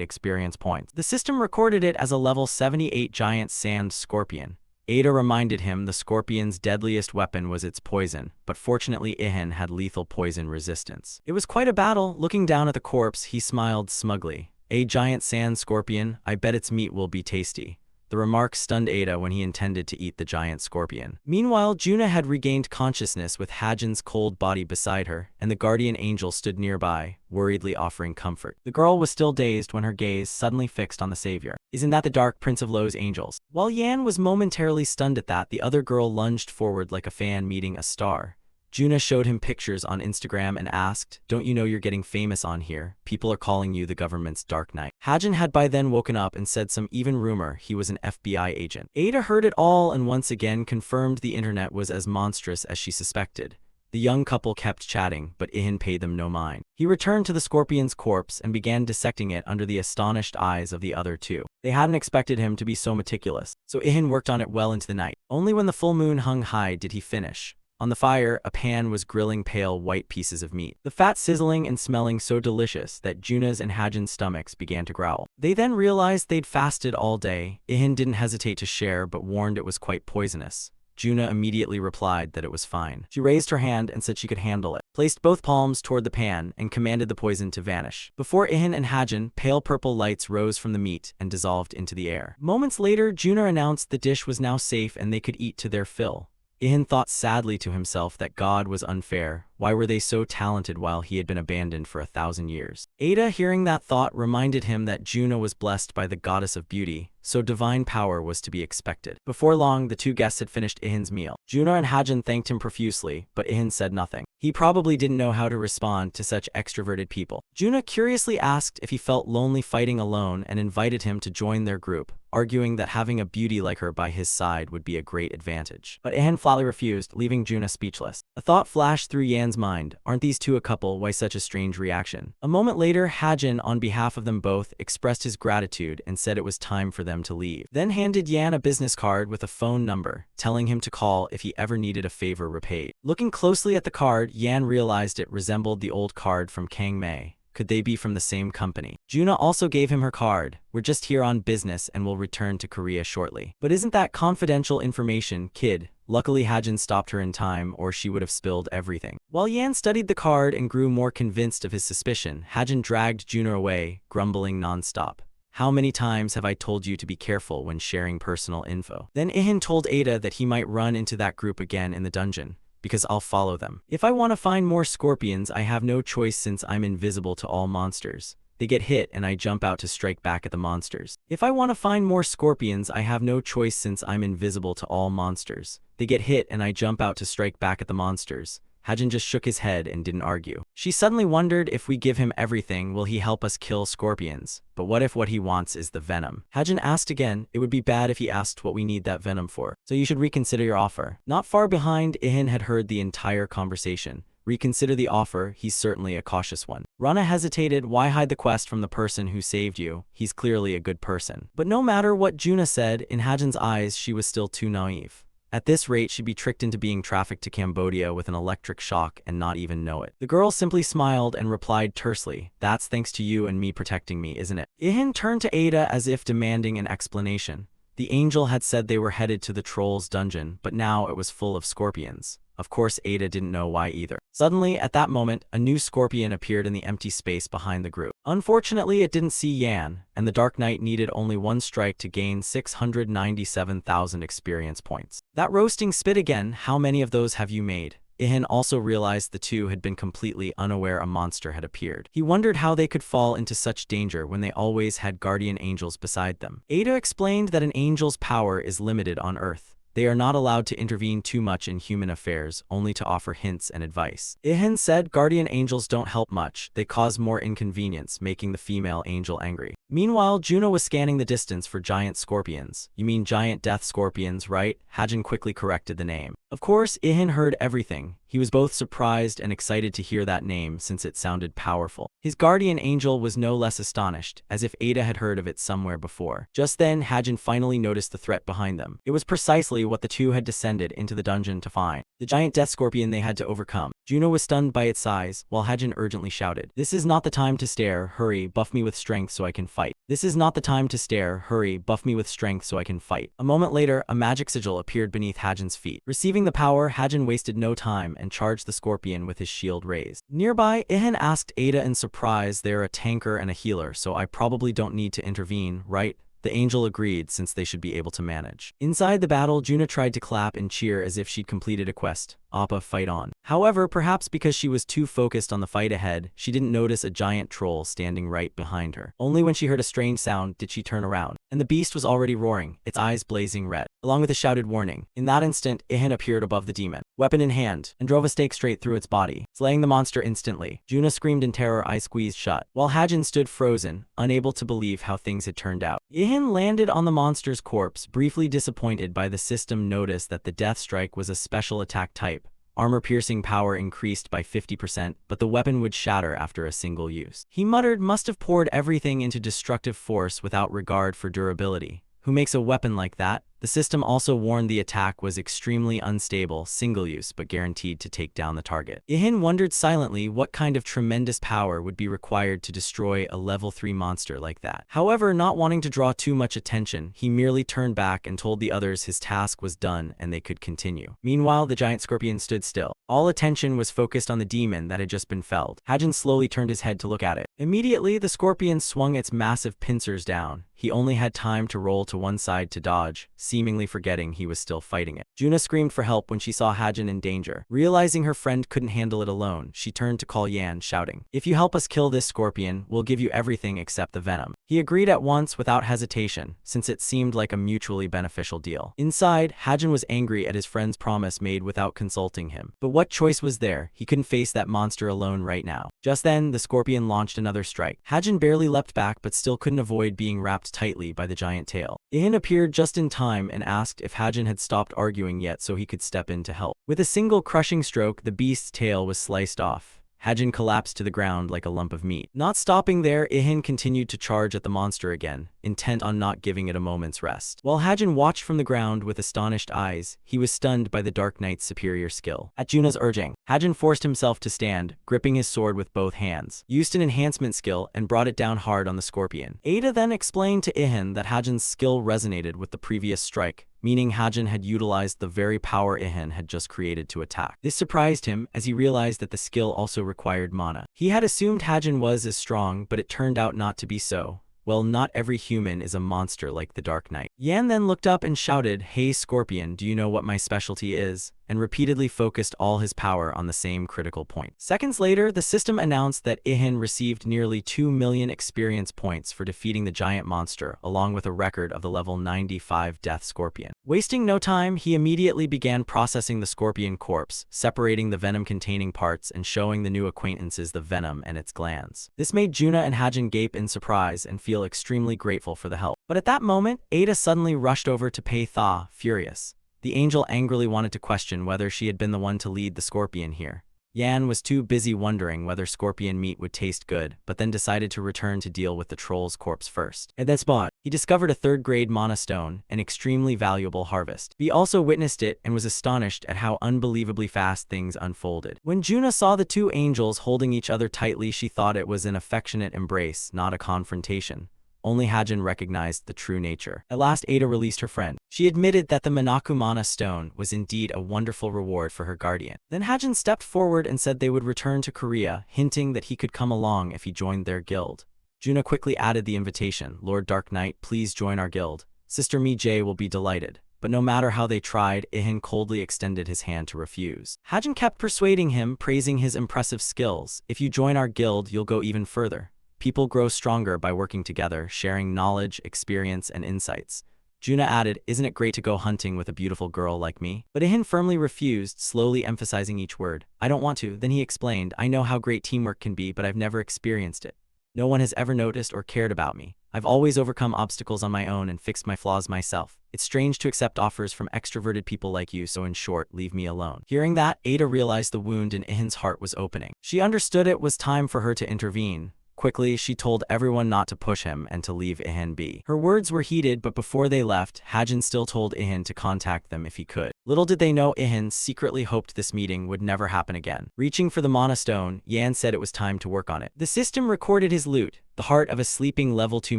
experience points. The system recorded it as a level 78 giant sand scorpion. Ada reminded him the scorpion's deadliest weapon was its poison, but fortunately Ihan had lethal poison resistance. It was quite a battle. Looking down at the corpse, he smiled smugly. "A giant sand scorpion, I bet its meat will be tasty." The remark stunned Ada when he intended to eat the giant scorpion. Meanwhile, Juna had regained consciousness with Hajin's cold body beside her, and the guardian angel stood nearby, worriedly offering comfort. The girl was still dazed when her gaze suddenly fixed on the savior. Isn't that the dark prince of Lo's angels? While Yan was momentarily stunned at that, the other girl lunged forward like a fan meeting a star. Juna showed him pictures on Instagram and asked, "Don't you know you're getting famous on here? People are calling you the government's Dark Knight." Hajin had by then woken up and said some even rumor he was an FBI agent. Ada heard it all and once again confirmed the internet was as monstrous as she suspected. The young couple kept chatting, but Ihan paid them no mind. He returned to the scorpion's corpse and began dissecting it under the astonished eyes of the other two. They hadn't expected him to be so meticulous, so Ihan worked on it well into the night. Only when the full moon hung high did he finish. On the fire, a pan was grilling pale white pieces of meat, the fat sizzling and smelling so delicious that Juna's and Hajin's stomachs began to growl. They then realized they'd fasted all day. Ihan didn't hesitate to share but warned it was quite poisonous. Juna immediately replied that it was fine. She raised her hand and said she could handle it, placed both palms toward the pan, and commanded the poison to vanish. Before Ihan and Hajin, pale purple lights rose from the meat and dissolved into the air. Moments later, Juna announced the dish was now safe and they could eat to their fill. Ihan thought sadly to himself that God was unfair. Why were they so talented while he had been abandoned for 1,000 years? Ada, hearing that thought, reminded him that Juna was blessed by the goddess of beauty, so divine power was to be expected. Before long, the two guests had finished Ihin's meal. Juna and Hajin thanked him profusely, but Ihan said nothing. He probably didn't know how to respond to such extroverted people. Juna curiously asked if he felt lonely fighting alone and invited him to join their group, arguing that having a beauty like her by his side would be a great advantage. But Ihan flatly refused, leaving Juna speechless. A thought flashed through Yan's Yan's mind. Aren't these two a couple? Why such a strange reaction? A moment later, Hajin, on behalf of them both, expressed his gratitude and said it was time for them to leave. Then handed Yan a business card with a phone number, telling him to call if he ever needed a favor repaid. Looking closely at the card, Yan realized it resembled the old card from Kang Mei. Could they be from the same company? Juna also gave him her card. We're just here on business and will return to Korea shortly. But isn't that confidential information, kid? Luckily Hajin stopped her in time or she would have spilled everything. While Yan studied the card and grew more convinced of his suspicion, Hajin dragged Juna away, grumbling non-stop. How many times have I told you to be careful when sharing personal info? Then Ihan told Ada that he might run into that group again in the dungeon, because I'll follow them. If I want to find more scorpions, I have no choice since I'm invisible to all monsters. They get hit and I jump out to strike back at the monsters. If I want to find more scorpions, I have no choice since I'm invisible to all monsters. They get hit and I jump out to strike back at the monsters. Hajin just shook his head and didn't argue. She suddenly wondered, if we give him everything, will he help us kill scorpions? But what if what he wants is the venom? Hajin asked again. It would be bad if he asked what we need that venom for. So you should reconsider your offer. Not far behind, Ihan had heard the entire conversation. Reconsider the offer, he's certainly a cautious one. Rana hesitated. Why hide the quest from the person who saved you? He's clearly a good person. But no matter what Juna said, in Hajin's eyes she was still too naive. At this rate, she'd be tricked into being trafficked to Cambodia with an electric shock and not even know it. The girl simply smiled and replied tersely, that's thanks to you and me protecting me, isn't it? Ihan turned to Ada as if demanding an explanation. The angel had said they were headed to the troll's dungeon, but now it was full of scorpions. Of course, Ada didn't know why either. Suddenly, at that moment, a new scorpion appeared in the empty space behind the group. Unfortunately, it didn't see Yan, and the Dark Knight needed only one strike to gain 697,000 experience points. That roasting spit again, how many of those have you made? Ihan also realized the two had been completely unaware a monster had appeared. He wondered how they could fall into such danger when they always had guardian angels beside them. Ada explained that an angel's power is limited on Earth. They are not allowed to intervene too much in human affairs, only to offer hints and advice. Ihan said guardian angels don't help much, they cause more inconvenience, making the female angel angry. Meanwhile, Juno was scanning the distance for giant scorpions. You mean giant death scorpions, right? Hajin quickly corrected the name. Of course, Ihan heard everything. He was both surprised and excited to hear that name since it sounded powerful. His guardian angel was no less astonished, as if Ada had heard of it somewhere before. Just then, Hajin finally noticed the threat behind them. It was precisely what the two had descended into the dungeon to find. The giant death scorpion they had to overcome. Juno was stunned by its size, while Hajin urgently shouted, "This is not the time to stare, hurry, buff me with strength so I can fight. This is not the time to stare, hurry, buff me with strength so I can fight." A moment later, a magic sigil appeared beneath Hajin's feet. Receiving the power, Hajin wasted no time and charged the scorpion with his shield raised. Nearby, Ihan asked Ada in surprise, they're a tanker and a healer, so I probably don't need to intervene, right? The angel agreed, since they should be able to manage. Inside the battle, Juna tried to clap and cheer as if she'd completed a quest. Appa, fight on. However, perhaps because she was too focused on the fight ahead, she didn't notice a giant troll standing right behind her. Only when she heard a strange sound did she turn around, and the beast was already roaring, its eyes blazing red, along with a shouted warning. In that instant, Ihan appeared above the demon, weapon in hand, and drove a stake straight through its body, slaying the monster instantly. Juna screamed in terror, eyes squeezed shut, while Hajin stood frozen, unable to believe how things had turned out. Ihan landed on the monster's corpse, briefly disappointed by the system noticed that the death strike was a special attack type. Armor-piercing power increased by 50%, but the weapon would shatter after a single use. He muttered, must have poured everything into destructive force without regard for durability. Who makes a weapon like that? The system also warned the attack was extremely unstable, single-use, but guaranteed to take down the target. Ihan wondered silently what kind of tremendous power would be required to destroy a level 3 monster like that. However, not wanting to draw too much attention, he merely turned back and told the others his task was done and they could continue. Meanwhile, the giant scorpion stood still. All attention was focused on the demon that had just been felled. Hajin slowly turned his head to look at it. Immediately, the scorpion swung its massive pincers down. He only had time to roll to one side to dodge, seemingly forgetting he was still fighting it. Juna screamed for help when she saw Hajin in danger. Realizing her friend couldn't handle it alone, she turned to call Yan, shouting, "If you help us kill this scorpion, we'll give you everything except the venom." He agreed at once without hesitation, since it seemed like a mutually beneficial deal. Inside, Hajin was angry at his friend's promise made without consulting him. But what choice was there? He couldn't face that monster alone right now. Just then, the scorpion launched another strike. Hajin barely leapt back but still couldn't avoid being wrapped tightly by the giant tail. Ihan appeared just in time time and asked if Hajin had stopped arguing yet so he could step in to help. With a single crushing stroke, the beast's tail was sliced off. Hajin collapsed to the ground like a lump of meat. Not stopping there, Ihan continued to charge at the monster again, intent on not giving it a moment's rest. While Hajin watched from the ground with astonished eyes, he was stunned by the Dark Knight's superior skill. At Juna's urging, Hajin forced himself to stand, gripping his sword with both hands, used an enhancement skill, and brought it down hard on the scorpion. Ada then explained to Ihan that Hajin's skill resonated with the previous strike, meaning Hajin had utilized the very power Ihan had just created to attack. This surprised him as he realized that the skill also required mana. He had assumed Hajin was as strong, but it turned out not to be so. Well, not every human is a monster like the Dark Knight. Yan then looked up and shouted, "Hey Scorpion, do you know what my specialty is?" and repeatedly focused all his power on the same critical point. Seconds later, the system announced that Ihan received nearly 2 million experience points for defeating the giant monster, along with a record of the level 95 Death Scorpion. Wasting no time, he immediately began processing the scorpion corpse, separating the venom-containing parts and showing the new acquaintances the venom and its glands. This made Juna and Hajin gape in surprise and feel extremely grateful for the help. But at that moment, Ada suddenly rushed over to pay Tha, furious. The angel angrily wanted to question whether she had been the one to lead the scorpion here. Yan was too busy wondering whether scorpion meat would taste good, but then decided to return to deal with the troll's corpse first. At that spot, he discovered a third-grade mana stone, an extremely valuable harvest. He also witnessed it and was astonished at how unbelievably fast things unfolded. When Juna saw the two angels holding each other tightly, she thought it was an affectionate embrace, not a confrontation. Only Hajin recognized the true nature. At last, Ada released her friend. She admitted that the Minaku Mana stone was indeed a wonderful reward for her guardian. Then Hajin stepped forward and said they would return to Korea, hinting that he could come along if he joined their guild. Juna quickly added the invitation, "Lord Dark Knight, please join our guild. Sister Mi Jae will be delighted." But no matter how they tried, Ihan coldly extended his hand to refuse. Hajin kept persuading him, praising his impressive skills. "If you join our guild, you'll go even further. People grow stronger by working together, sharing knowledge, experience, and insights." Juna added, "Isn't it great to go hunting with a beautiful girl like me?" But Ihan firmly refused, slowly emphasizing each word. "I don't want to." Then he explained, "I know how great teamwork can be, but I've never experienced it. No one has ever noticed or cared about me. I've always overcome obstacles on my own and fixed my flaws myself. It's strange to accept offers from extroverted people like you, so in short, leave me alone." Hearing that, Ada realized the wound in Ihan's heart was opening. She understood it was time for her to intervene. Quickly, she told everyone not to push him and to leave Ihan be. Her words were heated, but before they left, Hajin still told Ihan to contact them if he could. Little did they know Ihan secretly hoped this meeting would never happen again. Reaching for the Mana Stone, Yan said it was time to work on it. The system recorded his loot: the heart of a sleeping level 2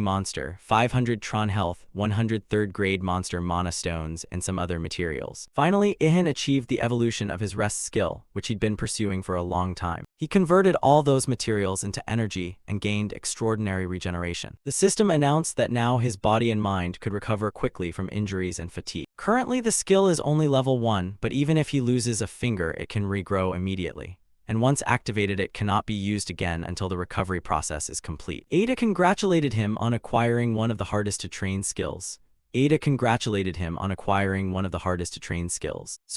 monster, 500 Tron health, 100 third-grade monster Mana Stones, and some other materials. Finally, Ihan achieved the evolution of his rest skill, which he'd been pursuing for a long time. He converted all those materials into energy and gained extraordinary regeneration. The system announced that now his body and mind could recover quickly from injuries and fatigue. Currently, the skill is only level 1, but even if he loses a finger, it can regrow immediately. And once activated, it cannot be used again until the recovery process is complete. Ada congratulated him on acquiring one of the hardest to train skills. "So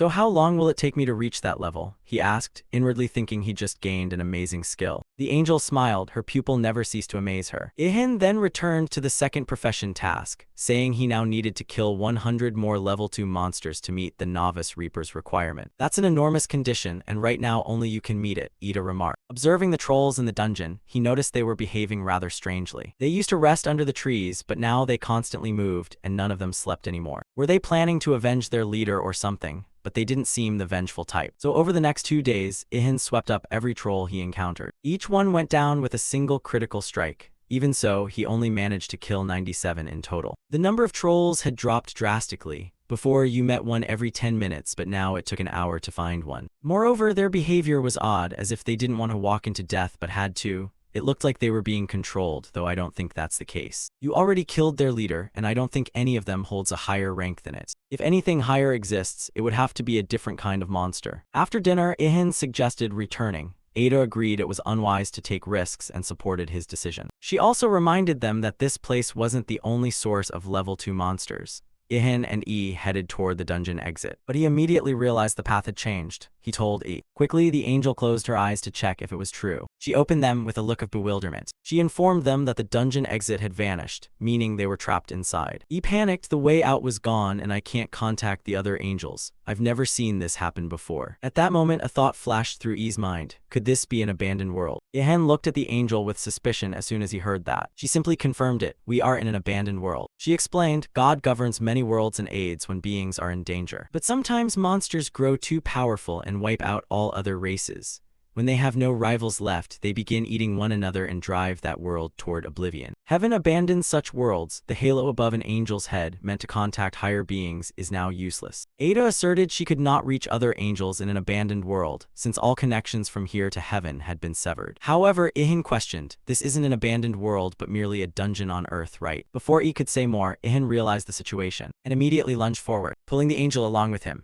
how long will it take me to reach that level?" he asked, inwardly thinking he just gained an amazing skill. The angel smiled, her pupil never ceased to amaze her. Ihan then returned to the second profession task, saying he now needed to kill 100 more level 2 monsters to meet the Novice Reaper's requirement. "That's an enormous condition, and right now only you can meet it," Ida remarked. Observing the trolls in the dungeon, he noticed they were behaving rather strangely. They used to rest under the trees, but now they constantly moved, and none of them slept anymore. Were they planning to avenge their leader or something? But they didn't seem the vengeful type. So over the next 2 days, Ihan swept up every troll he encountered. Each one went down with a single critical strike. Even so, he only managed to kill 97 in total. The number of trolls had dropped drastically. Before, you met one every 10 minutes, but now it took an hour to find one. Moreover, their behavior was odd, as if they didn't want to walk into death but had to. It looked like they were being controlled, though I don't think that's the case. You already killed their leader, and I don't think any of them holds a higher rank than it. If anything higher exists, it would have to be a different kind of monster. After dinner, Ihan suggested returning. Ada agreed it was unwise to take risks and supported his decision. She also reminded them that this place wasn't the only source of level 2 monsters. Ihan and headed toward the dungeon exit, but he immediately realized the path had changed. he told E. Quickly, the angel closed her eyes to check if it was true. She opened them with a look of bewilderment. She informed them that the dungeon exit had vanished, meaning they were trapped inside. E panicked, the way out was gone and I can't contact the other angels. I've never seen this happen before. At that moment, a thought flashed through E's mind. Could this be an abandoned world? Ihan looked at the angel with suspicion as soon as he heard that. She simply confirmed it. We are in an abandoned world. She explained, God governs many worlds and aids when beings are in danger. But sometimes monsters grow too powerful and wipe out all other races. When they have no rivals left, they begin eating one another and drive that world toward oblivion. Heaven abandons such worlds. The halo above an angel's head, meant to contact higher beings, is now useless. Ada asserted she could not reach other angels in an abandoned world, since all connections from here to heaven had been severed. However, Ihan questioned, this isn't an abandoned world but merely a dungeon on Earth, right? Before E could say more, Ihan realized the situation, and immediately lunged forward, pulling the angel along with him.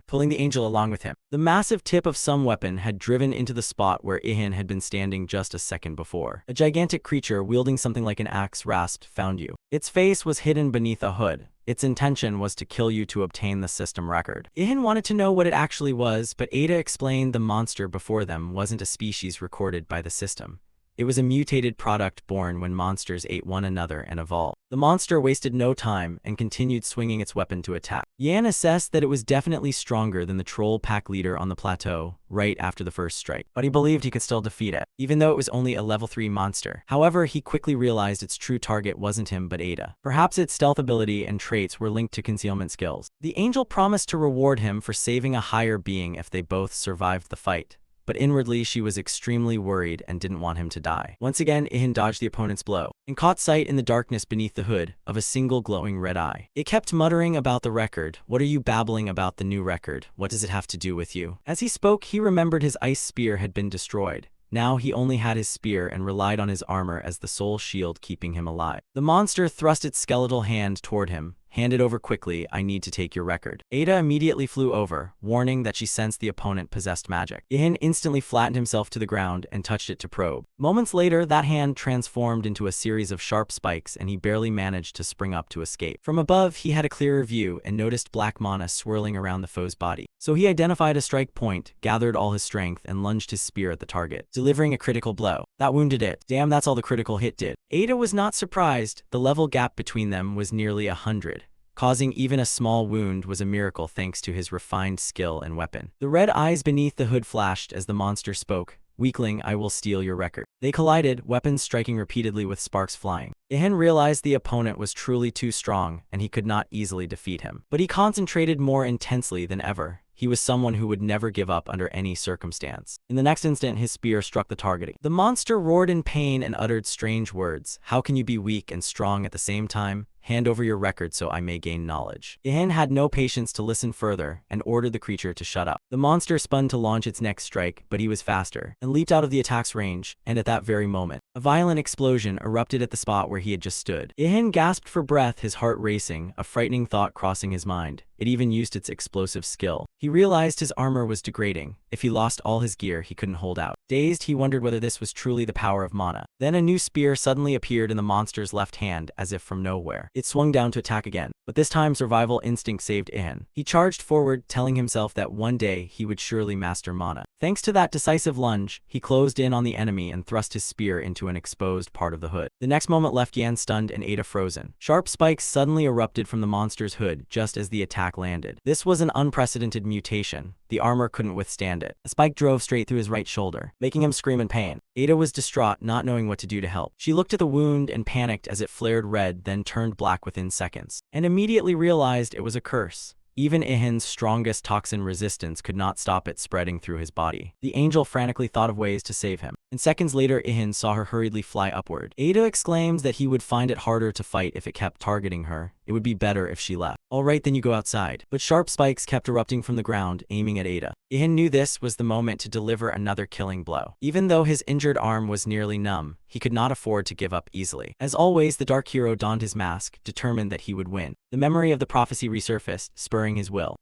The massive tip of some weapon had driven into the spot where Ihan had been standing just a second before. A gigantic creature wielding something like an axe rasped, found you. Its face was hidden beneath a hood. Its intention was to kill you to obtain the system record. Ihan wanted to know what it actually was, but Ada explained the monster before them wasn't a species recorded by the system. It was a mutated product born when monsters ate one another and evolved. The monster wasted no time and continued swinging its weapon to attack. Yan assessed that it was definitely stronger than the troll pack leader on the plateau right after the first strike, but he believed he could still defeat it, even though it was only a level 3 monster. However, he quickly realized its true target wasn't him but Ada. Perhaps its stealth ability and traits were linked to concealment skills. The angel promised to reward him for saving a higher being if they both survived the fight. But inwardly she was extremely worried and didn't want him to die. Once again, Ihan dodged the opponent's blow and caught sight in the darkness beneath the hood of a single glowing red eye. It kept muttering about the record. What are you babbling about the new record? What does it have to do with you? As he spoke, he remembered his ice spear had been destroyed. Now he only had his spear and relied on his armor as the sole shield keeping him alive. The monster thrust its skeletal hand toward him. Hand it over quickly, I need to take your record. Ada immediately flew over, warning that she sensed the opponent possessed magic. Ihan instantly flattened himself to the ground and touched it to probe. Moments later, that hand transformed into a series of sharp spikes and he barely managed to spring up to escape. From above, he had a clearer view and noticed black mana swirling around the foe's body. So he identified a strike point, gathered all his strength, and lunged his spear at the target, delivering a critical blow. That wounded it. Damn, that's all the critical hit did. Ada was not surprised. The level gap between them was nearly 100. Causing even a small wound was a miracle thanks to his refined skill and weapon. The red eyes beneath the hood flashed as the monster spoke. Weakling, I will steal your record. They collided, weapons striking repeatedly with sparks flying. Ihan realized the opponent was truly too strong and he could not easily defeat him. But he concentrated more intensely than ever. He was someone who would never give up under any circumstance. In the next instant, his spear struck the target. The monster roared in pain and uttered strange words. How can you be weak and strong at the same time? Hand over your record so I may gain knowledge. Ihan had no patience to listen further and ordered the creature to shut up. The monster spun to launch its next strike, but he was faster and leaped out of the attack's range, and at that very moment, a violent explosion erupted at the spot where he had just stood. Ihan gasped for breath, his heart racing, a frightening thought crossing his mind. It even used its explosive skill. He realized his armor was degrading. If he lost all his gear, he couldn't hold out. Dazed, he wondered whether this was truly the power of mana. Then a new spear suddenly appeared in the monster's left hand, as if from nowhere. It swung down to attack again, but this time survival instinct saved Ihan. He charged forward, telling himself that one day he would surely master mana. Thanks to that decisive lunge, he closed in on the enemy and thrust his spear into an exposed part of the hood. The next moment left Yan stunned and Ada frozen. Sharp spikes suddenly erupted from the monster's hood just as the attack landed. This was an unprecedented mutation. The armor couldn't withstand it. A spike drove straight through his right shoulder, making him scream in pain. Ada was distraught, not knowing what to do to help. She looked at the wound and panicked as it flared red, then turned black within seconds, and immediately realized it was a curse. Even Ihin's strongest toxin resistance could not stop it spreading through his body. The angel frantically thought of ways to save him, and seconds later Ihan saw her hurriedly fly upward. Ada exclaimed that he would find it harder to fight if it kept targeting her. It would be better if she left. Alright, then you go outside. But sharp spikes kept erupting from the ground, aiming at Ada. Ihan knew this was the moment to deliver another killing blow. Even though his injured arm was nearly numb, he could not afford to give up easily. As always, the dark hero donned his mask, determined that he would win. The memory of the prophecy resurfaced, spurring his will.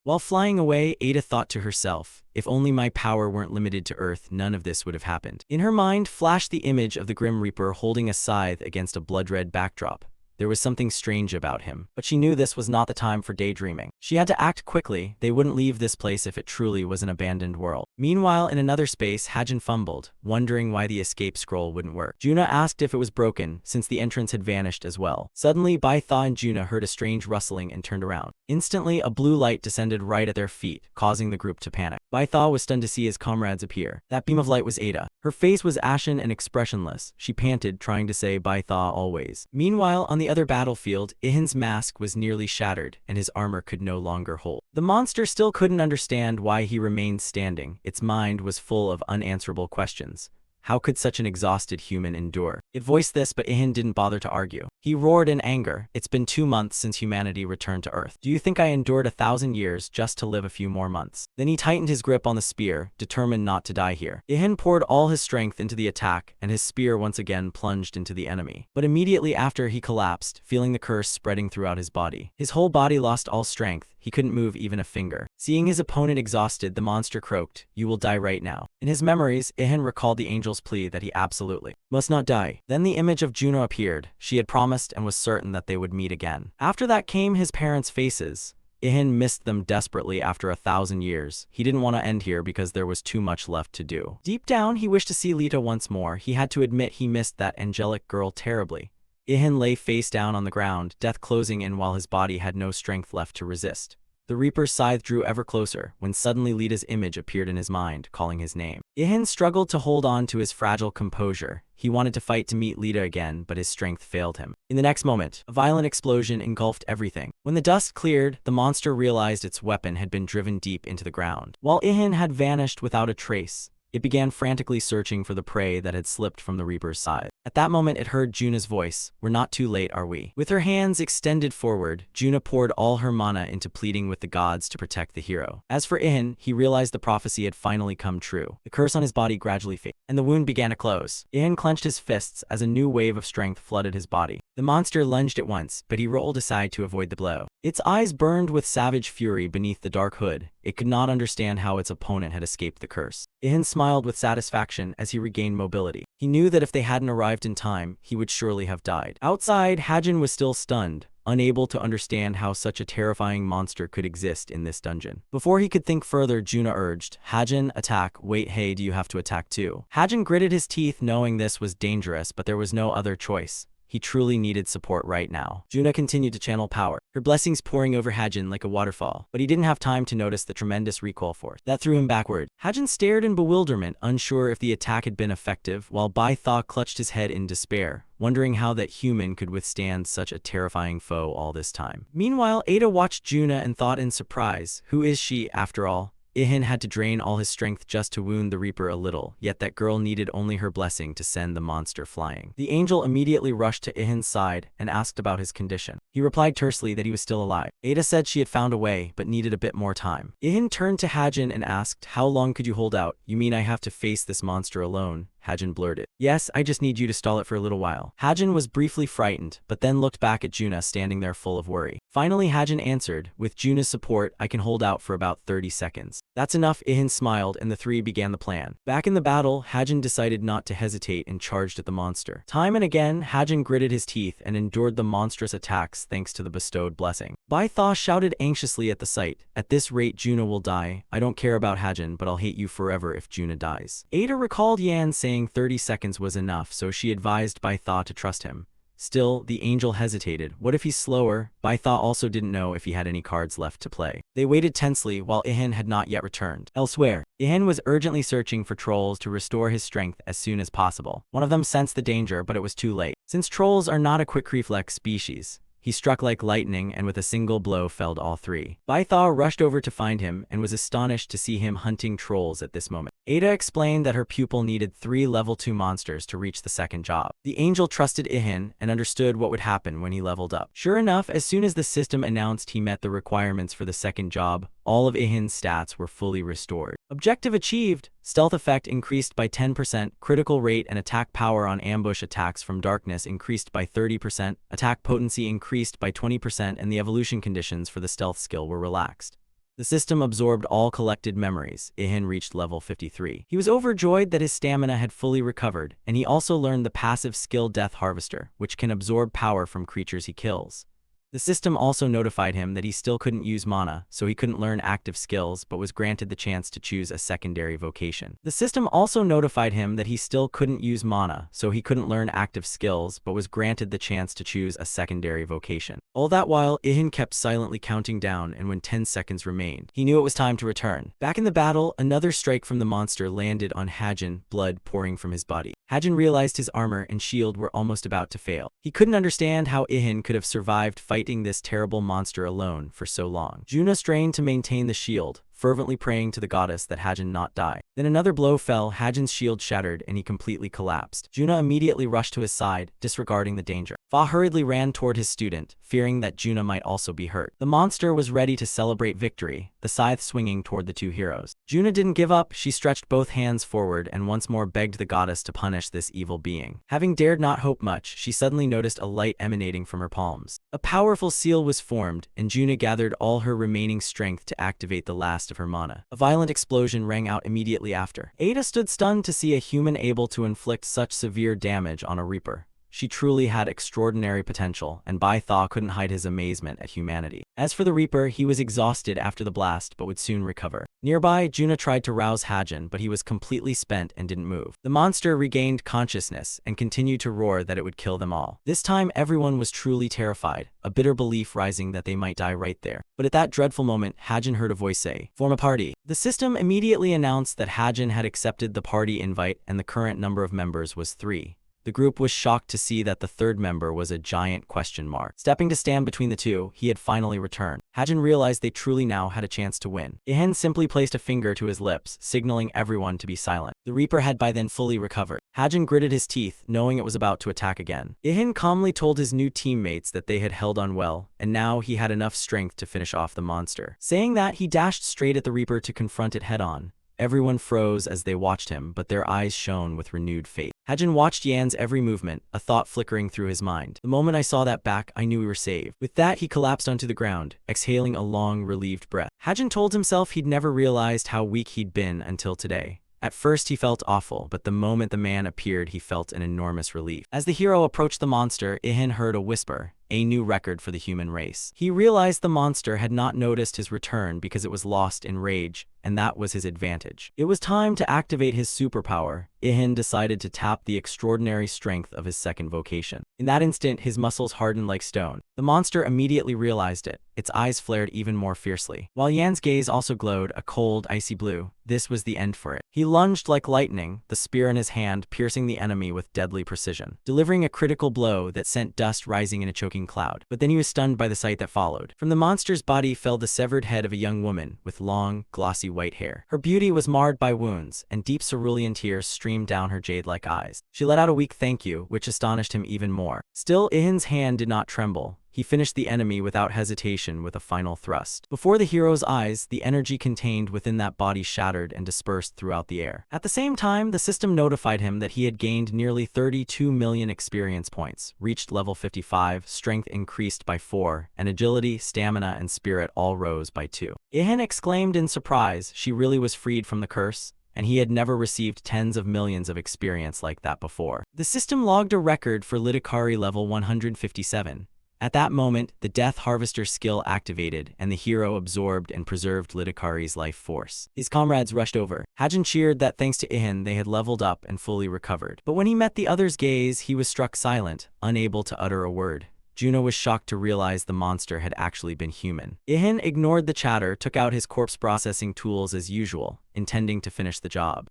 While flying away, Ada thought to herself, if only my power weren't limited to Earth, none of this would have happened. In her mind flashed the image of the Grim Reaper holding a scythe against a blood-red backdrop. There was something strange about him, but she knew this was not the time for daydreaming. She had to act quickly. They wouldn't leave this place if it truly was an abandoned world. Meanwhile, in another space, Hajin fumbled, wondering why the escape scroll wouldn't work. Juna asked if it was broken, since the entrance had vanished as well. Suddenly, Bai Tha and Juna heard a strange rustling and turned around. Instantly, a blue light descended right at their feet, causing the group to panic. Bai Tha was stunned to see his comrades appear. That beam of light was Ada. Her face was ashen and expressionless. She panted, trying to say Bai Tha always. Meanwhile, on the other battlefield, Ihin's mask was nearly shattered, and his armor could no longer hold. The monster still couldn't understand why he remained standing. Its mind was full of unanswerable questions. How could such an exhausted human endure? It voiced this, but Ihin didn't bother to argue. He roared in anger. It's been 2 months since humanity returned to Earth. Do you think I endured 1,000 years just to live a few more months? Then he tightened his grip on the spear, determined not to die here. Ihin poured all his strength into the attack, and his spear once again plunged into the enemy. But immediately after, he collapsed, feeling the curse spreading throughout his body. His whole body lost all strength. He couldn't move even a finger. Seeing his opponent exhausted, the monster croaked, "You will die right now." In his memories, Ihin recalled the angel's plea that he absolutely must not die. Then the image of Juno appeared. She had promised and was certain that they would meet again. After that came his parents' faces. Ihin missed them desperately after 1,000 years. He didn't want to end here because there was too much left to do. Deep down, he wished to see Lita once more. He had to admit he missed that angelic girl terribly. Ihin lay face down on the ground, death closing in while his body had no strength left to resist. The Reaper's scythe drew ever closer, when suddenly Lita's image appeared in his mind, calling his name. Ihin struggled to hold on to his fragile composure. He wanted to fight to meet Lita again, but his strength failed him. In the next moment, a violent explosion engulfed everything. When the dust cleared, the monster realized its weapon had been driven deep into the ground. While Ihin had vanished without a trace, it began frantically searching for the prey that had slipped from the Reaper's side. At that moment, it heard Juna's voice. "We're not too late, are we?" With her hands extended forward, Juna poured all her mana into pleading with the gods to protect the hero. As for Ihin, he realized the prophecy had finally come true. The curse on his body gradually faded, and the wound began to close. Ihin clenched his fists as a new wave of strength flooded his body. The monster lunged at once, but he rolled aside to avoid the blow. Its eyes burned with savage fury beneath the dark hood. It could not understand how its opponent had escaped the curse. Ihin smiled with satisfaction as he regained mobility. He knew that if they hadn't arrived in time, he would surely have died. Outside, Hajin was still stunned, unable to understand how such a terrifying monster could exist in this dungeon. Before he could think further, Juna urged, "Hajin, attack." "Wait, hey, do you have to attack too?" Hajin gritted his teeth, knowing this was dangerous, but there was no other choice. He truly needed support right now. Juna continued to channel power, her blessings pouring over Hajin like a waterfall, but he didn't have time to notice the tremendous recoil force that threw him backward. Hajin stared in bewilderment, unsure if the attack had been effective, while Bai Tha clutched his head in despair, wondering how that human could withstand such a terrifying foe all this time. Meanwhile, Ada watched Juna and thought in surprise, who is she, after all? Ihin had to drain all his strength just to wound the Reaper a little, yet that girl needed only her blessing to send the monster flying. The angel immediately rushed to Ihin's side and asked about his condition. He replied tersely that he was still alive. Ada said she had found a way, but needed a bit more time. Ihin turned to Hajin and asked, "How long could you hold out?" "You mean I have to face this monster alone?" Hajin blurted. "Yes, I just need you to stall it for a little while." Hajin was briefly frightened, but then looked back at Juna standing there full of worry. Finally, Hajin answered, "With Juna's support, I can hold out for about 30 seconds. "That's enough," Ihin smiled, and the three began the plan. Back in the battle, Hajin decided not to hesitate and charged at the monster. Time and again, Hajin gritted his teeth and endured the monstrous attacks thanks to the bestowed blessing. Bai Tha shouted anxiously at the sight, "At this rate, Juna will die. I don't care about Hajin, but I'll hate you forever if Juna dies." Ada recalled Yan saying 30 seconds was enough, so she advised Bai Tha to trust him. Still, the angel hesitated. What if he's slower? Bai Tha also didn't know if he had any cards left to play. They waited tensely while Ihin had not yet returned. Elsewhere, Ihin was urgently searching for trolls to restore his strength as soon as possible. One of them sensed the danger, but it was too late. Since trolls are not a quick reflex species, he struck like lightning and with a single blow felled all three. Bai Tha rushed over to find him and was astonished to see him hunting trolls at this moment. Ada explained that her pupil needed 3 level 2 monsters to reach the second job. The angel trusted Ihin and understood what would happen when he leveled up. Sure enough, as soon as the system announced he met the requirements for the second job, all of Ihin's stats were fully restored. Objective achieved. Stealth effect increased by 10%, critical rate and attack power on ambush attacks from darkness increased by 30%, attack potency increased by 20%, and the evolution conditions for the stealth skill were relaxed. The system absorbed all collected memories. Ihan reached level 53. He was overjoyed that his stamina had fully recovered, and he also learned the passive skill Death Harvester, which can absorb power from creatures he kills. The system also notified him that he still couldn't use mana, so he couldn't learn active skills but was granted the chance to choose a secondary vocation. The system also notified him that he still couldn't use mana, so he couldn't learn active skills but was granted the chance to choose a secondary vocation. All that while, Ihan kept silently counting down, and when 10 seconds remained, he knew it was time to return. Back in the battle, another strike from the monster landed on Hajin, blood pouring from his body. Hajin realized his armor and shield were almost about to fail. He couldn't understand how Ihan could have survived fighting this terrible monster alone for so long. Juna strained to maintain the shield, fervently praying to the goddess that Hajin not die. Then another blow fell, Hajin's shield shattered, and he completely collapsed. Juna immediately rushed to his side, disregarding the danger. Fa hurriedly ran toward his student, fearing that Juna might also be hurt. The monster was ready to celebrate victory, the scythe swinging toward the two heroes. Juna didn't give up, she stretched both hands forward and once more begged the goddess to punish this evil being. Having dared not hope much, she suddenly noticed a light emanating from her palms. A powerful seal was formed, and Juna gathered all her remaining strength to activate the last of her mana. A violent explosion rang out immediately after. Ada stood stunned to see a human able to inflict such severe damage on a Reaper. She truly had extraordinary potential, and Bai Tha couldn't hide his amazement at humanity. As for the Reaper, he was exhausted after the blast but would soon recover. Nearby, Juna tried to rouse Hajin, but he was completely spent and didn't move. The monster regained consciousness and continued to roar that it would kill them all. This time, everyone was truly terrified, a bitter belief rising that they might die right there. But at that dreadful moment, Hajin heard a voice say, "Form a party." The system immediately announced that Hajin had accepted the party invite and the current number of members was 3. The group was shocked to see that the third member was a giant question mark. Stepping to stand between the two, he had finally returned. Hajin realized they truly now had a chance to win. Ihan simply placed a finger to his lips, signaling everyone to be silent. The Reaper had by then fully recovered. Hajin gritted his teeth, knowing it was about to attack again. Ihan calmly told his new teammates that they had held on well, and now he had enough strength to finish off the monster. Saying that, he dashed straight at the Reaper to confront it head-on. Everyone froze as they watched him, but their eyes shone with renewed faith. Hajin watched Yan's every movement, a thought flickering through his mind. The moment I saw that back, I knew we were saved. With that, he collapsed onto the ground, exhaling a long, relieved breath. Hajin told himself he'd never realized how weak he'd been until today. At first he felt awful, but the moment the man appeared he felt an enormous relief. As the hero approached the monster, Ihan heard a whisper, a new record for the human race. He realized the monster had not noticed his return because it was lost in rage, and that was his advantage. It was time to activate his superpower. Ihan decided to tap the extraordinary strength of his second vocation. In that instant, his muscles hardened like stone. The monster immediately realized it. Its eyes flared even more fiercely. While Yan's gaze also glowed, a cold, icy blue. This was the end for it. He lunged like lightning, the spear in his hand piercing the enemy with deadly precision, delivering a critical blow that sent dust rising in a choking cloud. But then he was stunned by the sight that followed. From the monster's body fell the severed head of a young woman with long, glossy white hair. Her beauty was marred by wounds, and deep cerulean tears streamed down her jade-like eyes. She let out a weak thank you, which astonished him even more. Still, Ihin's hand did not tremble. He finished the enemy without hesitation with a final thrust. Before the hero's eyes, the energy contained within that body shattered and dispersed throughout the air. At the same time, the system notified him that he had gained nearly 32 million experience points, reached level 55, strength increased by 4, and agility, stamina, and spirit all rose by 2. Ihan exclaimed in surprise. She really was freed from the curse, and he had never received tens of millions of experience like that before. The system logged a record for Litakari level 157. At that moment, the Death Harvester skill activated, and the hero absorbed and preserved Litakari's life force. His comrades rushed over. Hajin cheered that thanks to Ihan they had leveled up and fully recovered. But when he met the other's gaze, he was struck silent, unable to utter a word. Juno was shocked to realize the monster had actually been human. Ihan ignored the chatter, took out his corpse processing tools as usual, intending to finish the job.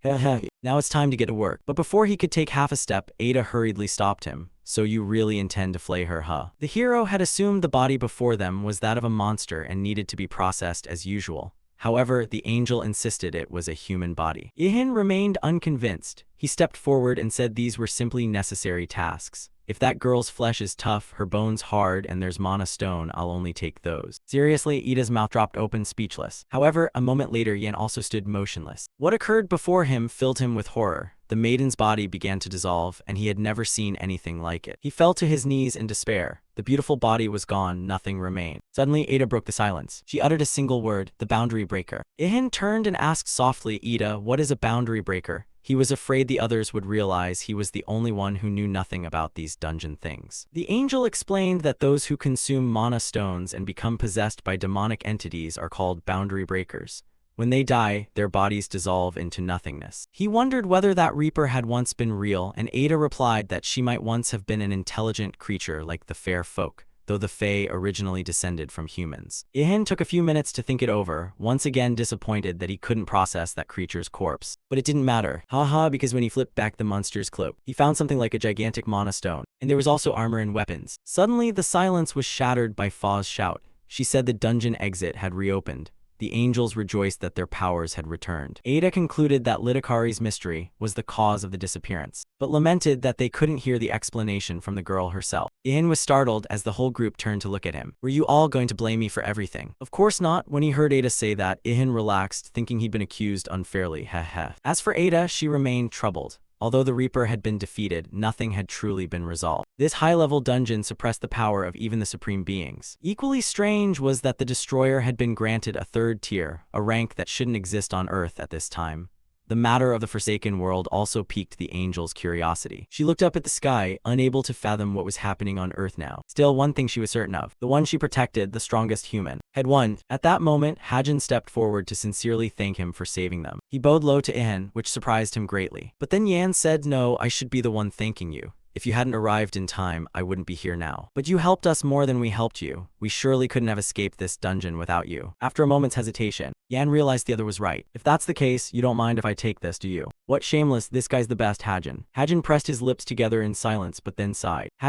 Now it's time to get to work. But before he could take half a step, Ada hurriedly stopped him. So you really intend to flay her, huh? The hero had assumed the body before them was that of a monster and needed to be processed as usual. However, the angel insisted it was a human body. Ihan remained unconvinced. He stepped forward and said these were simply necessary tasks. If that girl's flesh is tough, her bones hard, and there's mana stone, I'll only take those. Seriously, Ida's mouth dropped open, speechless. However, a moment later, Yan also stood motionless. What occurred before him filled him with horror. The maiden's body began to dissolve, and he had never seen anything like it. He fell to his knees in despair. The beautiful body was gone, nothing remained. Suddenly, Ada broke the silence. She uttered a single word, the boundary breaker. Ihan turned and asked softly, Ida, what is a boundary breaker? He was afraid the others would realize he was the only one who knew nothing about these dungeon things. The angel explained that those who consume mana stones and become possessed by demonic entities are called boundary breakers. When they die, their bodies dissolve into nothingness. He wondered whether that reaper had once been real, and Ada replied that she might once have been an intelligent creature like the fair folk, though the Fae originally descended from humans. Ihan took a few minutes to think it over, once again disappointed that he couldn't process that creature's corpse. But it didn't matter. Haha, because when he flipped back the monster's cloak, he found something like a gigantic mana stone, and there was also armor and weapons. Suddenly, the silence was shattered by Fa's shout. She said the dungeon exit had reopened. The angels rejoiced that their powers had returned. Ada concluded that Litakari's mystery was the cause of the disappearance, but lamented that they couldn't hear the explanation from the girl herself. Ihan was startled as the whole group turned to look at him. Were you all going to blame me for everything? Of course not. When he heard Ada say that, Ihan relaxed, thinking he'd been accused unfairly. Heh. As for Ada, she remained troubled. Although the Reaper had been defeated, nothing had truly been resolved. This high-level dungeon suppressed the power of even the supreme beings. Equally strange was that the Destroyer had been granted a third tier, a rank that shouldn't exist on Earth at this time. The matter of the Forsaken World also piqued the angel's curiosity. She looked up at the sky, unable to fathom what was happening on Earth now. Still, one thing she was certain of. The one she protected, the strongest human, had won. At that moment, Hajin stepped forward to sincerely thank him for saving them. He bowed low to Ihan, which surprised him greatly. But then Yan said, no, I should be the one thanking you. If you hadn't arrived in time, I wouldn't be here now. But you helped us more than we helped you. We surely couldn't have escaped this dungeon without you. After a moment's hesitation, Yan realized the other was right. If that's the case, you don't mind if I take this, do you? What shameless, this guy's the best, Hajin. Hajin pressed his lips together in silence, but then sighed. Of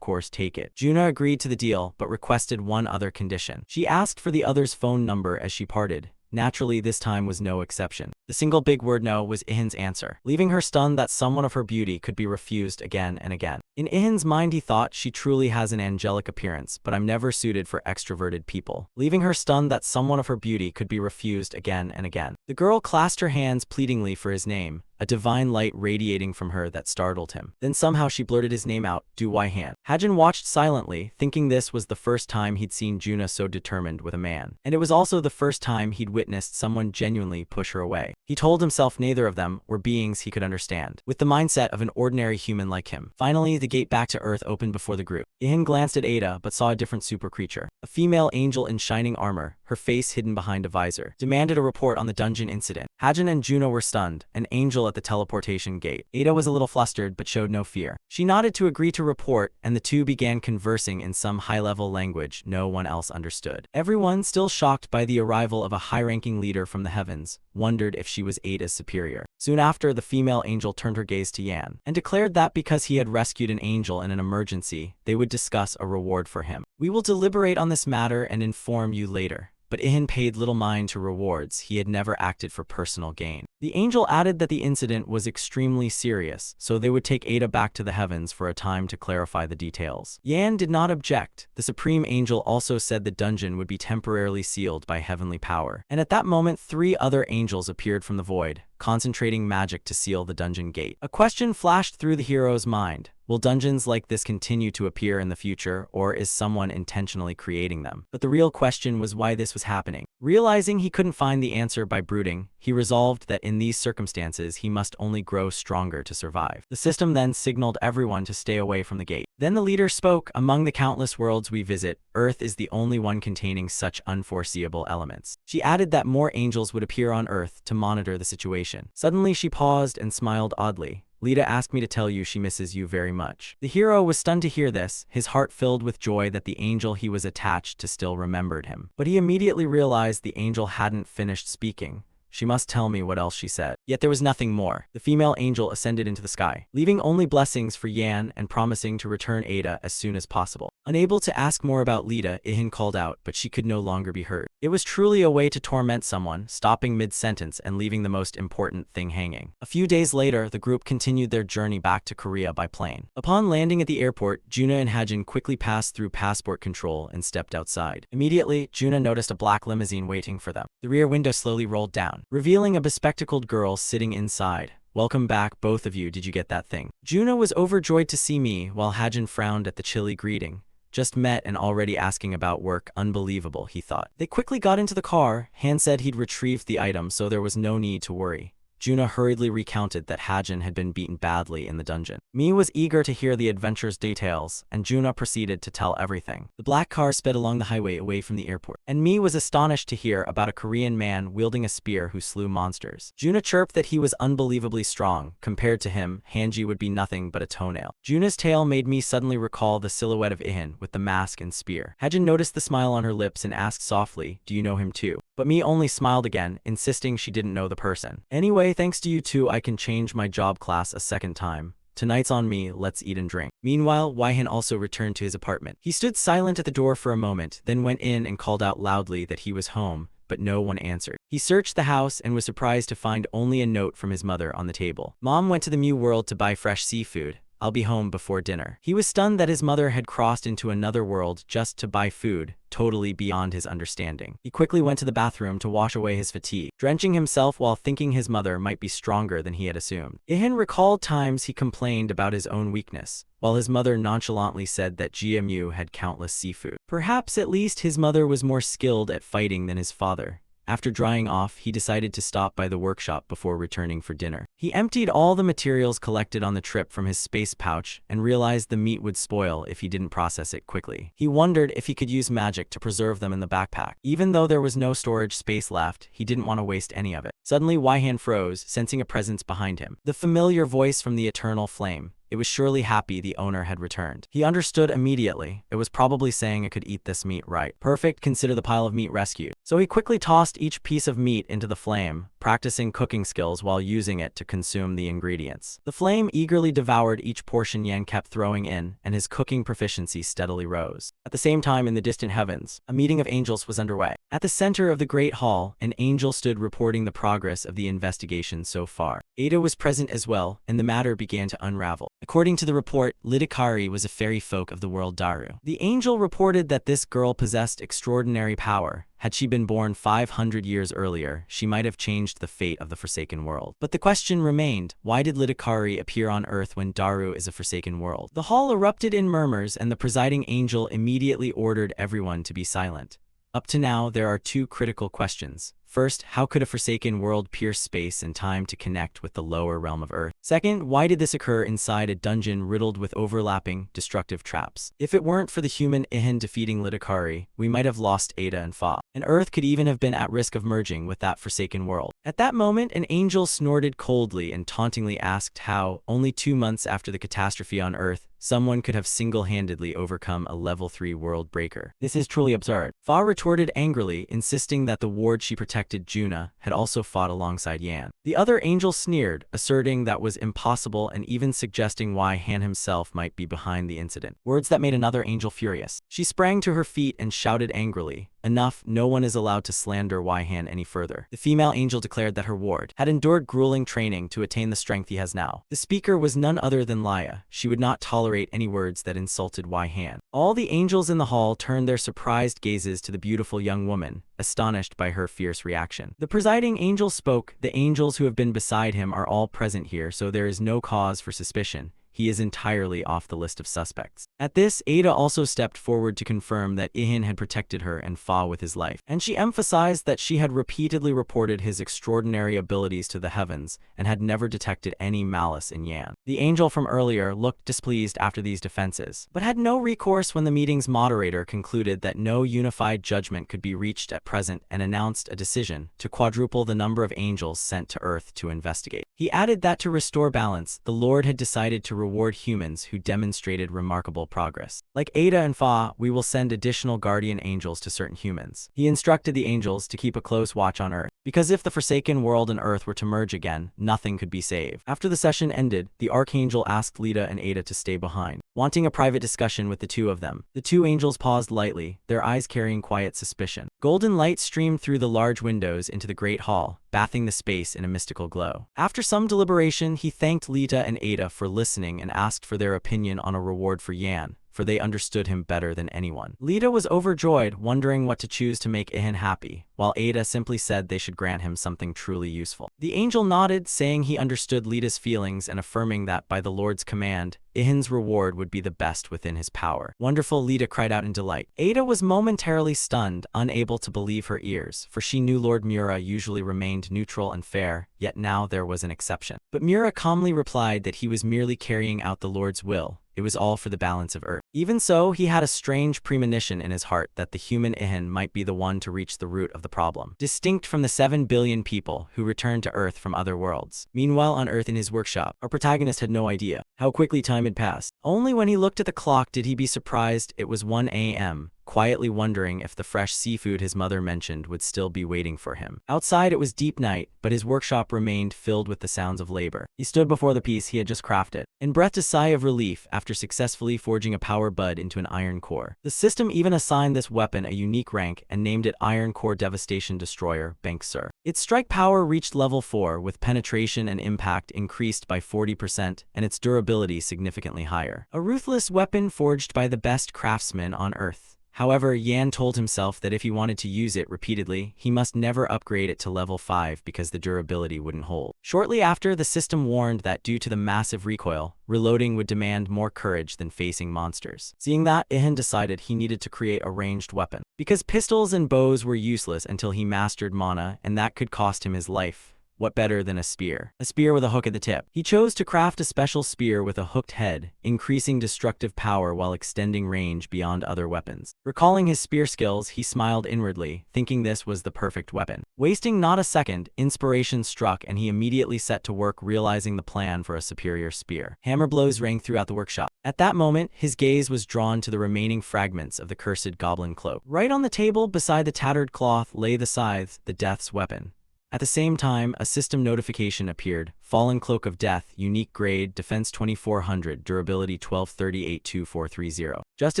course, take it. Juna agreed to the deal, but requested one other condition. She asked for the other's phone number as she parted. Naturally, this time was no exception. The single big word no was Ihan's answer, leaving her stunned that someone of her beauty could be refused again and again. In Ihan's mind, he thought, she truly has an angelic appearance, but I'm never suited for extroverted people. Leaving her stunned that someone of her beauty could be refused again and again. The girl clasped her hands pleadingly for his name, a divine light radiating from her that startled him. Then somehow she blurted his name out, Du Wai Han. Hajin watched silently, thinking this was the first time he'd seen Juna so determined with a man. And it was also the first time he'd witnessed someone genuinely push her away. He told himself neither of them were beings he could understand, with the mindset of an ordinary human like him. Finally, the gate back to Earth opened before the group. Ihan glanced at Ada, but saw a different super creature. A female angel in shining armor, her face hidden behind a visor, demanded a report on the dungeon incident. Hajin and Juno were stunned, an angel at the teleportation gate. Ada was a little flustered, but showed no fear. She nodded to agree to report, and the two began conversing in some high-level language no one else understood. Everyone, still shocked by the arrival of a high-ranking leader from the heavens, wondered if she was Ada's superior. Soon after, the female angel turned her gaze to Yan, and declared that because he had rescued an angel in an emergency, they would discuss a reward for him. We will deliberate on this matter and inform you later. But Ihan paid little mind to rewards. He had never acted for personal gain. The angel added that the incident was extremely serious, so they would take Ada back to the heavens for a time to clarify the details. Yan did not object. The supreme angel also said the dungeon would be temporarily sealed by heavenly power. And at that moment, 3 other angels appeared from the void, concentrating magic to seal the dungeon gate. A question flashed through the hero's mind. Will dungeons like this continue to appear in the future, or is someone intentionally creating them? But the real question was why this was happening. Realizing he couldn't find the answer by brooding, he resolved that in these circumstances he must only grow stronger to survive. The system then signaled everyone to stay away from the gate. Then the leader spoke, among the countless worlds we visit, Earth is the only one containing such unforeseeable elements. She added that more angels would appear on Earth to monitor the situation. Suddenly she paused and smiled oddly. Lita asked me to tell you she misses you very much. The hero was stunned to hear this, his heart filled with joy that the angel he was attached to still remembered him. But he immediately realized the angel hadn't finished speaking. She must tell me what else she said. Yet there was nothing more. The female angel ascended into the sky, leaving only blessings for Yan and promising to return Ada as soon as possible. Unable to ask more about Lita, Ihan called out, but she could no longer be heard. It was truly a way to torment someone, stopping mid-sentence and leaving the most important thing hanging. A few days later, the group continued their journey back to Korea by plane. Upon landing at the airport, Juna and Hajin quickly passed through passport control and stepped outside. Immediately, Juna noticed a black limousine waiting for them. The rear window slowly rolled down, revealing a bespectacled girl sitting inside. "Welcome back, both of you. Did you get that thing?" Juna was overjoyed to see me, while Hajin frowned at the chilly greeting. Just met and already asking about work. Unbelievable, he thought. They quickly got into the car. Han said he'd retrieved the item, so there was no need to worry. Juna hurriedly recounted that Hajin had been beaten badly in the dungeon. Mi was eager to hear the adventure's details, and Juna proceeded to tell everything. The black car sped along the highway away from the airport, and Mi was astonished to hear about a Korean man wielding a spear who slew monsters. Juna chirped that he was unbelievably strong. Compared to him, Hanji would be nothing but a toenail. Juna's tale made me suddenly recall the silhouette of Ihan with the mask and spear. Hajin noticed the smile on her lips and asked softly, "Do you know him too?" But Mi only smiled again, insisting she didn't know the person. "Anyway, thanks to you two, I can change my job class a second time. Tonight's on me, let's eat and drink." Meanwhile, Waihan also returned to his apartment. He stood silent at the door for a moment, then went in and called out loudly that he was home, but no one answered. He searched the house and was surprised to find only a note from his mother on the table. "Mom went to the Mu world to buy fresh seafood. I'll be home before dinner." He was stunned that his mother had crossed into another world just to buy food, totally beyond his understanding. He quickly went to the bathroom to wash away his fatigue, drenching himself while thinking his mother might be stronger than he had assumed. Ihan recalled times he complained about his own weakness, while his mother nonchalantly said that GMU had countless seafood. Perhaps at least his mother was more skilled at fighting than his father. After drying off, he decided to stop by the workshop before returning for dinner. He emptied all the materials collected on the trip from his space pouch and realized the meat would spoil if he didn't process it quickly. He wondered if he could use magic to preserve them in the backpack. Even though there was no storage space left, he didn't want to waste any of it. Suddenly, Waihan froze, sensing a presence behind him. The familiar voice from the eternal flame. It was surely happy the owner had returned. He understood immediately. It was probably saying I could eat this meat, right? Perfect, consider the pile of meat rescued. So he quickly tossed each piece of meat into the flame, practicing cooking skills while using it to consume the ingredients. The flame eagerly devoured each portion Yan kept throwing in, and his cooking proficiency steadily rose. At the same time, in the distant heavens, a meeting of angels was underway. At the center of the great hall, an angel stood reporting the progress of the investigation so far. Ada was present as well, and the matter began to unravel. According to the report, Litakari was a fairy folk of the world Daru. The angel reported that this girl possessed extraordinary power. Had she been born 500 years earlier, she might have changed the fate of the Forsaken World. But the question remained, why did Litakari appear on Earth when Daru is a Forsaken World? The hall erupted in murmurs, and the presiding angel immediately ordered everyone to be silent. Up to now, there are two critical questions. First, how could a Forsaken World pierce space and time to connect with the lower realm of Earth? Second, why did this occur inside a dungeon riddled with overlapping, destructive traps? If it weren't for the human Ihan defeating Litakari, we might have lost Ada and Fa, and Earth could even have been at risk of merging with that Forsaken World. At that moment, an angel snorted coldly and tauntingly asked how, only 2 months after the catastrophe on Earth, someone could have single-handedly overcome a level 3 world breaker. This is truly absurd. Fa retorted angrily, insisting that the ward she protected, Juna, had also fought alongside Yan. The other angel sneered, asserting that was impossible and even suggesting why Han himself might be behind the incident. Words that made another angel furious. She sprang to her feet and shouted angrily, "Enough, no one is allowed to slander Waihan any further." The female angel declared that her ward had endured grueling training to attain the strength he has now. The speaker was none other than Laya. She would not tolerate any words that insulted Waihan. All the angels in the hall turned their surprised gazes to the beautiful young woman, astonished by her fierce reaction. The presiding angel spoke. "The angels who have been beside him are all present here, so there is no cause for suspicion. He is entirely off the list of suspects." At this, Ada also stepped forward to confirm that Ihan had protected her and Fa with his life, and she emphasized that she had repeatedly reported his extraordinary abilities to the heavens and had never detected any malice in Yan. The angel from earlier looked displeased after these defenses, but had no recourse when the meeting's moderator concluded that no unified judgment could be reached at present and announced a decision to quadruple the number of angels sent to Earth to investigate. He added that to restore balance, the Lord had decided to reward humans who demonstrated remarkable progress. Like Ada and Fa, we will send additional guardian angels to certain humans. He instructed the angels to keep a close watch on Earth, because if the Forsaken World and Earth were to merge again, nothing could be saved. After the session ended, the Archangel asked Lita and Ada to stay behind, wanting a private discussion with the two of them. The two angels paused lightly, their eyes carrying quiet suspicion. Golden light streamed through the large windows into the great hall, bathing the space in a mystical glow. After some deliberation, he thanked Lita and Ada for listening and asked for their opinion on a reward for Yan, for they understood him better than anyone. Lita was overjoyed, wondering what to choose to make Ihan happy, while Ada simply said they should grant him something truly useful. The angel nodded, saying he understood Lita's feelings and affirming that by the Lord's command, Ihin's reward would be the best within his power. Wonderful, Lita cried out in delight. Ada was momentarily stunned, unable to believe her ears, for she knew Lord Mura usually remained neutral and fair, yet now there was an exception. But Mura calmly replied that he was merely carrying out the Lord's will. It was all for the balance of Earth. Even so, he had a strange premonition in his heart that the human Ihan might be the one to reach the root of the problem, distinct from the 7 billion people who returned to Earth from other worlds. Meanwhile, on Earth in his workshop, our protagonist had no idea how quickly time had passed. Only when he looked at the clock did he be surprised it was 1 a.m., quietly wondering if the fresh seafood his mother mentioned would still be waiting for him. Outside it was deep night, but his workshop remained filled with the sounds of labor. He stood before the piece he had just crafted, and breathed a sigh of relief after successfully forging a power bud into an iron core. The system even assigned this weapon a unique rank and named it Iron Core Devastation Destroyer, Bank Sir. Its strike power reached level 4, with penetration and impact increased by 40%, and its durability significantly higher. A ruthless weapon forged by the best craftsmen on Earth. However, Yan told himself that if he wanted to use it repeatedly, he must never upgrade it to level 5 because the durability wouldn't hold. Shortly after, the system warned that due to the massive recoil, reloading would demand more courage than facing monsters. Seeing that, Ihan decided he needed to create a ranged weapon, because pistols and bows were useless until he mastered mana, and that could cost him his life. What better than a spear? A spear with a hook at the tip. He chose to craft a special spear with a hooked head, increasing destructive power while extending range beyond other weapons. Recalling his spear skills, he smiled inwardly, thinking this was the perfect weapon. Wasting not a second, inspiration struck and he immediately set to work realizing the plan for a superior spear. Hammer blows rang throughout the workshop. At that moment, his gaze was drawn to the remaining fragments of the cursed goblin cloak. Right on the table, beside the tattered cloth, lay the scythe, the death's weapon. At the same time, a system notification appeared. Fallen Cloak of Death, unique grade, defense 2400, durability 12382430. Just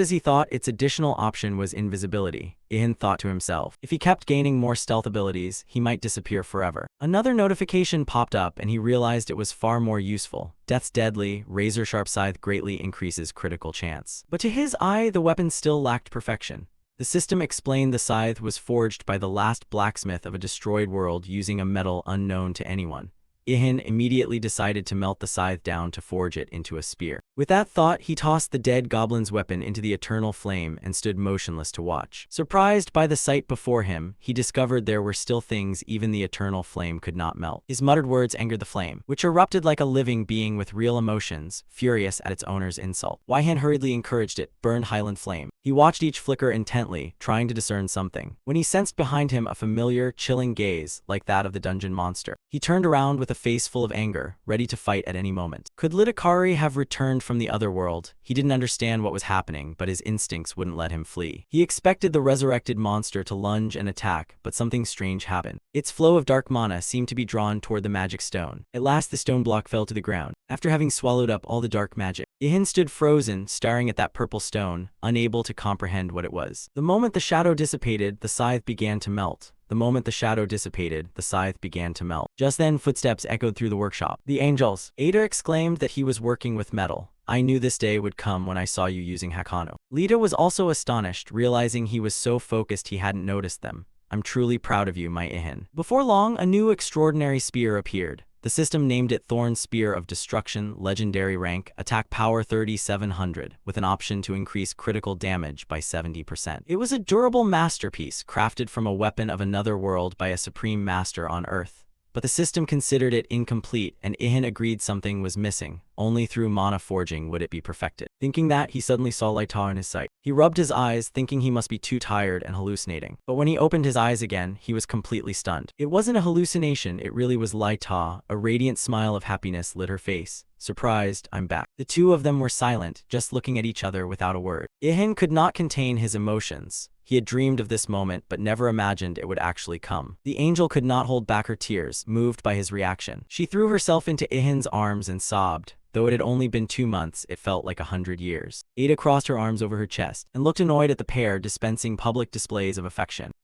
as he thought, its additional option was invisibility. Ihan thought to himself, if he kept gaining more stealth abilities, he might disappear forever. Another notification popped up and he realized it was far more useful. Death's deadly, razor-sharp scythe greatly increases critical chance. But to his eye, the weapon still lacked perfection. The system explained the scythe was forged by the last blacksmith of a destroyed world using a metal unknown to anyone. Ihan immediately decided to melt the scythe down to forge it into a spear. With that thought, he tossed the dead goblin's weapon into the eternal flame and stood motionless to watch. Surprised by the sight before him, he discovered there were still things even the eternal flame could not melt. His muttered words angered the flame, which erupted like a living being with real emotions, furious at its owner's insult. Ihan hurriedly encouraged it, burned Highland flame. He watched each flicker intently, trying to discern something, when he sensed behind him a familiar, chilling gaze, like that of the dungeon monster. He turned around with a face full of anger, ready to fight at any moment. Could Litakari have returned from the other world? He didn't understand what was happening, but his instincts wouldn't let him flee. He expected the resurrected monster to lunge and attack, but something strange happened. Its flow of dark mana seemed to be drawn toward the magic stone. At last, the stone block fell to the ground, after having swallowed up all the dark magic. Ihan stood frozen, staring at that purple stone, unable to comprehend what it was. The moment the shadow dissipated, the scythe began to melt. The moment the shadow dissipated, the scythe began to melt. Just then, footsteps echoed through the workshop. The angels. Ada exclaimed that he was working with metal. I knew this day would come when I saw you using Hakano. Lita was also astonished, realizing he was so focused he hadn't noticed them. I'm truly proud of you, my Ihan. Before long, a new extraordinary spear appeared. The system named it Thorn Spear of Destruction, legendary rank, attack power 3700, with an option to increase critical damage by 70%. It was a durable masterpiece, crafted from a weapon of another world by a supreme master on Earth. but the system considered it incomplete and Ihan agreed something was missing. Only through mana forging would it be perfected. Thinking that, he suddenly saw Lita in his sight. He rubbed his eyes, thinking he must be too tired and hallucinating. But when he opened his eyes again, he was completely stunned. It wasn't a hallucination, it really was Lita. A radiant smile of happiness lit her face. Surprised, I'm back. The two of them were silent, just looking at each other without a word. Ihan could not contain his emotions. He had dreamed of this moment, but never imagined it would actually come. The angel could not hold back her tears, moved by his reaction. She threw herself into Ihan's arms and sobbed. Though it had only been 2 months, it felt like 100 years. Ada crossed her arms over her chest and looked annoyed at the pair dispensing public displays of affection.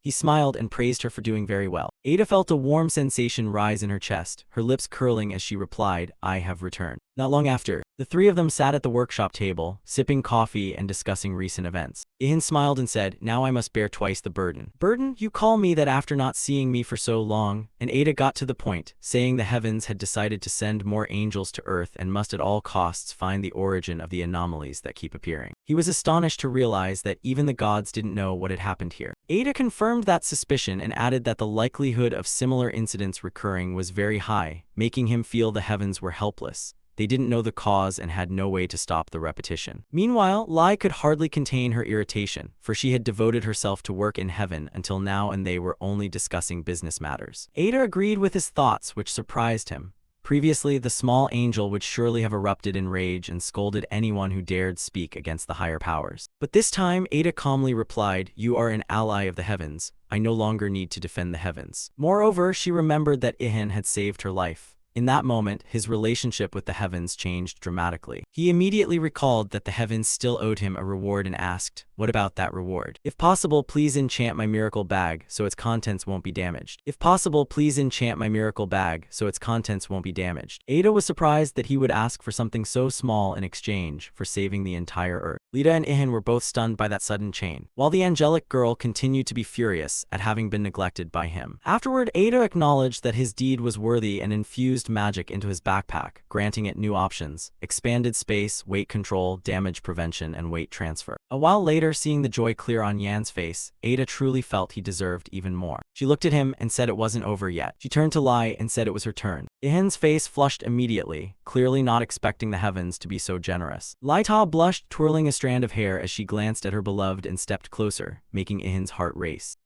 He smiled and praised her for doing very well. Ada felt a warm sensation rise in her chest, her lips curling as she replied, I have returned. Not long after, the three of them sat at the workshop table, sipping coffee and discussing recent events. Ihan smiled and said, now I must bear twice the burden. Burden? You call me that after not seeing me for so long? And Ada got to the point, saying the heavens had decided to send more angels to Earth and must at all costs find the origin of the anomalies that keep appearing. He was astonished to realize that even the gods didn't know what had happened here. Ada confirmed that suspicion and added that the likelihood of similar incidents recurring was very high, making him feel the heavens were helpless. They didn't know the cause and had no way to stop the repetition. Meanwhile, Lai could hardly contain her irritation, for she had devoted herself to work in heaven until now and they were only discussing business matters. Ada agreed with his thoughts, which surprised him. Previously, the small angel would surely have erupted in rage and scolded anyone who dared speak against the higher powers. But this time, Ada calmly replied, you are an ally of the heavens. I no longer need to defend the heavens. Moreover, she remembered that Ihan had saved her life. In that moment, his relationship with the heavens changed dramatically. He immediately recalled that the heavens still owed him a reward and asked, what about that reward? If possible, please enchant my miracle bag so its contents won't be damaged. Ada was surprised that he would ask for something so small in exchange for saving the entire Earth. Lita and Ihan were both stunned by that sudden change, while the angelic girl continued to be furious at having been neglected by him. Afterward, Ada acknowledged that his deed was worthy and infused magic into his backpack, granting it new options: expanded space, weight control, damage prevention, and weight transfer. A while later, seeing the joy clear on Yan's face, Ada truly felt he deserved even more. She looked at him and said it wasn't over yet. She turned to Lai and said it was her turn. Ihan's face flushed immediately, clearly not expecting the heavens to be so generous. Lita blushed, twirling a strand of hair as she glanced at her beloved and stepped closer, making Ihan's heart race.